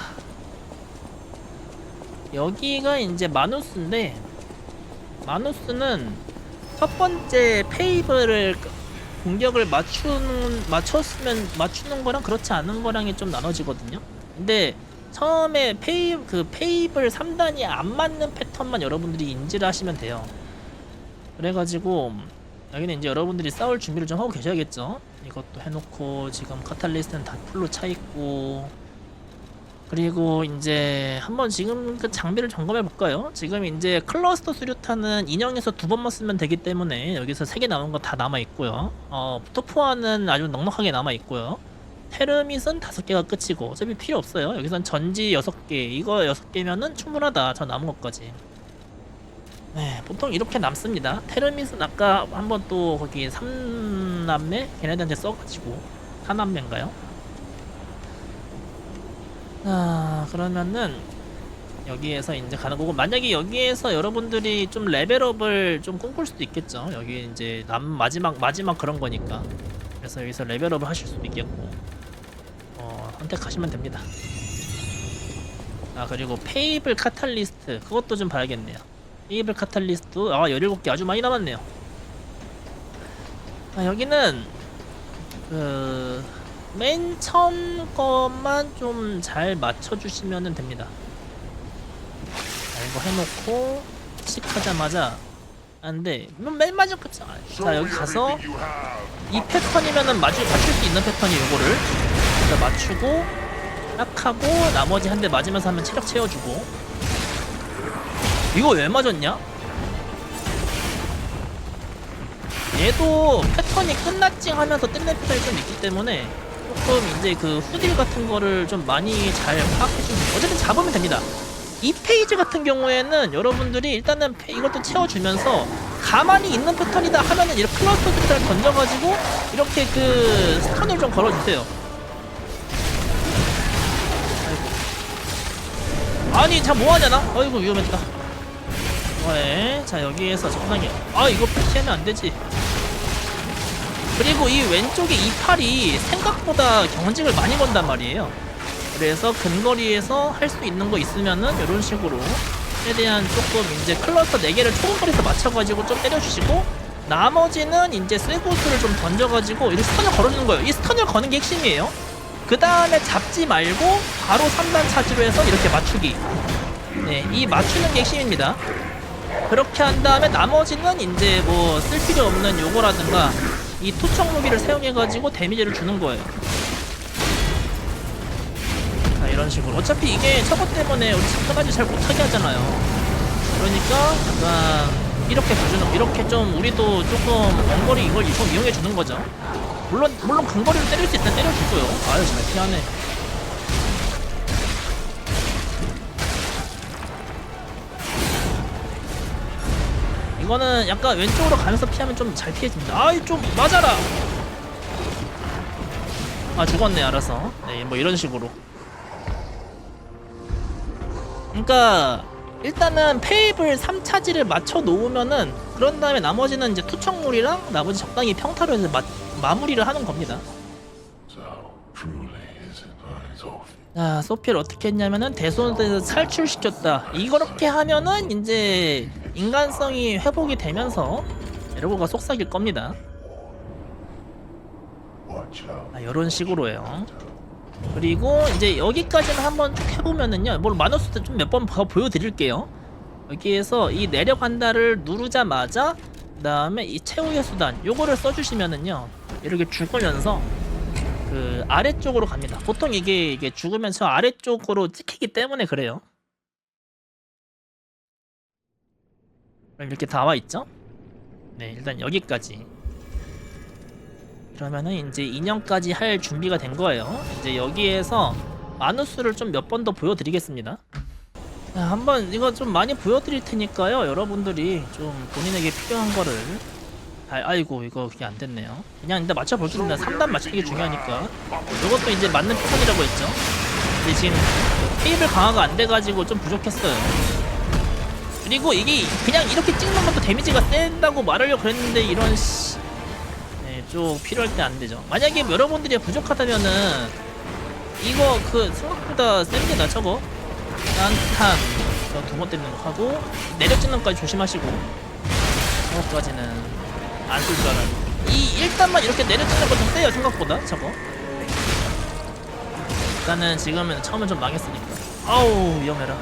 S1: 이제 마누스인데, 마누스는 첫 번째 페이블을 공격을 맞추는 거랑 그렇지 않은 거랑이 좀 나눠지거든요. 근데 처음에 페이블 3단이 안 맞는 패턴만 여러분들이 인지를 하시면 돼요. 그래가지고 여기는 이제 여러분들이 싸울 준비를 좀 하고 계셔야겠죠. 이것도 해놓고 지금 카탈리스트는 다 풀로 차있고, 그리고 이제 한번 지금 그 장비를 점검해 볼까요? 지금 이제 클러스터 수류탄은 인형에서 2번만 쓰면 되기 때문에 여기서 3개 남은 거 다 남아 있고요. 토포화는 아주 넉넉하게 남아 있고요. 테르밋은 5개가 끝이고 어차피 필요 없어요. 여기선 전지 6개, 이거 6개면은 충분하다. 저 남은 것까지. 네, 보통 이렇게 남습니다. 테르밋은 아까 한번 또 거기 3남매 걔네들한테 써가지고 4남매인가요? 그러면은 여기에서 이제 가는 거고, 만약에 여기에서 여러분들이 좀 레벨업을 좀 꿈꿀 수도 있겠죠. 여기 이제 마지막 그런 거니까. 그래서 여기서 레벨업을 하실 수도 있겠고, 선택하시면 됩니다. 그리고 페이블 카탈리스트 그것도 좀 봐야겠네요. 페이블 카탈리스트 17개 아주 많이 남았네요. 여기는 맨 처음 것만 좀 잘 맞춰주시면 됩니다. 이거 해놓고 씩하자마자 안돼 맨 마지막 자 여기 가서 이 패턴이면은 맞출 수 있는 패턴이 요거를 일단 맞추고 딱 하고 나머지 한 대 맞으면서 하면 체력 채워주고. 이거 왜 맞았냐? 얘도 패턴이 끝났지 하면서 끝낸 패턴이 좀 있기 때문에 조금 이제 그 후딜 같은 거를 좀 많이 잘 파악해주면, 어쨌든 잡으면 됩니다. 이 페이지 같은 경우에는 여러분들이 일단은 이것도 채워주면서 가만히 있는 패턴이다 하면은 이렇게 클러스터 패턴을 던져가지고 이렇게 그 스턴을 좀 걸어주세요. 아니 자 뭐하냐나? 어이구 위험했다. 네, 자 여기에서 적당히 이거 피하면 안되지. 그리고 이 왼쪽에 이 팔이 생각보다 경직을 많이 건단 말이에요. 그래서 근거리에서 할 수 있는 거 있으면은 이런 식으로 최대한 조금 이제 클러스터 4개를 초근거리에서 맞춰가지고 좀 때려주시고, 나머지는 이제 쇠고수를 좀 던져가지고 이렇게 스턴을 걸어주는 거예요. 이 스턴을 거는 게 핵심이에요. 그 다음에 잡지 말고 바로 3단 차지로 해서 이렇게 맞추기. 네, 이 맞추는 게 핵심입니다. 그렇게 한 다음에 나머지는 이제 뭐 쓸 필요 없는 요거라든가 이 투척 무기를 사용해가지고 데미지를 주는 거예요. 자, 이런 식으로. 어차피 이게 저것 때문에 우리 접근하지 잘 못하게 하잖아요. 그러니까 약간 이렇게 봐주는, 이렇게 좀 우리도 조금 원거리 이걸 좀 이용해 주는 거죠. 물론 근거리로 때릴 수 있으면 때려주고요. 아유, 잘 피하네. 이거는 약간 왼쪽으로 가면서 피하면 좀 잘 피해집니다. 아이, 좀 맞아라. 아, 죽었네. 알아서. 네, 뭐 이런 식으로. 그러니까 일단은 페이블 3차지를 맞춰 놓으면은, 그런 다음에 나머지는 이제 투척물이랑 나머지 적당히 평타로 해서 마무리를 하는 겁니다. 자, 소피를 어떻게 했냐면은 대소에서 탈출시켰다. 이렇게 하면은 이제 인간성이 회복이 되면서 에르고가 속삭일 겁니다. 아, 이런 식으로 해요. 그리고 이제 여기까지는 한번 쭉 해보면은요, 뭘 마누스 때 좀 몇 번 보여드릴게요. 여기에서 이 내려간다를 누르자마자 그 다음에 이 최후의 수단 요거를 써주시면은요, 이렇게 죽으면서 그 아래쪽으로 갑니다. 보통 이게 죽으면 저 아래쪽으로 찍히기 때문에 그래요. 그럼 이렇게 다 와있죠? 네, 일단 여기까지. 그러면은 이제 인형까지 할 준비가 된 거예요. 이제 여기에서 마누스를 좀 몇 번 더 보여드리겠습니다. 자, 한번 이거 좀 많이 보여드릴 테니까요, 여러분들이 좀 본인에게 필요한 거를 아이고, 이거 그게 안 됐네요. 그냥 일단 맞춰보겠습니다. 3단 맞추는 게 중요하니까. 이것도 이제 맞는 패턴이라고 했죠. 근데 지금 테이블 강화가 안 돼가지고 좀 부족했어요. 그리고 이게 그냥 이렇게 찍는 것도 데미지가 센다고 말하려고 그랬는데 이런 네, 좀 필요할 때 안 되죠. 만약에 여러분들이 부족하다면은 이거 그 생각보다 센 게 나 저거. 난탄 저 2번 때리는 거 하고 내려 찍는 것까지 조심하시고, 저거까지는 안 쓸 줄 알았는데 이 1단만 이렇게 내려 찍는 거 좀 세요, 생각보다 저거. 일단은 지금은 처음엔 좀 망했으니까. 아우, 위험해라.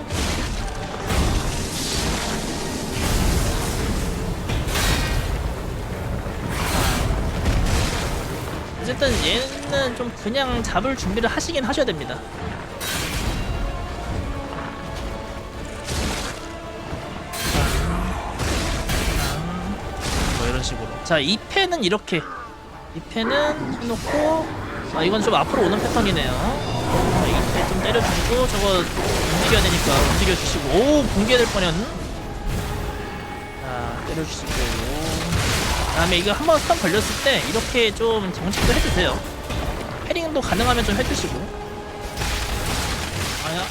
S1: 어쨌든 얘는 좀 그냥 잡을 준비를 하시긴 하셔야 됩니다. 뭐 이런 식으로. 자, 2패는 이렇게 2패는 해놓고, 아, 이건 좀 앞으로 오는 패턴이네요. 2패 좀 때려주고, 저거 움직여야 되니까 움직여주시고. 오, 붕괴될 뻔했. 자, 때려주시고, 그 다음에 이거 한번 스턴 걸렸을 때 이렇게 좀 정식도 해주세요. 패링도 가능하면 좀 해주시고. 아야.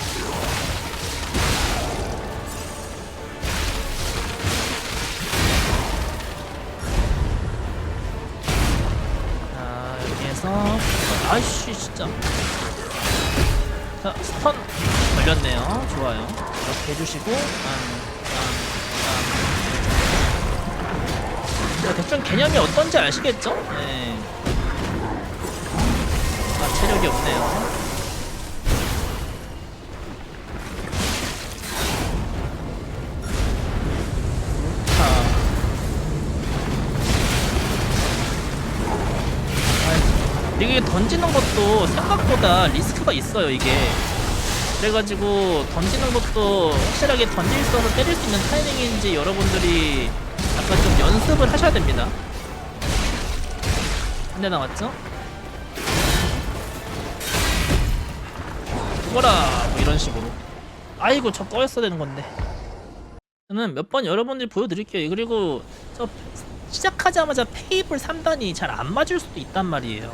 S1: 자, 여기에서 아이씨 진짜. 자, 스턴 걸렸네요. 좋아요. 이렇게 해주시고, 대충 개념이 어떤지 아시겠죠? 네. 아, 체력이 없네요. 자. 이게 던지는 것도 생각보다 리스크가 있어요, 이게. 그래가지고 던지는 것도 확실하게 던질 수 있어서 때릴 수 있는 타이밍인지 여러분들이 약간 좀 연습을 하셔야 됩니다. 한 대 나왔죠? 죽어라! 뭐 이런 식으로. 아이고, 저 꺼였어야 되는 건데. 저는 몇 번 여러분들이 보여드릴게요. 그리고 저 시작하자마자 페이블 3단이 잘 안 맞을 수도 있단 말이에요.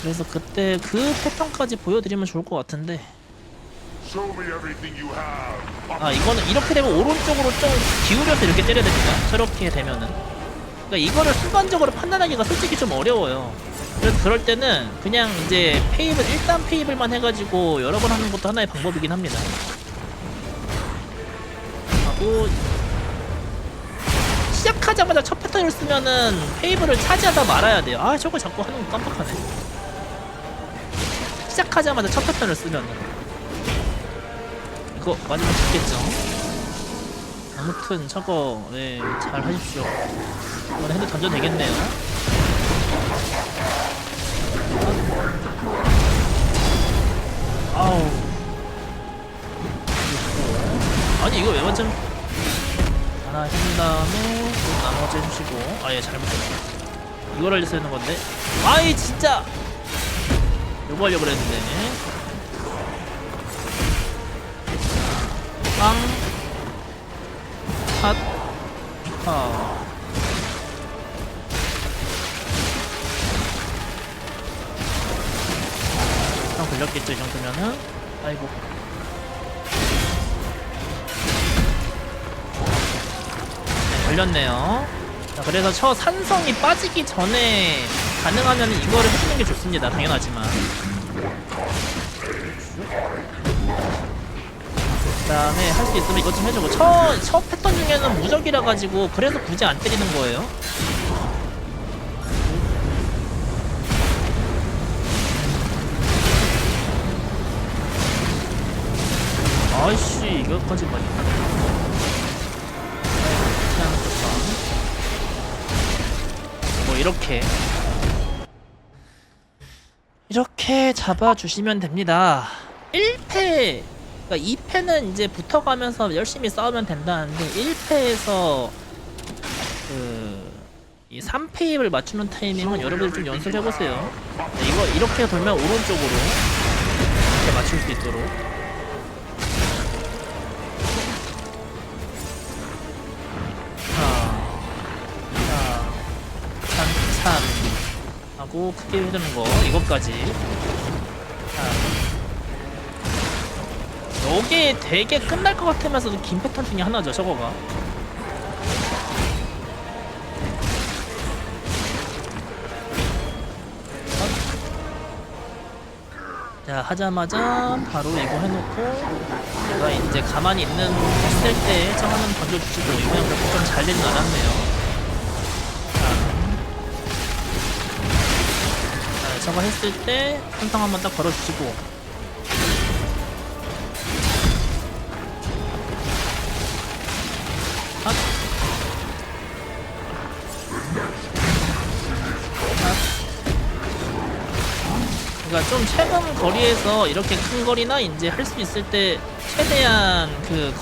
S1: 그래서 그때 그 패턴까지 보여드리면 좋을 것 같은데. 아, 이거는 이렇게 되면 오른쪽으로 좀 기울여서 이렇게 때려야 됩니다. 저렇게 되면은 그러니까 이거를 순간적으로 판단하기가 솔직히 좀 어려워요. 그래서 그럴 때는 그냥 이제 페이블 일단 페이블만 해가지고 여러 번 하는 것도 하나의 방법이긴 합니다. 하고 시작하자마자 첫 패턴을 쓰면은 페이블을 차지하다 말아야 돼요. 아 저거 자꾸 하는 거 깜빡하네. 시작하자마자 첫 패턴을 쓰면은 이거 맞으면 죽겠죠. 아무튼 저거 네, 잘 하십시오. 이번에 핸드 던져도 되겠네요. 아우. 아니 이거 왜 완전 하나 해준 다음에 또 나머지 해주시고 아예 잘못했어. 이걸 알려서 하는 건데 아이 진짜 요거 하려고 그랬는데 빵 핫 하. 걸렸겠죠 이 정도면은. 아이고 네, 걸렸네요. 자, 그래서 저 산성이 빠지기 전에 가능하면 이거를 해주는 게 좋습니다. 당연하지만 그 다음에 할 수 있으면 이것 좀 해주고 첫 패턴 중에는 무적이라 가지고 그래서 굳이 안 때리는 거예요. 아이씨 이거까지 많이 그냥 뭐 이렇게 잡아주시면 됩니다. 1패 그러니까 2패는 이제 붙어가면서 열심히 싸우면 된다는데 1패에서 이 3페입을 맞추는 타이밍은 여러분들 좀 연습해보세요. 네, 이거 이렇게 돌면 오른쪽으로 이렇게 맞출 수 있도록. 찬 하고 크게 해주는 거 이것까지. 요게 되게 끝날 것 같으면서도 긴 패턴 중에 하나죠 저거가. 자 하자마자 바로 이거 해놓고 제가 이제 가만히 있을 때 정하는 던져주시고 이거 그냥 그렇게 좀 잘 되진 않았네요. 저거 했을 때 한성 한번 딱 걸어주시고 핫. 핫. 그러니까 좀 최근 거리에서 이렇게 큰 거리나 이제 할 수 있을 때 최대한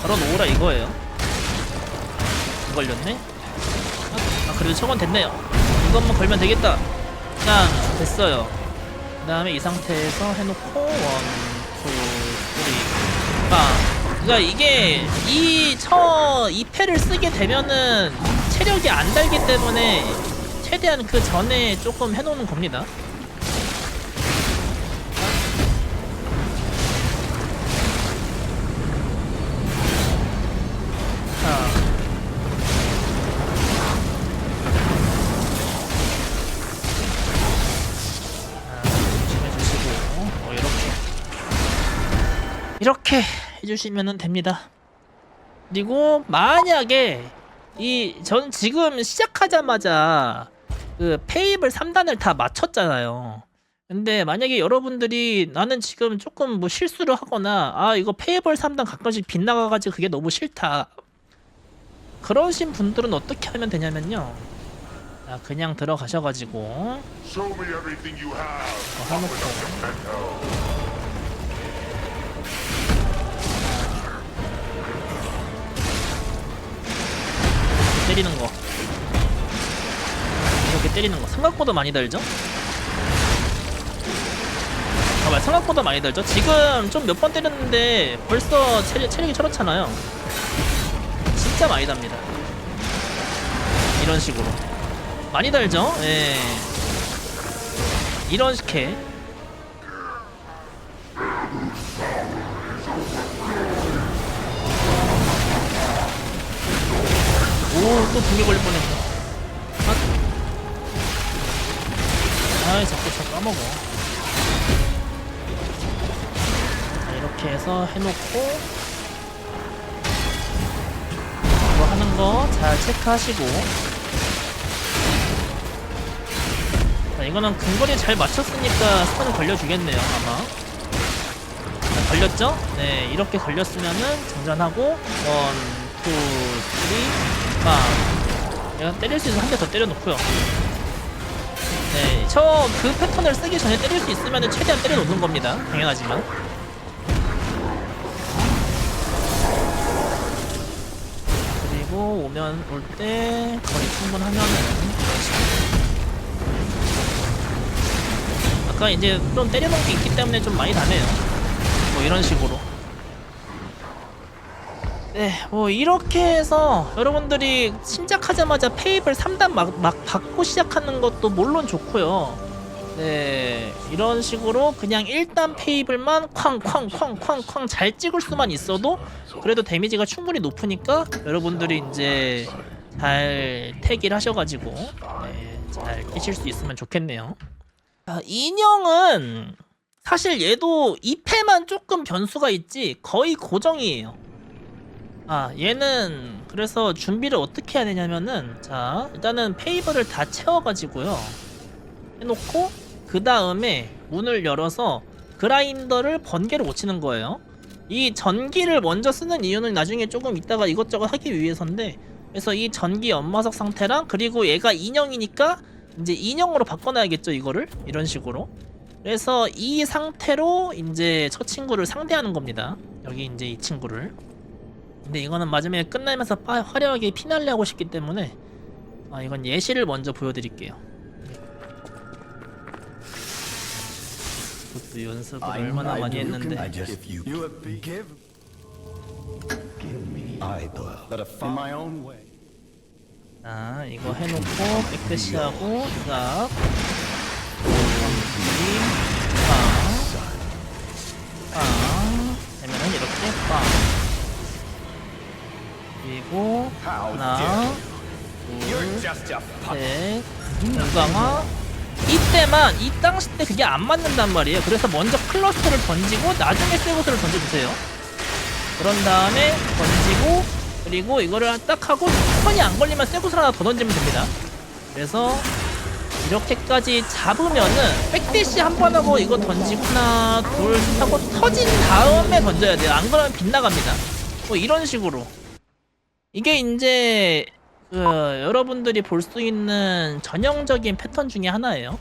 S1: 걸어 놓으라 이거예요. 안 걸렸네? 아 그래도 저건 됐네요. 이것만 걸면 되겠다. 그냥 됐어요. 그 다음에 이 상태에서 해놓고 1, 2, 3 빵. 그러니까 이게 이 2패를 쓰게 되면은 체력이 안 달기 때문에 최대한 그 전에 조금 해놓는 겁니다. 이렇게 해주시면 됩니다. 그리고 만약에 전 지금 시작하자마자 페이블 3단을 다 맞췄잖아요. 근데 만약에 여러분들이 나는 지금 조금 뭐 실수를 하거나 이거 페이블 3단 가끔씩 빗나가가지고 그게 너무 싫다 그러신 분들은 어떻게 하면 되냐면요, 그냥 들어가셔가지고
S5: Show me everything you have.
S1: 해놓고 때리는 거 이렇게 때리는 거 생각보다 많이 달죠? 봐봐요, 생각보다 많이 달죠? 지금 좀 몇 번 때렸는데 벌써 체력이 철없잖아요. 진짜 많이 답니다. 이런 식으로 많이 달죠? 예. 이런 식의 오, 또 붕괴 걸릴 뻔했네. 아이 자꾸 저 까먹어. 자, 이렇게 해서 해놓고 이거 하는 거 잘 체크하시고. 자, 이거는 근거리 잘 맞췄으니까 스턴 걸려주겠네요 아마. 자, 걸렸죠? 네, 이렇게 걸렸으면은 장전하고 1, 2, 3, 빵. 얘가 때릴 수 있으면 한 대 더 때려놓고요. 네, 저 그 패턴을 쓰기 전에 때릴 수 있으면 최대한 때려놓는 겁니다. 당연하지만. 그리고 올 때 거리 충분하면은 아까 이제 좀 때려놓은 게 있기 때문에 좀 많이 다네요. 뭐 이런 식으로. 네, 뭐 이렇게 해서 여러분들이 시작하자마자 페이블 3단 막 받고 시작하는 것도 물론 좋고요. 네, 이런 식으로 그냥 1단 페이블만 쾅쾅쾅쾅쾅 잘 찍을 수만 있어도 그래도 데미지가 충분히 높으니까 여러분들이 이제 잘 태기를 하셔가지고 네, 잘 깨실 수 있으면 좋겠네요. 자, 인형은 사실 얘도 2패만 조금 변수가 있지 거의 고정이에요. 아, 얘는 그래서 준비를 어떻게 해야 되냐면은, 자, 일단은 페이버를 다 채워가지고요 해놓고 그 다음에 문을 열어서 그라인더를 번개로 고치는 거예요. 이 전기를 먼저 쓰는 이유는 나중에 조금 이따가 이것저것 하기 위해서인데, 그래서 이 전기 연마석 상태랑 그리고 얘가 인형이니까 이제 인형으로 바꿔놔야겠죠 이거를. 이런 식으로. 그래서 이 상태로 이제 저 친구를 상대하는 겁니다. 여기 이제 이 친구를. 근데 이거는 마지막에 끝나면서 화려하게 피날레 하고 싶기 때문에 이건 예시를 먼저 보여드릴게요. 그것도 연습을 얼마나 많이 했는데. 자, 이거 해놓고 백대시하고 싹 빵 되면은 이렇게 빵. 그리고 하나, 둘, 셋, 공강화. 이때만 이 당시 때 그게 안 맞는단 말이에요. 그래서 먼저 클러스터를 던지고 나중에 쇠고스를 던져주세요. 그런 다음에 던지고 그리고 이거를 딱 하고 선이 안 걸리면 쇠고스를 하나 더 던지면 됩니다. 그래서 이렇게까지 잡으면은 백대시 한 번 하고 이거 던지고 하나 둘 셋 하고 터진 다음에 던져야 돼요. 안 그러면 빗나갑니다. 뭐 이런 식으로. 이게 이제 여러분들이 볼 수 있는 전형적인 패턴 중에 하나예요.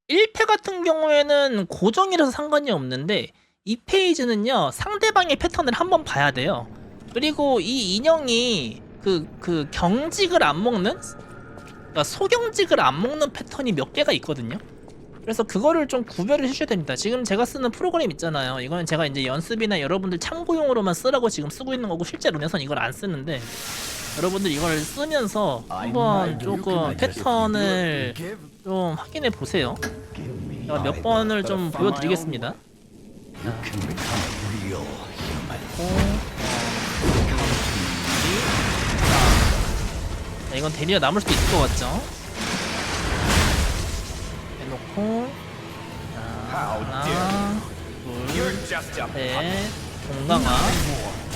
S1: 1패 같은 경우에는 고정이라서 상관이 없는데 2페이지는요 상대방의 패턴을 한번 봐야 돼요. 그리고 이 인형이 그 경직을 안 먹는, 그러니까 소경직을 안 먹는 패턴이 몇 개가 있거든요. 그래서 그거를 좀 구별을 해주셔야 됩니다. 지금 제가 쓰는 프로그램 있잖아요. 이거는 제가 이제 연습이나 여러분들 참고용으로만 쓰라고 지금 쓰고 있는 거고, 실제 룬에서는 이걸 안 쓰는데 여러분들 이걸 쓰면서 한번 조금 패턴을 좀 확인해 보세요. 제가 몇 번을 좀 보여드리겠습니다. 자, 이건 대리가 남을 수도 있을 것 같죠? 해놓고 하나, 둘, 셋, 공강화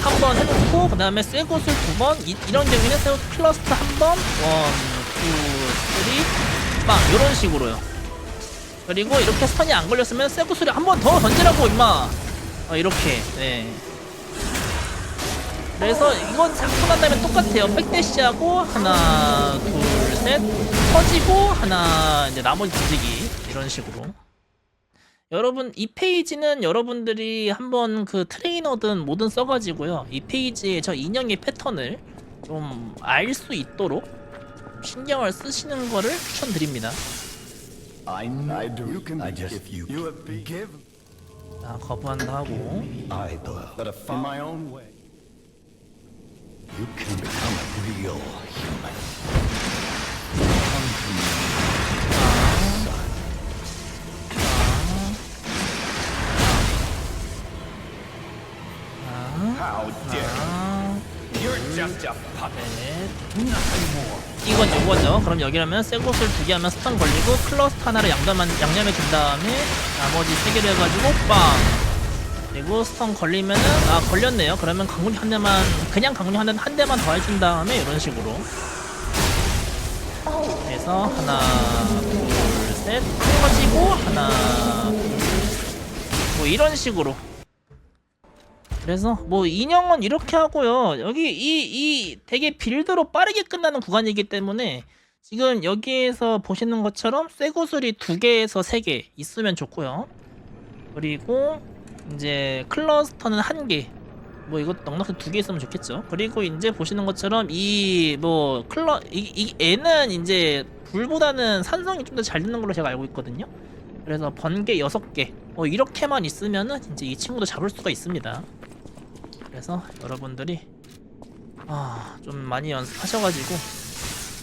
S1: 한 번 해놓고 그 다음에 쇠곳을 두 번. 이런 경우에는 쇠곳 클러스터 한 번, 1, 2, 3, 빵 요런 식으로요. 그리고 이렇게 선이 안 걸렸으면 쇠곳을 한 번 더 던지라고 임마. 이렇게. 네. 그래서 이건 잡고 난 다음에 똑같아요. 백대시하고 하나, 둘, 셋 터지고 하나, 이제 나머지 던지기 이런 식으로. 여러분 이 페이지는 여러분들이 한번 그 트레이너든 뭐든 써가지고요 이 페이지에 저 인형의 패턴을 좀 알 수 있도록 신경을 쓰시는 거를 추천드립니다. 자, 거부한다 하고
S5: How dare you? You're just a puppet.
S1: 넷, 이건 요거죠. 그럼 여기라면 새 곳을 2개 하면 스턴 걸리고 클러스터 하나를 양념해 준 다음에 나머지 3개를 해가지고 빵. 그리고 스턴 걸리면은 걸렸네요. 그러면 강군이 한 대만 그냥 강군이 한 대만 더 해준 다음에 이런 식으로 해서 하나 둘 셋 터지고 하나 뭐 이런 식으로. 그래서 뭐 인형은 이렇게 하고요. 여기 이 되게 빌드로 빠르게 끝나는 구간이기 때문에 지금 여기에서 보시는 것처럼 쇠구슬이 2개에서 3개 있으면 좋고요. 그리고 이제 클러스터는 1개. 뭐 이것도 넉넉히 2개 있으면 좋겠죠. 그리고 이제 보시는 것처럼 이 애는 이제 불보다는 산성이 좀 더 잘 되는 걸로 제가 알고 있거든요. 그래서 번개 6개 뭐 이렇게만 있으면은 이제 이 친구도 잡을 수가 있습니다. 그래서 여러분들이 좀 많이 연습하셔가지고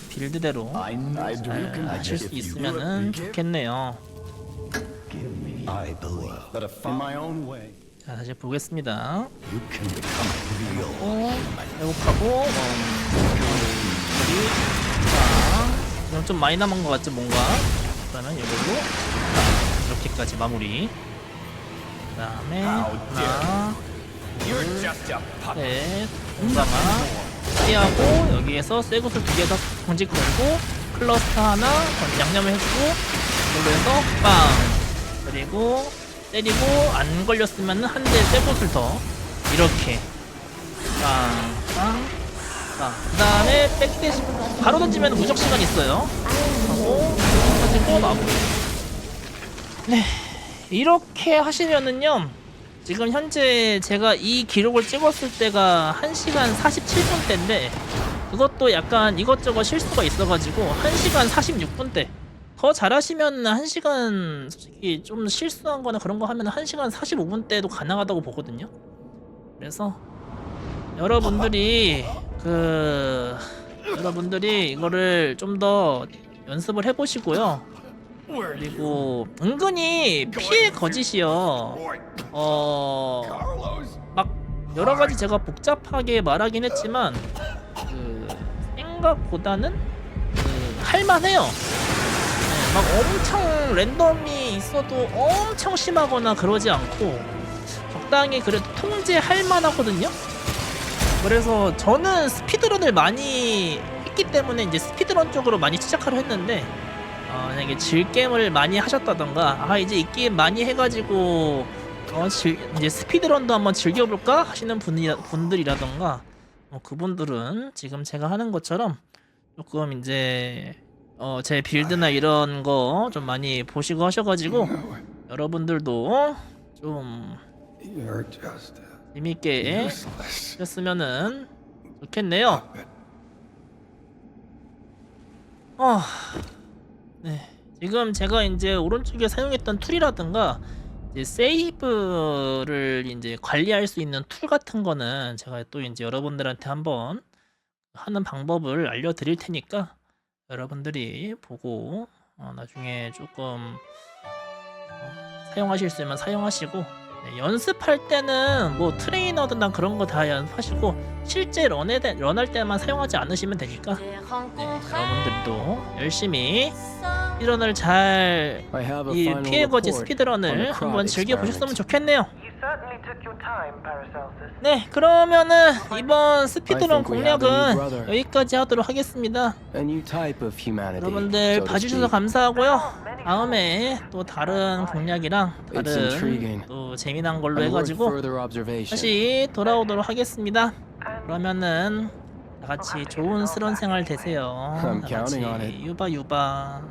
S1: 빌드대로 잘 하실 수 있으면은 좋겠네요.
S5: I believe that in my own way
S1: 자, 다시 보겠습니다.
S5: you can become real.
S1: 회복하고 이건 좀 많이 남은 것 같죠 뭔가. 그러면 이걸로 이렇게까지 마무리. 그 다음에 하나 셋 공감아 피하고 여기에서 쇠구슬 2개 더 공직 걸고 클러스터 하나 양념을 해주고 이걸로 해서 빵. 그리고 때리고 안 걸렸으면 한 대 쇠구슬 더 이렇게 빵빵. 그 다음에 백대시 바로 던지면 무적 시간 있어요. 하고 던지고 마무리. 네, 이렇게 하시면은요 지금 현재 제가 이 기록을 찍었을 때가 1시간 47분대인데 그것도 약간 이것저것 실수가 있어가지고 1시간 46분대. 더 잘하시면 1시간 솔직히 좀 실수한 거나 그런 거 하면 1시간 45분대도 가능하다고 보거든요. 그래서 여러분들이 이거를 좀 더 연습을 해보시고요. 그리고 은근히 피해 거짓이요. 막 여러 가지 제가 복잡하게 말하긴 했지만 생각보다는 할만해요. 네, 막 엄청 랜덤이 있어도 엄청 심하거나 그러지 않고 적당히 그래도 통제할 만하거든요. 그래서 저는 스피드런을 많이 했기 때문에 이제 스피드런 쪽으로 많이 시작하려 했는데 만약에 질게임을 많이 하셨다던가 이제 이 게임 많이 해가지고 이제 스피드런도 한번 즐겨볼까 하시는 분들이라던가 그분들은 지금 제가 하는 것처럼 조금 이제 제 빌드나 이런 거 좀 많이 보시고 하셔가지고 여러분들도 좀 재밌게 했으면은 좋겠네요. 네, 지금 제가 이제 오른쪽에 사용했던 툴이라든가 이제 세이브를 이제 관리할 수 있는 툴 같은 거는 제가 또 이제 여러분들한테 한번 하는 방법을 알려드릴 테니까 여러분들이 보고 나중에 조금 사용하실 수 있으면 사용하시고. 네, 연습할 때는 뭐 트레이너든 그런 거 다 연습하시고 실제 런할 때만 사용하지 않으시면 되니까 네, 여러분들도 열심히 스피드런을 잘 이 피해거지 스피드런을 한번 즐겨보셨으면 좋겠네요. 네, 그러면은 이번 스피드런 공략은 여기까지 하도록 하겠습니다. 여러분들 봐주셔서 감사하고요. 다음에 또 다른 공략이랑 다른 또 재미난 걸로 해가지고 다시 돌아오도록 하겠습니다. 그러면은 다같이 좋은 스런 생활 되세요. 다같이 유바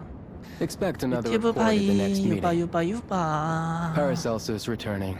S1: 유튜브 바이 유바
S9: Paracelsus returning.